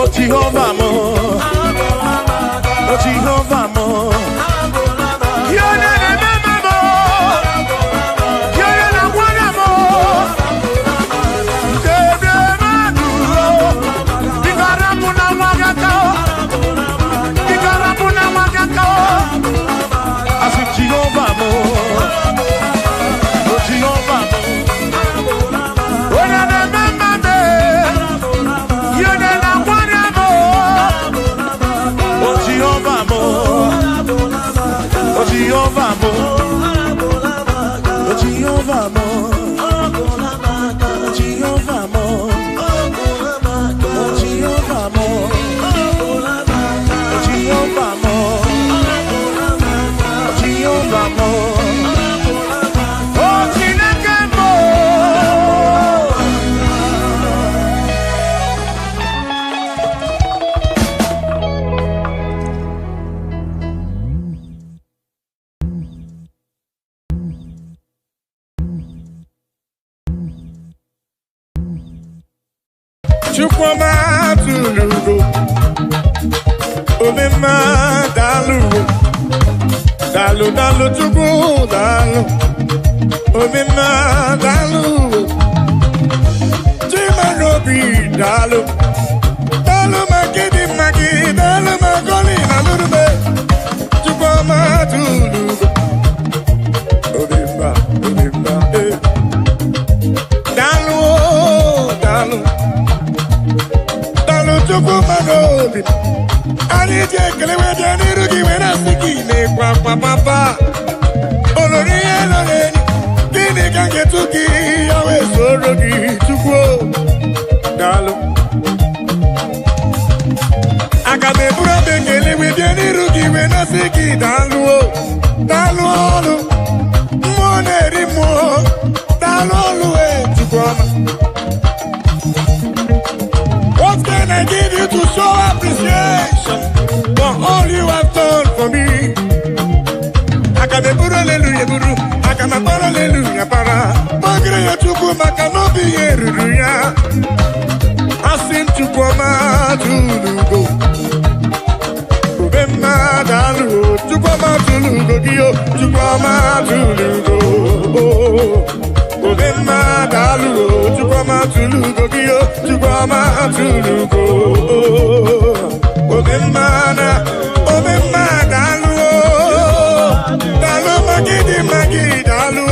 Oh Jehovah mo, oh Jehovah mo. You're not a member mo, you're not a one mo. Bigarapuna wagakao, bigarapuna wagakao. I said Jehovah mo, oh Jehovah mo. Oh na na member me, you're not a one mo. Oh Jehovah mo. Oh Jehovah mo, oh Jehovah mo, oh Jehovah mo, oh Jehovah mo, oh Jehovah mo, oh Jehovah mo, oh Chineke mo. Chukwuma tulugo, omema dalu, dalu dalu chukwu dalu, omema dalu, chimarobi dalu, dalu magidi magi, dalu magoli nalurube, Chukwuma tulugo, omema dalu dalu. Chukwuma n'obi anyị ji ekele wede n'iru gị were asị gị na-ekwe akwa papa olori ihe lọrọ enyi gịnị ka nketu gị ya wee soro gị Chukwu daalụ aga m eburu obi ekele wede n'iru gị wee na-asị gị daalụ daalụ ọlụ mmụọ na-eri mmụọ daalụ ọlụ wee Chukwuma. What can I give you to show appreciation for all you have done for me? I can be put hallelujah, buru. I can be put hallelujah, para. Magre ya chuku makano bi yeruya. I sing Chukwuma tulugo. Ubema dalu, Chukwuma tulugo giyo, Chukwuma tulugo. Obema dalu, Chukwuma tulugo giyo, Chukwuma tulugo. Obema dalu, dalu magidi dalu,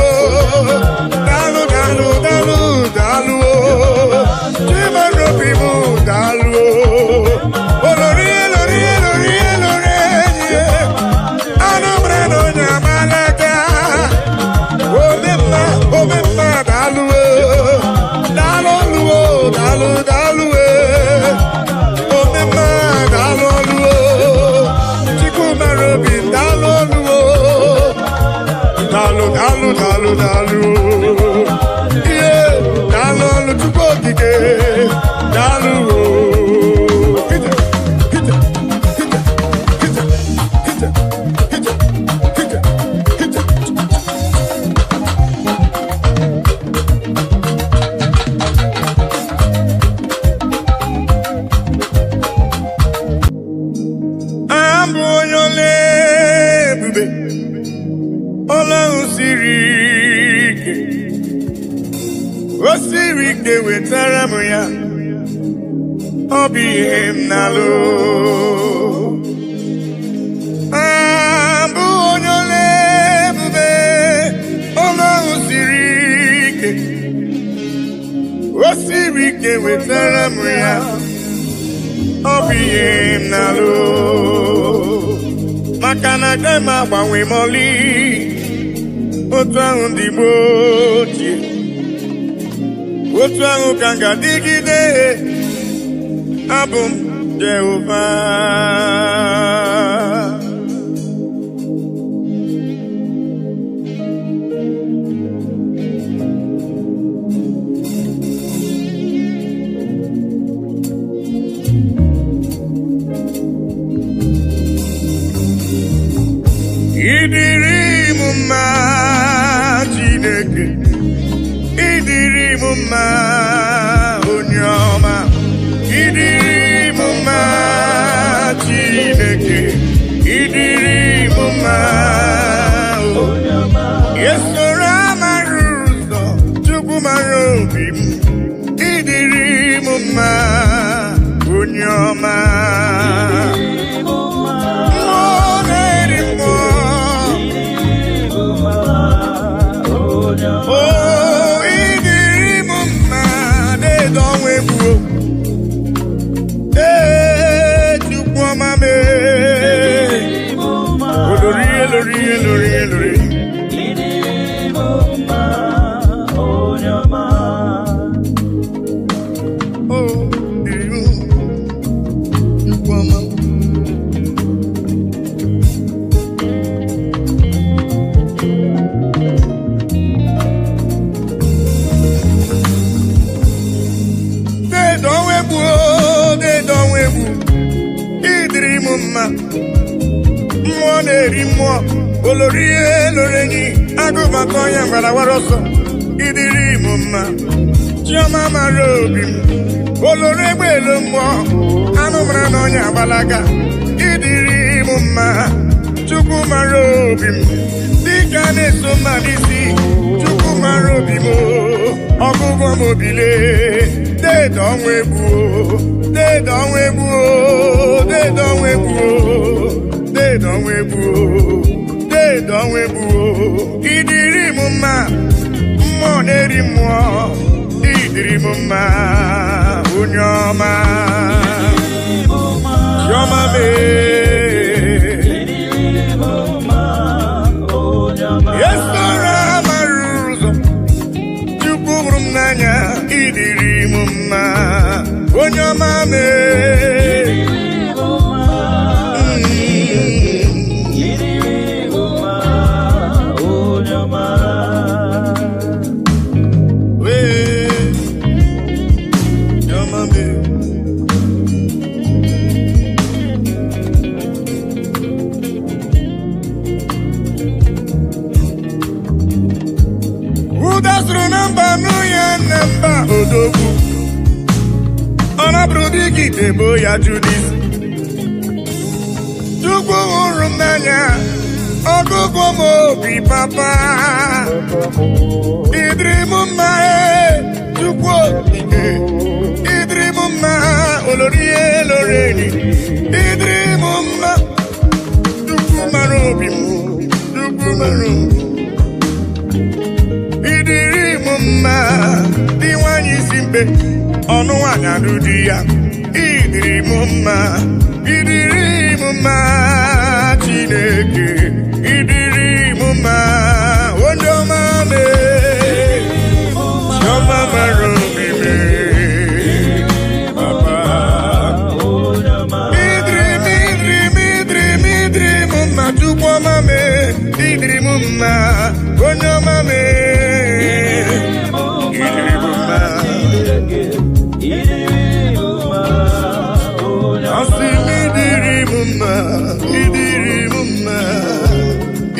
dalu dalu dalu dalu, chimarobi mu dalu. Olori olori olori olori, anombre no nyamalaka. Obema dalu, dalu dalu dalu, obema dalu, chikumarobi dalu, dalu dalu dalu dalu, yeah, dalu chukokike, dalu. Osirike wetara m ya ọ bụ ihe m na-alụ abụ onye ole ebube ọlọ́run siri ike osirike wetara m ya ọ bụ ihe m na-alụ maka na agaghị m agbanwe m ọlị otu ahụ ndị Igbo ochie otu ahụ ka m ga-adịgide abụ m Jehova idiri m mma Chineke idiri m mma onye ọma idiri m mma Olorie loreni agụbakọ ya mgbara ọsọ idiri m mma chioma mara obi m olore egbeelu mmụọ anụ mara na onye agbalaga idiri m mma chukwu mara obi m dịka na-eso mmadụ isi chukwu mara obi m ọgụgụ m obile deede ọnwa egwu deede ọnwa egwu deede ọnwa egwu deede ọnwa egwu don't we boo? Idiri mumma, moneri mo. Idiri mumma, unyoma, yoma me. Yes, Sora maruzo. Chukurum nanya, idiri mumma, unyoma me. Odogu Ona brudigi debo ya Judith Chukwu hụrụ m n'anya ọgụgụ m obi papa idiri m mma Chukwu okike idiri m mma olorie loreni idiri m mma Chukwu mara obi m Chukwu mara obi idiri m mma simbe ọnụ nwanyị alụ di ya idiri m mma Chineke idiri m mma onye ọma me chiọma mara omime papa idiri m mma Chukwu ọma me idiri m mma onye ọma me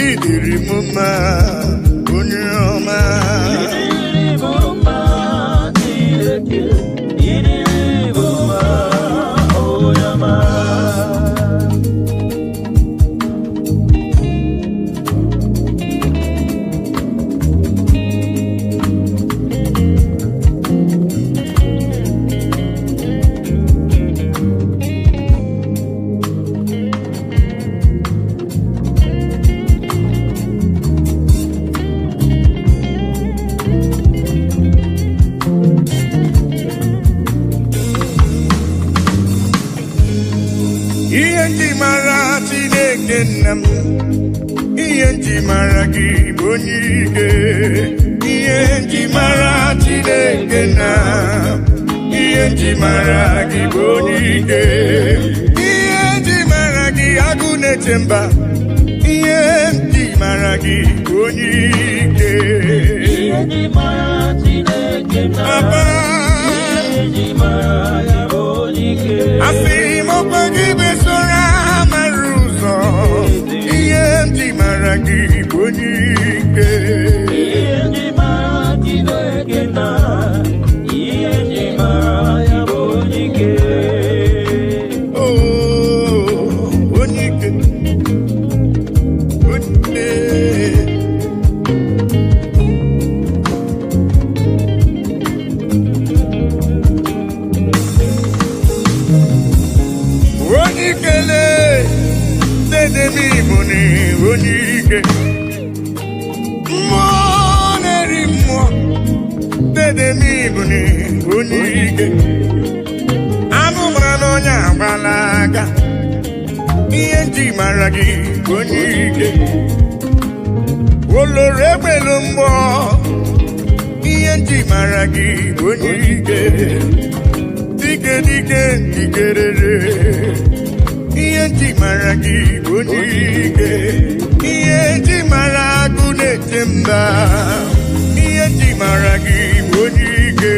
idiri m mma onye ọma ihe nji mara gị bụ onye ike ihe nji mara Chineke na ihe nji mara gị bụ onye ike ihe nji mara gị agụ na-eche mba ihe nji mara gị bụ onye ike ihe nji mara Chineke na ihe nji mara ya bụ onye ike asị m ọkwa gị besora mara ụzọ ihe nji mara gị bụ onye ike ihe nji mara Chineke na ihe nji mara ya bụ onye ike onye ike ikele dedemi buni onike mmụọ na-eri mmụọ dedemi buni onike anụ mara n'ọnya agbala aka ihe nji mara gị onike oloro egbelu mmụọ ihe nji mara gị onike dike dike dikerere ihe nji mara gị onike ihe nji mara agụ na-eche mba ihe nji mara gị onike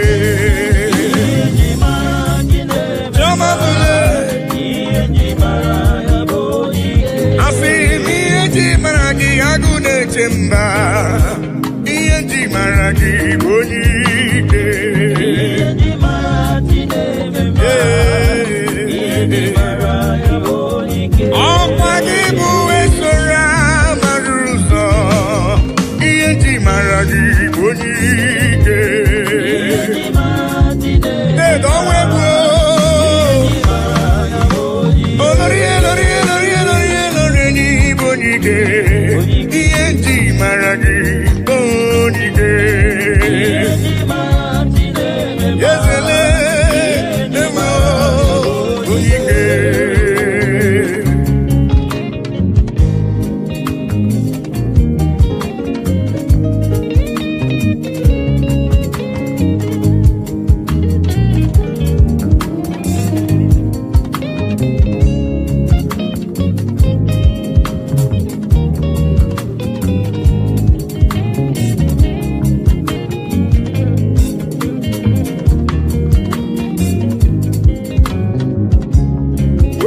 asị m ihe nji mara gị agụ na-eche mba ihe nji mara gị onike ọkwa gị bụ esoro amara ụzọ ihe nji mara gị onike edowebu olori n'igbo onike ihe nji mara gị onike ezele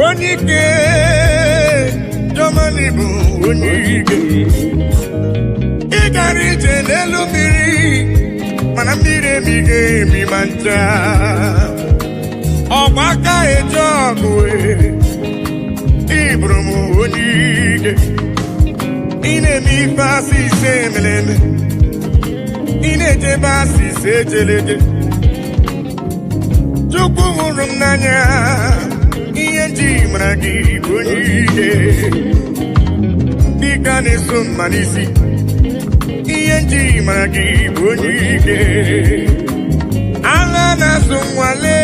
onike Germany bụ onike ị gara ije n'elu mmiri mana mmiri emighị emi ma ncha ọgbaka eje ọgụ ịbụrụ m onike ị na-eme ife asị ise emeleme ị na-ejebe asị ise ejeleje Chukwu hụrụ m n'anya ihe nji mara gị onike dịka na-eso mma n'isi ihe nji mara gị onike agha na-asụ nwale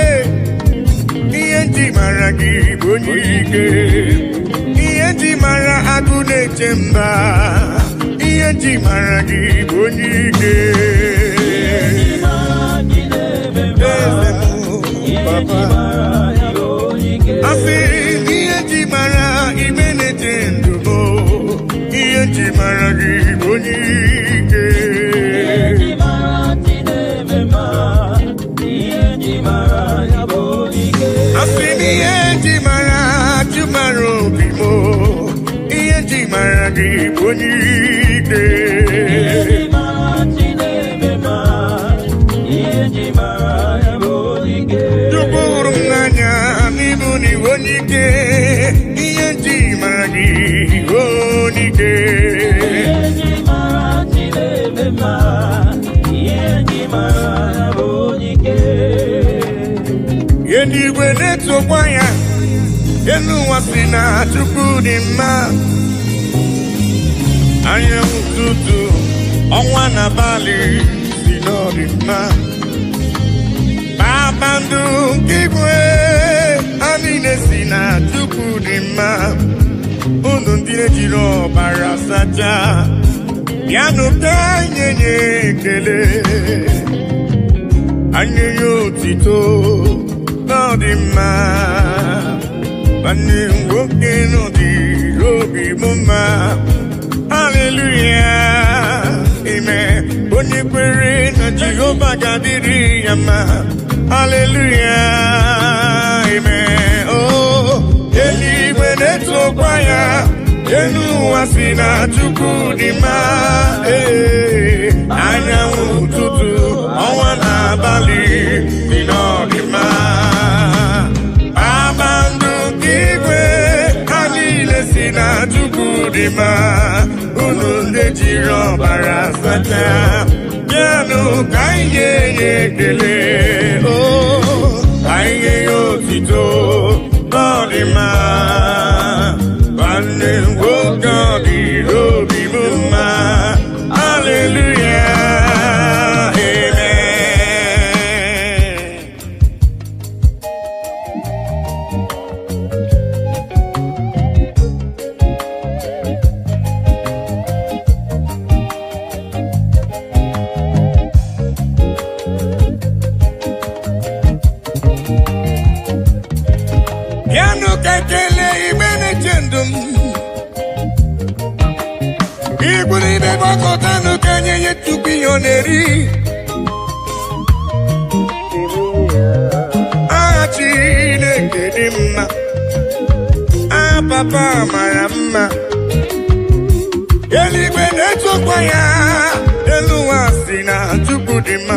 ihe nji mara gị onike ihe nji mara agụ na-eche mba ihe nji mara gị onike asị ihe nji mara ime na-eche ndụ ihe nji mara gị onike asị ihe nji mara chụmara obi m ihe nji mara gị onike Chukwu hụrụ m n'anya n'ịbụ n'iwu onike ihe nji mara gị onike ihe ndị igwe na-etokwa ya elu ụwa si na Chukwu dị mma anyanwụ ụtụtụ ọnwa na abalị si na ọ dị mma kpakpando nke igwe ha niile si na Chukwu dị mma unu ndị ejiri ọbara sacha bịanụ ka anyị nye ekele anyị nye otito na ọ dị mma nwanne m nwoke n'ọdịrị obi m mma haleluya ime onye kwere na Jehova ga-adịrị ya mma haleluya ime eluigwe na-etokwa ya elu ụwa si na Chukwu dị mma anyanwụ ụtụtụ ọnwa na abalị dị n'ọdịmma kpakpando nke igwe ha niile si na Chukwu dị mma unu ndị jiri ọbara sacha bịanụ ka anyị nye ya ekele ka anyị nye ya otito n'ọdịmma Yanu kakele ibene chendum. Ibuni de bakotanu kanye yetu biyoneri. Achine kedimma. Papa mayamma. Yeli bene chokwaya. Eluwasina chukudima.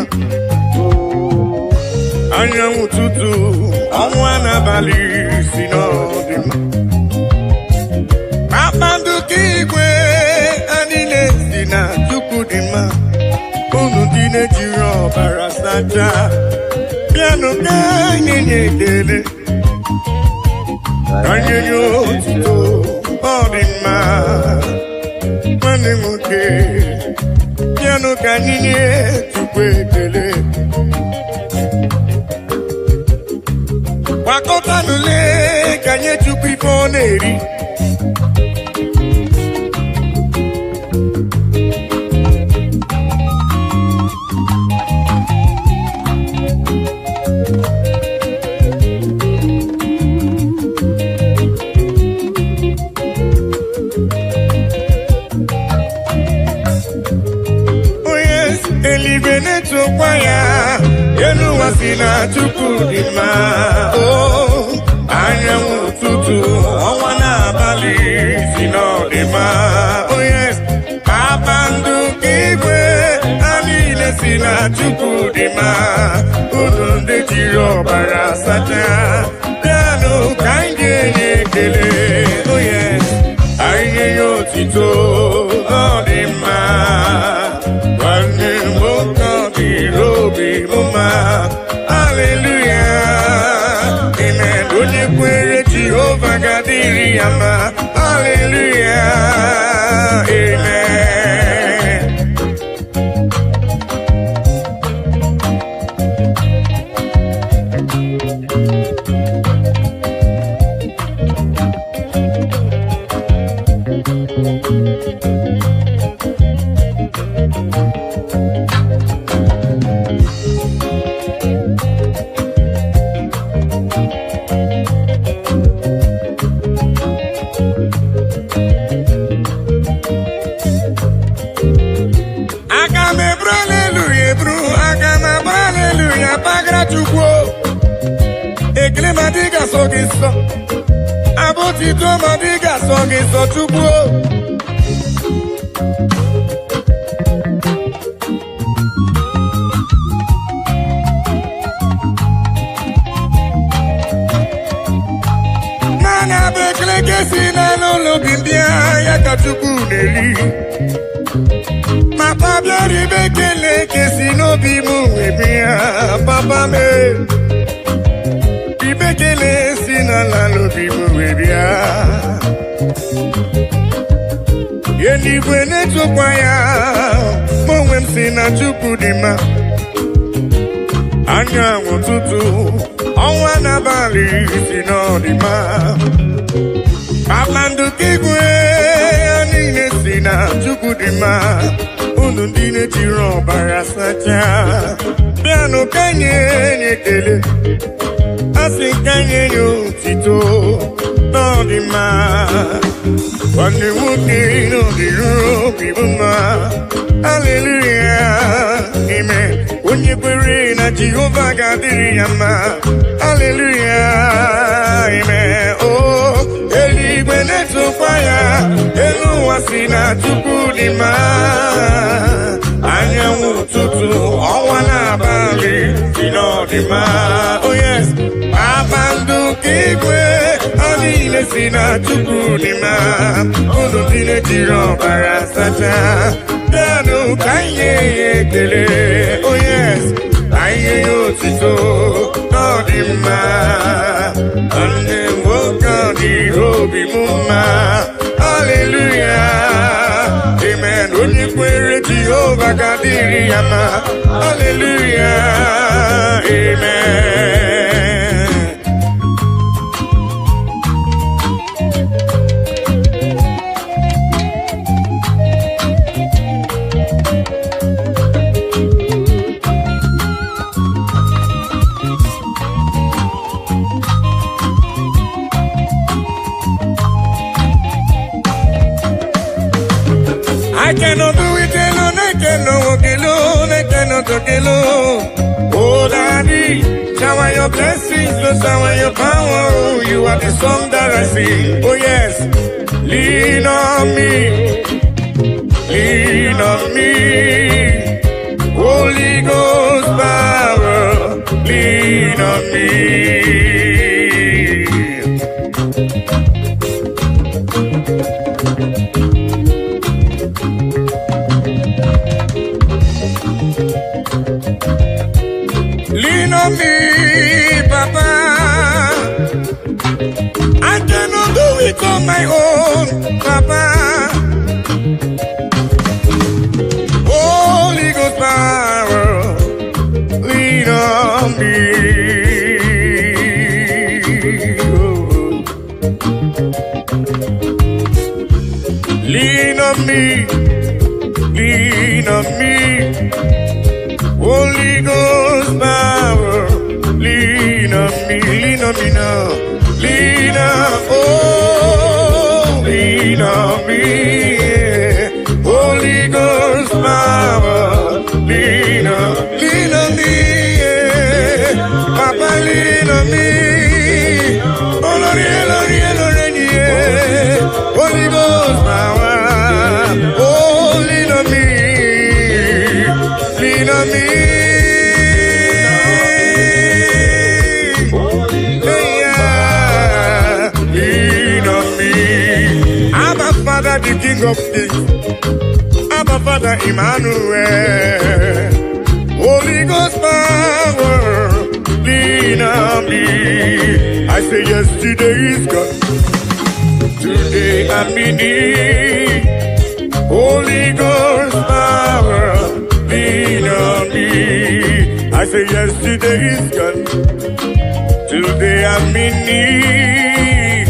Anya ututu. Amwana bali sinodima. Papandu kigwe. Anile sina chukudima. Unu dine jiro barasaja. Piano kanye nyedele. Kanye nyotito. Odima. Mane muke. Piano kanye nye chukwekele. Wakota nule kanye chukwiponeri. Oh yes, elibeneto kwaya. Yenu wasina chukudima. Oh, anya ututu Owana bali sinodima. Oh yes, papandu kigwe. Anile sina chukudima. Ununde jiro barasaja. Piano kange nyekele. Oh yes, anye yotito odima. Wane moka birobi muma. Hallelujah, amen. Onye kwere Jehovah gadiri ama. Hallelujah, amen. Ekele madiga sogiso. Abotito madiga sogiso tubo. Nana bekele kesi na lolo bimbia ya katubu neli. Papa biari bekele kesi no bimu ebia papa me. Ibekele sina la lobi muwebia. Yeni bwene chokwaya. Mwem sina chukudima. Anya wotutu. Owana bali sinodima. Papandu kigwe. Anine sina chukudima. Unundine jiro barasaja. Piano kanye nyekele. Asinkanye yotito Nodima. Wane muke no diru bibuma. Hallelujah, amen. Onye kwere na Jehovah gadiri ama. Hallelujah, amen. Oh, eligwe neto fire. Elu wasina chukudima. Anya ututu Owana bali sinodima. Oh yes, Papandu kigwe. Anile sina chukudima. Unundine jiro barasaja. Piano kanye yekele. Oh yes, kanye yotito Nodima. Ande woka di robi muma. Hallelujah, amen. Onye kwere Jehovah gadiri ama. Hallelujah, amen. I cannot do it alone, I cannot walk alone, I cannot talk alone. Oh, Daddy, shower your blessings, Lord, shower your power. Oh, you are the song that I sing. Oh, yes, lean on me, lean on me. Holy Ghost power, lean on me. Lean on me, Papa. I cannot do it on my own, Papa. Holy Ghost power, lean on me. Oh. Lean on me, lean on me. Holy Ghost power, lean on me now. Lean on, oh, lean on me. Yeah. Holy Ghost power, lean on me. Yeah. Papa, lean on me. Oh, Lord, yeah, Lord, yeah, Lord, yeah. Holy Ghost power, oh, lean on me. Lean on me. Father, the King of Kings, Abba Father Emmanuel, Holy Ghost power, lean on me. I say yesterday is gone, today I'm in need. Holy Ghost power, lean on me. I say yesterday is gone, today I'm in need.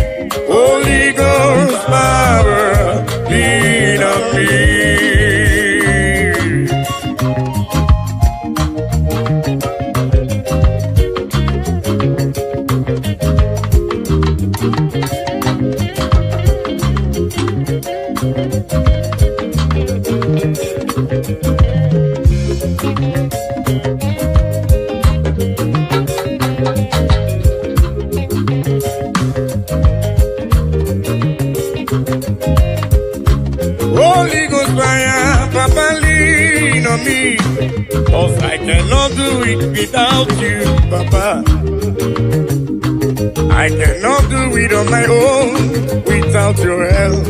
Holy Ghost power, lean on me. Holy Ghost fire, Papa, lean on me. 'Cause I cannot do it without you, Papa. I cannot do it on my own without your help.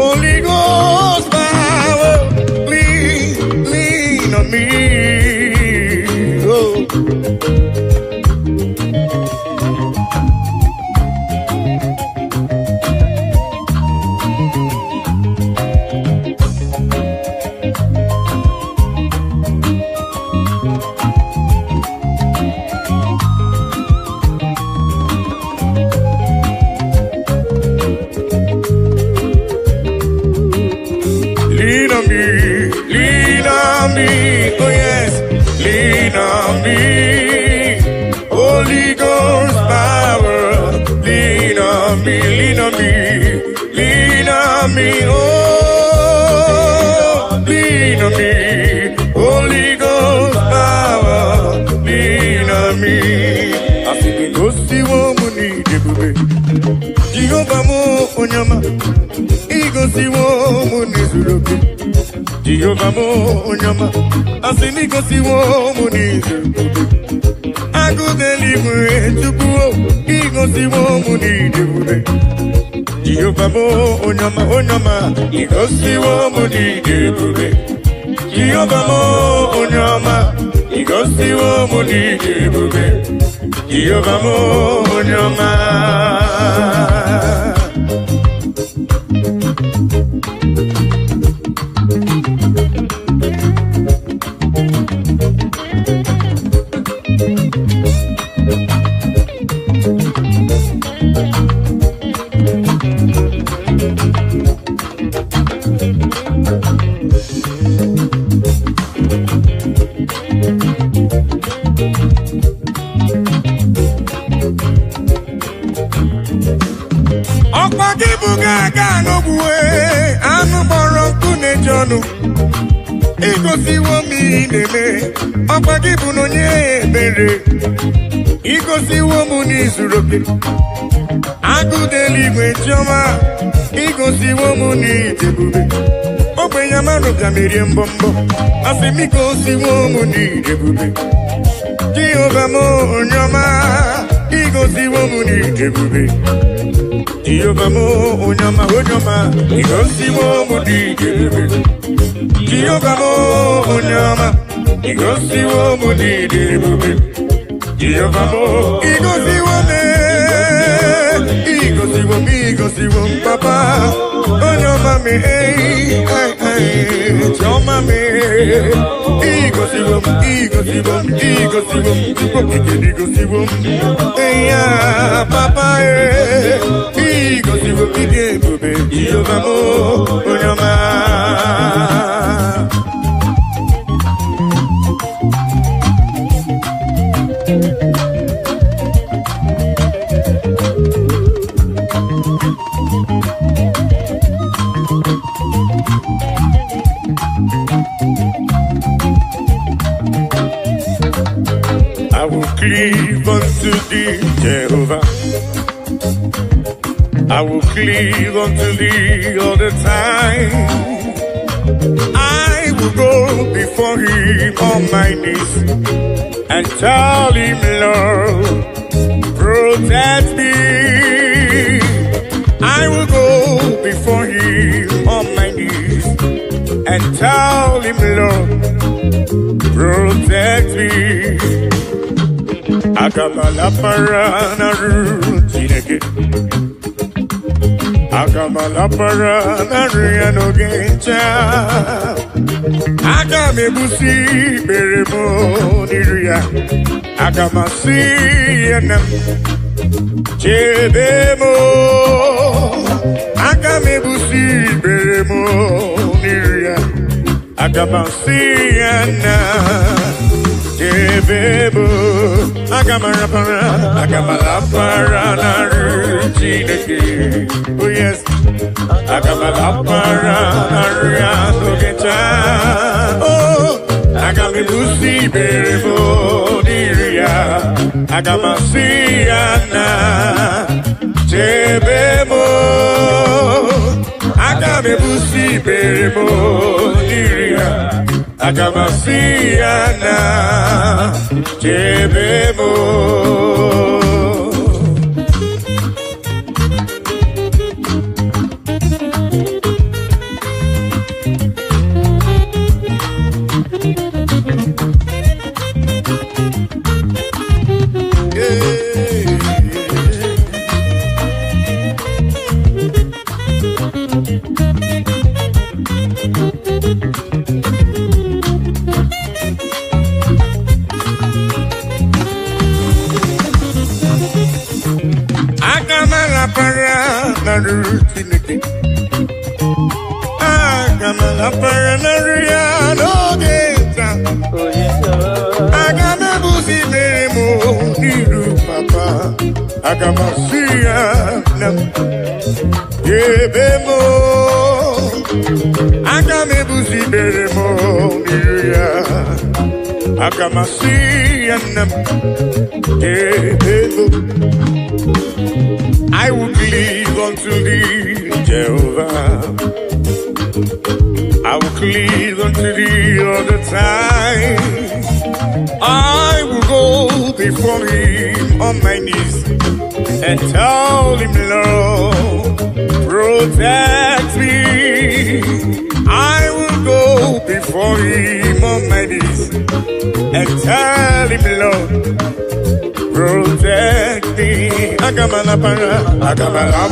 Holy Ghost power, lean on me. Oh. Lean on me, oh yes, lean on me. Holy Ghost power, lean on me, lean on me, lean on me, oh, lean on me. Holy Ghost power, lean on me. I think it goes to woman, Jehovah mo onyama, he goes to woman is looking. Jehovah mo onyama, asini kosi wo munizu. Aku deliver to go, he gosi wo munizu. Jehovah mo onyama, he gosi wo munizu. Jehovah mo onyama, he gosi wo munizu. Jehovah mo onyama. Ọkwagibuga n'ogwue anụ gbọrọ nkụ na-eji ọnụ igosiwo m ihe na-eme ọkwagibu n'onye ebere igosiwo m n'izuru oke agụdela igwe chiọma igosiwo m n'idebube ogbenye amarụbịa merie mbọmbọ asị m igosiwo m n'idebube Jehova m onye ọma igosiwo m n'idebube Jehova mo onyama igosiwo mu didebe Jehova mo onyama igosiwo mu didebe Jehova mo igosiwo papa onyama me choma me igosiwo eya papa igosiwo bidebube Jehova mo onyama I will cleave unto thee, Jehovah. I will cleave unto thee all the time. I will go before him on my knees and tell him, Lord, protect me. I will go before him on my knees and tell him, Lord, protect me. Akamala parana rutineke. Akamala parana riano gencha. Akamebusi beremo niria. Akamasi enam chebemo. Akamebusi beremo niria. Akamasi enam. Bebo, agamala para na rutineke. Oh yes, agamala para na riano gencha. Oh, agamibusi bebo niria, agamasi ana chebebo, agamibusi bebo niria. Agamasiana Chebebo rutineke. Agamala paranaria no geta. Agamebusi beremo niru papa. Agamasia nam yebemo. Agamebusi beremo niruya. Agamasia nam yebemo. I will cleave unto thee, Jehovah. I will cleave unto thee all the time. I will go before him on my knees and tell him, Lord, protect me. I will go before him on my knees and tell him, Lord, protect me. Agamala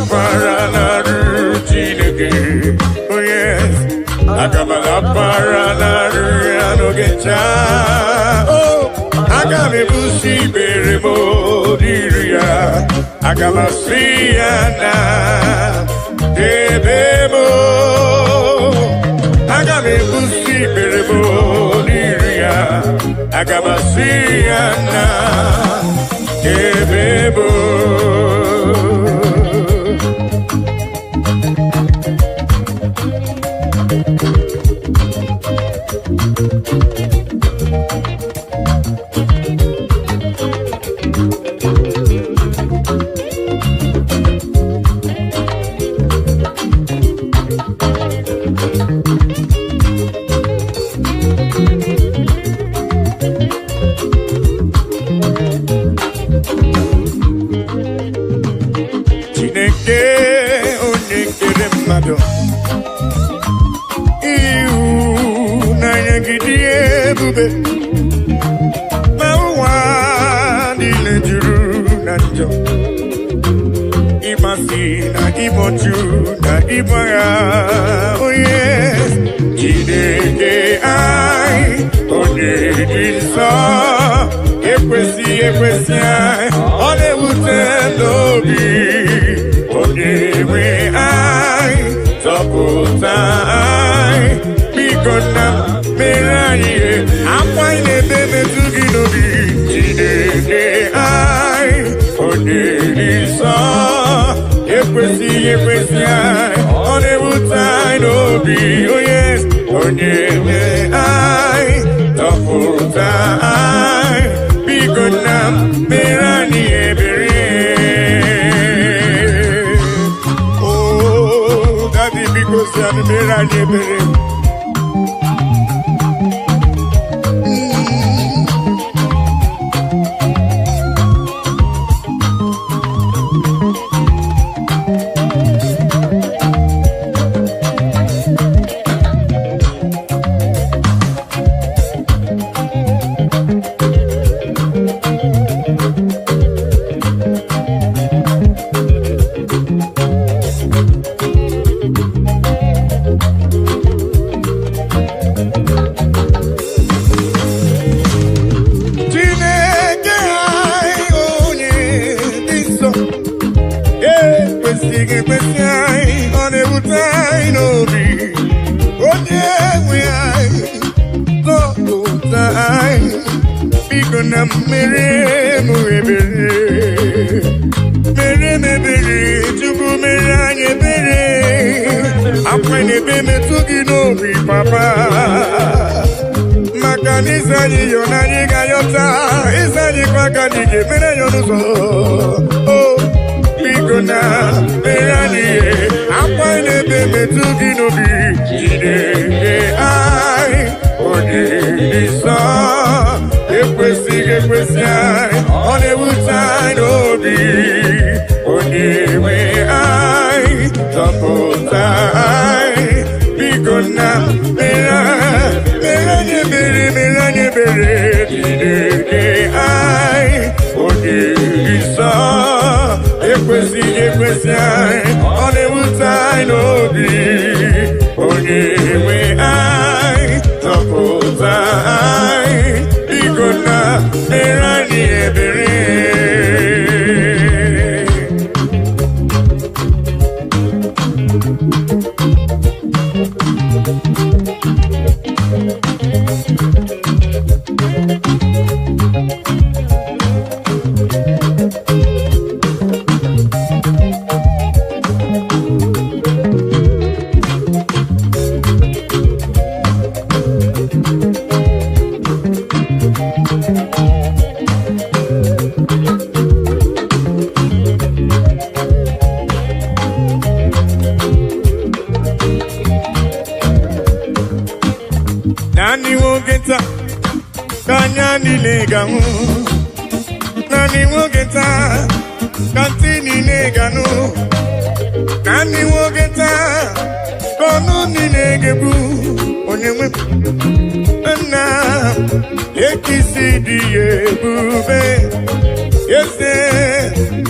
para na rutineke. Oh yes, agamala para na riano gencha. Oh, agamebusi beremo diria. Agamasiana debemo. Agamebusi beremo diria. Agamasiana debemo. Chineke onye kere mmadụ ịhụnanya gị dị ebube ma ụwa niile juru na njọ ịmasị na ịbọchụ na ịgbagha onye Chineke anyị onye dị nsọ ekwesị anyị ọ na-ewute n'obi onye nwe anyị zọpụta anyị biko nna mere anyị akwa anyị na-ebe metụ gị n'obi Chineke anyị onye dị nsọ ekwesị anyị ọ na-ewute anyị n'obi onye nwe anyị zọpụta anyị biko nna mere anyị ebere daddy biko si anyị mere anyị ebere Papa maka n'izanyi yo na anyị ga-ayọta izanyi kwa ka anyị ga-emere ya n'ụzọ biko na mere anyị akwa na-ebe metụ gị n'obi Chineke anyị onye dị nsọ ekwesị anyị ọ na-ewute anyị n'obi onye nwe anyị zọpụta anyị biko nna mere anyị ebere Chineke anyị onye dị nsọ ekwesị anyị ọ na-ewute anyị n'obi onye nwe anyị zọpụta anyị biko nna mere anyị ebere Nani wogeta kanya nileganu Nani wogeta kantini neganu Nani wogeta kono nilegebu Onyewe na ekisi di ebube Yese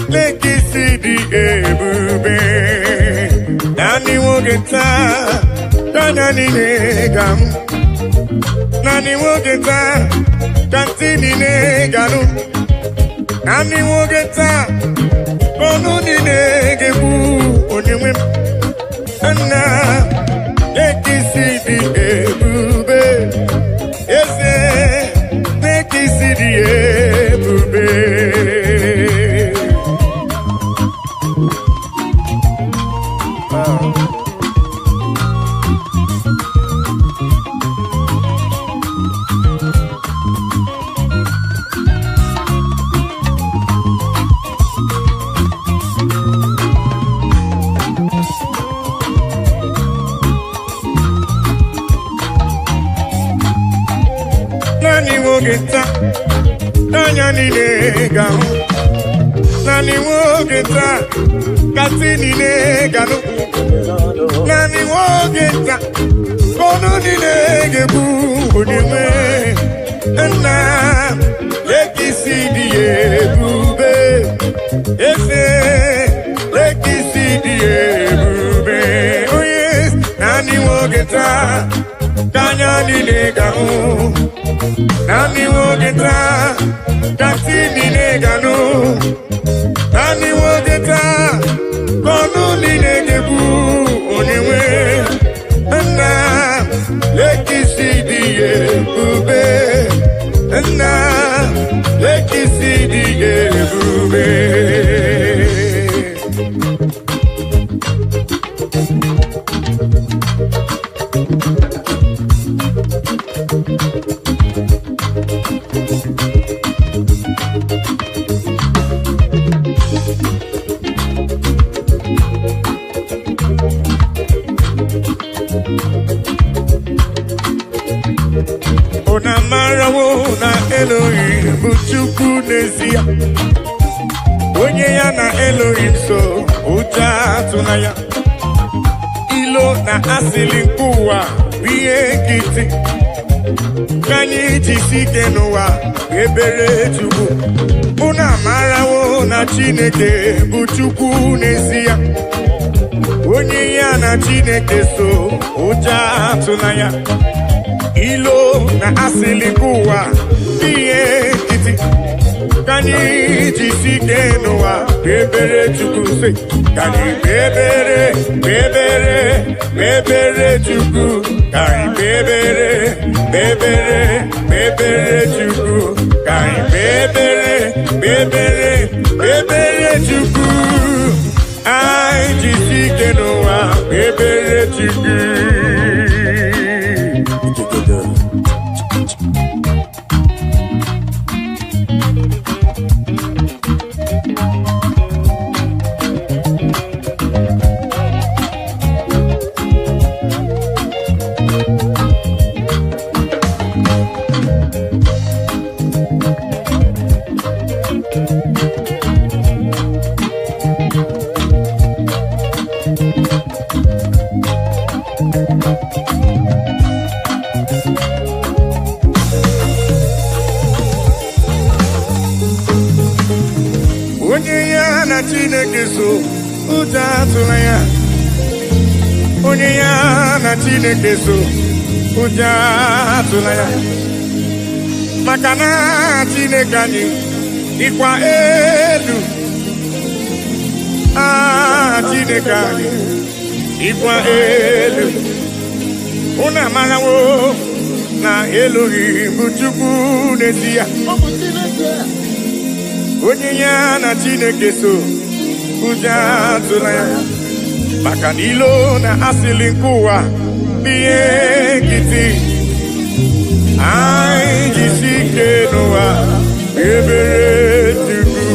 lekisi di ebube Nani wogeta kanya nileganu Nani wogeta kantini neganu Nani wogeta kono nilegebu Onyewe na ekisi di ebube Ese ekisi di ebube Nani wogeta, nanya nilega, Nani wogeta katini ne gano. Nani wogeta kono ni ne gebu uniwe. Na lekisi diye bube. Ese lekisi diye bube. Oh yes, nani wogeta kanya ni ne gano. Nani wogeta katini ne gano. Nani wogeta kono ni ne gebu uniwe. Na lekisi diye bube. Na lekisi diye bube. Ona marawo na Elohim buchuku nezia. Onye ya na Elohim so uja tunaya. Ilo na asili nkuwa biye kiti. Kanyi jisike nowa ebere chuku. Ona marawo na Chineke buchuku nezia. Onye ya na Chineke so uja tunaya. Ilo na asili kuwa biye kiti. Kanyi jisike nowa bebere chukuse. Kanyi bebere, bebere, bebere chuku. Kanyi bebere, bebere, bebere chuku. Kanyi bebere, bebere, bebere chuku. Ay jisike nowa bebere chuku. Onye ya na Chineke so uja tunaya. Onye ya na Chineke so uja tunaya. Makana Chineke anyị ikwa elu. Chineke anyị ikwa elu. Una marawo na Elohim buchuku nezia. Onye ya na Chineke so uja tunaya. Maka nilo na asili nkuwa biye kiti. Ay jisike nowa bebere chuku.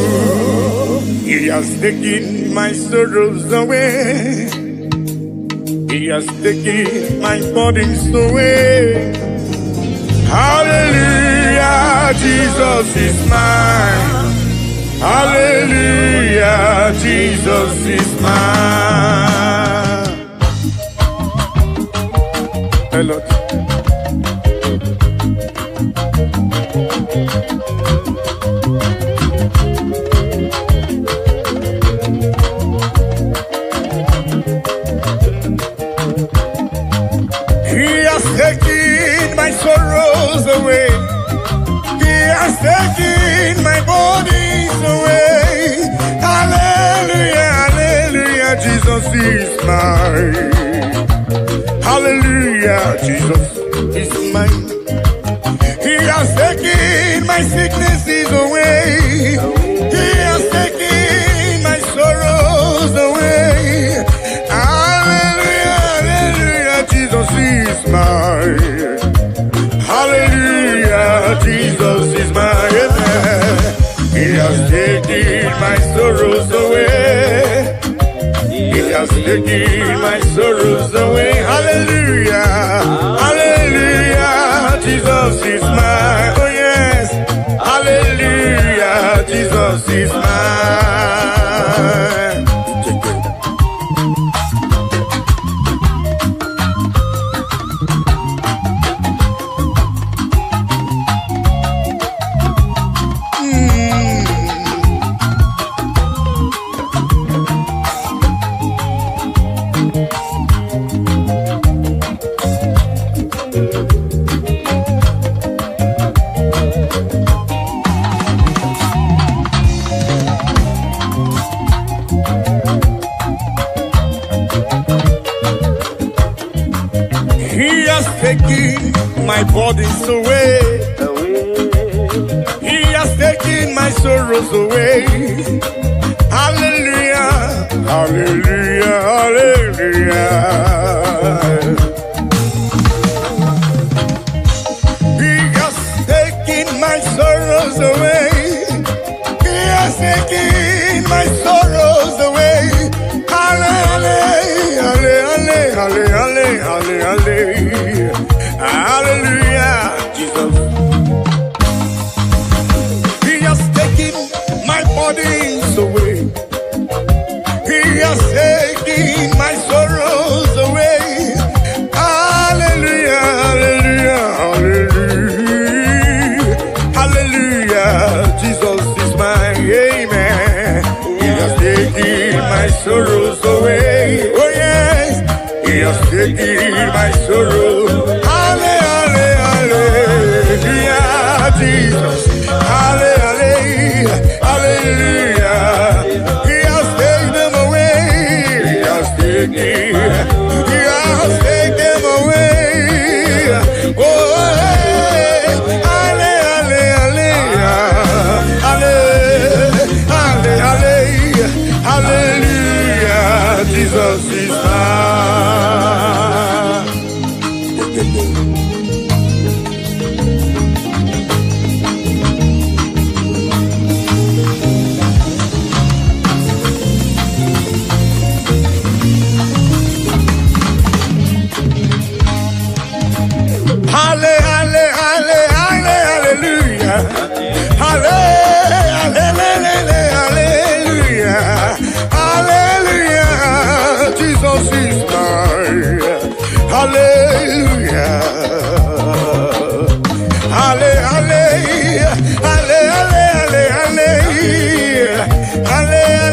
He has taken my sorrows away. He has taken my burdens away. Hallelujah, Jesus is mine. Hallelujah, Jesus is mine. Hello. He has taken my sorrows away. He has taken my bodies away. Hallelujah, hallelujah, Jesus is mine. Hallelujah, Jesus is mine. He has taken my sicknesses away. He has taken my sorrows away. Hallelujah, hallelujah, Jesus is mine. Hallelujah, Jesus is mine. He has taken my sorrows away. He has taken my sorrows away. Hallelujah, hallelujah, Jesus is mine. Oh yes, hallelujah, Jesus is mine. He has taken my burdens away. He has taken my sorrows away. Hallelujah, hallelujah, hallelujah. He has taken my sorrows away. He has taken my sorrows away. Hallelujah, hallelujah, hallelujah, hallelujah, Jesus. He has taken my burdens away. He has taken my sorrows away. Hallelujah, hallelujah, hallelujah, hallelujah. Jesus is my amen. He has taken my sorrows away. Oh yes, He has taken my sorrow. Hallelujah, hallelujah, Jesus. Hallelujah, hallelujah. He has taken them away. He has taken them away. Oh, hallelujah, hallelujah, hallelujah. Jesus is mine. Hallelujah, hallelujah, hallelujah. Jesus is mine. Hallelujah, hallelujah, hallelujah, hallelujah.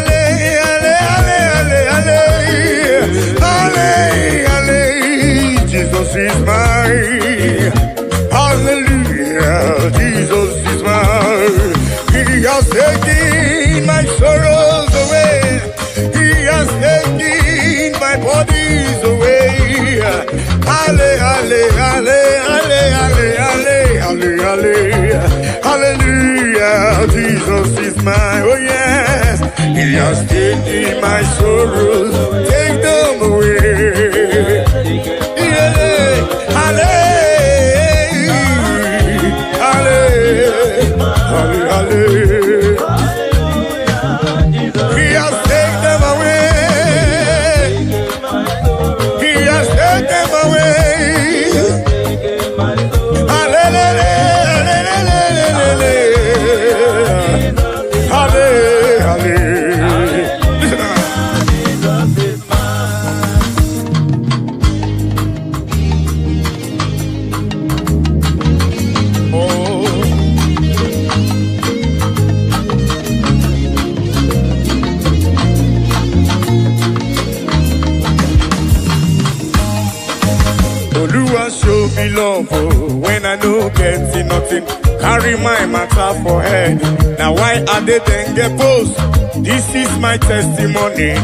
Jesus is mine. Hallelujah, Jesus is mine. He has taken my sorrows away. He has taken my bodies away. Hallelujah, Jesus is mine. Oh yes, He has taken my sorrows. Take them away. He has taken them away. He has taken them away. Show me love when I no get nothing. Carry my matter for head. Now why are they then get post? This is my testimony.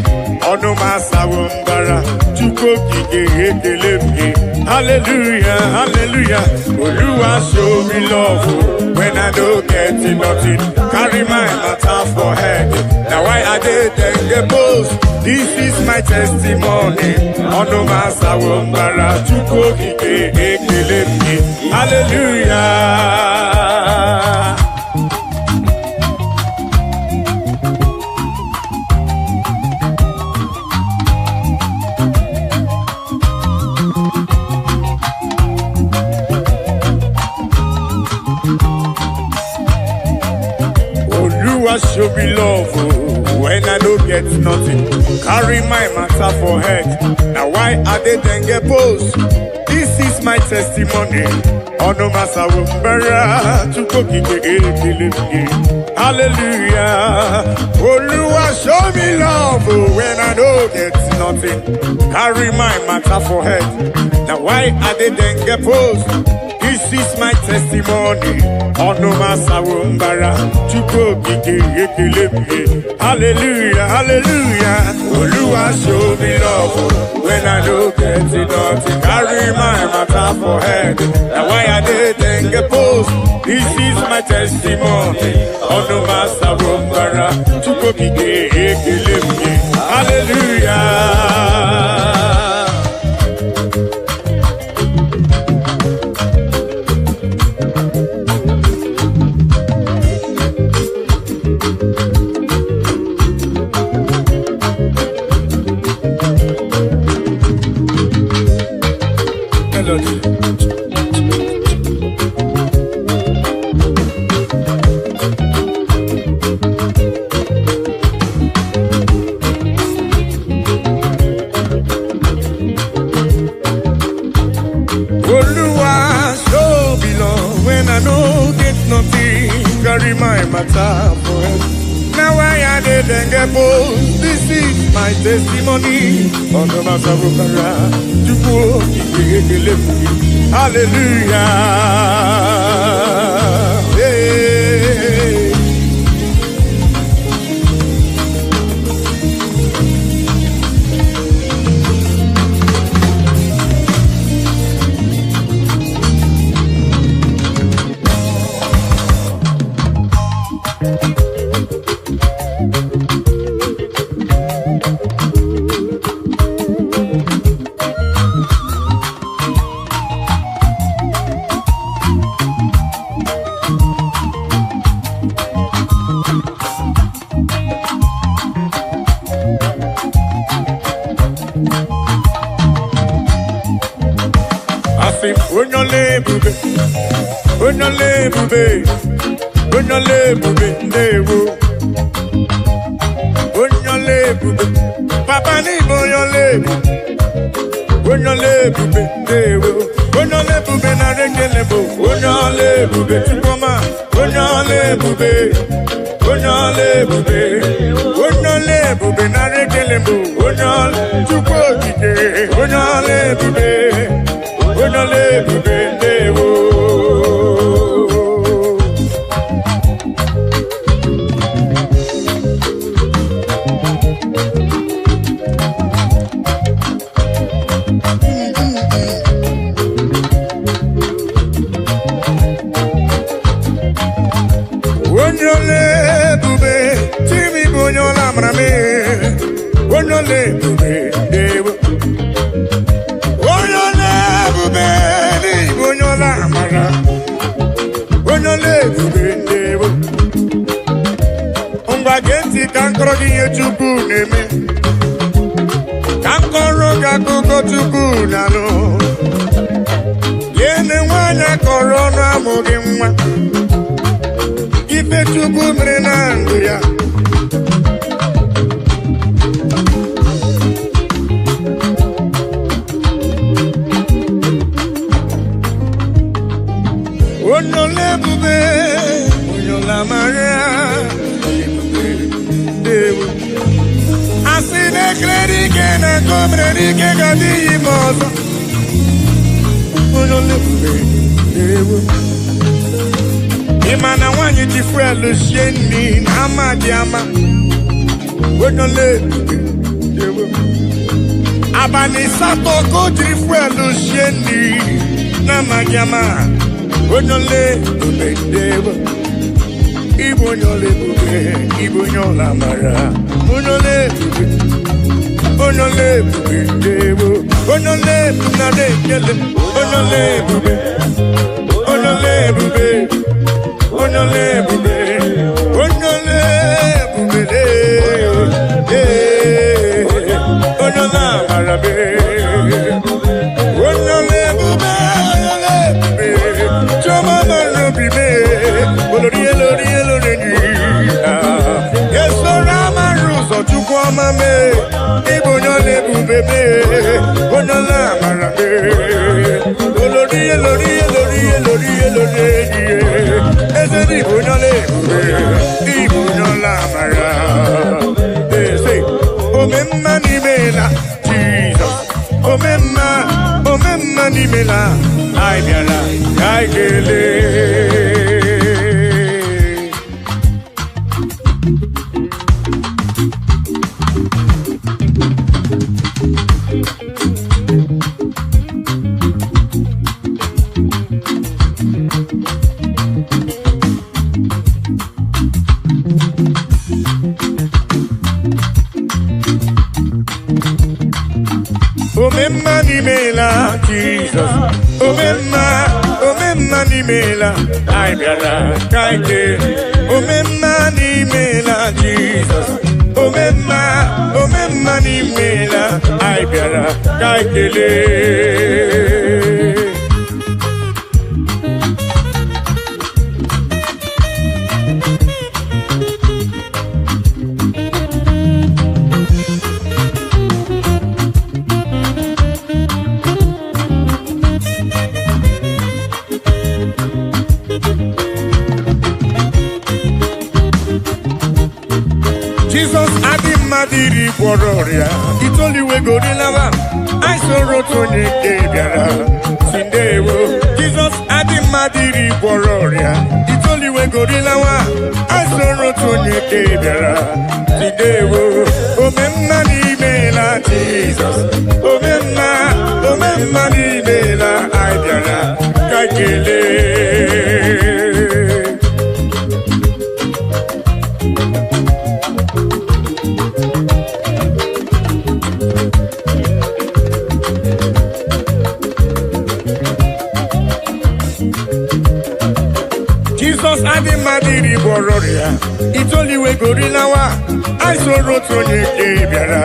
Ono masawumbara chuko kige ekelebge. Hallelujah, hallelujah. Oluwa show me love when I no get nothing. Carry my matter for head. Now why are they then get post? This is my testimony. Ono masawumbara chuko kige ekelebge. Hallelujah. me love when I don't get nothing. Carry my matter for head. Now why are they then get post? This is my testimony. Ono masawumbera hallelujah. Oluwa show me love when I don't get nothing. Carry my matter for head. Now why are they then get post? This is my testimony. Ono masawumbera hallelujah, hallelujah. Oluwa show me love when I don't get nothing. Carry my matter for head. Now why I didn't get post? This is my testimony. Ono masawumbera hallelujah. Carry my matter for it. Now I didn't get bold. This is my testimony. On the matter of hallelujah. Hey. Papa ni bonyole bube dewo bonyole bube na rekele bo bonyole bube tukoma bonyole bube na rekele bo bonyole tukokike bonyole bube dewo. Kankoro giye chukwu neme kankoro gakuko chukwu nano yene nwanya koro no amugi nwa ife chukwu mere na ndụ ya onole bube onyola maria así de creer que no comprendí que gadí mozo uno le devo imana wanyi ti fuelo sheni ama diama uno le devo abani sato ko ti fuelo sheni nama diama uno le devo ibonyole bube ibonyola mara onole bube dewo onole na de kele onole bube de onyola mara be onole bube choma mara bibe olori Bonola Marabe, Lori, Lori, Lori, Lori, Lori, Ezeri Bonole, Ibonola Mara. They say, Omemma Nimela, Jesus, Omemma Nimela, Ayala, Aigele. Omemma Nimela, Jesus. Omemma Nimela, I biara kaike. Omemma Nimela, Jesus. Omemma Nimela, I biara kaikele. Jesus Adimadiri Bororia, it's only we go to lava. I saw Rotoni Gabiara, Sindewo. Jesus Adimadiri Bororia, it's only we go to lava. I saw Rotoni Gabiara, Sindewo. Omemma Nimela, Jesus. Omemma Nimela, Aibiara, Kaikele. Jesus Adimadiri Bororia, it's only we go to Lawa. I saw Rotoni Gabiara,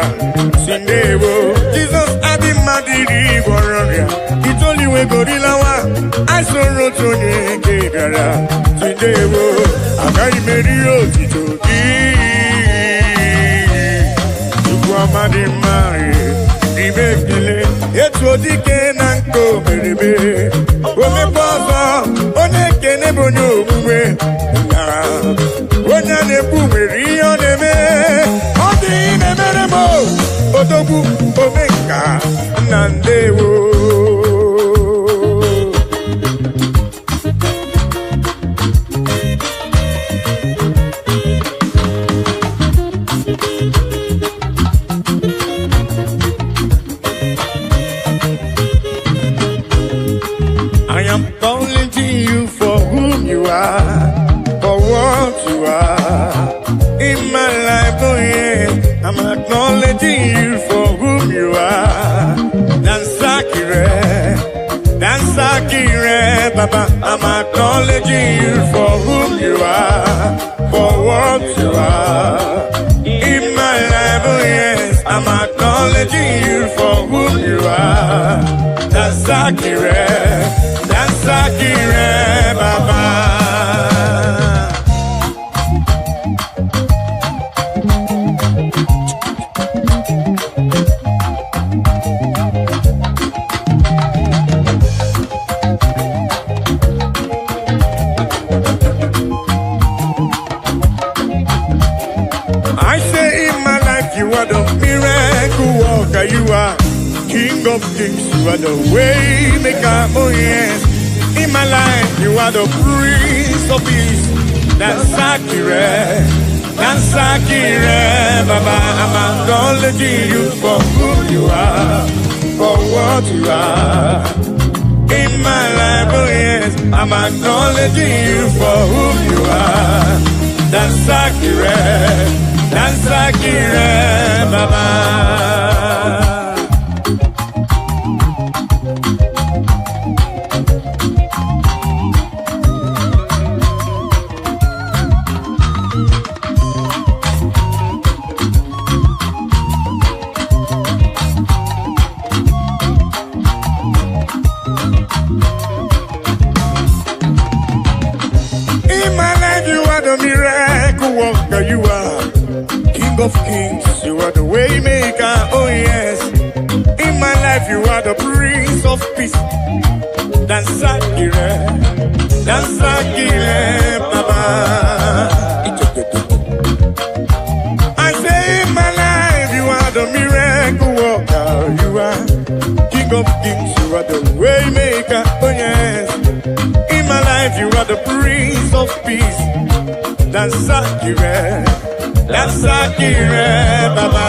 Sindewo. Jesus Adimadiri Bororia, it's only we go to Lawa. I saw Rotoni Gabiara, Sindewo. Agai Merio Titogi, Tukwamadi Mari, Ribekile, Etodike Nanko Merebe, Omeposo, Onekene Bonyo Bube, Onya Nebu Rio Neme, Odi Nemeremo, Odobu, Omeka, Nandewo. I am calling to you for whom you are, for what you are in my life. Oh yeah, I'm acknowledging you for whom you are. Dansakire, Baba. I'm acknowledging you for whom you are, for what you are in my life. Oh yes, I'm acknowledging you for whom you are. Dansakire, Baba. I say in my life you are the miracle worker, you are King of Kings, you are the way maker, oh yes. In my life you are the Prince of Peace. Dansakire, Baba. I'm acknowledging you for who you are, for what you are in my life, oh yes. I'm acknowledging you for who you are. Dansakire, Baba. The miracle worker, you are King of Kings, you are the way maker. peace. Dansa kire, Baba. I say in my life, you are the miracle worker. You are King of Kings. You are the way maker. Oh yes. In my life, you are the Prince of Peace. Dansa kire, Baba.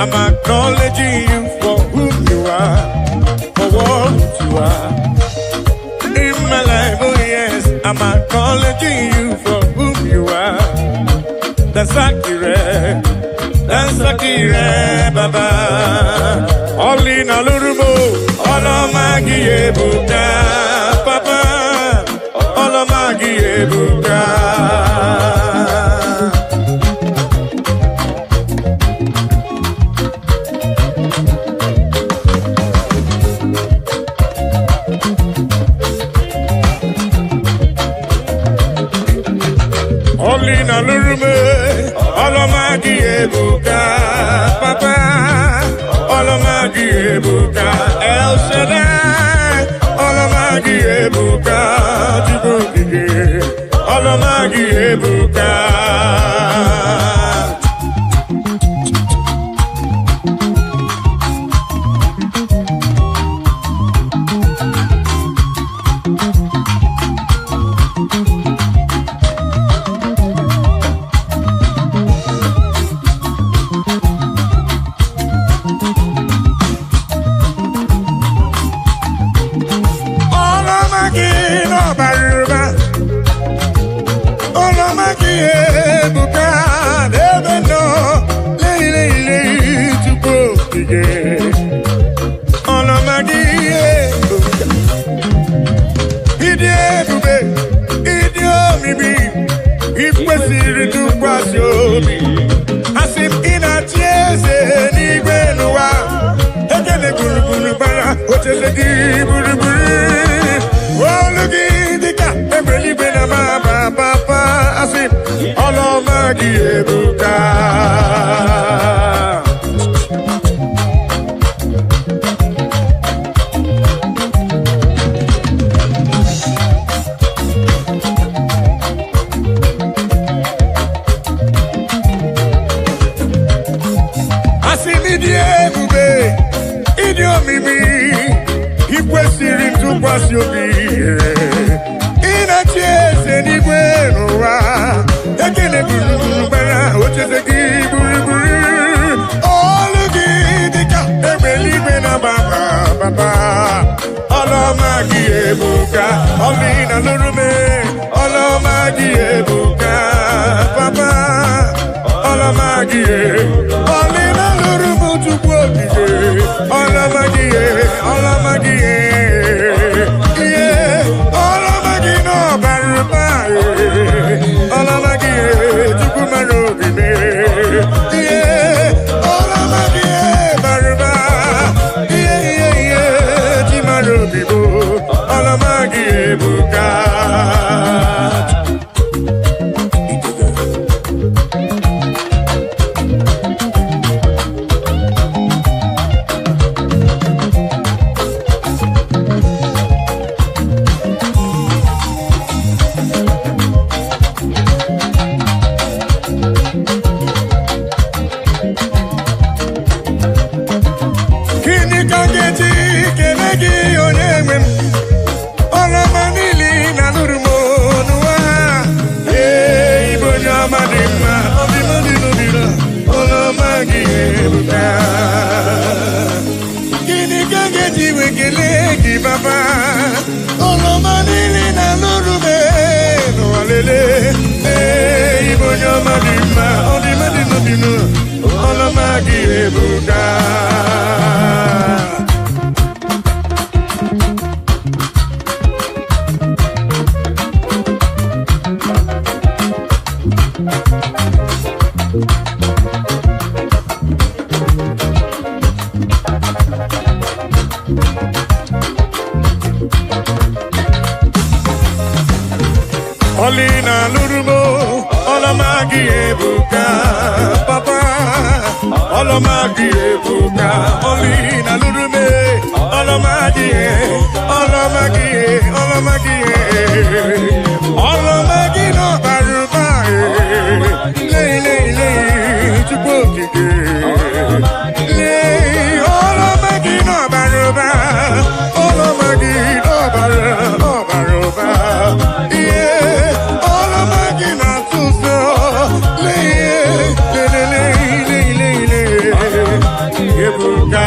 I'm acknowledging you for who you are, for what you are. In my life, oh yes, I'm acknowledging you for who you are. Dansa kire, Baba. All in all, all of my buka, Papa. All of my buka. Olina lurume, olomagi ebuka, Papa, olomagi ebuka, El Shaddai, olomagi ebuka, Jibukige, olomagi ebuka. Olomagi ebuka, Papa. ọlọmagi ebuka oli na lurume ọlọmagi ọlọmagi ọlọmagi ọlọmagi no baruba le chukwu okike le ọlọmagi no baruba ọlọmagi no baruba ọlọmagi na tuso le ebuka.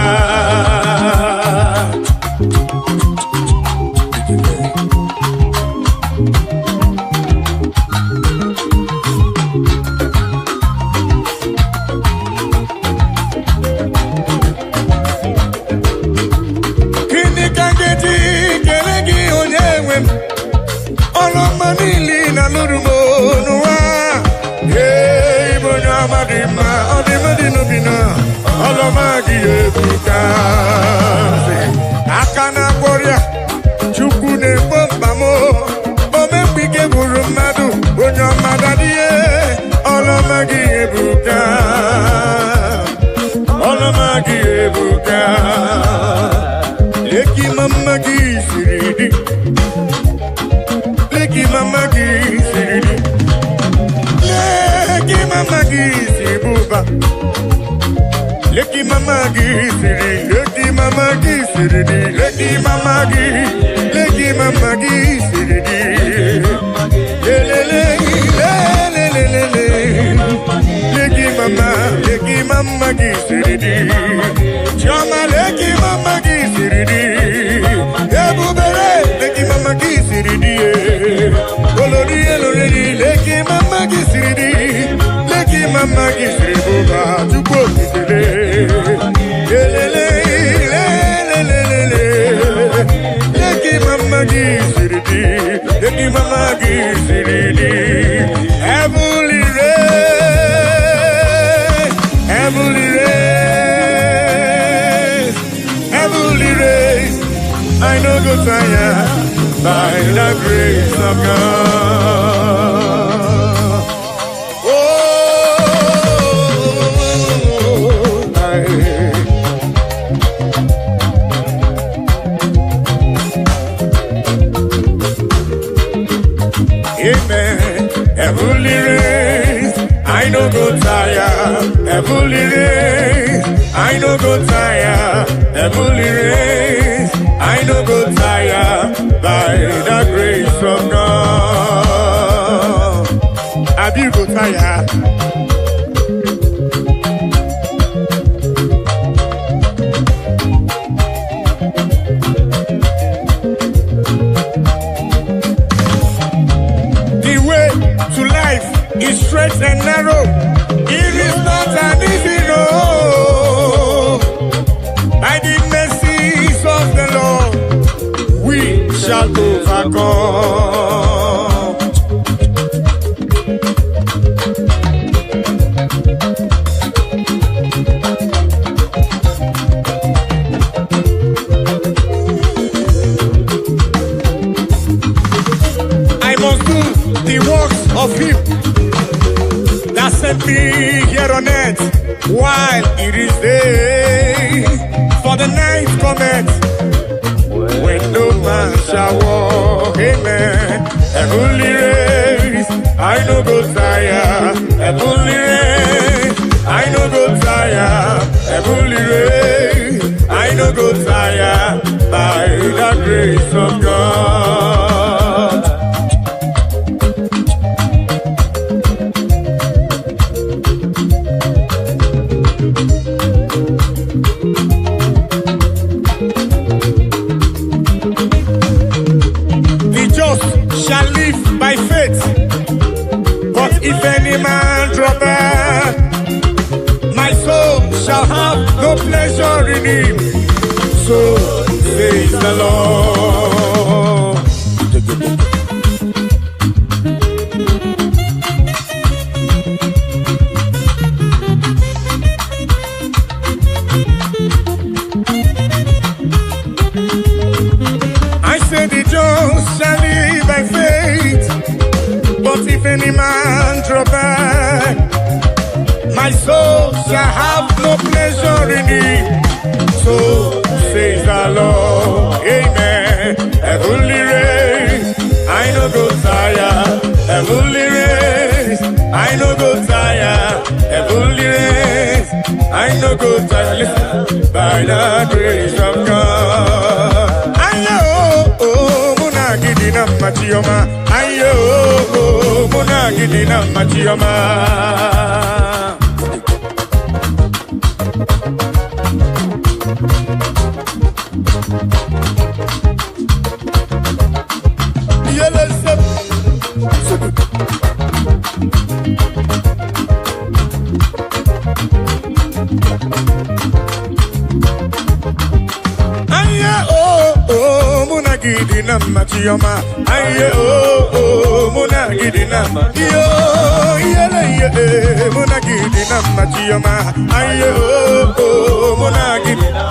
Kini kangeti kelegi onyewe ọlọmọ niile na lurumo n'ụwa ibonye amadima ọdịmadi n'obina ọlọmagi ebuka aka na akpọrịa chukwu na-ekpo mkpamo omemgbike gburu mmadụ onye ọmadadie ọlọmagi ebuka ọlọmagi ebuka leki mama gị siri di leki mama gị siri di leki mama gị si buba leki mama gị siri leki mama gị siri di leki mama gị siri di lelele lelele leki mama gị siri di chioma leki mama gị siri di ebubere leki mama gị siri di olori eloreri leki mama gị siri di leki mama gị siri buba chukwu okikele lelele lelele leki mama gị siri di leki mama gị siri di heavenly race heavenly race heavenly race I no go tire by the grace of God. Oh, amen. Heavenly race, I no go tire. Heavenly race, I no go tire. Heavenly race, I no go tire by the grace of God. Have you go tire? The way to life is straight and narrow. It is not an easy road. By the mercies of the Lord, we shall overcome. I must do the works of Him that sent me here on earth while it is day. For the night cometh when no man shall walk. Amen. Heavenly race, I no go tire. Heavenly race, I no go tire. Heavenly race, I no go tire by the grace of God. Shall live by faith, but if any man drop back, my soul shall have no pleasure in him. So says the Lord. I say the just shall live by faith, but if any man draw back, my soul shall have no pleasure in it. So says the Lord, amen. Heavenly race, I no go tire. Heavenly race, I no go tire. Heavenly race, I no go tire. Listen, by the grace of God. Ayo, oh, muna gidina machioma. Ayo, oh, muna gidina machioma. Machioma, aye oh, munagidina, yo, munagidina, machioma, aye oh, munagidina,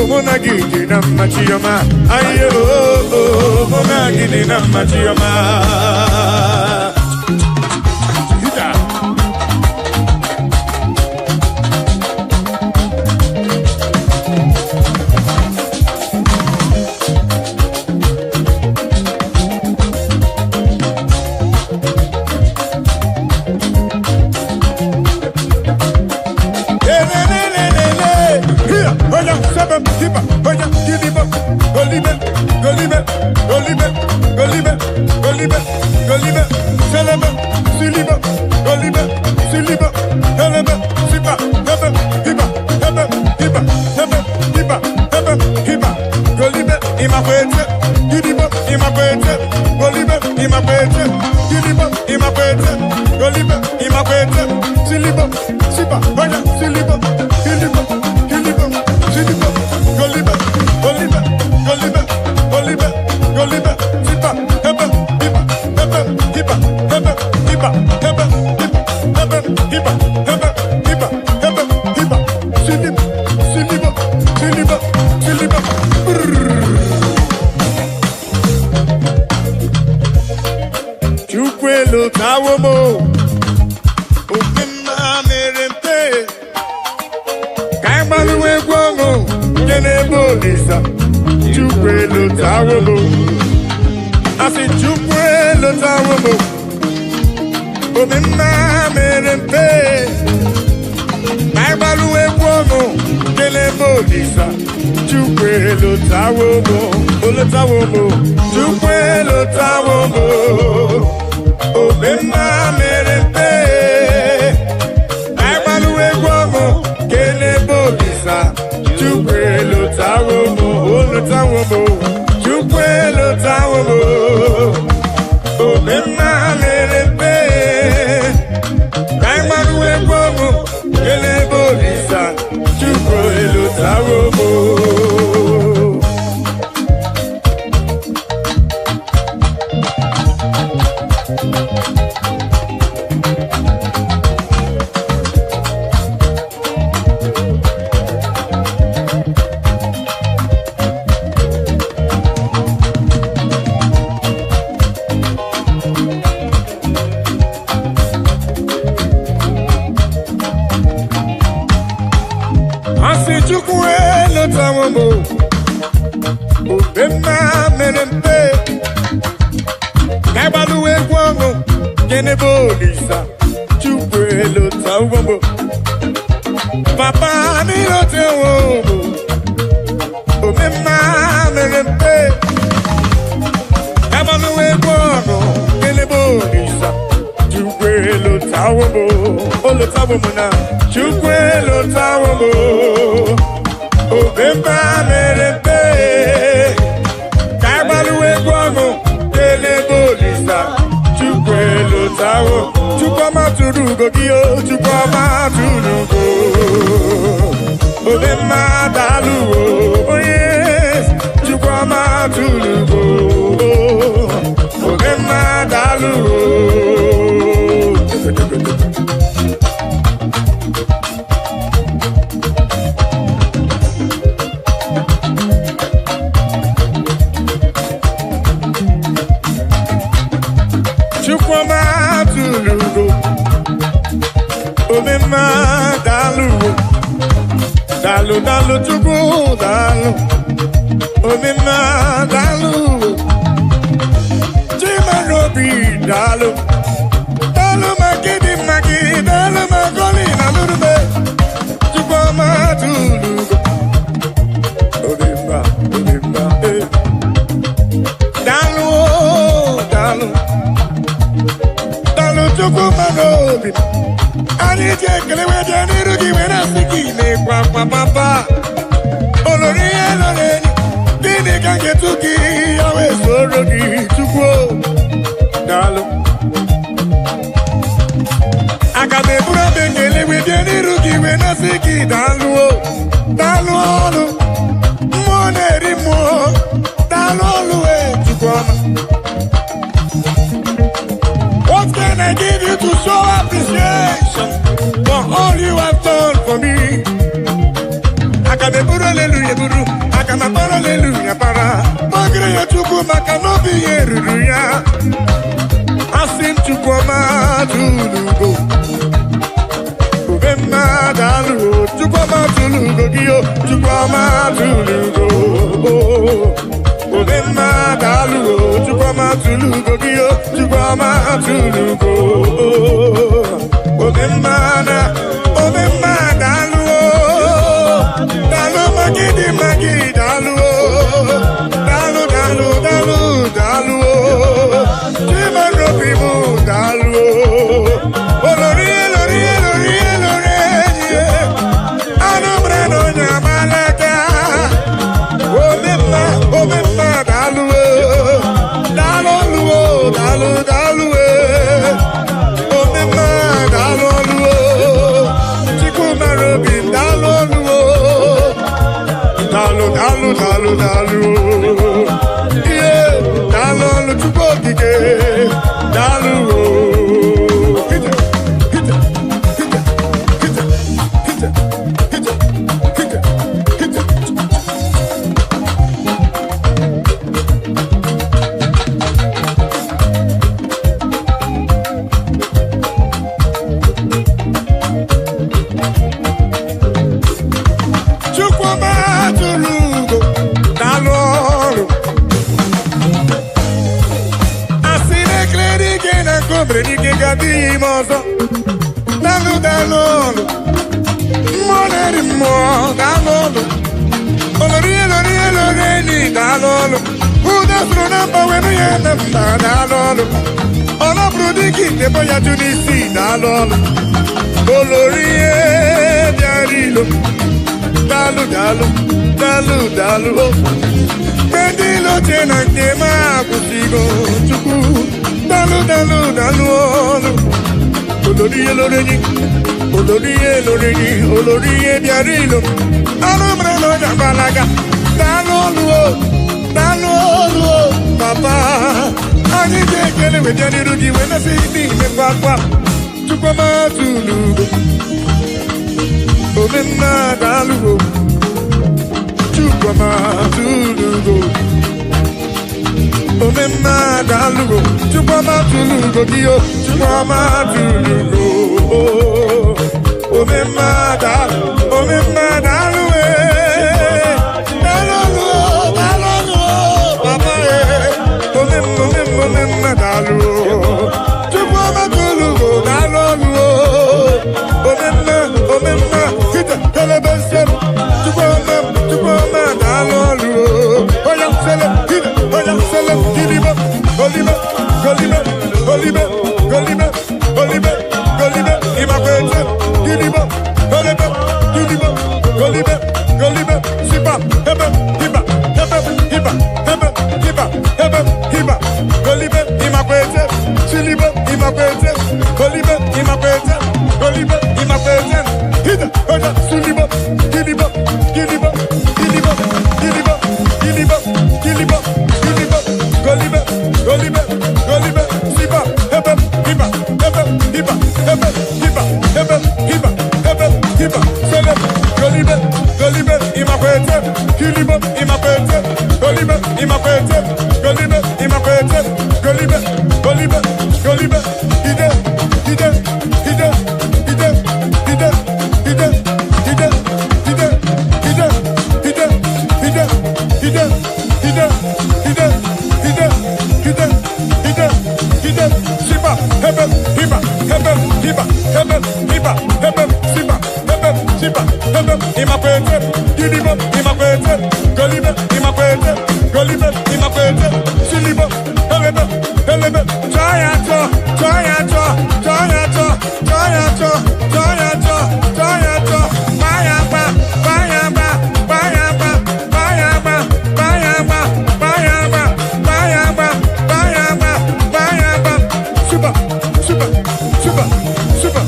munagidina, machioma, aye oh, munagidina, machioma. Olive, Siliba, Helebe, Siba, Hebe, Hiba, Hebe, Hiba, Hebe, Hiba, Hebe, Hiba, Olive, Imapete, Gidiba, Imapete, Olive, Imapete, Gidiba, Imapete, Olive, Imapete, Siliba, Siba, Oya, Siliba, Hiliba, Hiliba, Siliba, Olive, Olive, Olive, Olive, Olive, Siba, Hebe, Hiba, Hebe, Hiba, Hebe, Hiba, Hebe, Hebe, Hiba, Hebe, Hiba, Hebe, Hiba, Siliba, Siliba, Siliba, Siliba. Chukwelo tawomo, okema merempe, kaimaluwe guamo, kenebo lisa. Chukwelo tawomo, asi chukwelo tawomo, okema merempe, kaimaluwe guamo, kenebo lisa. Chukwelo tawomo, olo tawomo, chukwelo tawomo. Obema merempe, aimaluwe guamo, kelebo lisa. Chukwelo tawomo, olo tawomo, chukwelo tawomo. Obema merempe, aimaluwe guamo, kelebo lisa. Chukwelo tawomo. Chukwelo tawomo, obema merempe, kaibaluwe guamo, kenebo lisa. Chukwelo tawomo, papa nilo tawomo, obema merempe, kaibaluwe guamo, kenebo lisa. Chukwelo tawomo, olo tawomo na. Chukwelo tawomo, obema merempe, kaibaluwe guamo, kelebo lisa. Chukwelo tawo, chukwama turugo giyo, chukwama turugo. Obema daluwo, oh yes, chukwama turugo. Obema daluwo. Chukwama tulugo, obema daluwo, dalu dalu chukwu dalu, obema daluwo, chimarobi dalu, dalu magidi magi, dalu magoli na lurube, chukwama tulugo, obema dalu dalu. Chukwumanobi, ani jekele weje nirugi wena sikile kwa papa. Olori eloreni, dini kange tuki yawe sorogi chukwo. Dalo. Akabe bura bengele weje nirugi wena siki daluo. Daluolu, moneri mo, daluolu we chukwama. What can I give you to show appreciation for all you have done for me? Akame buru hallelujah buru, akama buru hallelujah para. Magre ya chuku makanobi yeruru ya. Asim chuku ma tulugo, ubema dalu. Chuku ma tulugo giyo, chuku ma tulugo. Obema dalu, chukwama tulugo giyo, chukwama tulugo. Obema dalu, dalu magidi magi dalu, dalu dalu dalu dalu, chimarobi mu dalu. gadi mozo dalu dalolo moneri mo dalolo olori ni dalolo uda strona wenu yena dalolo ona brudiki de boya tunisi dalolo olori diarilo dalu Medilo tena kema kusigo chuku dalu olori diarilo alumre no jambalaga dalu papa ani kele we dianiru di we na sidi me papa chuku ma tulu omena dalu chuku ma tulu Omema dalugo, chupama tulugo dio, chupama tulugo. Omema dalugo, papa omema dalugo, chupama tulugo, dalugo. Omema, kita telebesem, chupama dalugo. Oya sele, kita. Golibe, imakwete, Giliba, Golibe, Sipa, Hebe, Hiba, Golibe, imakwete, Siliba, imakwete, Golibe, imakwete, Hida, Oja, Suliba, Giliba, Golibe, Siba, Hebe, Hiba, Sele, Golibe, imakwete, Giliba, imakwete, Golibe, imakwete, Golibe, Hide, Siba, Hebe, Hiba, imakwete, Giliba, imakwete, Golibe, imakwete, Siliba, Helebe, Jayato, Super.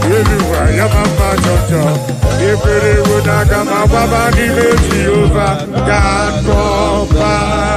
Everywhere, ya mama jojo. If it would not come up, Baba, give it to you, God, Papa.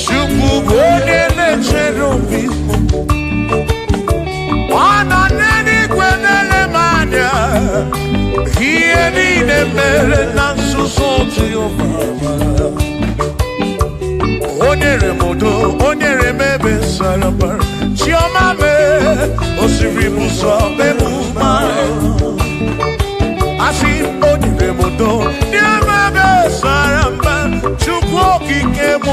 Chukwu bụ onye na-echere obi ọ nọ n'eluigwe na-ele m anya ihe niile mere na nzuzo Jehova o nyere m udo o nyere m ebe sara mbara chiọma mee o siri m ụzọ mee m mma asị o nyere m udo nye m ebe sara mbara Chukwu okike m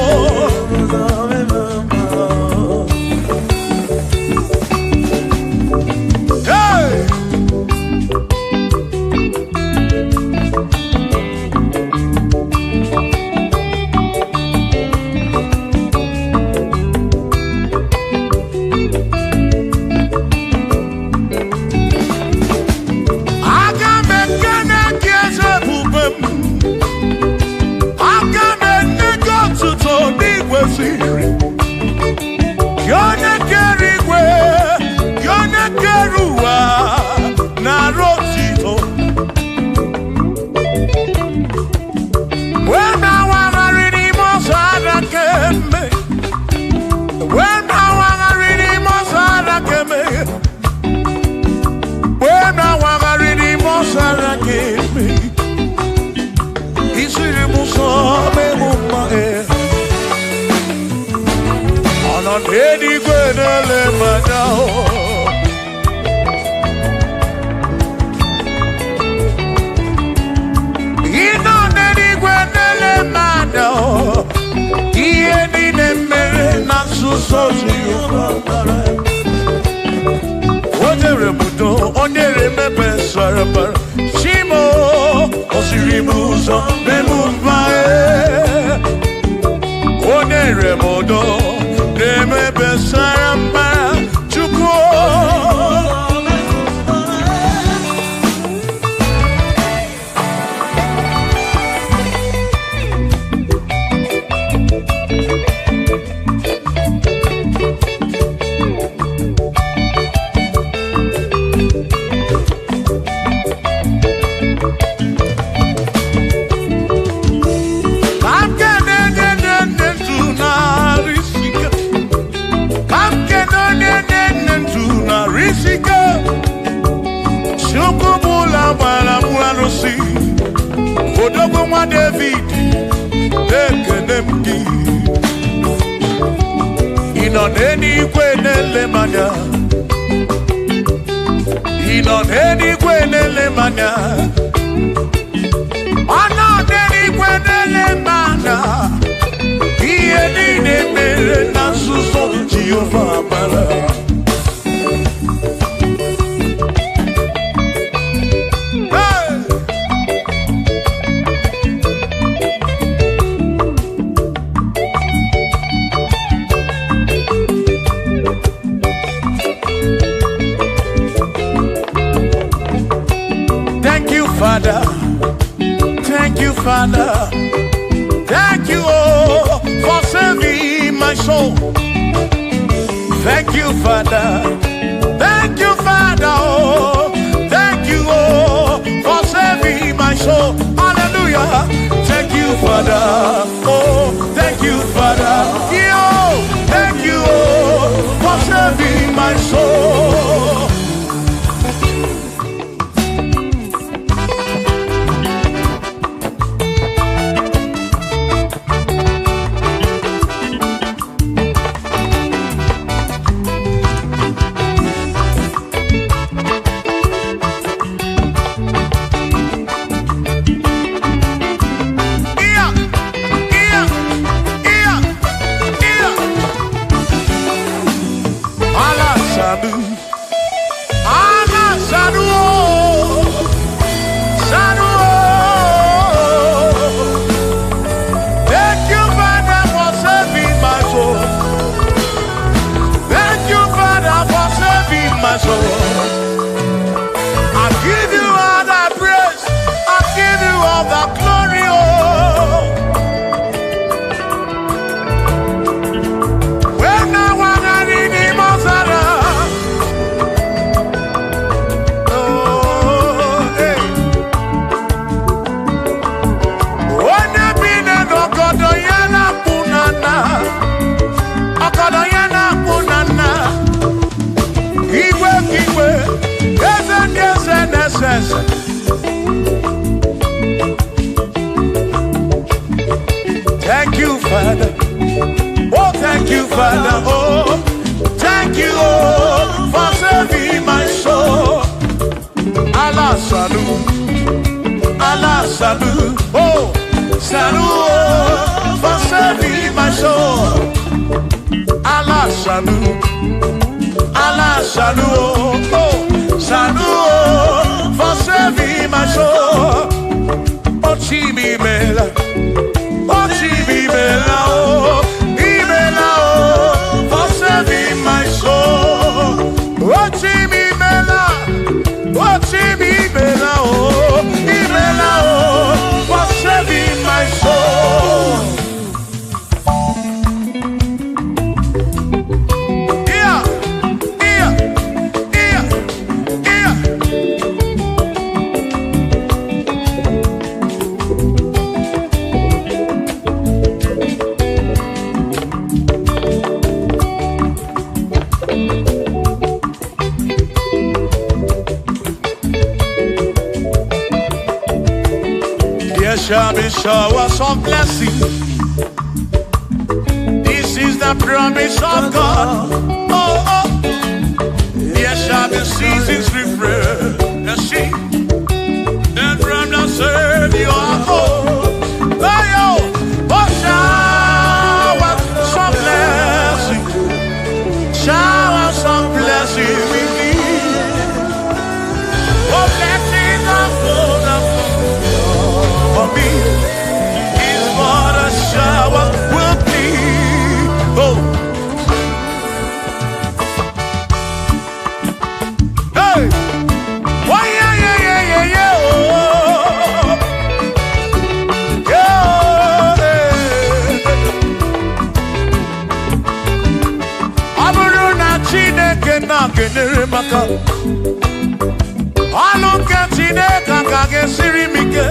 Chimo, Osiribuso, Bemumae, Oneremodo, Nemebe Saramba, Chuko. Odogwu nwa David ekene m gị ị nọ n'eluigwe na-ele m anya ị nọ n'eluigwe na-ele m anya ọ nọ n'eluigwe na-ele m anya ihe niile mere na nzuzo Jehova mara Father, thank you, Father, thank you, oh, for saving my soul. Thank you, Father, thank you, Father, oh, thank you, oh, for saving my soul. Hallelujah, thank you, Father, oh, thank you, Father, yo, thank you, oh, for saving my soul. Allah salut, Allah salut, oh, salut, oh, for saving my soul. Allah salut, Allah salut, oh, salut, oh, for saving my soul. Oh, Chimi Mela, oh, Chimi Mela, oh, Imela, oh, for saving my soul. Oh, Chimi Mela, oh, Chimi Mela, oh, Imela, oh, for saving my soul. Yeah, yeah, yeah, yeah. There shall be showers of blessing. This is the promise of God. Oh, oh. There shall be seasons refreshing, and from the serve you are home. Oh, yo, oh, showers of blessing, showers of blessing we need. Oh, blessings of full for me is what a shower will be. Oh, hey, oh yeah, yeah, yeah, yeah, yeah. Oh, yeah, aburu na Chineke na kenere maka. Alunke Chineke ka gesiri mike.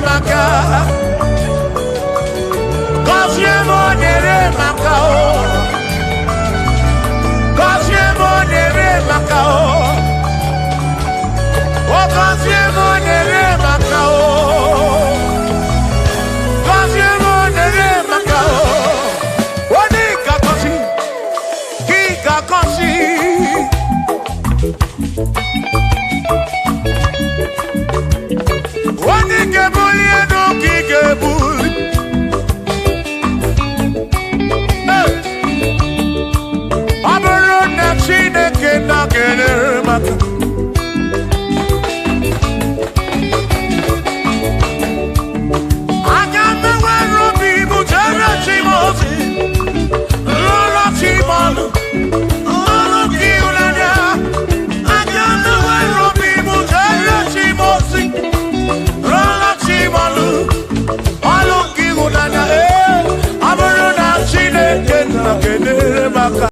Maka